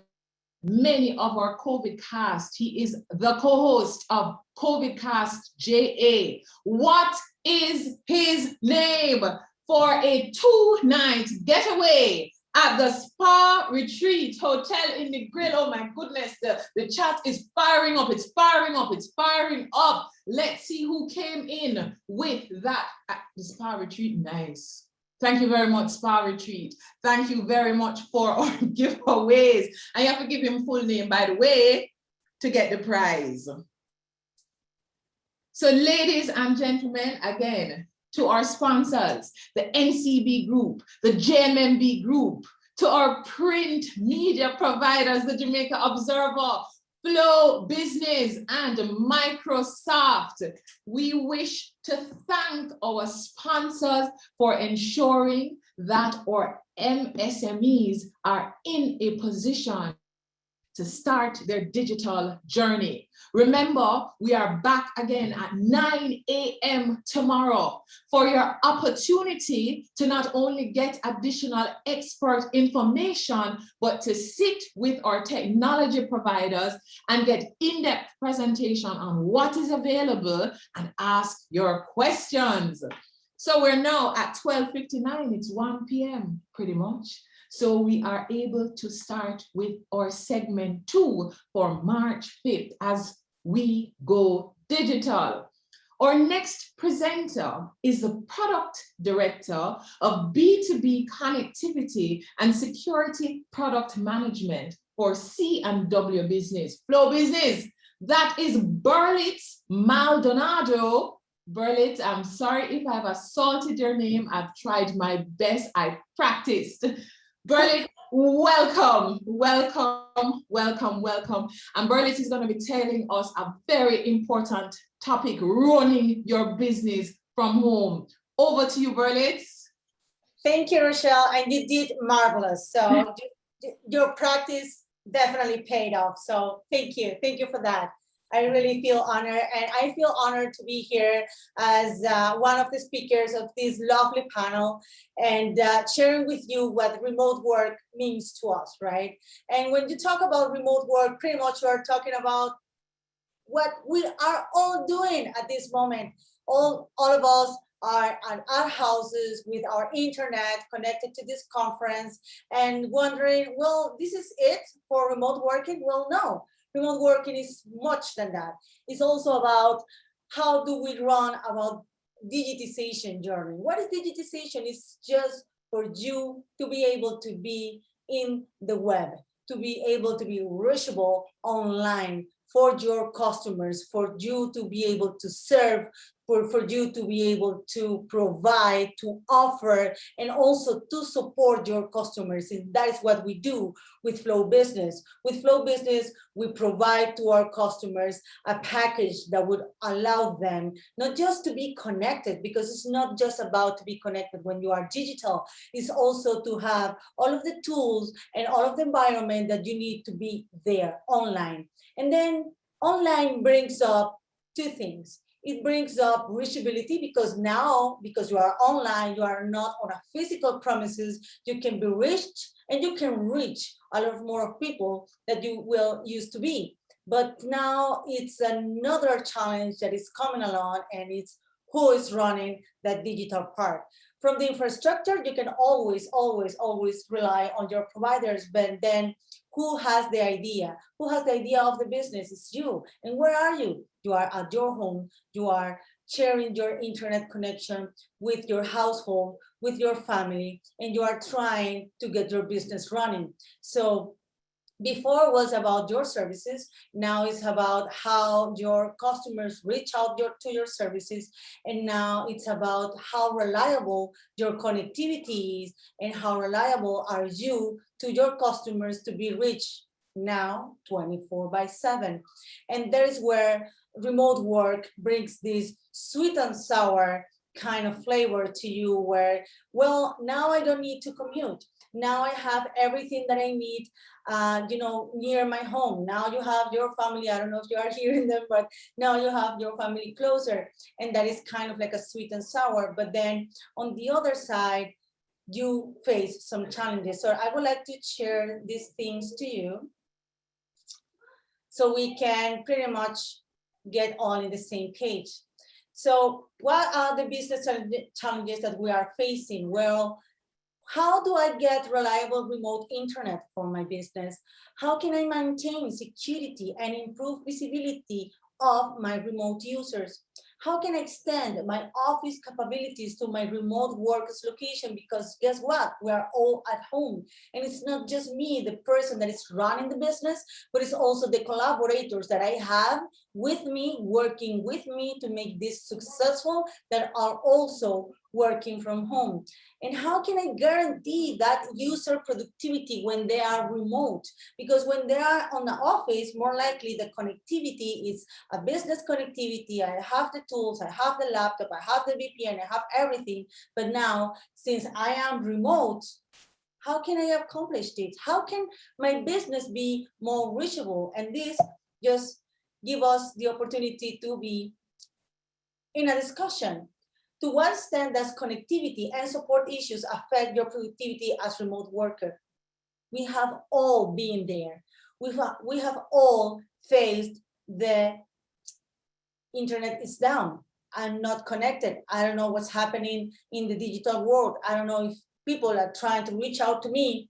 many of our COVID Cast. He is the co-host of COVID Cast JA. What is his name for a 2-night getaway at the Spa Retreat Hotel in Negril? Oh my goodness, the chat is firing up, it's firing up, it's firing up. Let's see who came in with that at the Spa Retreat. Nice. Thank you very much, Spa Retreat. Thank you very much for our giveaways. And you have to give him full name, by the way, to get the prize. So ladies and gentlemen, again, to our sponsors, the NCB Group, the JMMB Group, to our print media providers, the Jamaica Observer, Flow Business, and Microsft. We wish to thank our sponsors for ensuring that our MSMEs are in a position to start their digital journey. Remember, we are back again at 9 a.m. tomorrow for your opportunity to not only get additional expert information, but to sit with our technology providers and get in-depth presentation on what is available and ask your questions. So we're now at 12:59, it's 1 p.m. pretty much. So we are able to start with our segment 2 for March 5th as we go digital. Our next presenter is the Product Director of B2B Connectivity and Security Product Management for C&W Business, Flow Business. That is Berlitz Maldonado. Berlitz, I'm sorry if I've assaulted your name. I've tried my best. I practiced. Berlitz, welcome, welcome, welcome, welcome. And Berlitz is going to be telling us a very important topic, running your business from home. Over to you, Berlitz. Thank you, Rochelle, and you did marvelous. So your practice definitely paid off. So thank you for that. I really feel honored, and I feel honored to be here as one of the speakers of this lovely panel and sharing with you what remote work means to us, right? And when you talk about remote work, pretty much we're talking about what we are all doing at this moment. All of us are at our houses with our internet connected to this conference and wondering, well, this is it for remote working? Well, no. Remote working is much than that. It's also about how do we run about digitization journey. What is digitization? It's just for you to be able to be in the web, to be able to be reachable online for your customers, for you to be able to serve, for you to be able to provide, to offer, and also to support your customers. And that is what we do with Flow Business. With Flow Business, we provide to our customers a package that would allow them not just to be connected, because it's not just about to be connected when you are digital, it's also to have all of the tools and all of the environment that you need to be there online. And then online brings up two things. It brings up reachability because now, because you are online, you are not on a physical premises, you can be reached and you can reach a lot more people that you will used to be. But now it's another challenge that is coming along, and it's who is running that digital part. From the infrastructure, you can always rely on your providers, but then who has the idea? Who has the idea of the business? It's you. And where are you? You are at your home. You are sharing your internet connection with your household, with your family, and you are trying to get your business running. So before was about your services, now it's about how your customers reach out to your services, and now it's about how reliable your connectivity is and how reliable are you to your customers to be reached now 24/7. And that is where remote work brings this sweet and sour kind of flavor to you where, well, now I don't need to commute. Now I have everything that I need, near my home. Now you have your family. I don't know if you are hearing them, but now you have your family closer. And that is kind of like a sweet and sour. But then on the other side, you face some challenges. So I would like to share these things to you so we can pretty much get all in the same page. So what are the business challenges that we are facing? Well, how do I get reliable remote internet for my business? How can I maintain security and improve visibility of my remote users? How can I extend my office capabilities to my remote workers location? Because guess what? We are all at home. And it's not just me, the person that is running the business, but it's also the collaborators that I have with me, working with me to make this successful, that are also working from home. And how can I guarantee that user productivity when they are remote? Because when they are on the office, more likely the connectivity is a business connectivity. I have the tools, I have the laptop, I have the VPN, I have everything. But now, since I am remote, how can I accomplish this? How can my business be more reachable? And this just give us the opportunity to be in a discussion. To what extent does connectivity and support issues affect your productivity as remote worker? We have all been there. We have all faced the internet is down. I'm not connected. I don't know what's happening in the digital world. I don't know if people are trying to reach out to me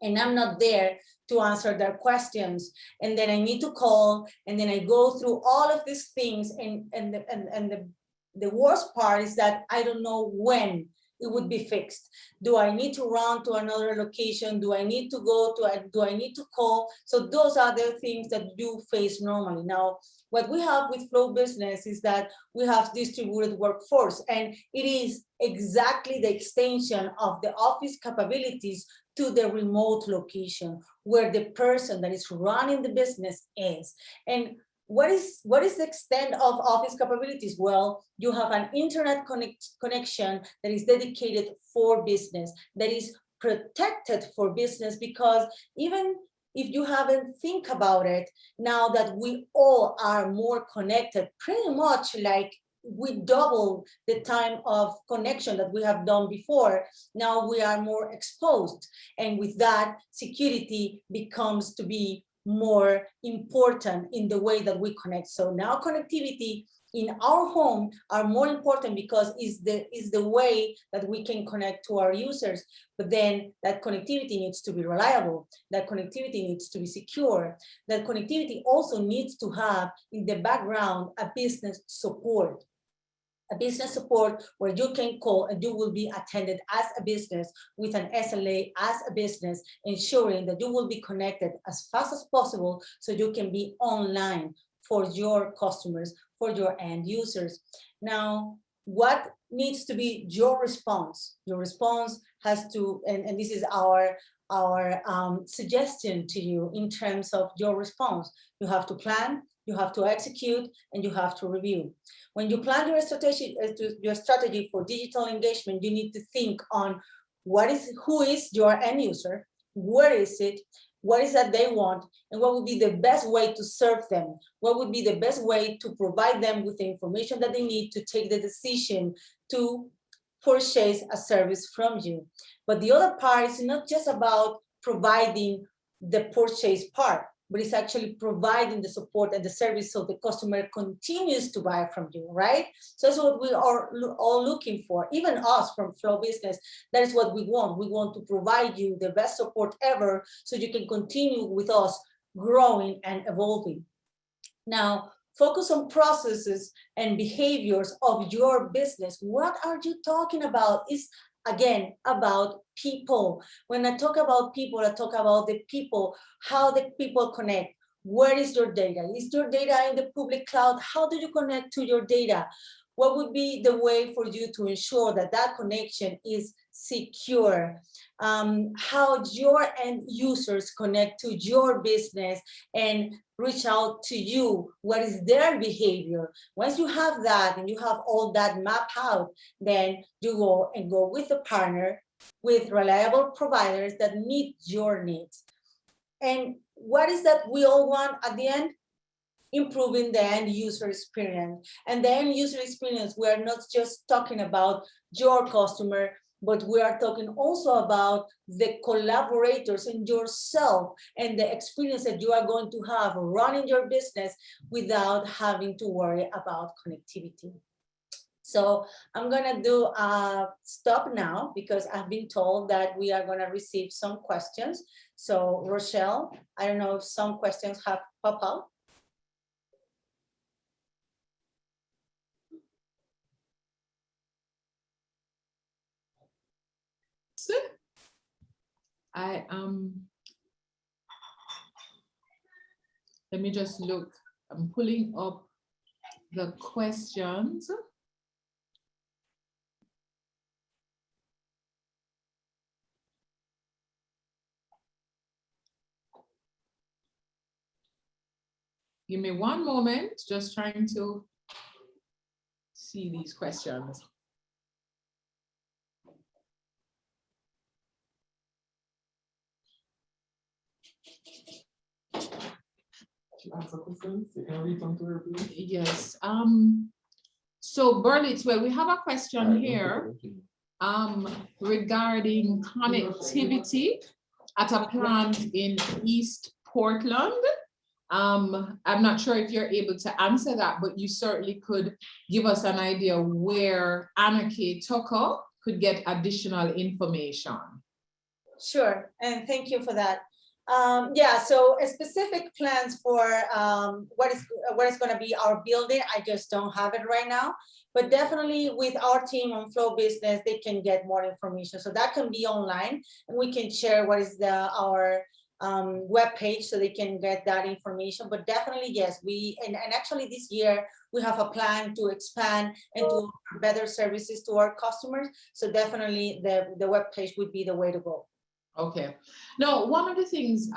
and I'm not there to answer their questions. And then I need to call, and then I go through all of these things, and the worst part is that I don't know when it would be fixed. Do I need to run to another location? Do I need to go to, do I need to call? So those are the things that you face normally. Now, what we have with Flow Business is that we have distributed workforce, and it is exactly the extension of the office capabilities to the remote location where the person that is running the business is. And what is the extent of office capabilities? Well, you have an internet connection that is dedicated for business, that is protected for business, because even if you haven't think about it, now that we all are more connected, pretty much like we double the time of connection that we have done before. Now we are more exposed. And with that, security becomes to be more important in the way that we connect. So now connectivity in our home are more important because is the way that we can connect to our users. But then that connectivity needs to be reliable. That connectivity needs to be secure. That connectivity also needs to have in the background a business support. A business support where you can call and you will be attended as a business with an SLA as a business, ensuring that you will be connected as fast as possible so you can be online for your customers, for your end users. Now, what needs to be your response? Your response has to, and this is our suggestion to you in terms of your response. You have to plan, you have to execute, and you have to review. When you plan your strategy for digital engagement, you need to think on who is your end user, where is it, what is that they want, and what would be the best way to serve them? What would be the best way to provide them with the information that they need to take the decision to purchase a service from you? But the other part is not just about providing the purchase part, but it's actually providing the support and the service so the customer continues to buy from you, right? So that's what we are all looking for. Even us from Flow Business, that is what we want. We want to provide you the best support ever so you can continue with us growing and evolving. Now, focus on processes and behaviors of your business. What are you talking about? It's again about people. When I talk about people, I talk about the people, how the people connect. Where is your data? Is your data in the public cloud? How do you connect to your data? What would be the way for you to ensure that that connection is secure? How your end users connect to your business and reach out to you. What is their behavior? Once you have that and you have all that mapped out, then you go with a partner, with reliable providers that meet your needs. And what is that we all want at the end? Improving the end user experience. And the end user experience, we are not just talking about your customer, but we are talking also about the collaborators and yourself and the experience that you are going to have running your business without having to worry about connectivity. So I'm gonna do a stop now because I've been told that we are gonna receive some questions. So Rochelle, I don't know if some questions have popped up. Let me just look. I'm pulling up the questions. Give me one moment, just trying to see these questions. Yes. So Berlitz, well, we have a question here regarding connectivity at a plant in East Portland. I'm not sure if you're able to answer that, but you certainly could give us an idea where Anarchy Tucker could get additional information. Sure, and thank you for that. Yeah, so specific plans for what is going to be our building, I just don't have it right now. But definitely with our team on Flow Business, they can get more information. So that can be online, and we can share what is our web page so they can get that information. But definitely, yes, and actually this year we have a plan to expand and to offer better services to our customers. So definitely the web page would be the way to go. Okay. Now, one of the things,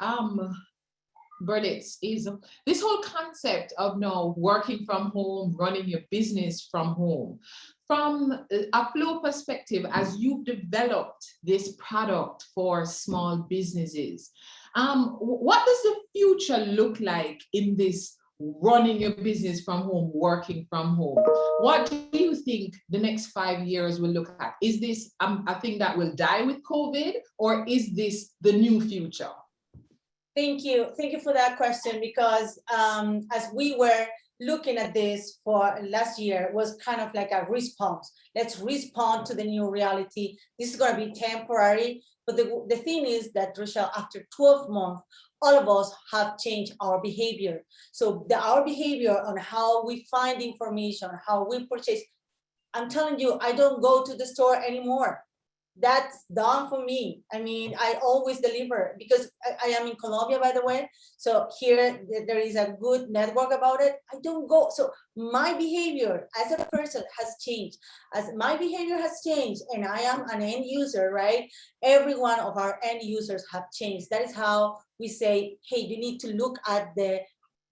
Berlitz, is this whole concept of now working from home, running your business from home. From a Flow perspective, as you've developed this product for small businesses, what does the future look like in this running your business from home, working from home? What do you think the next 5 years will look at? Is this a thing that will die with COVID, or is this the new future? Thank you for that question, because as we were looking at this for last year, it was kind of like a response. Let's respond to the new reality. This is going to be temporary, but the thing is that, Rochelle, after 12 months, all of us have changed our behavior. So our behavior on how we find information, how we purchase. I'm telling you, I don't go to the store anymore. That's done for me. I mean, I always deliver because I am in Colombia, by the way. So here there is a good network about it. I don't go. So my behavior as a person has changed. As my behavior has changed, and I am an end user, right? Every one of our end users have changed. That is how we say, hey, you need to look at the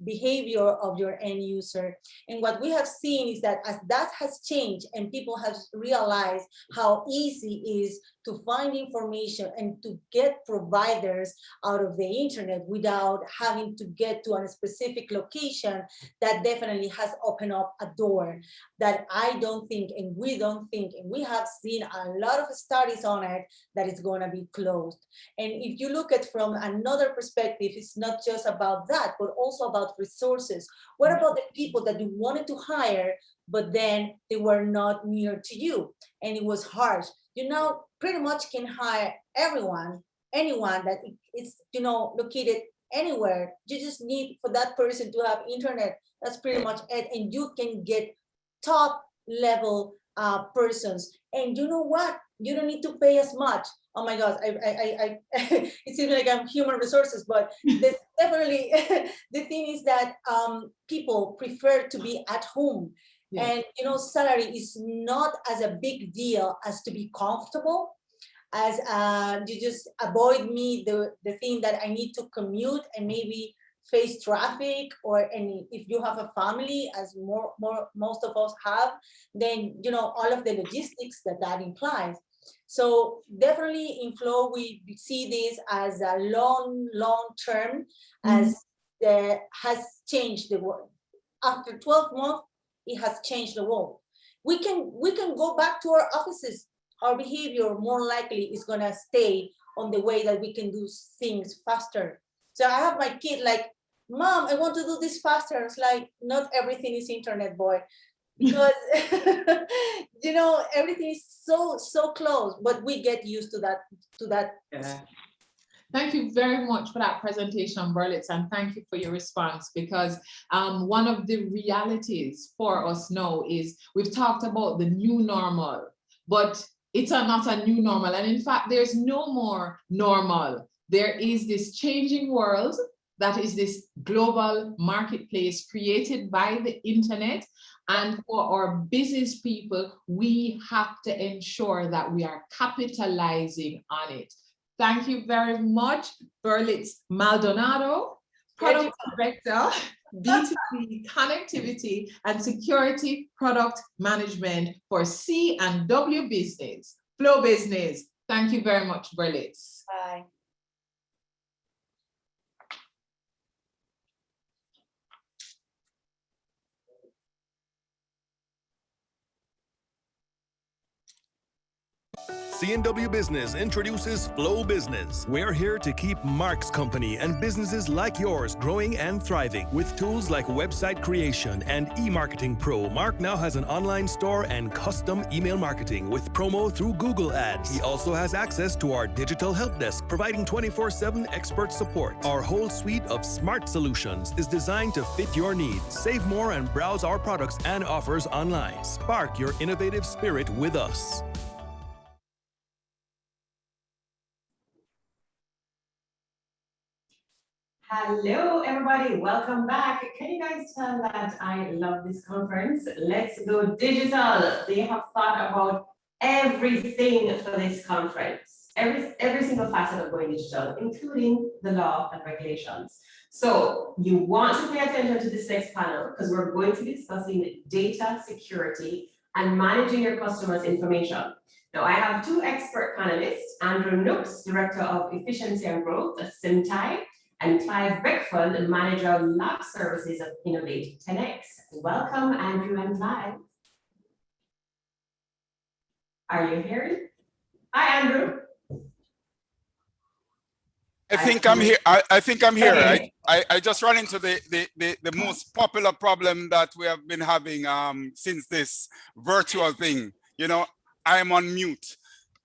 behavior of your end user. And what we have seen is that as that has changed and people have realized how easy it is to find information and to get providers out of the internet without having to get to a specific location, that definitely has opened up a door that I don't think, and we don't think, and we have seen a lot of studies on it, that it's going to be closed. And if you look at from another perspective, it's not just about that, but also about resources. What about the people that you wanted to hire, but then they were not near to you and it was harsh? You now pretty much can hire anyone that is, located anywhere. You just need for that person to have internet. That's pretty much it. And you can get top level persons. And you know what? You don't need to pay as much. Oh my God, it seems like I'm human resources, but definitely the thing is that people prefer to be at home. Yeah. And salary is not as a big deal as to be comfortable, as you just avoid me the thing that I need to commute and maybe face traffic, or if you have a family, as most of us have, then all of the logistics that implies. So definitely in Flow, we see this as a long term, as has changed the world. After 12 months, it has changed the world. We can go back to our offices. Our behavior more likely is gonna stay on the way that we can do things faster. So I have my kid like, Mom, I want to do this faster. It's like, not everything is internet, boy. Because everything is so close, but we get used to that. Yeah. Thank you very much for that presentation, Berlitz, and thank you for your response, because one of the realities for us now is we've talked about the new normal, but It's not a new normal. And in fact, there's no more normal. There is this changing world that is this global marketplace created by the internet. And for our business people, we have to ensure that we are capitalizing on it. Thank you very much, Berlitz Maldonado, Product Director, B2B Connectivity and Security Product Management for C&W Business, Flow Business. Thank you very much, Berlitz. Bye. C&W Business introduces Flow Business. We're here to keep Mark's company and businesses like yours growing and thriving. With tools like website creation and e-marketing pro, Mark now has an online store and custom email marketing with promo through Google Ads. He also has access to our digital help desk, providing 24/7 expert support. Our whole suite of smart solutions is designed to fit your needs. Save more and browse our products and offers online. Spark your innovative spirit with us. Hello, everybody. Welcome back. Can you guys tell that I love this conference? Let's Go Digital. They have thought about everything for this conference, every single facet of going digital, including the law and regulations. So you want to pay attention to this next panel because we're going to be discussing data security and managing your customers' information. Now, I have two expert panelists, Andrew Nooks, Director of Efficiency and Growth at Simtai, and Clive Beckford, the Manager of Lab Services of Innovate 10X. Welcome, Andrew and Clive. Are you hearing? Hi, Andrew. I think I'm here. I think I'm here. Okay. I just ran into the most popular problem that we have been having since this virtual thing. You know, I'm on mute.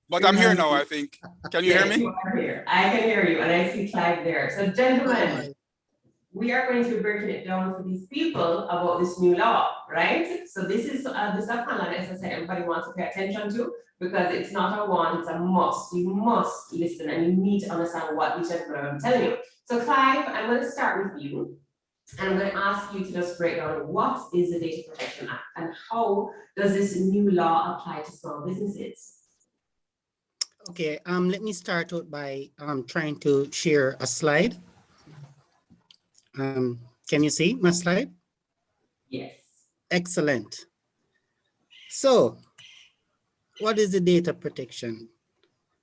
But I'm here now, I think. Can you hear me? You are here. I can hear you, and I see Clive there. So, gentlemen, we are going to be breaking it down for these people about this new law, right? So this is a panel, as I said, everybody wants to pay attention to, because it's not a want, it's a must. You must listen, and you need to understand what each of them I'm telling you. So, Clive, I'm going to start with you, and I'm going to ask you to just break down what is the Data Protection Act, and how does this new law apply to small businesses? Okay, let me start out by trying to share a slide. Can you see my slide? Yes. Excellent. So, what is the data protection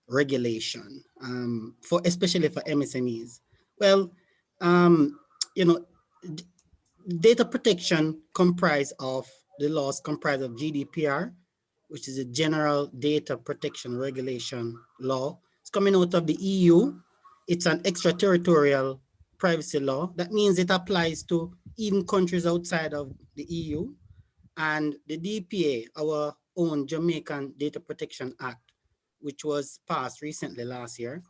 regulation especially for MSMEs? Well, you know, data protection the laws comprise of GDPR, which is a General Data Protection Regulation law. It's coming out of the EU. It's an extraterritorial privacy law. That means it applies to even countries outside of the EU. And the DPA, our own Jamaican Data Protection Act, which was passed recently last year,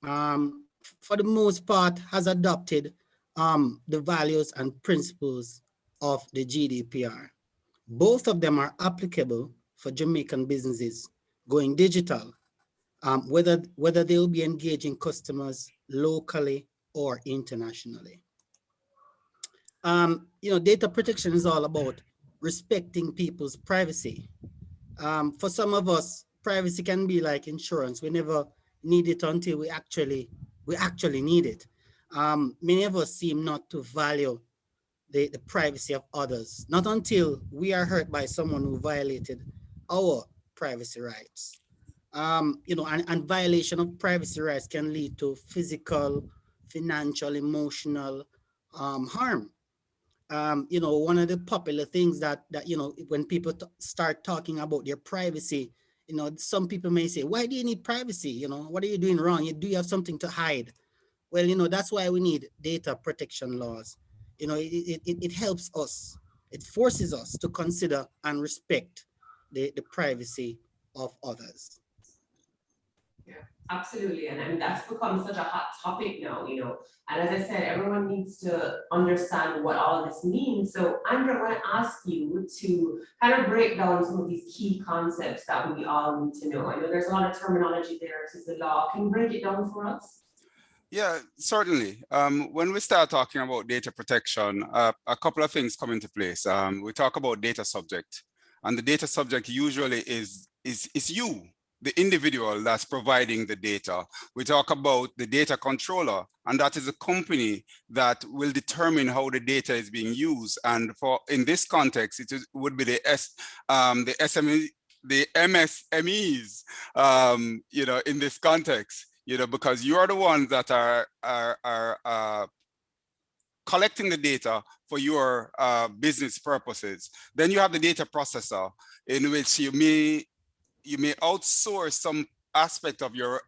for the most part has adopted the values and principles of the GDPR. Both of them are applicable for Jamaican businesses going digital, whether they'll be engaging customers locally or internationally. You know, data protection is all about respecting people's privacy. For some of us, privacy can be like insurance. We never need it until we actually need it. Many of us seem not to value the privacy of others, not until we are hurt by someone who violated our privacy rights. You know, and violation of privacy rights can lead to physical, financial, emotional harm. You know, one of the popular things that you know, when people start talking about their privacy, you know, some people may say, why do you need privacy? You know, what are you doing wrong? Do you have something to hide? Well, you know, that's why we need data protection laws. You know, it helps us, it forces us to consider and respect the privacy of others. Absolutely, and I mean that's become such a hot topic now, you know. And as I said, everyone needs to understand what all of this means. So Andrea, I want to ask you to kind of break down some of these key concepts that we all need to know. I know there's a lot of terminology there to the law. Can you break it down for us? Yeah, certainly. When we start talking about data protection, a couple of things come into place. We talk about data subject, and the data subject usually is you, the individual that's providing the data. We talk about the data controller, and that is a company that will determine how the data is being used. And for in this context, would be the SME, the MSMEs, you know, in this context. You know, because you're the ones that are collecting the data for your business purposes. Then you have the data processor, in which you may outsource some aspect of your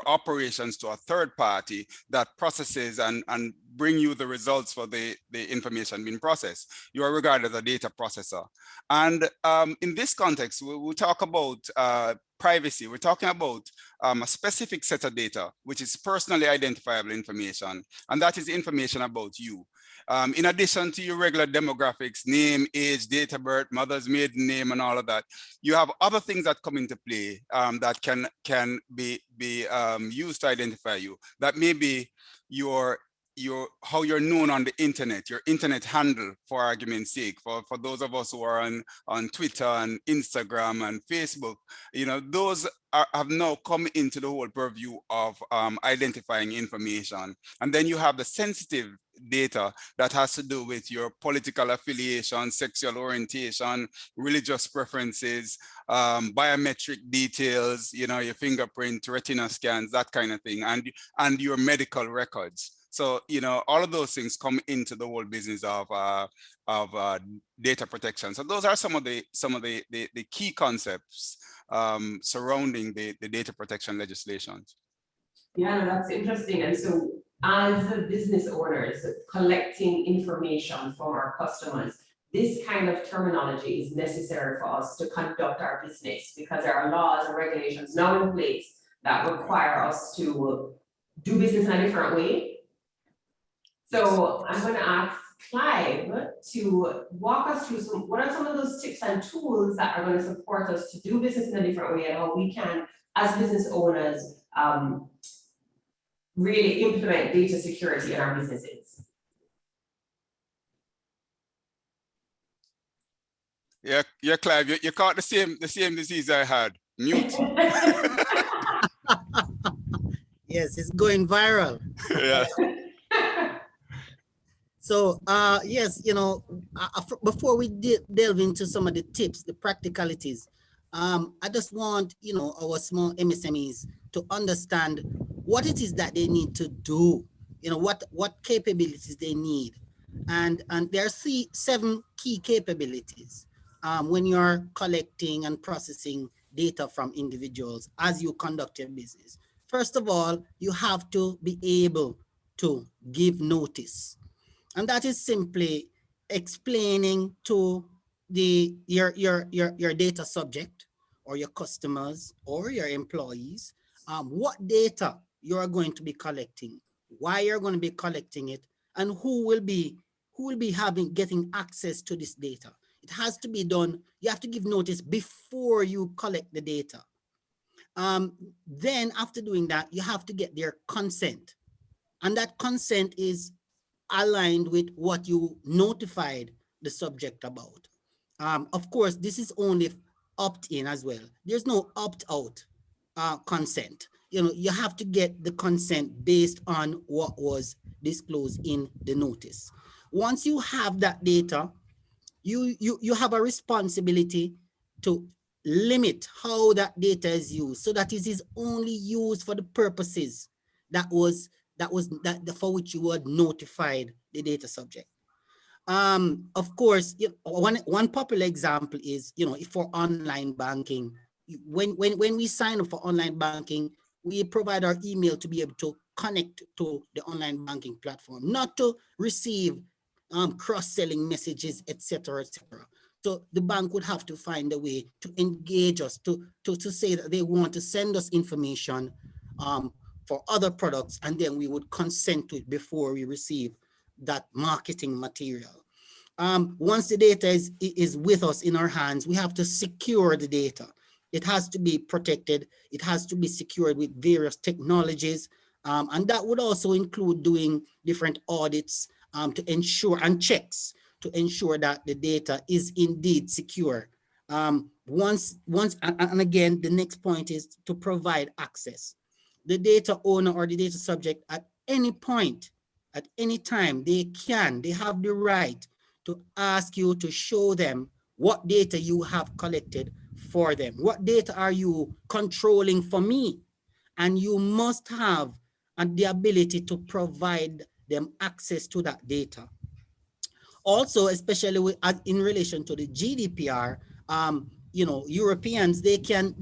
operations to a third party that processes and bring you the results for the information being processed. You are regarded as a data processor. And in this context, we'll talk about privacy. We're talking about a specific set of data, which is personally identifiable information, and that is information about you. In addition to your regular demographics, name, age, date of birth, mother's maiden name, and all of that, you have other things that come into play that can be used to identify you. That may be how you're known on the internet, your internet handle, for argument's sake, for those of us who are on Twitter and Instagram and Facebook, you know, those have now come into the whole purview of identifying information. And then you have the sensitive data that has to do with your political affiliation, sexual orientation, religious preferences, biometric details, you know, your fingerprint, retina scans, that kind of thing, and your medical records. So, you know, all of those things come into the whole business of data protection. So those are some of the key concepts surrounding the data protection legislations. Yeah, no, that's interesting. And so as the business owners collecting information from our customers, this kind of terminology is necessary for us to conduct our business, because there are laws and regulations now in place that require us to do business in a different way. So I'm going to ask Clive to walk us through what are some of those tips and tools that are going to support us to do business in a different way, and how we can, as business owners, really implement data security in our businesses. Yeah, Clive, you caught the same disease I had. Mute. Yes, it's going viral. Yeah. So, yes, you know, before we delve into some of the tips, the practicalities, I just want, you know, our small MSMEs to understand what it is that they need to do, you know, what capabilities they need. And there are 7 key capabilities when you're collecting and processing data from individuals as you conduct your business. First of all, you have to be able to give notice. And that is simply explaining to your data subject or your customers or your employees what data you are going to be collecting, why you're going to be collecting it, and who will be getting access to this data. It has to be done. You have to give notice before you collect the data. Then after doing that, you have to get their consent, and that consent is aligned with what you notified the subject about. Of course, this is only opt-in as well. There's no opt-out consent. You know, you have to get the consent based on what was disclosed in the notice. Once you have that data, you have a responsibility to limit how that data is used, so that it is only used for the purposes for which you had notified the data subject. Of course, one popular example is, you know, for online banking. When we sign up for online banking, we provide our email to be able to connect to the online banking platform, not to receive cross-selling messages, etc., etc. the bank would have to find a way to engage us, to say that they want to send us information for other products, and then we would consent to it before we receive that marketing material. Once the data is with us in our hands, we have to secure the data. It has to be protected. It has to be secured with various technologies. And that would also include doing different audits to ensure, and checks to ensure that the data is indeed secure. And again, the next point is to provide access. The data owner or the data subject at any point, at any time, they have the right to ask you to show them what data you have collected for them. What data are you controlling for me? And you must have the ability to provide them access to that data. Also, especially in relation to the GDPR, Europeans, they can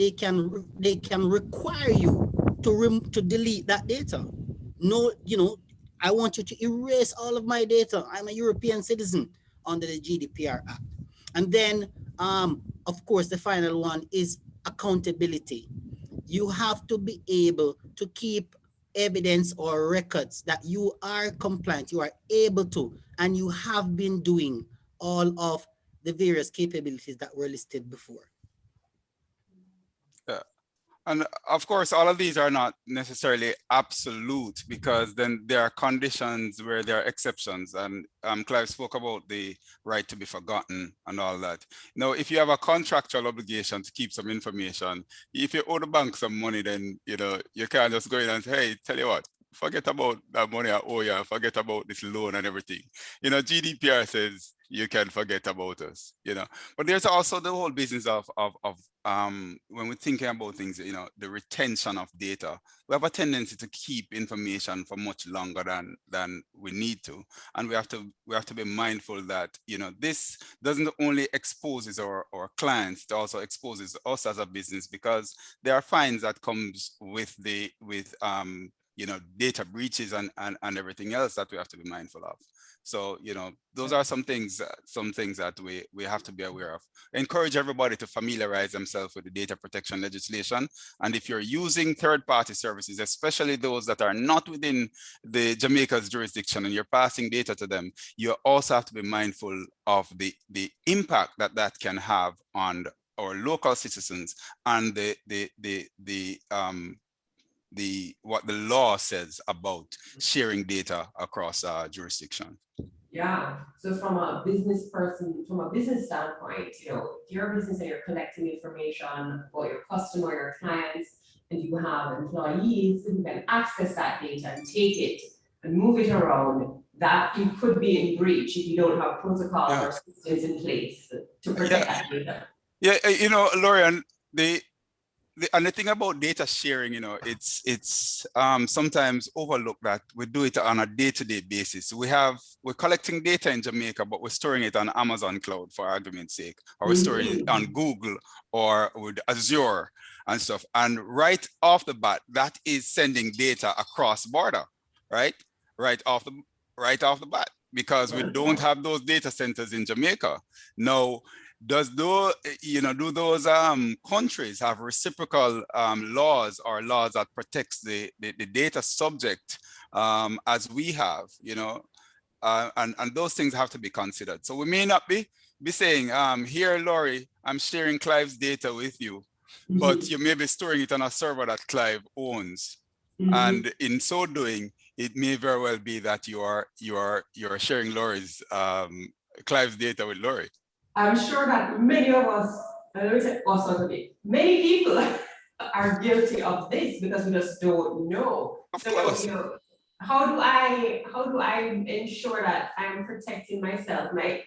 require you to delete that data. No, I want you to erase all of my data. I'm a European citizen under the GDPR Act. And then, of course, the final one is accountability. You have to be able to keep evidence or records that you are compliant, you are able to, and you have been doing all of the various capabilities that were listed before. Yeah. And of course, all of these are not necessarily absolute, because then there are conditions where there are exceptions. And Clive spoke about the right to be forgotten and all that. Now, if you have a contractual obligation to keep some information, if you owe the bank some money, then you can't just go in and say, hey, tell you what, forget about that money I owe you, forget about this loan and everything. GDPR says you can forget about us, But there's also the whole business of when we're thinking about things, the retention of data. We have a tendency to keep information for much longer than we need to, and we have to be mindful that this doesn't only exposes our clients, it also exposes us as a business, because there are fines that comes with data breaches and everything else that we have to be mindful of. So, those are some things that we have to be aware of. I encourage everybody to familiarize themselves with the data protection legislation. And if you're using third-party services, especially those that are not within the Jamaica's jurisdiction, and you're passing data to them, you also have to be mindful of the impact that can have on our local citizens and what the law says about sharing data across jurisdiction. Yeah. So from a business standpoint, if you're a business and you're collecting information about your customer, your clients, and you have employees who can access that data and take it and move it around, that you could be in breach if you don't have protocols or systems in place to protect that data. Yeah, Lorian, and the thing about data sharing, it's sometimes overlooked that we do it on a day-to-day basis. We're collecting data in Jamaica, but we're storing it on Amazon cloud, for argument's sake, or we're storing it on Google or with Azure and stuff. And right off the bat, that is sending data across border, right? Right off the bat, because we don't have those data centers in Jamaica. Now, do those countries have reciprocal laws or laws that protects the data subject as we have, and those things have to be considered. So we may not be saying, here, Laurie, I'm sharing Clive's data with you, but you may be storing it on a server that Clive owns. And in so doing, it may very well be that you are sharing Laurie's Clive's data with Laurie. I'm sure that many of us, many people are guilty of this because we just don't know. So, how do I ensure that I'm protecting myself, my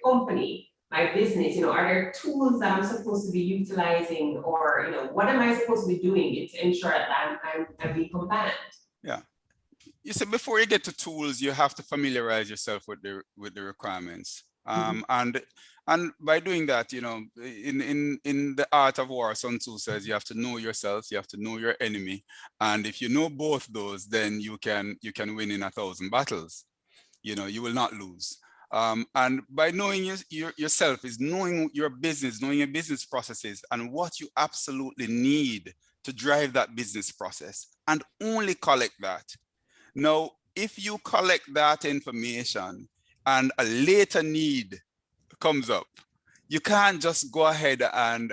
company, my business? Are there tools that I'm supposed to be utilizing, or what am I supposed to be doing to ensure that I'm being compliant? Yeah. You see, before you get to tools, you have to familiarize yourself with the requirements. And by doing that, in the art of war, Sun Tzu says you have to know yourself, you have to know your enemy, and if you know both those, then you can win in 1,000 battles. You will not lose. And by knowing yourself is knowing your business, knowing your business processes and what you absolutely need to drive that business process, and only collect that. Now, if you collect that information and a later need comes up, you can't just go ahead and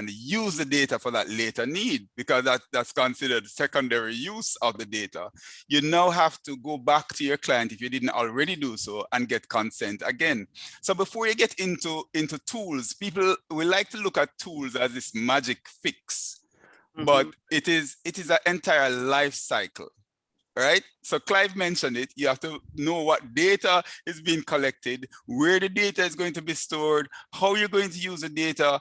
use the data for that later need, because that's considered secondary use of the data. You now have to go back to your client, if you didn't already do so, and get consent again. So before you get into tools, people will like to look at tools as this magic fix, but it is an entire life cycle. Right? So Clive mentioned it. You have to know what data is being collected, where the data is going to be stored, how you're going to use the data,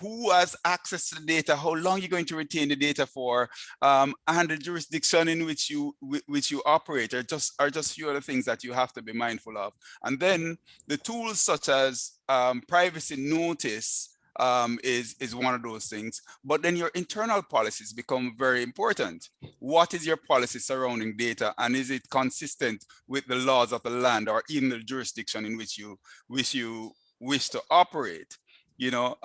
who has access to the data, how long you're going to retain the data for, and the jurisdiction in which you operate are just few other things that you have to be mindful of. And then the tools such as privacy notice is one of those things. But then your internal policies become very important. What is your policy surrounding data, and is it consistent with the laws of the land or in the jurisdiction in which you wish to operate? You know,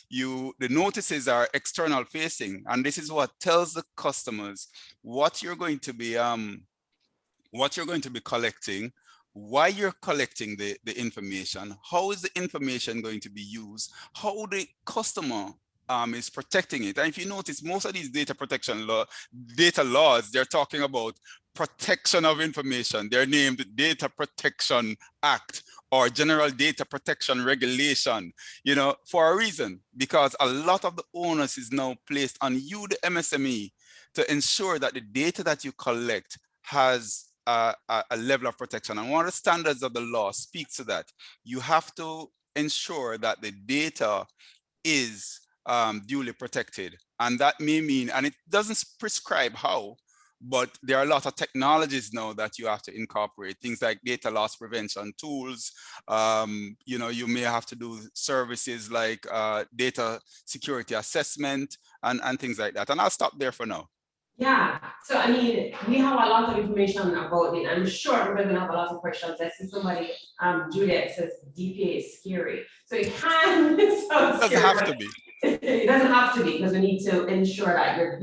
the notices are external facing, and this is what tells the customers what you're going to be collecting, why you're collecting the information, how is the information going to be used, how the customer is protecting it. And if you notice, most of these data protection data laws, they're talking about protection of information. They're named Data Protection Act or General Data Protection Regulation, you know, for a reason, because a lot of the onus is now placed on you, the MSME, to ensure that the data that you collect has a level of protection. And one of the standards of the law speaks to that. You have to ensure that the data is duly protected. And that may mean, and it doesn't prescribe how, but there are a lot of technologies now that you have to incorporate, things like data loss prevention tools. You know, you may have to do services like data security assessment and things like that. And I'll stop there for now. Yeah, so I mean, we have a lot of information about it. I'm sure we're gonna have a lot of questions. I see somebody, Juliet says DPA is scary. So it can sound scary. It doesn't have to be. It doesn't have to be, because we need to ensure that you're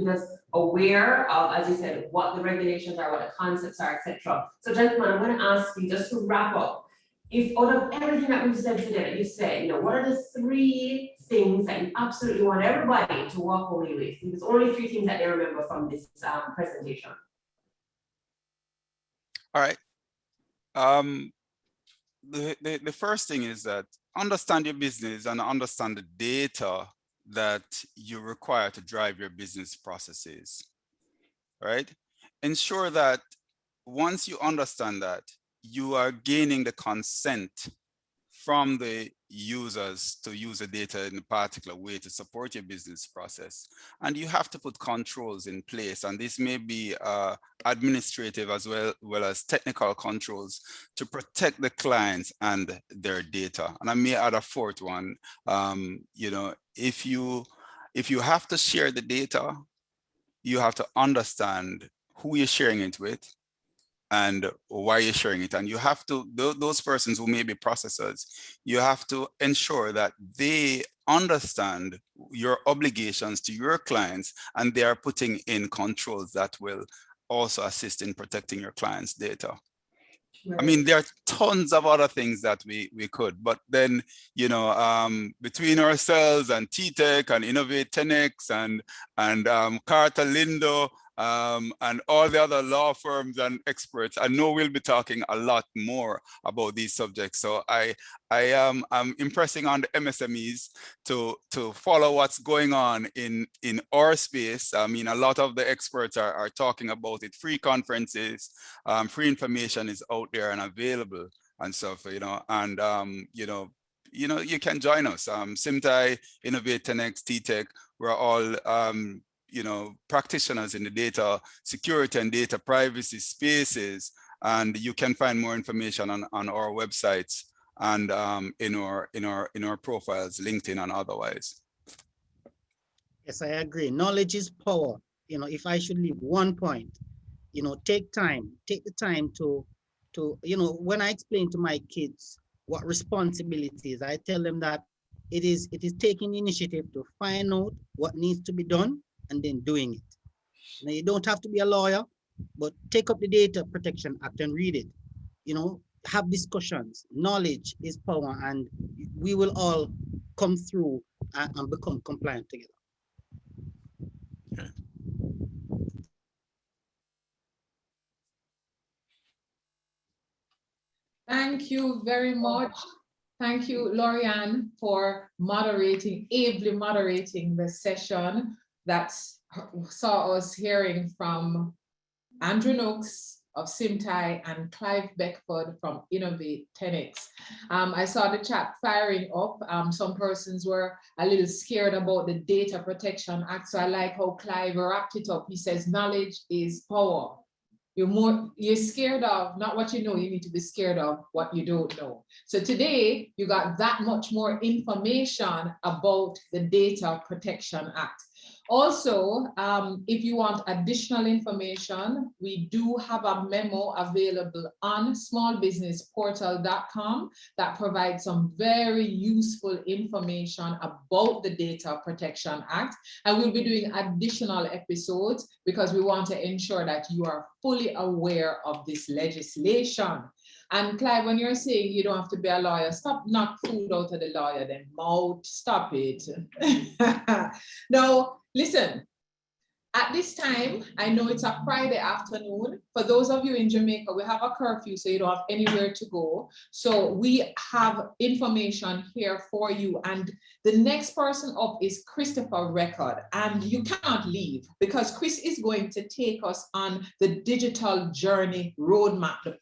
aware of, as you said, what the regulations are, what the concepts are, etc. So gentlemen, I'm gonna ask you just to wrap up. If out of everything that we've said today, that you said, you know, what are the 3 things that you absolutely want everybody to walk away with? There's only 3 things that they remember from this presentation. All right. The first thing is that understand your business and understand the data that you require to drive your business processes, right? Ensure that once you understand that, you are gaining the consent from the users to use the data in a particular way to support your business process. And you have to put controls in place. And this may be administrative as well as technical controls to protect the clients and their data. And I may add a 4th one. You know, if you have to share the data, you have to understand who you're sharing it with and why you're sharing it. And you have to, those persons who may be processors, you have to ensure that they understand your obligations to your clients and they are putting in controls that will also assist in protecting your clients' data. I mean, there are tons of other things that we could, but then, you know, between ourselves and T-Tech and Innovate 10X and Carter Lindo, and all the other law firms and experts, I know we'll be talking a lot more about these subjects. So I'm impressing on the MSMEs to follow what's going on in our space. I mean, a lot of the experts are talking about it. Free conferences, free information is out there and available and stuff, you know, and you can join us. Simtai, Innovate 10X, T-Tech, we're all you know, practitioners in the data security and data privacy spaces, and you can find more information on our websites and in our profiles, LinkedIn and otherwise. Yes, I agree. Knowledge is power. You know, if I should leave one point, you know, take the time to to, you know, when I explain to my kids what responsibility is, I tell them that it is taking initiative to find out what needs to be done and then doing it. Now, you don't have to be a lawyer, but take up the Data Protection Act and read it. You know, have discussions. Knowledge is power, and we will all come through and become compliant together. Thank you very much. Thank you, Lorianne, for ably moderating the session that saw us hearing from Andrew Nooks of Simtai and Clive Beckford from Innovate 10X. I saw the chat firing up. Some persons were a little scared about the Data Protection Act. So I like how Clive wrapped it up. He says, knowledge is power. You're scared of not what you know, you need to be scared of what you don't know. So today you got that much more information about the Data Protection Act. Also, if you want additional information, we do have a memo available on smallbusinessportal.com that provides some very useful information about the Data Protection Act. And we'll be doing additional episodes because we want to ensure that you are fully aware of this legislation. And Clive, when you're saying you don't have to be a lawyer, stop knock food out of the lawyer, then mouth, stop it. Now, listen, at this time, I know it's a Friday afternoon. For those of you in Jamaica, we have a curfew, so you don't have anywhere to go. So we have information here for you. And the next person up is Christopher Record. And you cannot leave because Chris is going to take us on the digital journey roadmap, the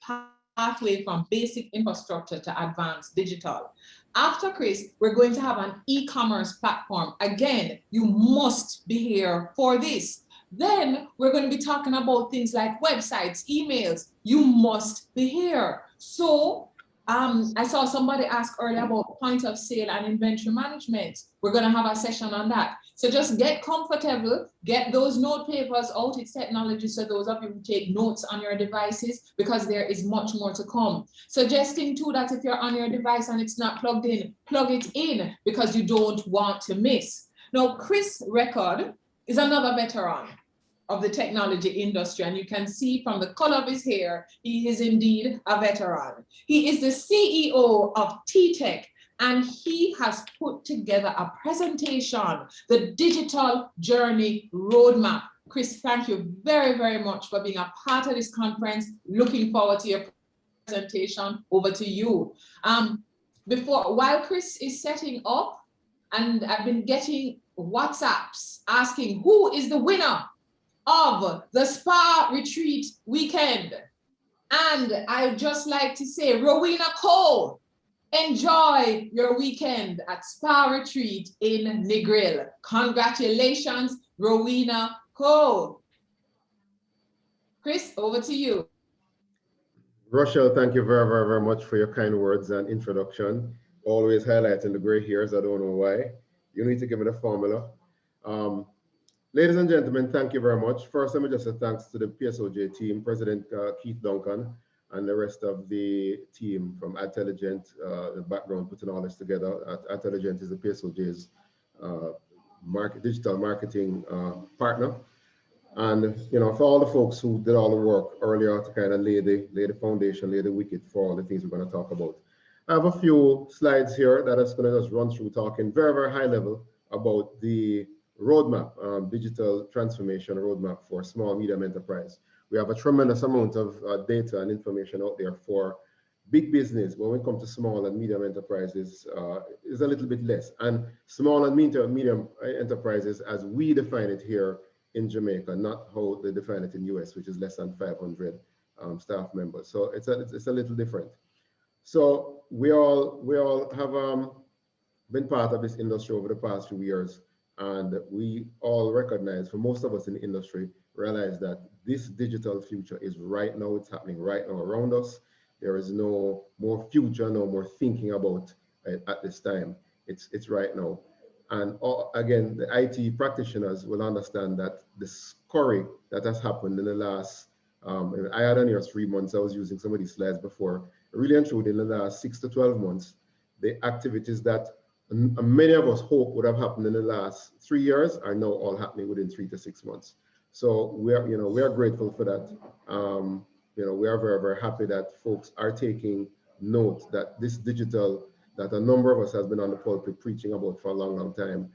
pathway from basic infrastructure to advanced digital. After Chris, we're going to have an e-commerce platform. Again, you must be here for this. Then we're going to be talking about things like websites, emails. You must be here. So I saw somebody ask earlier about point of sale and inventory management. We're going to have a session on that. So just get comfortable, get those note papers out. It's technology, so those of you who take notes on your devices, because there is much more to come. Suggesting too that if you're on your device and it's not plugged in, plug it in because you don't want to miss. Now, Chris Record is another veteran of the technology industry, and you can see from the color of his hair, he is indeed a veteran. He is the CEO of T-Tech, and he has put together a presentation, the Digital Journey Roadmap. Chris, thank you very, very much for being a part of this conference. Looking forward to your presentation. Over to you. While Chris is setting up, and I've been getting WhatsApps asking who is the winner of the spa retreat weekend. And I'd just like to say, Rowena Cole, enjoy your weekend at Spa Retreat in Negril. Congratulations, Rowena Cole. Chris, over to you. Rochelle, thank you very, very, very much for your kind words and introduction. Always highlighting the gray hairs, I don't know why. You need to give me the formula. Ladies and gentlemen, thank you very much. First, let me just say thanks to the PSOJ team, President Keith Duncan, and the rest of the team from Adtelligent, the background putting all this together. Adtelligent is the PSOJ's digital marketing partner. And you know, for all the folks who did all the work earlier to kind of lay the foundation, lay the wicket for all the things we're going to talk about. I have a few slides here that I'm going to just run through, talking very, very high level about the roadmap, digital transformation roadmap for small, medium enterprise. We have a tremendous amount of data and information out there for big business. When we come to small and medium enterprises, is a little bit less. And small and medium enterprises, as we define it here in Jamaica, not how they define it in US, which is less than 500 staff members. So it's a little different. So we all have been part of this industry over the past few years. And we all recognize, for most of us in the industry, realize that this digital future is right now, it's happening right now around us. There is no more future, no more thinking about it at this time. It's right now. And again, the IT practitioners will understand that the scurry that has happened in the last And I had on here 3 months. I was using some of these slides before. Really and truly, in the last 6 to 12 months, the activities that many of us hope would have happened in the last 3 years are now all happening within 3 to 6 months. So we are grateful for that. We are very, very happy that folks are taking note that this digital, that a number of us has been on the pulpit preaching about for a long, long time,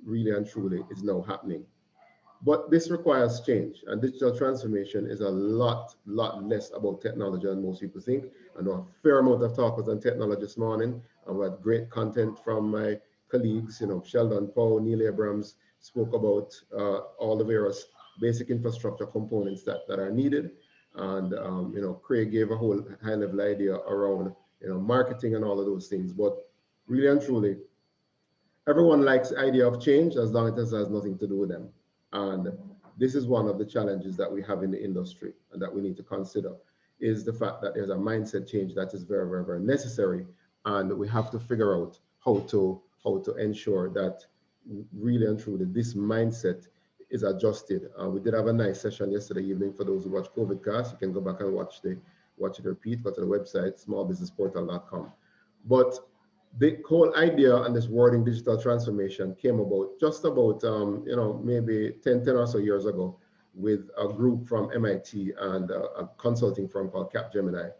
really and truly is now happening. But this requires change, and digital transformation is a lot less about technology than most people think. I know a fair amount of talk was on technology this morning, and we had great content from my colleagues. Sheldon, Powe, Neil Abrams spoke about all the various basic infrastructure components that are needed. And Craig gave a whole high-level idea around marketing and all of those things. But really and truly, everyone likes the idea of change as long as it has nothing to do with them. And this is one of the challenges that we have in the industry and that we need to consider, is the fact that there's a mindset change that is very, very, very necessary. And we have to figure out how to ensure that really and truly this mindset is adjusted. We did have a nice session yesterday evening for those who watch COVIDcast. You can go back and watch it repeat, go to the website, smallbusinessportal.com. But the whole idea and this wording digital transformation came about just about, maybe 10 or so years ago with a group from MIT and a consulting firm called Capgemini.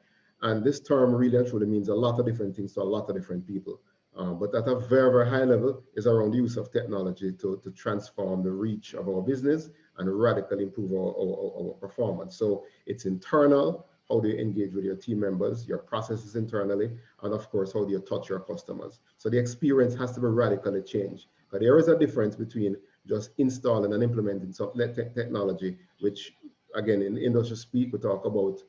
And this term really and truly means a lot of different things to a lot of different people. But at a very, very high level is around the use of technology to transform the reach of our business and radically improve our performance. So it's internal. How do you engage with your team members, your processes internally, and of course, how do you touch your customers? So the experience has to be radically changed. But there is a difference between just installing and implementing some technology, which again, in industry speak, we talk about,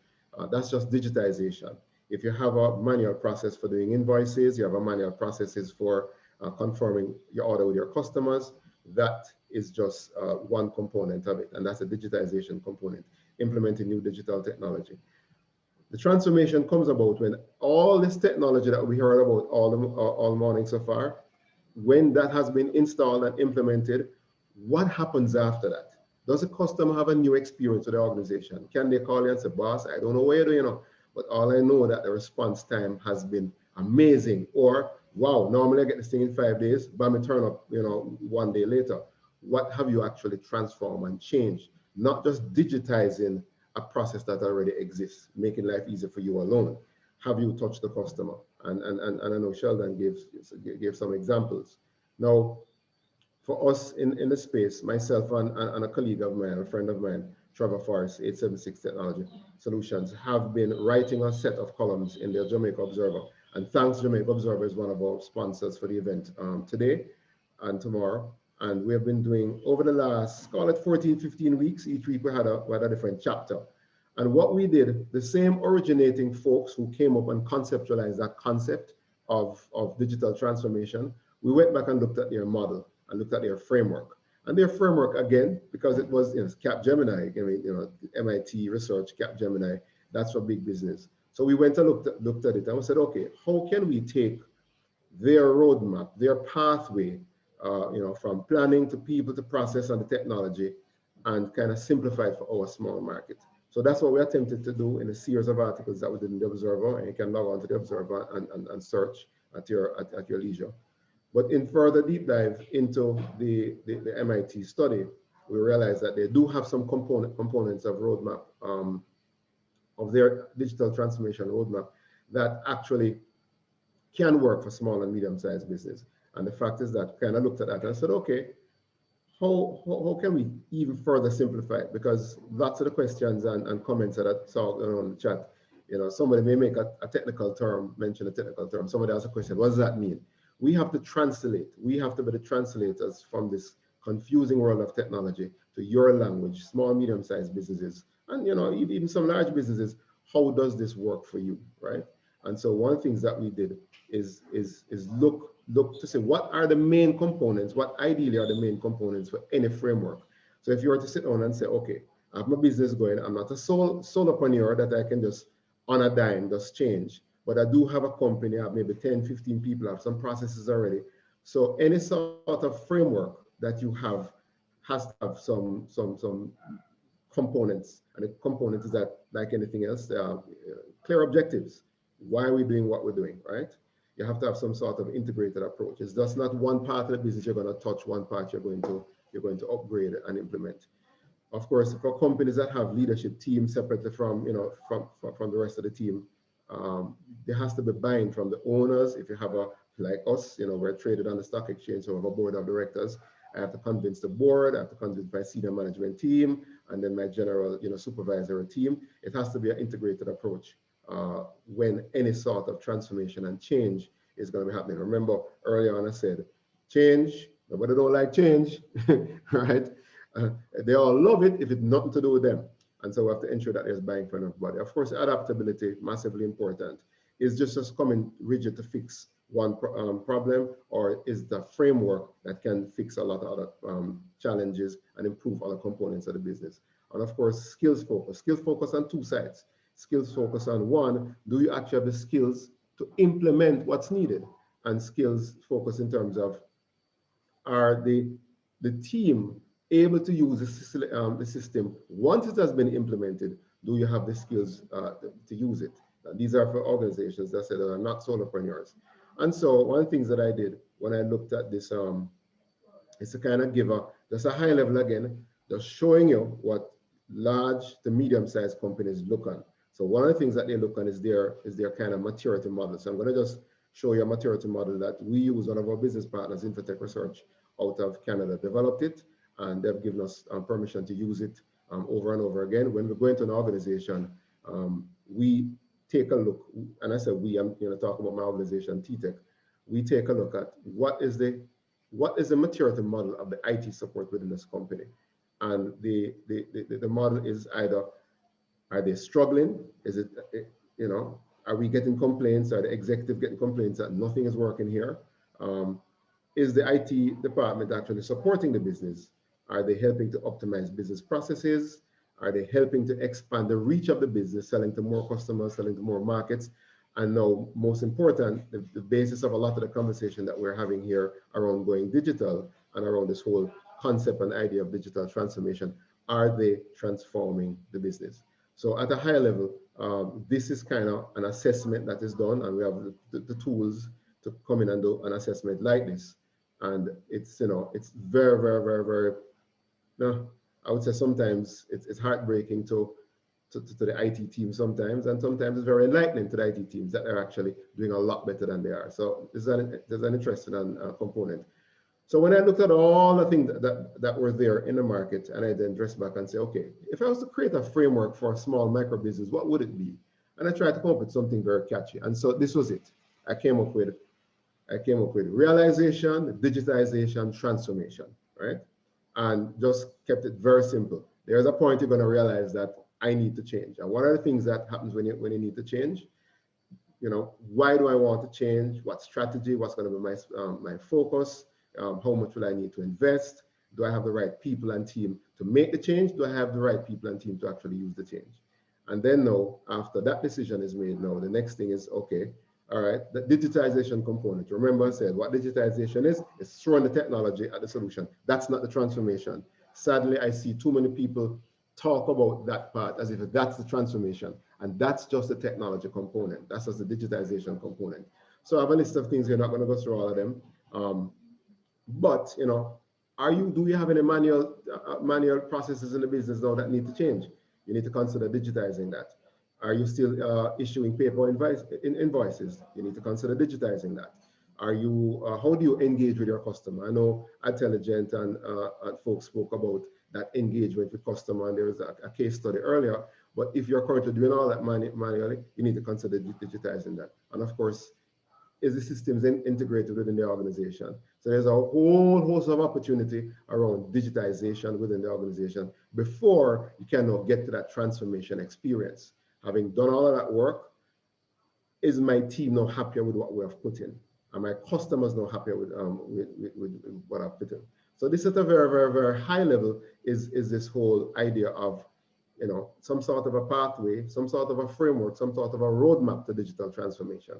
that's just digitization. If you have a manual process for doing invoices, you have a manual processes for confirming your order with your customers, that is just one component of it, and that's a digitization component, implementing new digital technology. The transformation comes about when all this technology that we heard about all morning so far, when that has been installed and implemented, what happens after that? Does the customer have a new experience with the organization? Can they call you and say, boss, I don't know what you're doing, but all I know that the response time has been amazing. Or, wow, normally I get this thing in 5 days, but I turn up, 1 day later. What have you actually transformed and changed? Not just digitizing a process that already exists, making life easier for you alone. Have you touched the customer? And I know Sheldon gave some examples. Now, for us in the space, myself and a colleague of mine, a friend of mine, Trevor Forrest, 876 Technology Solutions, have been writing a set of columns in the Jamaica Observer. And thanks, Jamaica Observer is one of our sponsors for the event today and tomorrow. And we have been doing, over the last, call it 14, 15 weeks, each week we had a different chapter. And what we did, the same originating folks who came up and conceptualized that concept of digital transformation, we went back and looked at their model and looked at their framework. And their framework, again, because it was Capgemini, MIT research, Capgemini, that's for big business. So we went and looked at it and we said, okay, how can we take their roadmap, their pathway, from planning to people to process and the technology, and kind of simplify it for our small market. So that's what we attempted to do in a series of articles that we did in the Observer, and you can log on to the Observer and search at your leisure. But in further deep dive into the MIT study, we realized that they do have some components of roadmap, of their digital transformation roadmap, that actually can work for small and medium-sized business. And the fact is that kind of looked at that and said, okay, how can we even further simplify it? Because lots of the questions and comments that I saw on the chat, somebody may make a technical term, mention a technical term. Somebody asks a question, what does that mean? We have to translate. We have to be the translators from this confusing world of technology to your language, small, medium-sized businesses, and even some large businesses. How does this work for you, right? And so one of the things that we did is look to say what are the main components, what ideally are the main components for any framework. So if you were to sit down and say, okay, I have my business going, I'm not a solopreneur that I can just on a dime just change, but I do have a company, I have maybe 10, 15 people, I have some processes already. So any sort of framework that you have has to have some components. And the component is that, like anything else, clear objectives. Why are we doing what we're doing, right? You have to have some sort of integrated approach. It's just not one part of the business you're going to touch, one part you're going to upgrade and implement. Of course, for companies that have leadership teams separately from, from the rest of the team, there has to be buy-in from the owners. If you have like us, we're traded on the stock exchange, so we have a board of directors. I have to convince the board, I have to convince my senior management team, and then my general, supervisory team. It has to be an integrated approach when any sort of transformation and change is going to be happening. Remember earlier on I said, change, nobody don't like change, right? They all love it if it's nothing to do with them. And so we have to ensure that there's buy-in from everybody. Of course, adaptability, massively important. Is just coming rigid to fix one problem, or is the framework that can fix a lot of other challenges and improve other components of the business? And of course, skills focus on two sides. Skills focus on one, do you actually have the skills to implement what's needed? And skills focus in terms of, are the team able to use the system once it has been implemented? Do you have the skills to use it? These are for organizations that say that are not solopreneurs. And so one of the things that I did when I looked at this, is to kind of give just a high level again, just showing you what large to medium-sized companies look on. So one of the things that they look on is their kind of maturity model. So I'm going to just show you a maturity model that we use. One of our business partners, Infotech Research, out of Canada, developed it, and they've given us permission to use it over and over again. When we go into an organization, we take a look, and I said we, I'm talking about my organization, TTEC. We take a look at what is the maturity model of the IT support within this company. And the model is either, are they struggling? Is it, are we getting complaints? Are the executive getting complaints that nothing is working here? Is the IT department actually supporting the business? Are they helping to optimize business processes? Are they helping to expand the reach of the business, selling to more customers, selling to more markets? And now, most important, the basis of a lot of the conversation that we're having here around going digital and around this whole concept and idea of digital transformation, are they transforming the business? So at a high level, this is kind of an assessment that is done, and we have the tools to come in and do an assessment like this. And it's, it's very, very, very, very, I would say sometimes it's heartbreaking to the IT team sometimes, and sometimes it's very enlightening to the IT teams that they're actually doing a lot better than they are. So there's an interesting component. So when I looked at all the things that were there in the market, and I then dressed back and say, okay, if I was to create a framework for a small micro business, what would it be? And I tried to come up with something very catchy. And so this was it. I came up with realization, digitization, transformation, right? And just kept it very simple. There's a point you're going to realize that I need to change. And what are the things that happens when you need to change? Why do I want to change? What strategy? What's going to be my focus? How much will I need to invest? Do I have the right people and team to make the change? Do I have the right people and team to actually use the change? And then now, after that decision is made, now the next thing is, okay, all right, the digitization component. Remember I said what digitization is throwing the technology at the solution. That's not the transformation. Sadly, I see too many people talk about that part as if that's the transformation, and that's just the technology component. That's just the digitization component. So I have a list of things. You're not going to go through all of them. But do we have any manual processes in the business now that need to change? You need to consider digitizing that. Are you still issuing paper invoices? You need to consider digitizing that. Are you? How do you engage with your customer? I know Adtelligent and folks spoke about that engagement with customer, and there was a case study earlier. But if you're currently doing all that manually, you need to consider digitizing that. And of course, is the systems integrated within the organization? So there's a whole host of opportunity around digitization within the organization before you can now get to that transformation experience. Having done all of that work, is my team now happier with what we have put in? Are my customers now happier with what I've put in? So this at a very, very, very high level is this whole idea of, some sort of a pathway, some sort of a framework, some sort of a roadmap to digital transformation.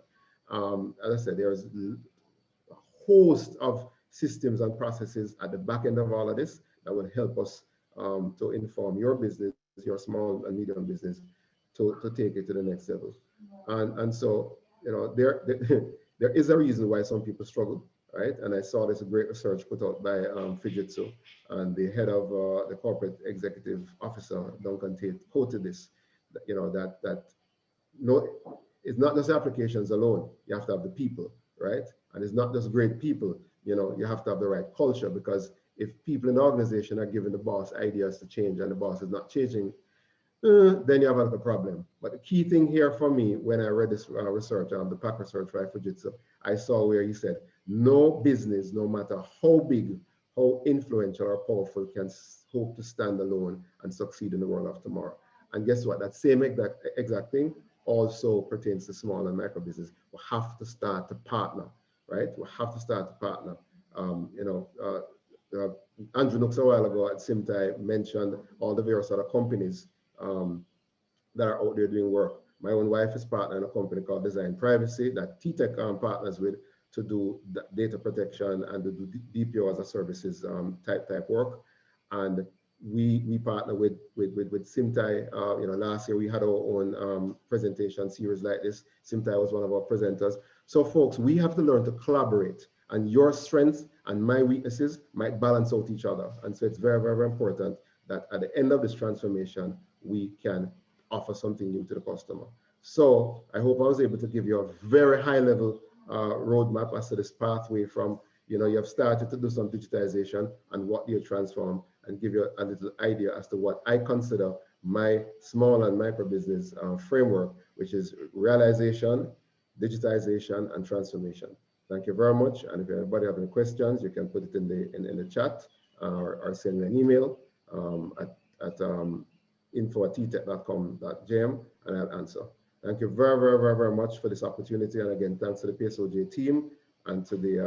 As I said, there's a host of systems and processes at the back end of all of this that will help us to inform your business your small and medium business to take it to the next level. And so, you know, there is a reason why some people struggle, right? And I saw this great research put out by Fujitsu, and the head of the corporate executive officer, Duncan Tate, quoted this, you know, that no, it's not just applications alone. You have to have the people, right? And it's not just great people, you know, you have to have the right culture, because if people in the organization are giving the boss ideas to change and the boss is not changing, then you have a problem. But the key thing here for me, when I read this research, the PAC research by Fujitsu, I saw where he said, no business, no matter how big, how influential or powerful, can hope to stand alone and succeed in the world of tomorrow. And guess what? That same exact thing also pertains to small and micro business. We have to start to partner, right? We have to start to partner. Andrew Nooks a while ago at Simtai mentioned all the various other companies that are out there doing work. My own wife is partner in a company called Design Privacy that T-Tech partners with to do data protection and to do DPO as a services type work. And we partner with Simtai. You know, last year we had our own presentation series like this. Simtai was one of our presenters. So folks, we have to learn to collaborate, and your strengths and my weaknesses might balance out each other. And so it's very, very, very important that at the end of this transformation, we can offer something new to the customer. So I hope I was able to give you a very high level roadmap as to this pathway from, you know, you have started to do some digitization and what you transform, and give you a little idea as to what I consider my small and micro business framework, which is realization, digitization, and transformation. Thank you very much. And if anybody have any questions, you can put it in the chat or send me an email at info@ttech.com.jm, and I'll answer. Thank you very, very, very, very much for this opportunity. And again, thanks to the PSOJ team and to the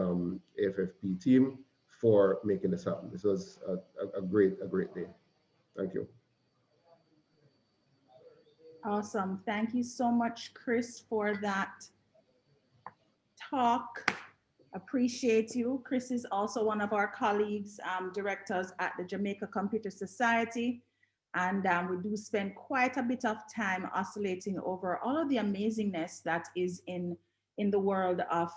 AFFP team for making this happen. This was a great day. Thank you. Awesome. Thank you so much, Chris, for that talk. Appreciate you. Chris is also one of our colleagues, directors at the Jamaica Computer Society. And we do spend quite a bit of time oscillating over all of the amazingness that is in the world of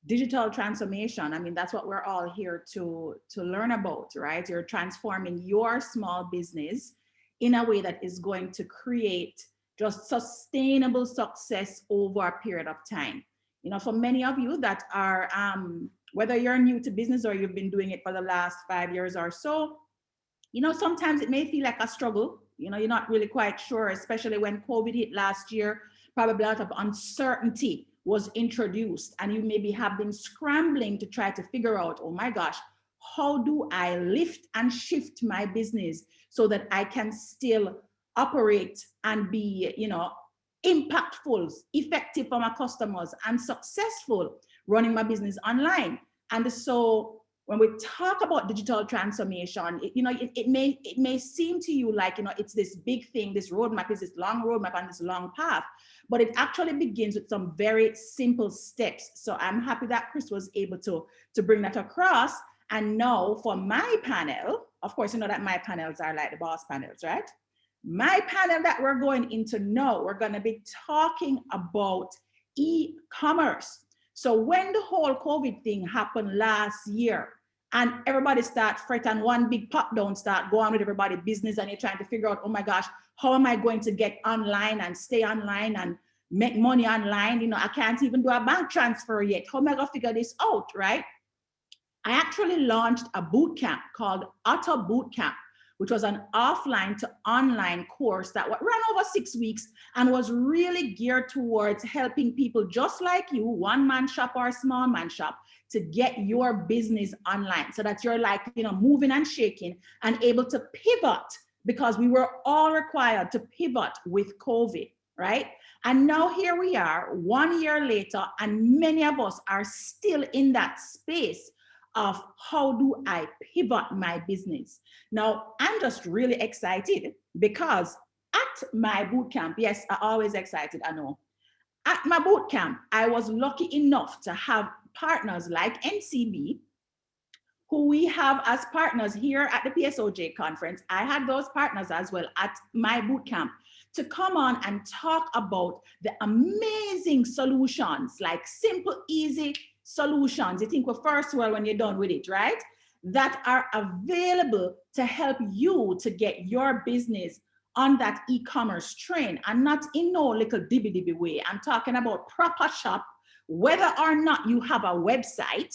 digital transformation. I mean, that's what we're all here to learn about, right? You're transforming your small business in a way that is going to create just sustainable success over a period of time. You know, for many of you that are, whether you're new to business or you've been doing it for the last 5 years or so, you know, sometimes it may feel like a struggle. You know, you're not really quite sure, especially when COVID hit last year, probably a lot of uncertainty was introduced, and you maybe have been scrambling to try to figure out, oh my gosh, how do I lift and shift my business so that I can still operate and be, you know, impactful, effective for my customers, and successful running my business online. And so when we talk about digital transformation, it may seem to you like, you know, it's this big thing, this roadmap is this long roadmap and this long path, but it actually begins with some very simple steps. So I'm happy that Chris was able to bring that across. And now for my panel, of course, you know that my panels are like the boss panels, right? My panel that we're going into now, we're going to be talking about e-commerce. So when the whole COVID thing happened last year and everybody start fret and one big pop down start going with everybody's business, and you're trying to figure out, oh my gosh, how am I going to get online and stay online and make money online? You know, I can't even do a bank transfer yet. How am I going to figure this out, right? I actually launched a boot camp called Auto Boot Camp, which was an offline to online course that ran over 6 weeks and was really geared towards helping people just like you, one-man shop or a small man shop, to get your business online so that you're like, you know, moving and shaking and able to pivot, because we were all required to pivot with COVID, right? And now here we are 1 year later, and many of us are still in that space of how do I pivot my business. Now, I'm just really excited because at my bootcamp, yes, I'm always excited, I know. At my bootcamp, I was lucky enough to have partners like NCB who we have as partners here at the PSOJ conference. I had those partners as well at my boot camp to come on and talk about the amazing solutions, like simple, easy solutions. You think we're first world when you're done with it, right? That are available to help you to get your business on that e-commerce train, and not in no little dibby way. I'm talking about proper shop, whether or not you have a website,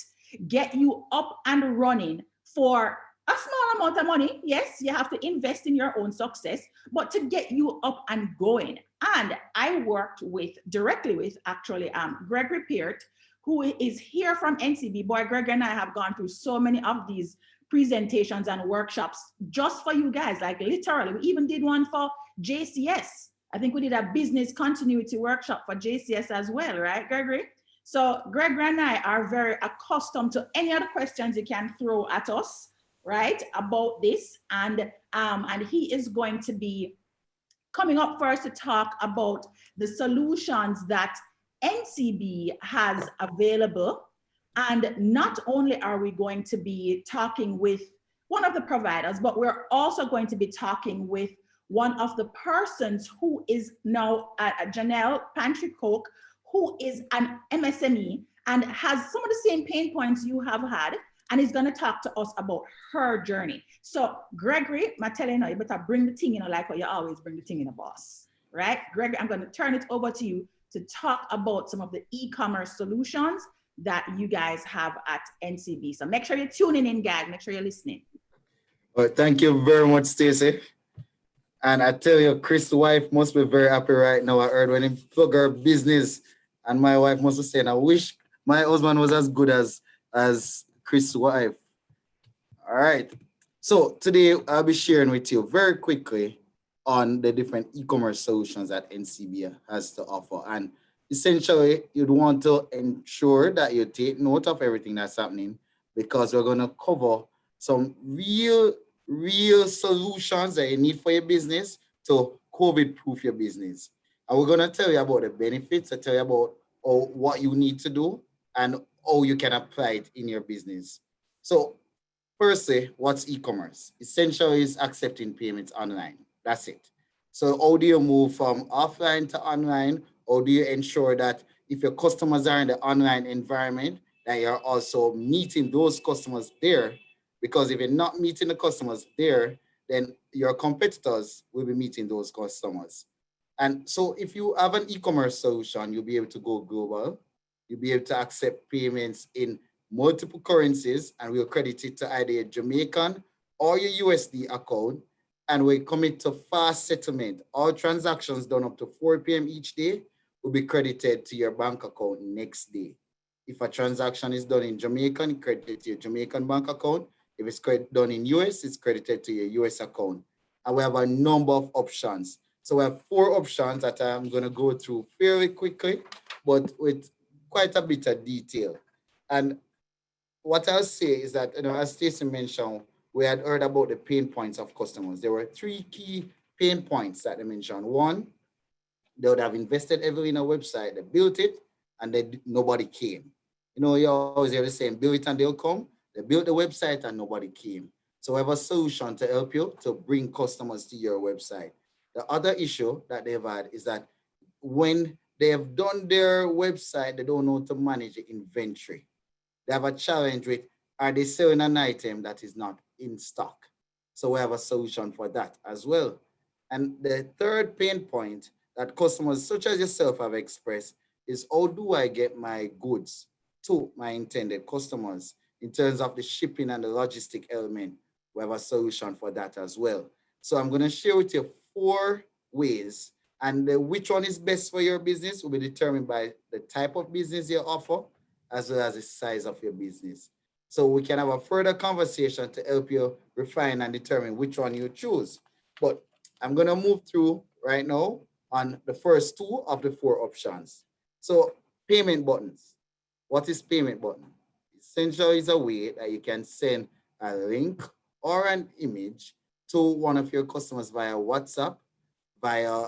get you up and running for a small amount of money. Yes, you have to invest in your own success, but to get you up and going. And I worked directly with actually Gregory Peart, who is here from NCB. Boy, Greg and I have gone through so many of these presentations and workshops just for you guys, like literally. We even did one for JCS. I think we did a business continuity workshop for JCS as well, right, Gregory? So Gregory and I are very accustomed to any other questions you can throw at us, right, about this. And he is going to be coming up first to talk about the solutions that NCB has available. And not only are we going to be talking with one of the providers, but we're also going to be talking with one of the persons who is now Janelle Pantry-Coke, who is an MSME and has some of the same pain points you have had, and is going to talk to us about her journey. So Gregory, I'm telling you, you better bring the thing in, like what you always bring the thing in, a boss, right? Gregory, I'm going to turn it over to you to talk about some of the e-commerce solutions that you guys have at NCB. So make sure you're tuning in, guys. Make sure you're listening. Well, thank you very much, Stacey. And I tell you, Chris' wife must be very happy right now. I heard when he plug her business, and my wife must be saying, I wish my husband was as good as Chris' wife. All right. So today I'll be sharing with you very quickly on the different e-commerce solutions that NCB has to offer. And essentially, you'd want to ensure that you take note of everything that's happening, because we're going to cover some real solutions that you need for your business to COVID-proof your business. And we're going to tell you about the benefits, tell you about what you need to do and how you can apply it in your business. So firstly, what's e-commerce? Essentially, is accepting payments online. That's it. So how do you move from offline to online? Or do you ensure that if your customers are in the online environment, that you're also meeting those customers there? Because if you're not meeting the customers there, then your competitors will be meeting those customers. And so if you have an e-commerce solution, you'll be able to go global. You'll be able to accept payments in multiple currencies, and we'll credit it to either your Jamaican or your USD account. And we commit to fast settlement. All transactions done up to 4 p.m. each day will be credited to your bank account next day. If a transaction is done in Jamaican, it's credited to your Jamaican bank account. If it's done in US, it's credited to your US account. And we have a number of options. So we have 4 options that I'm going to go through fairly quickly, but with quite a bit of detail. And what I'll say is that, as Stacey mentioned, we had heard about the pain points of customers. There were 3 key pain points that they mentioned. One, they would have invested heavily in a website, they built it, and then nobody came. You always hear the saying, build it and they'll come. They built the website and nobody came. So we have a solution to help you to bring customers to your website. The other issue that they've had is that when they have done their website, they don't know how to manage the inventory. They have a challenge with, are they selling an item that is not in stock? So we have a solution for that as well. And the third pain point that customers such as yourself have expressed is, how do I get my goods to my intended customers in terms of the shipping and the logistic element? We have a solution for that as well. So I'm going to share with you 4 ways, and which one is best for your business will be determined by the type of business you offer as well as the size of your business. So we can have a further conversation to help you refine and determine which one you choose. But I'm going to move through right now on the first 2 of the 4 options. So payment buttons. What is payment button? Essentially is a way that you can send a link or an image to one of your customers via WhatsApp, via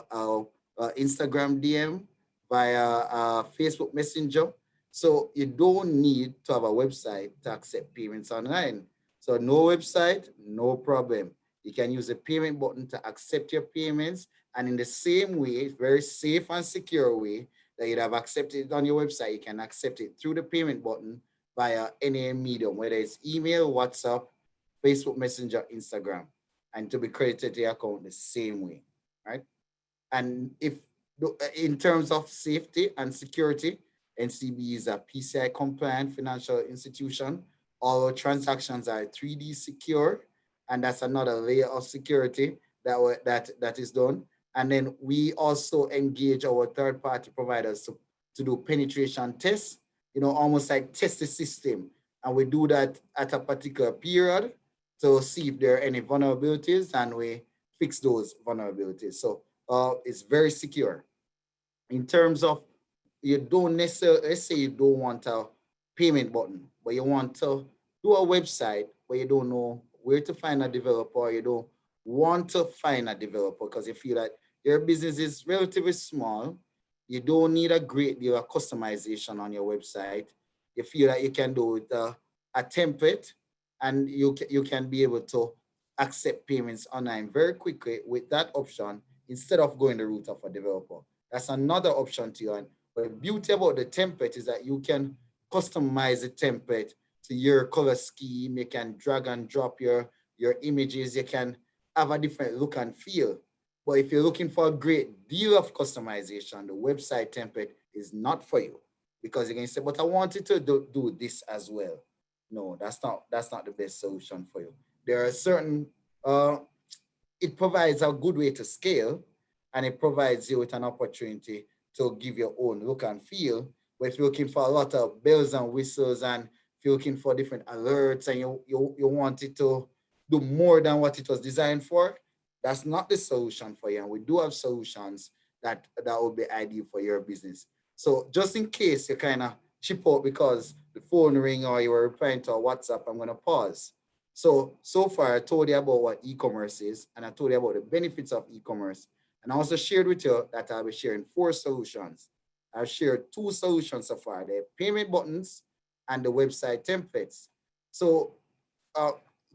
Instagram DM, via Facebook Messenger. So you don't need to have a website to accept payments online. So no website, no problem. You can use the payment button to accept your payments. And in the same way, very safe and secure way that you'd have accepted it on your website, you can accept it through the payment button via any medium, whether it's email, WhatsApp, Facebook Messenger, Instagram, and to be credited to your account the same way, right? And if in terms of safety and security, NCB is a PCI compliant financial institution. All our transactions are 3D secure, and that's another layer of security that is done. And then we also engage our third-party providers to do penetration tests, you know, almost like test the system. And we do that at a particular period to see if there are any vulnerabilities, and we fix those vulnerabilities. So it's very secure. In terms of, you don't necessarily, let's say you don't want a payment button, but you want to do a website where you don't know where to find a developer, or you don't want to find a developer because you feel that your business is relatively small, you don't need a great deal of customization on your website. You feel that you can do with a template, and you can be able to accept payments online very quickly with that option instead of going the route of a developer. That's another option to you. And the beauty about the template is that you can customize the template to your color scheme. You can drag and drop your images. You can have a different look and feel. But if you're looking for a great deal of customization, the website template is not for you, because you can say, but I wanted to do this as well. No, that's not the best solution for you. There are certain, it provides a good way to scale, and it provides you with an opportunity to give your own look and feel. But if you're looking for a lot of bells and whistles, and if you're looking for different alerts, and you want it to do more than what it was designed for, that's not the solution for you. And we do have solutions that would be ideal for your business. So just in case you kind of chip out because the phone ring or you were replying to a WhatsApp, I'm going to pause. So far I told you about what e-commerce is, and I told you about the benefits of e-commerce. And I also shared with you that I'll be sharing 4 solutions. I've shared 2 solutions so far, the payment buttons and the website templates. So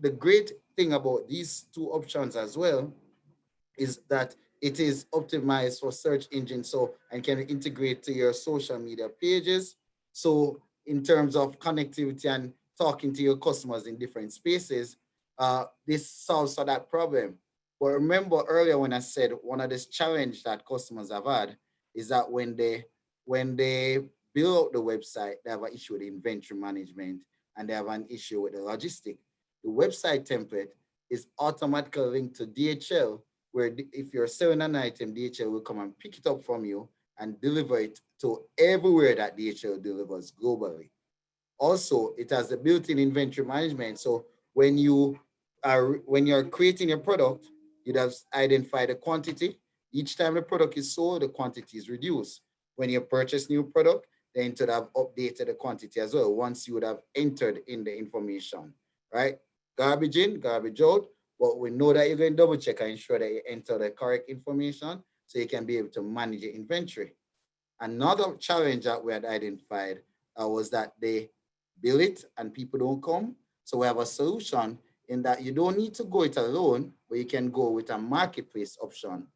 the great thing about these 2 options as well is that it is optimized for search engines, and can integrate to your social media pages. So in terms of connectivity and talking to your customers in different spaces, this solves for that problem. But remember earlier when I said one of the challenges that customers have had is that when they build out the website, they have an issue with inventory management, and they have an issue with the logistics. The website template is automatically linked to DHL, where if you're selling an item, DHL will come and pick it up from you and deliver it to everywhere that DHL delivers globally. Also, it has the built-in inventory management. So when you're creating your product, you'd have identified the quantity. Each time the product is sold, the quantity is reduced. When you purchase new product, then it would have updated the quantity as well once you would have entered in the information, right? Garbage in, garbage out, but we know that you're going to double check and ensure that you enter the correct information so you can be able to manage your inventory. Another challenge that we had identified was that they bill it and people don't come. So we have a solution in that you don't need to go it alone, but you can go with a marketplace option.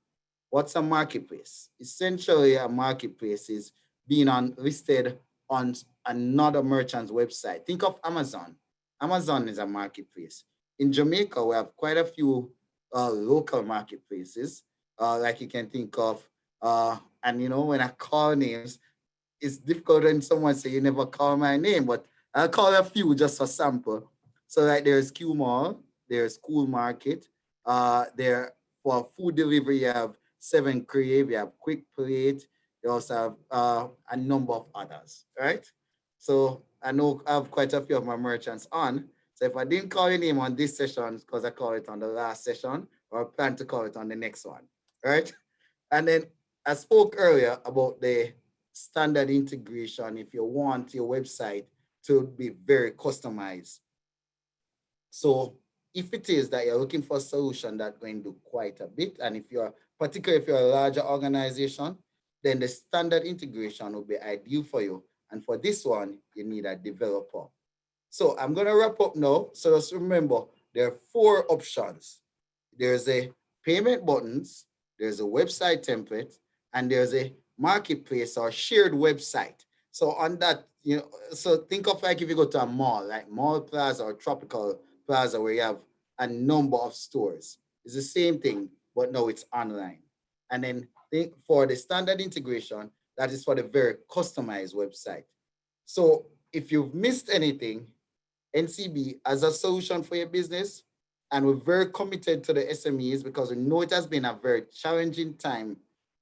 What's a marketplace? Essentially, a marketplace is being listed on another merchant's website. Think of Amazon. Amazon is a marketplace. In Jamaica, we have quite a few local marketplaces, like you can think of. And you know, when I call names, it's difficult when someone say you never call my name, but I'll call a few just for sample. So like there's Q Mall, there's Cool Market. There for food delivery, you have 7 Crave, you have Quick Plate. You also have a number of others, right? So I know I have quite a few of my merchants on. So if I didn't call your name on this session, it's because I call it on the last session, or I plan to call it on the next one, right? And then I spoke earlier about the standard integration if you want your website to be very customized. So if it is that you're looking for a solution that's going to do quite a bit, and particularly if you're a larger organization, then the standard integration will be ideal for you. And for this one, you need a developer. So I'm going to wrap up now. So just remember, there are 4 options. There's a payment buttons, there's a website template, and there's a marketplace or shared website. So on that, so think of like if you go to a mall, like Mall Plaza or Tropical Plaza, where you have a number of stores. It's the same thing, but now it's online. And then think for the standard integration, that is for the very customized website. So if you've missed anything, NCB has a solution for your business, and we're very committed to the SMEs because we know it has been a very challenging time,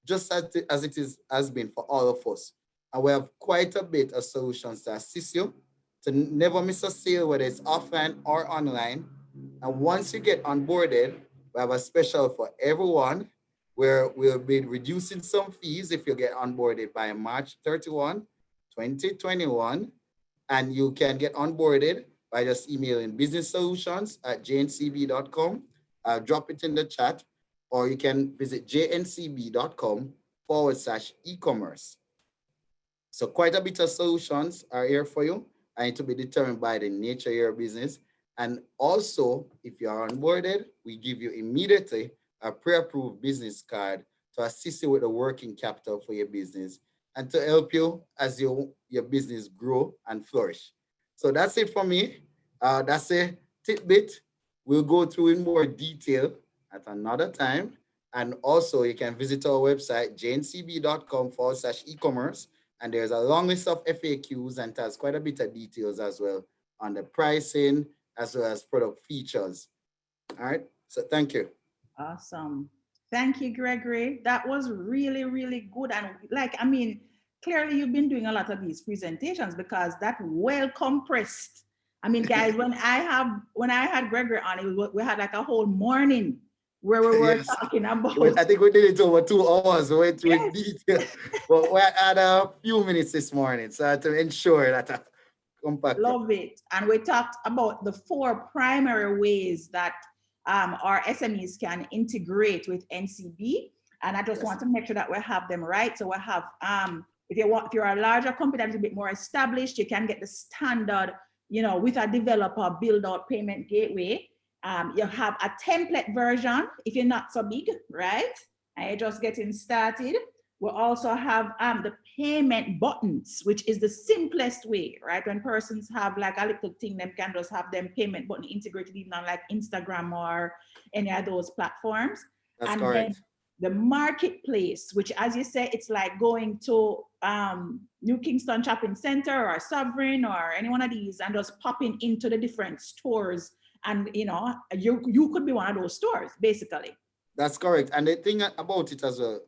just as it has been for all of us. And we have quite a bit of solutions to assist you to never miss a sale, whether it's offline or online. And once you get onboarded, we have a special for everyone where we'll be reducing some fees if you get onboarded by March 31, 2021. And you can get onboarded by just emailing businesssolutions@jncb.com. I'll drop it in the chat, or you can visit jncb.com/e-commerce. So quite a bit of solutions are here for you, and it will be determined by the nature of your business. And also, if you are onboarded, we give you immediately a pre-approved business card to assist you with the working capital for your business and to help you as your business grow and flourish. So that's it for me. That's a tidbit. We'll go through in more detail at another time. And also you can visit our website, jncb.com/e-commerce. And there's a long list of FAQs and it has quite a bit of details as well on the pricing as well as product features. All right, so thank you. Awesome. Thank you, Gregory. That was really, really good. And clearly you've been doing a lot of these presentations because that well compressed. I mean, guys, when I had Gregory on, we had like a whole morning where we were talking about. I think we did it over 2 hours. We went with detail. But we had a few minutes this morning, so to ensure that I compact. Love it. And we talked about the 4 primary ways that our SMEs can integrate with NCB. And I just want to make sure that we have them right. So we have, if you're a larger company that's a bit more established, you can get the standard, with a developer build out payment gateway. You have a template version if you're not so big, right? And you're just getting started. We also have the payment buttons, which is the simplest way, right? When persons have like a little thing, they can just have them payment button integrated even on like Instagram or any of those platforms. That's and correct. Then the marketplace, which as you say, it's like going to New Kingston Shopping Center or Sovereign or any one of these and just popping into the different stores. And you could be one of those stores, basically. That's correct. And the thing about it as well,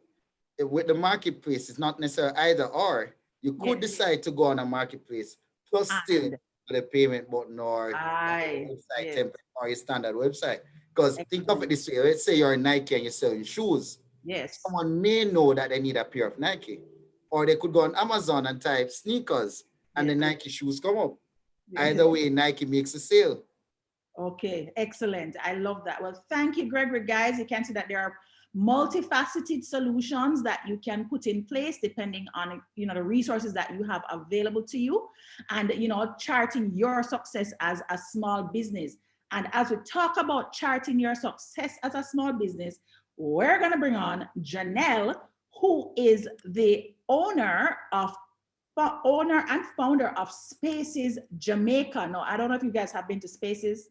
with the marketplace, it's not necessarily either or. You could decide to go on a marketplace plus still the payment button or website template or your standard website. Because think of it this way, let's say you're Nike and you're selling shoes. Yes. Someone may know that they need a pair of Nike. Or they could go on Amazon and type sneakers and the Nike shoes come up. Either way, Nike makes a sale. Okay, excellent. I love that. Well, thank you, Gregory. Guys, you can see that there are multifaceted solutions that you can put in place depending on the resources that you have available to you, and charting your success as a small business. And as we talk about charting your success as a small business, we're going to bring on Janelle, who is the owner and founder of Spaces Jamaica. Now, I don't know if you guys have been to Spaces.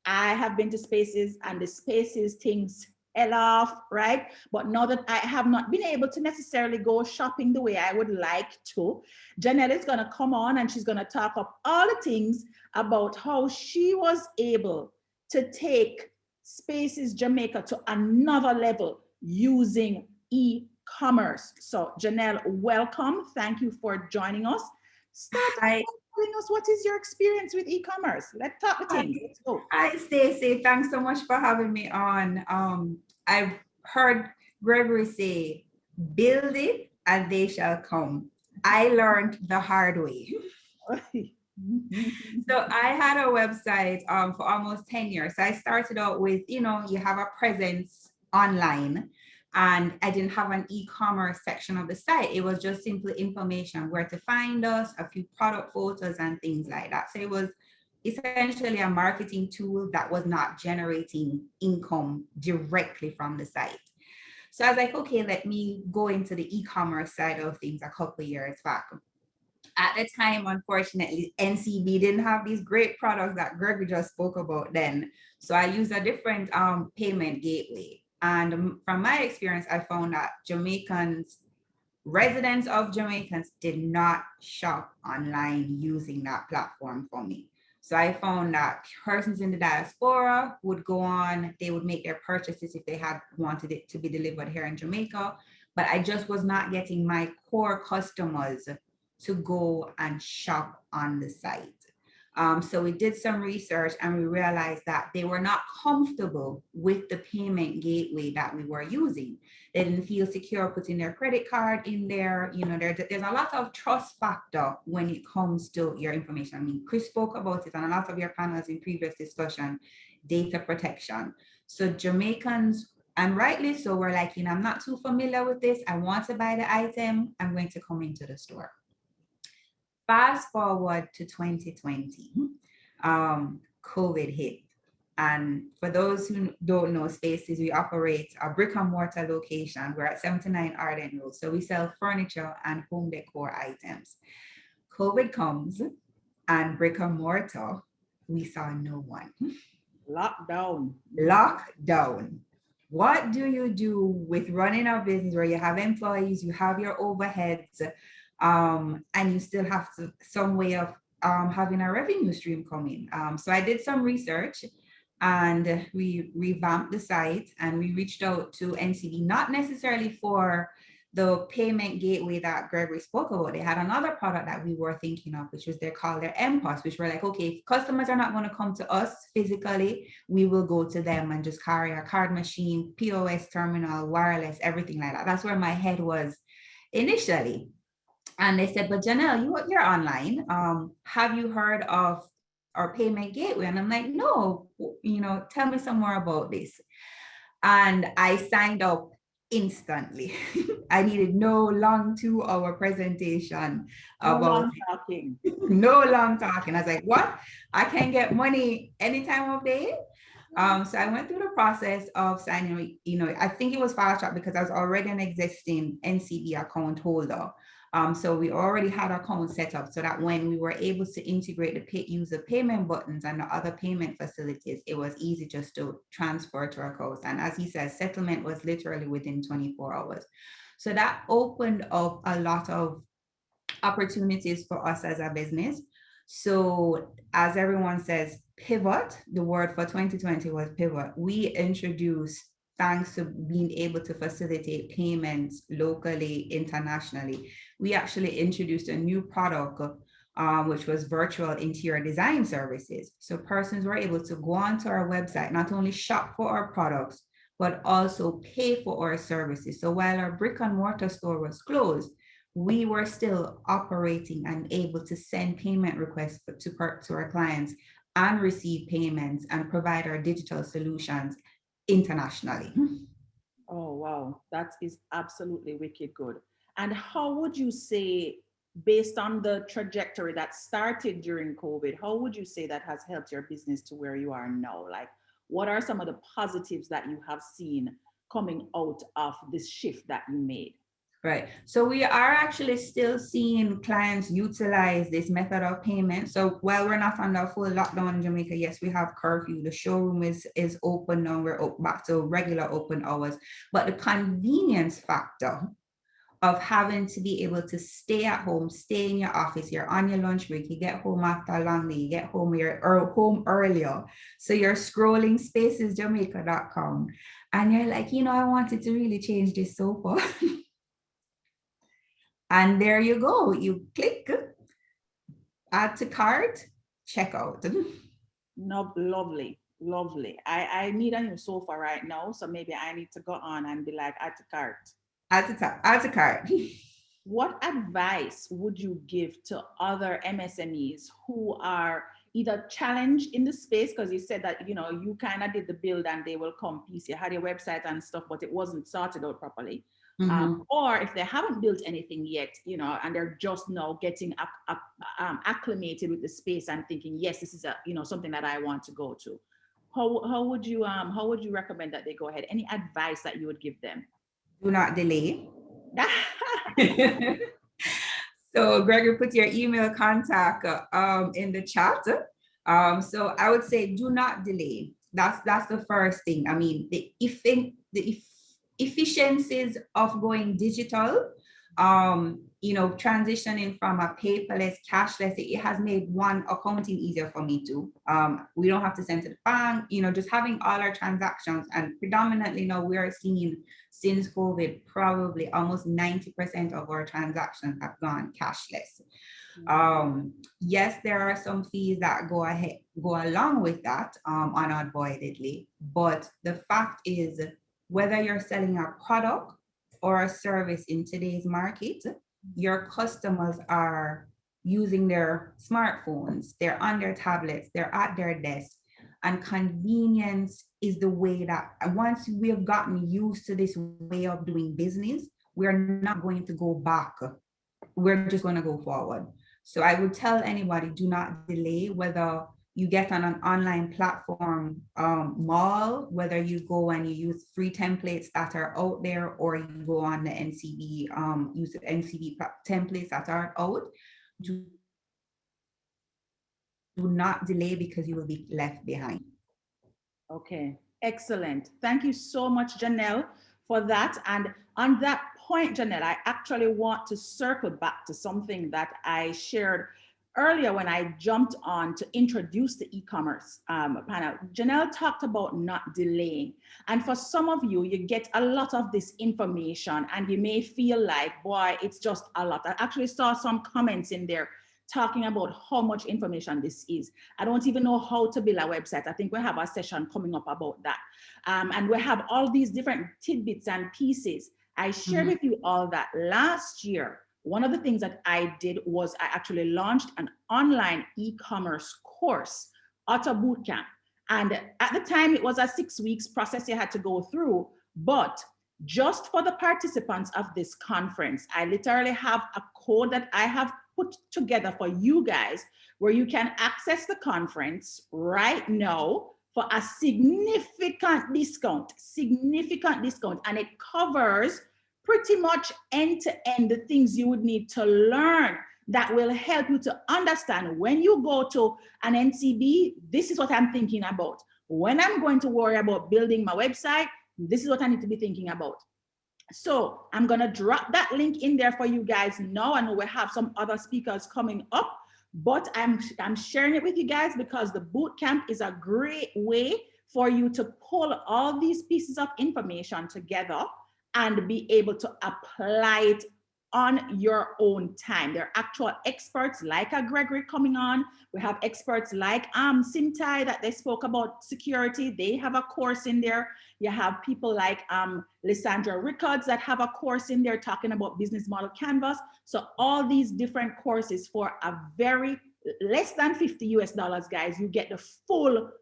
I have been to Spaces, and the Spaces things fell off, right? But now that I have not been able to necessarily go shopping the way I would like to, Janelle is going to come on and she's going to talk up all the things about how she was able to take Spaces Jamaica to another level using e-commerce. So Janelle, welcome. Thank you for joining us. Start telling us what is your experience with e-commerce. Let's talk the things. Let's go. Hi, Stacey. Thanks so much for having me on. I've heard Gregory say, build it and they shall come. I learned the hard way. So I had a website for almost 10 years. So I started out with, you have a presence online, and I didn't have an e-commerce section of the site. It was just simply information, where to find us, a few product photos and things like that. So it was essentially a marketing tool that was not generating income directly from the site. So I was like, okay, let me go into the e-commerce side of things a couple of years back. At the time, unfortunately, NCB didn't have these great products that Gregory just spoke about then. So I used a different payment gateway. And from my experience, I found that residents of Jamaicans did not shop online using that platform for me. So I found that persons in the diaspora would go on, they would make their purchases if they had wanted it to be delivered here in Jamaica, but I just was not getting my core customers to go and shop on the site. So we did some research and we realized that they were not comfortable with the payment gateway that we were using. They didn't feel secure putting their credit card in there. You know, there's a lot of trust factor when it comes to your information. I mean, Chris spoke about it on a lot of your panels in previous discussion, data protection. So Jamaicans, and rightly so, we're like, you know, I'm not too familiar with this. I want to buy the item. I'm going to come into the store. Fast forward to 2020, COVID hit. And for those who don't know Spaces, we operate a brick and mortar location. We're at 79 Arden Road. So we sell furniture and home decor items. COVID comes and brick and mortar, we saw no one. Lockdown. What do you do with running a business where you have employees, you have your overheads, and you still have some way of having a revenue stream coming? So I did some research and we revamped the site and we reached out to NCB, not necessarily for the payment gateway that Gregory spoke about. They had another product that we were thinking of, which was they called their MPOS, which were like, okay, if customers are not going to come to us physically, we will go to them and just carry a card machine, POS terminal, wireless, everything like that. That's where my head was initially. And they said, but Janelle, you're online. Have you heard of our payment gateway? And I'm like, no, you know, tell me some more about this. And I signed up instantly. I needed no long 2-hour presentation about no long talking. I was like, what? I can get money any time of day? So I went through the process of signing, you know, I think it was fast track because I was already an existing NCB account holder. So we already had our account set up so that when we were able to integrate the user payment buttons and the other payment facilities, it was easy just to transfer to our accounts. And as he says, settlement was literally within 24 hours. So that opened up a lot of opportunities for us as a business. So as everyone says, pivot, the word for 2020 was pivot. We introduced, thanks to being able to facilitate payments locally, internationally, we actually introduced a new product, which was virtual interior design services. So persons were able to go onto our website, not only shop for our products, but also pay for our services. So while our brick and mortar store was closed, we were still operating and able to send payment requests to our clients and receive payments and provide our digital solutions internationally. Oh, wow. That is absolutely wicked good. And how would you say, based on the trajectory that started during COVID, how would you say that has helped your business to where you are now? Like, what are some of the positives that you have seen coming out of this shift that you made? Right. So we are actually still seeing clients utilize this method of payment. So while we're not under full lockdown in Jamaica, yes, we have curfew. The showroom is open now. We're back to regular open hours. But the convenience factor of having to be able to stay at home, stay in your office, you're on your lunch break, you get home after a long day, you get home, you're home earlier. So you're scrolling spacesjamaica.com and you're like, you know, I wanted to really change this sofa. And there you go. You click, add to cart, checkout. No, lovely, lovely. I need a new sofa right now, so maybe I need to go on and be like, add to cart. Add to cart. What advice would you give to other MSMEs who are either challenged in the space, because you said that, you know, you kind of did the build and they will come piece, you had your website and stuff, but it wasn't sorted out properly. Or if they haven't built anything yet, and they're just now getting acclimated with the space and thinking, yes, this is something that I want to go to. How would you recommend that they go ahead? Any advice that you would give them? Do not delay. So Gregory, put your email contact in the chat. So I would say do not delay. That's the first thing. I mean, the efficiencies of going digital, transitioning from a paperless, cashless, it has made one, accounting easier for me too. We don't have to send to the bank, just having all our transactions, and predominantly now we are seeing since COVID, probably almost 90% of our transactions have gone cashless. Yes, there are some fees that go along with that, unavoidably, but the fact is, whether you're selling a product or a service in today's market, your customers are using their smartphones, they're on their tablets, they're at their desk, and convenience is the way that once we have gotten used to this way of doing business, we're not going to go back. We're just going to go forward. So I would tell anybody, do not delay, whether you get on an online platform mall, whether you go and you use free templates that are out there, or you go on the NCB, use the NCB templates that are out. Do not delay, because you will be left behind. Okay, excellent. Thank you so much, Janelle, for that. And on that point, Janelle, I actually want to circle back to something that I shared earlier when I jumped on to introduce the e-commerce panel. Janelle talked about not delaying. And for some of you, you get a lot of this information and you may feel like, boy, it's just a lot. I actually saw some comments in there talking about how much information this is. I don't even know how to build a website. I think we have a session coming up about that. And we have all these different tidbits and pieces. I shared with you all that last year. One of the things that I did was I actually launched an online e-commerce course, Auto Bootcamp. And at the time, it was a 6 weeks process you had to go through. But just for the participants of this conference, I literally have a code that I have put together for you guys where you can access the conference right now for a significant discount. And it covers pretty much end-to-end the things you would need to learn that will help you to understand when you go to an NCB, this is what I'm thinking about. When I'm going to worry about building my website, this is what I need to be thinking about. So I'm gonna drop that link in there for you guys now. I know we have some other speakers coming up, but I'm sharing it with you guys because the boot camp is a great way for you to pull all these pieces of information together and be able to apply it on your own time. There are actual experts like a Gregory coming on. We have experts like Simtai that they spoke about security. They have a course in there. You have people like Lysandra Rickards that have a course in there talking about business model canvas. So all these different courses for a very less than $50 US, guys, you get the full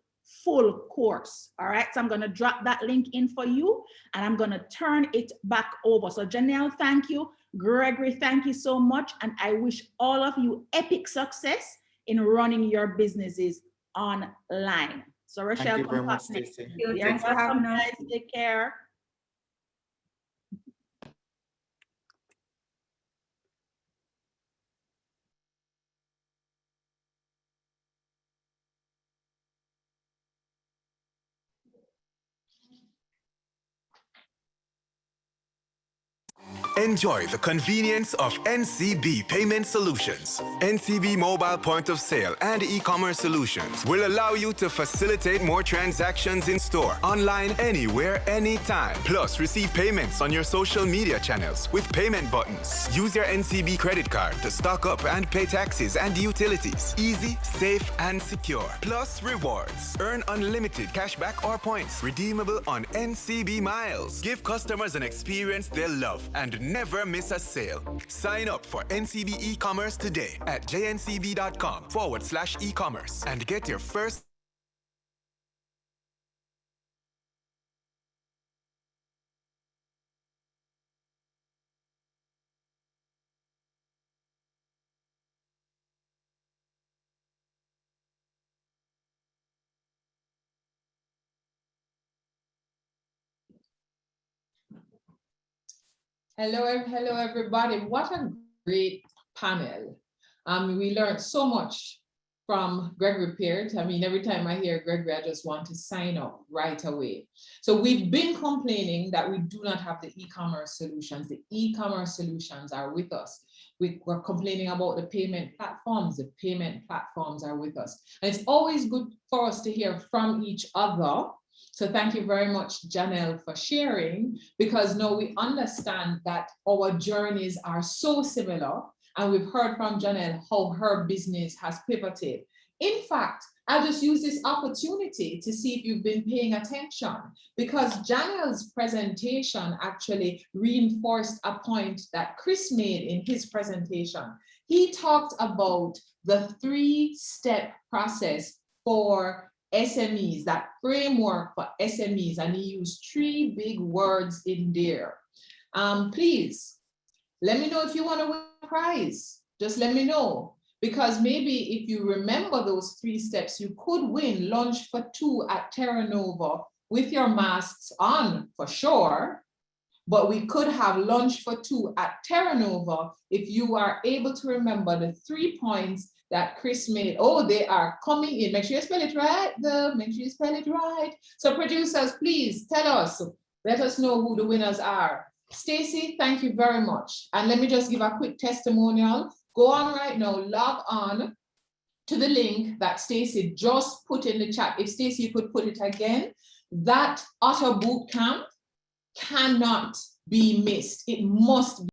course. All right, so I'm going to drop that link in for you and I'm going to turn it back over. So Janelle, thank you. Gregory, thank you so much. And I wish all of you epic success in running your businesses online. So Rochelle, thank you very much, Stacey. Thanks for having us. Take care. Enjoy the convenience of NCB Payment Solutions. NCB Mobile Point of Sale and e-commerce solutions will allow you to facilitate more transactions in store, online, anywhere, anytime. Plus, receive payments on your social media channels with payment buttons. Use your NCB credit card to stock up and pay taxes and utilities. Easy, safe, and secure. Plus, rewards. Earn unlimited cashback or points. Redeemable on NCB Miles. Give customers an experience they'll love and never miss a sale. Sign up for NCB e-commerce today at jncb.com/e-commerce and get your first Hello, everybody. What a great panel. We learned so much from Gregory Peart. I mean, every time I hear Gregory, I just want to sign up right away. So we've been complaining that we do not have the e-commerce solutions. The e-commerce solutions are with us. We're complaining about the payment platforms. The payment platforms are with us. And it's always good for us to hear from each other. So thank you very much, Janelle, for sharing, because now we understand that our journeys are so similar. And we've heard from Janelle how her business has pivoted. In fact, I'll just use this opportunity to see if you've been paying attention, because Janelle's presentation actually reinforced a point that Chris made in his presentation. He talked about the 3-step process for SMEs, that framework for SMEs, and he used 3 big words in there. Please, let me know if you want to win a prize. Just let me know, because maybe if you remember those 3 steps, you could win lunch for 2 at Terra Nova with your masks on for sure. But we could have lunch for 2 at Terra Nova if you are able to remember the 3 points that Chris made. Oh, they are coming in. Make sure you spell it right, though. Make sure you spell it right. So producers, please tell us, let us know who the winners are. Stacy, thank you very much. And let me just give a quick testimonial. Go on right now, log on to the link that Stacy just put in the chat. If Stacy, you could put it again. That Auto Boot Camp cannot be missed. It must be.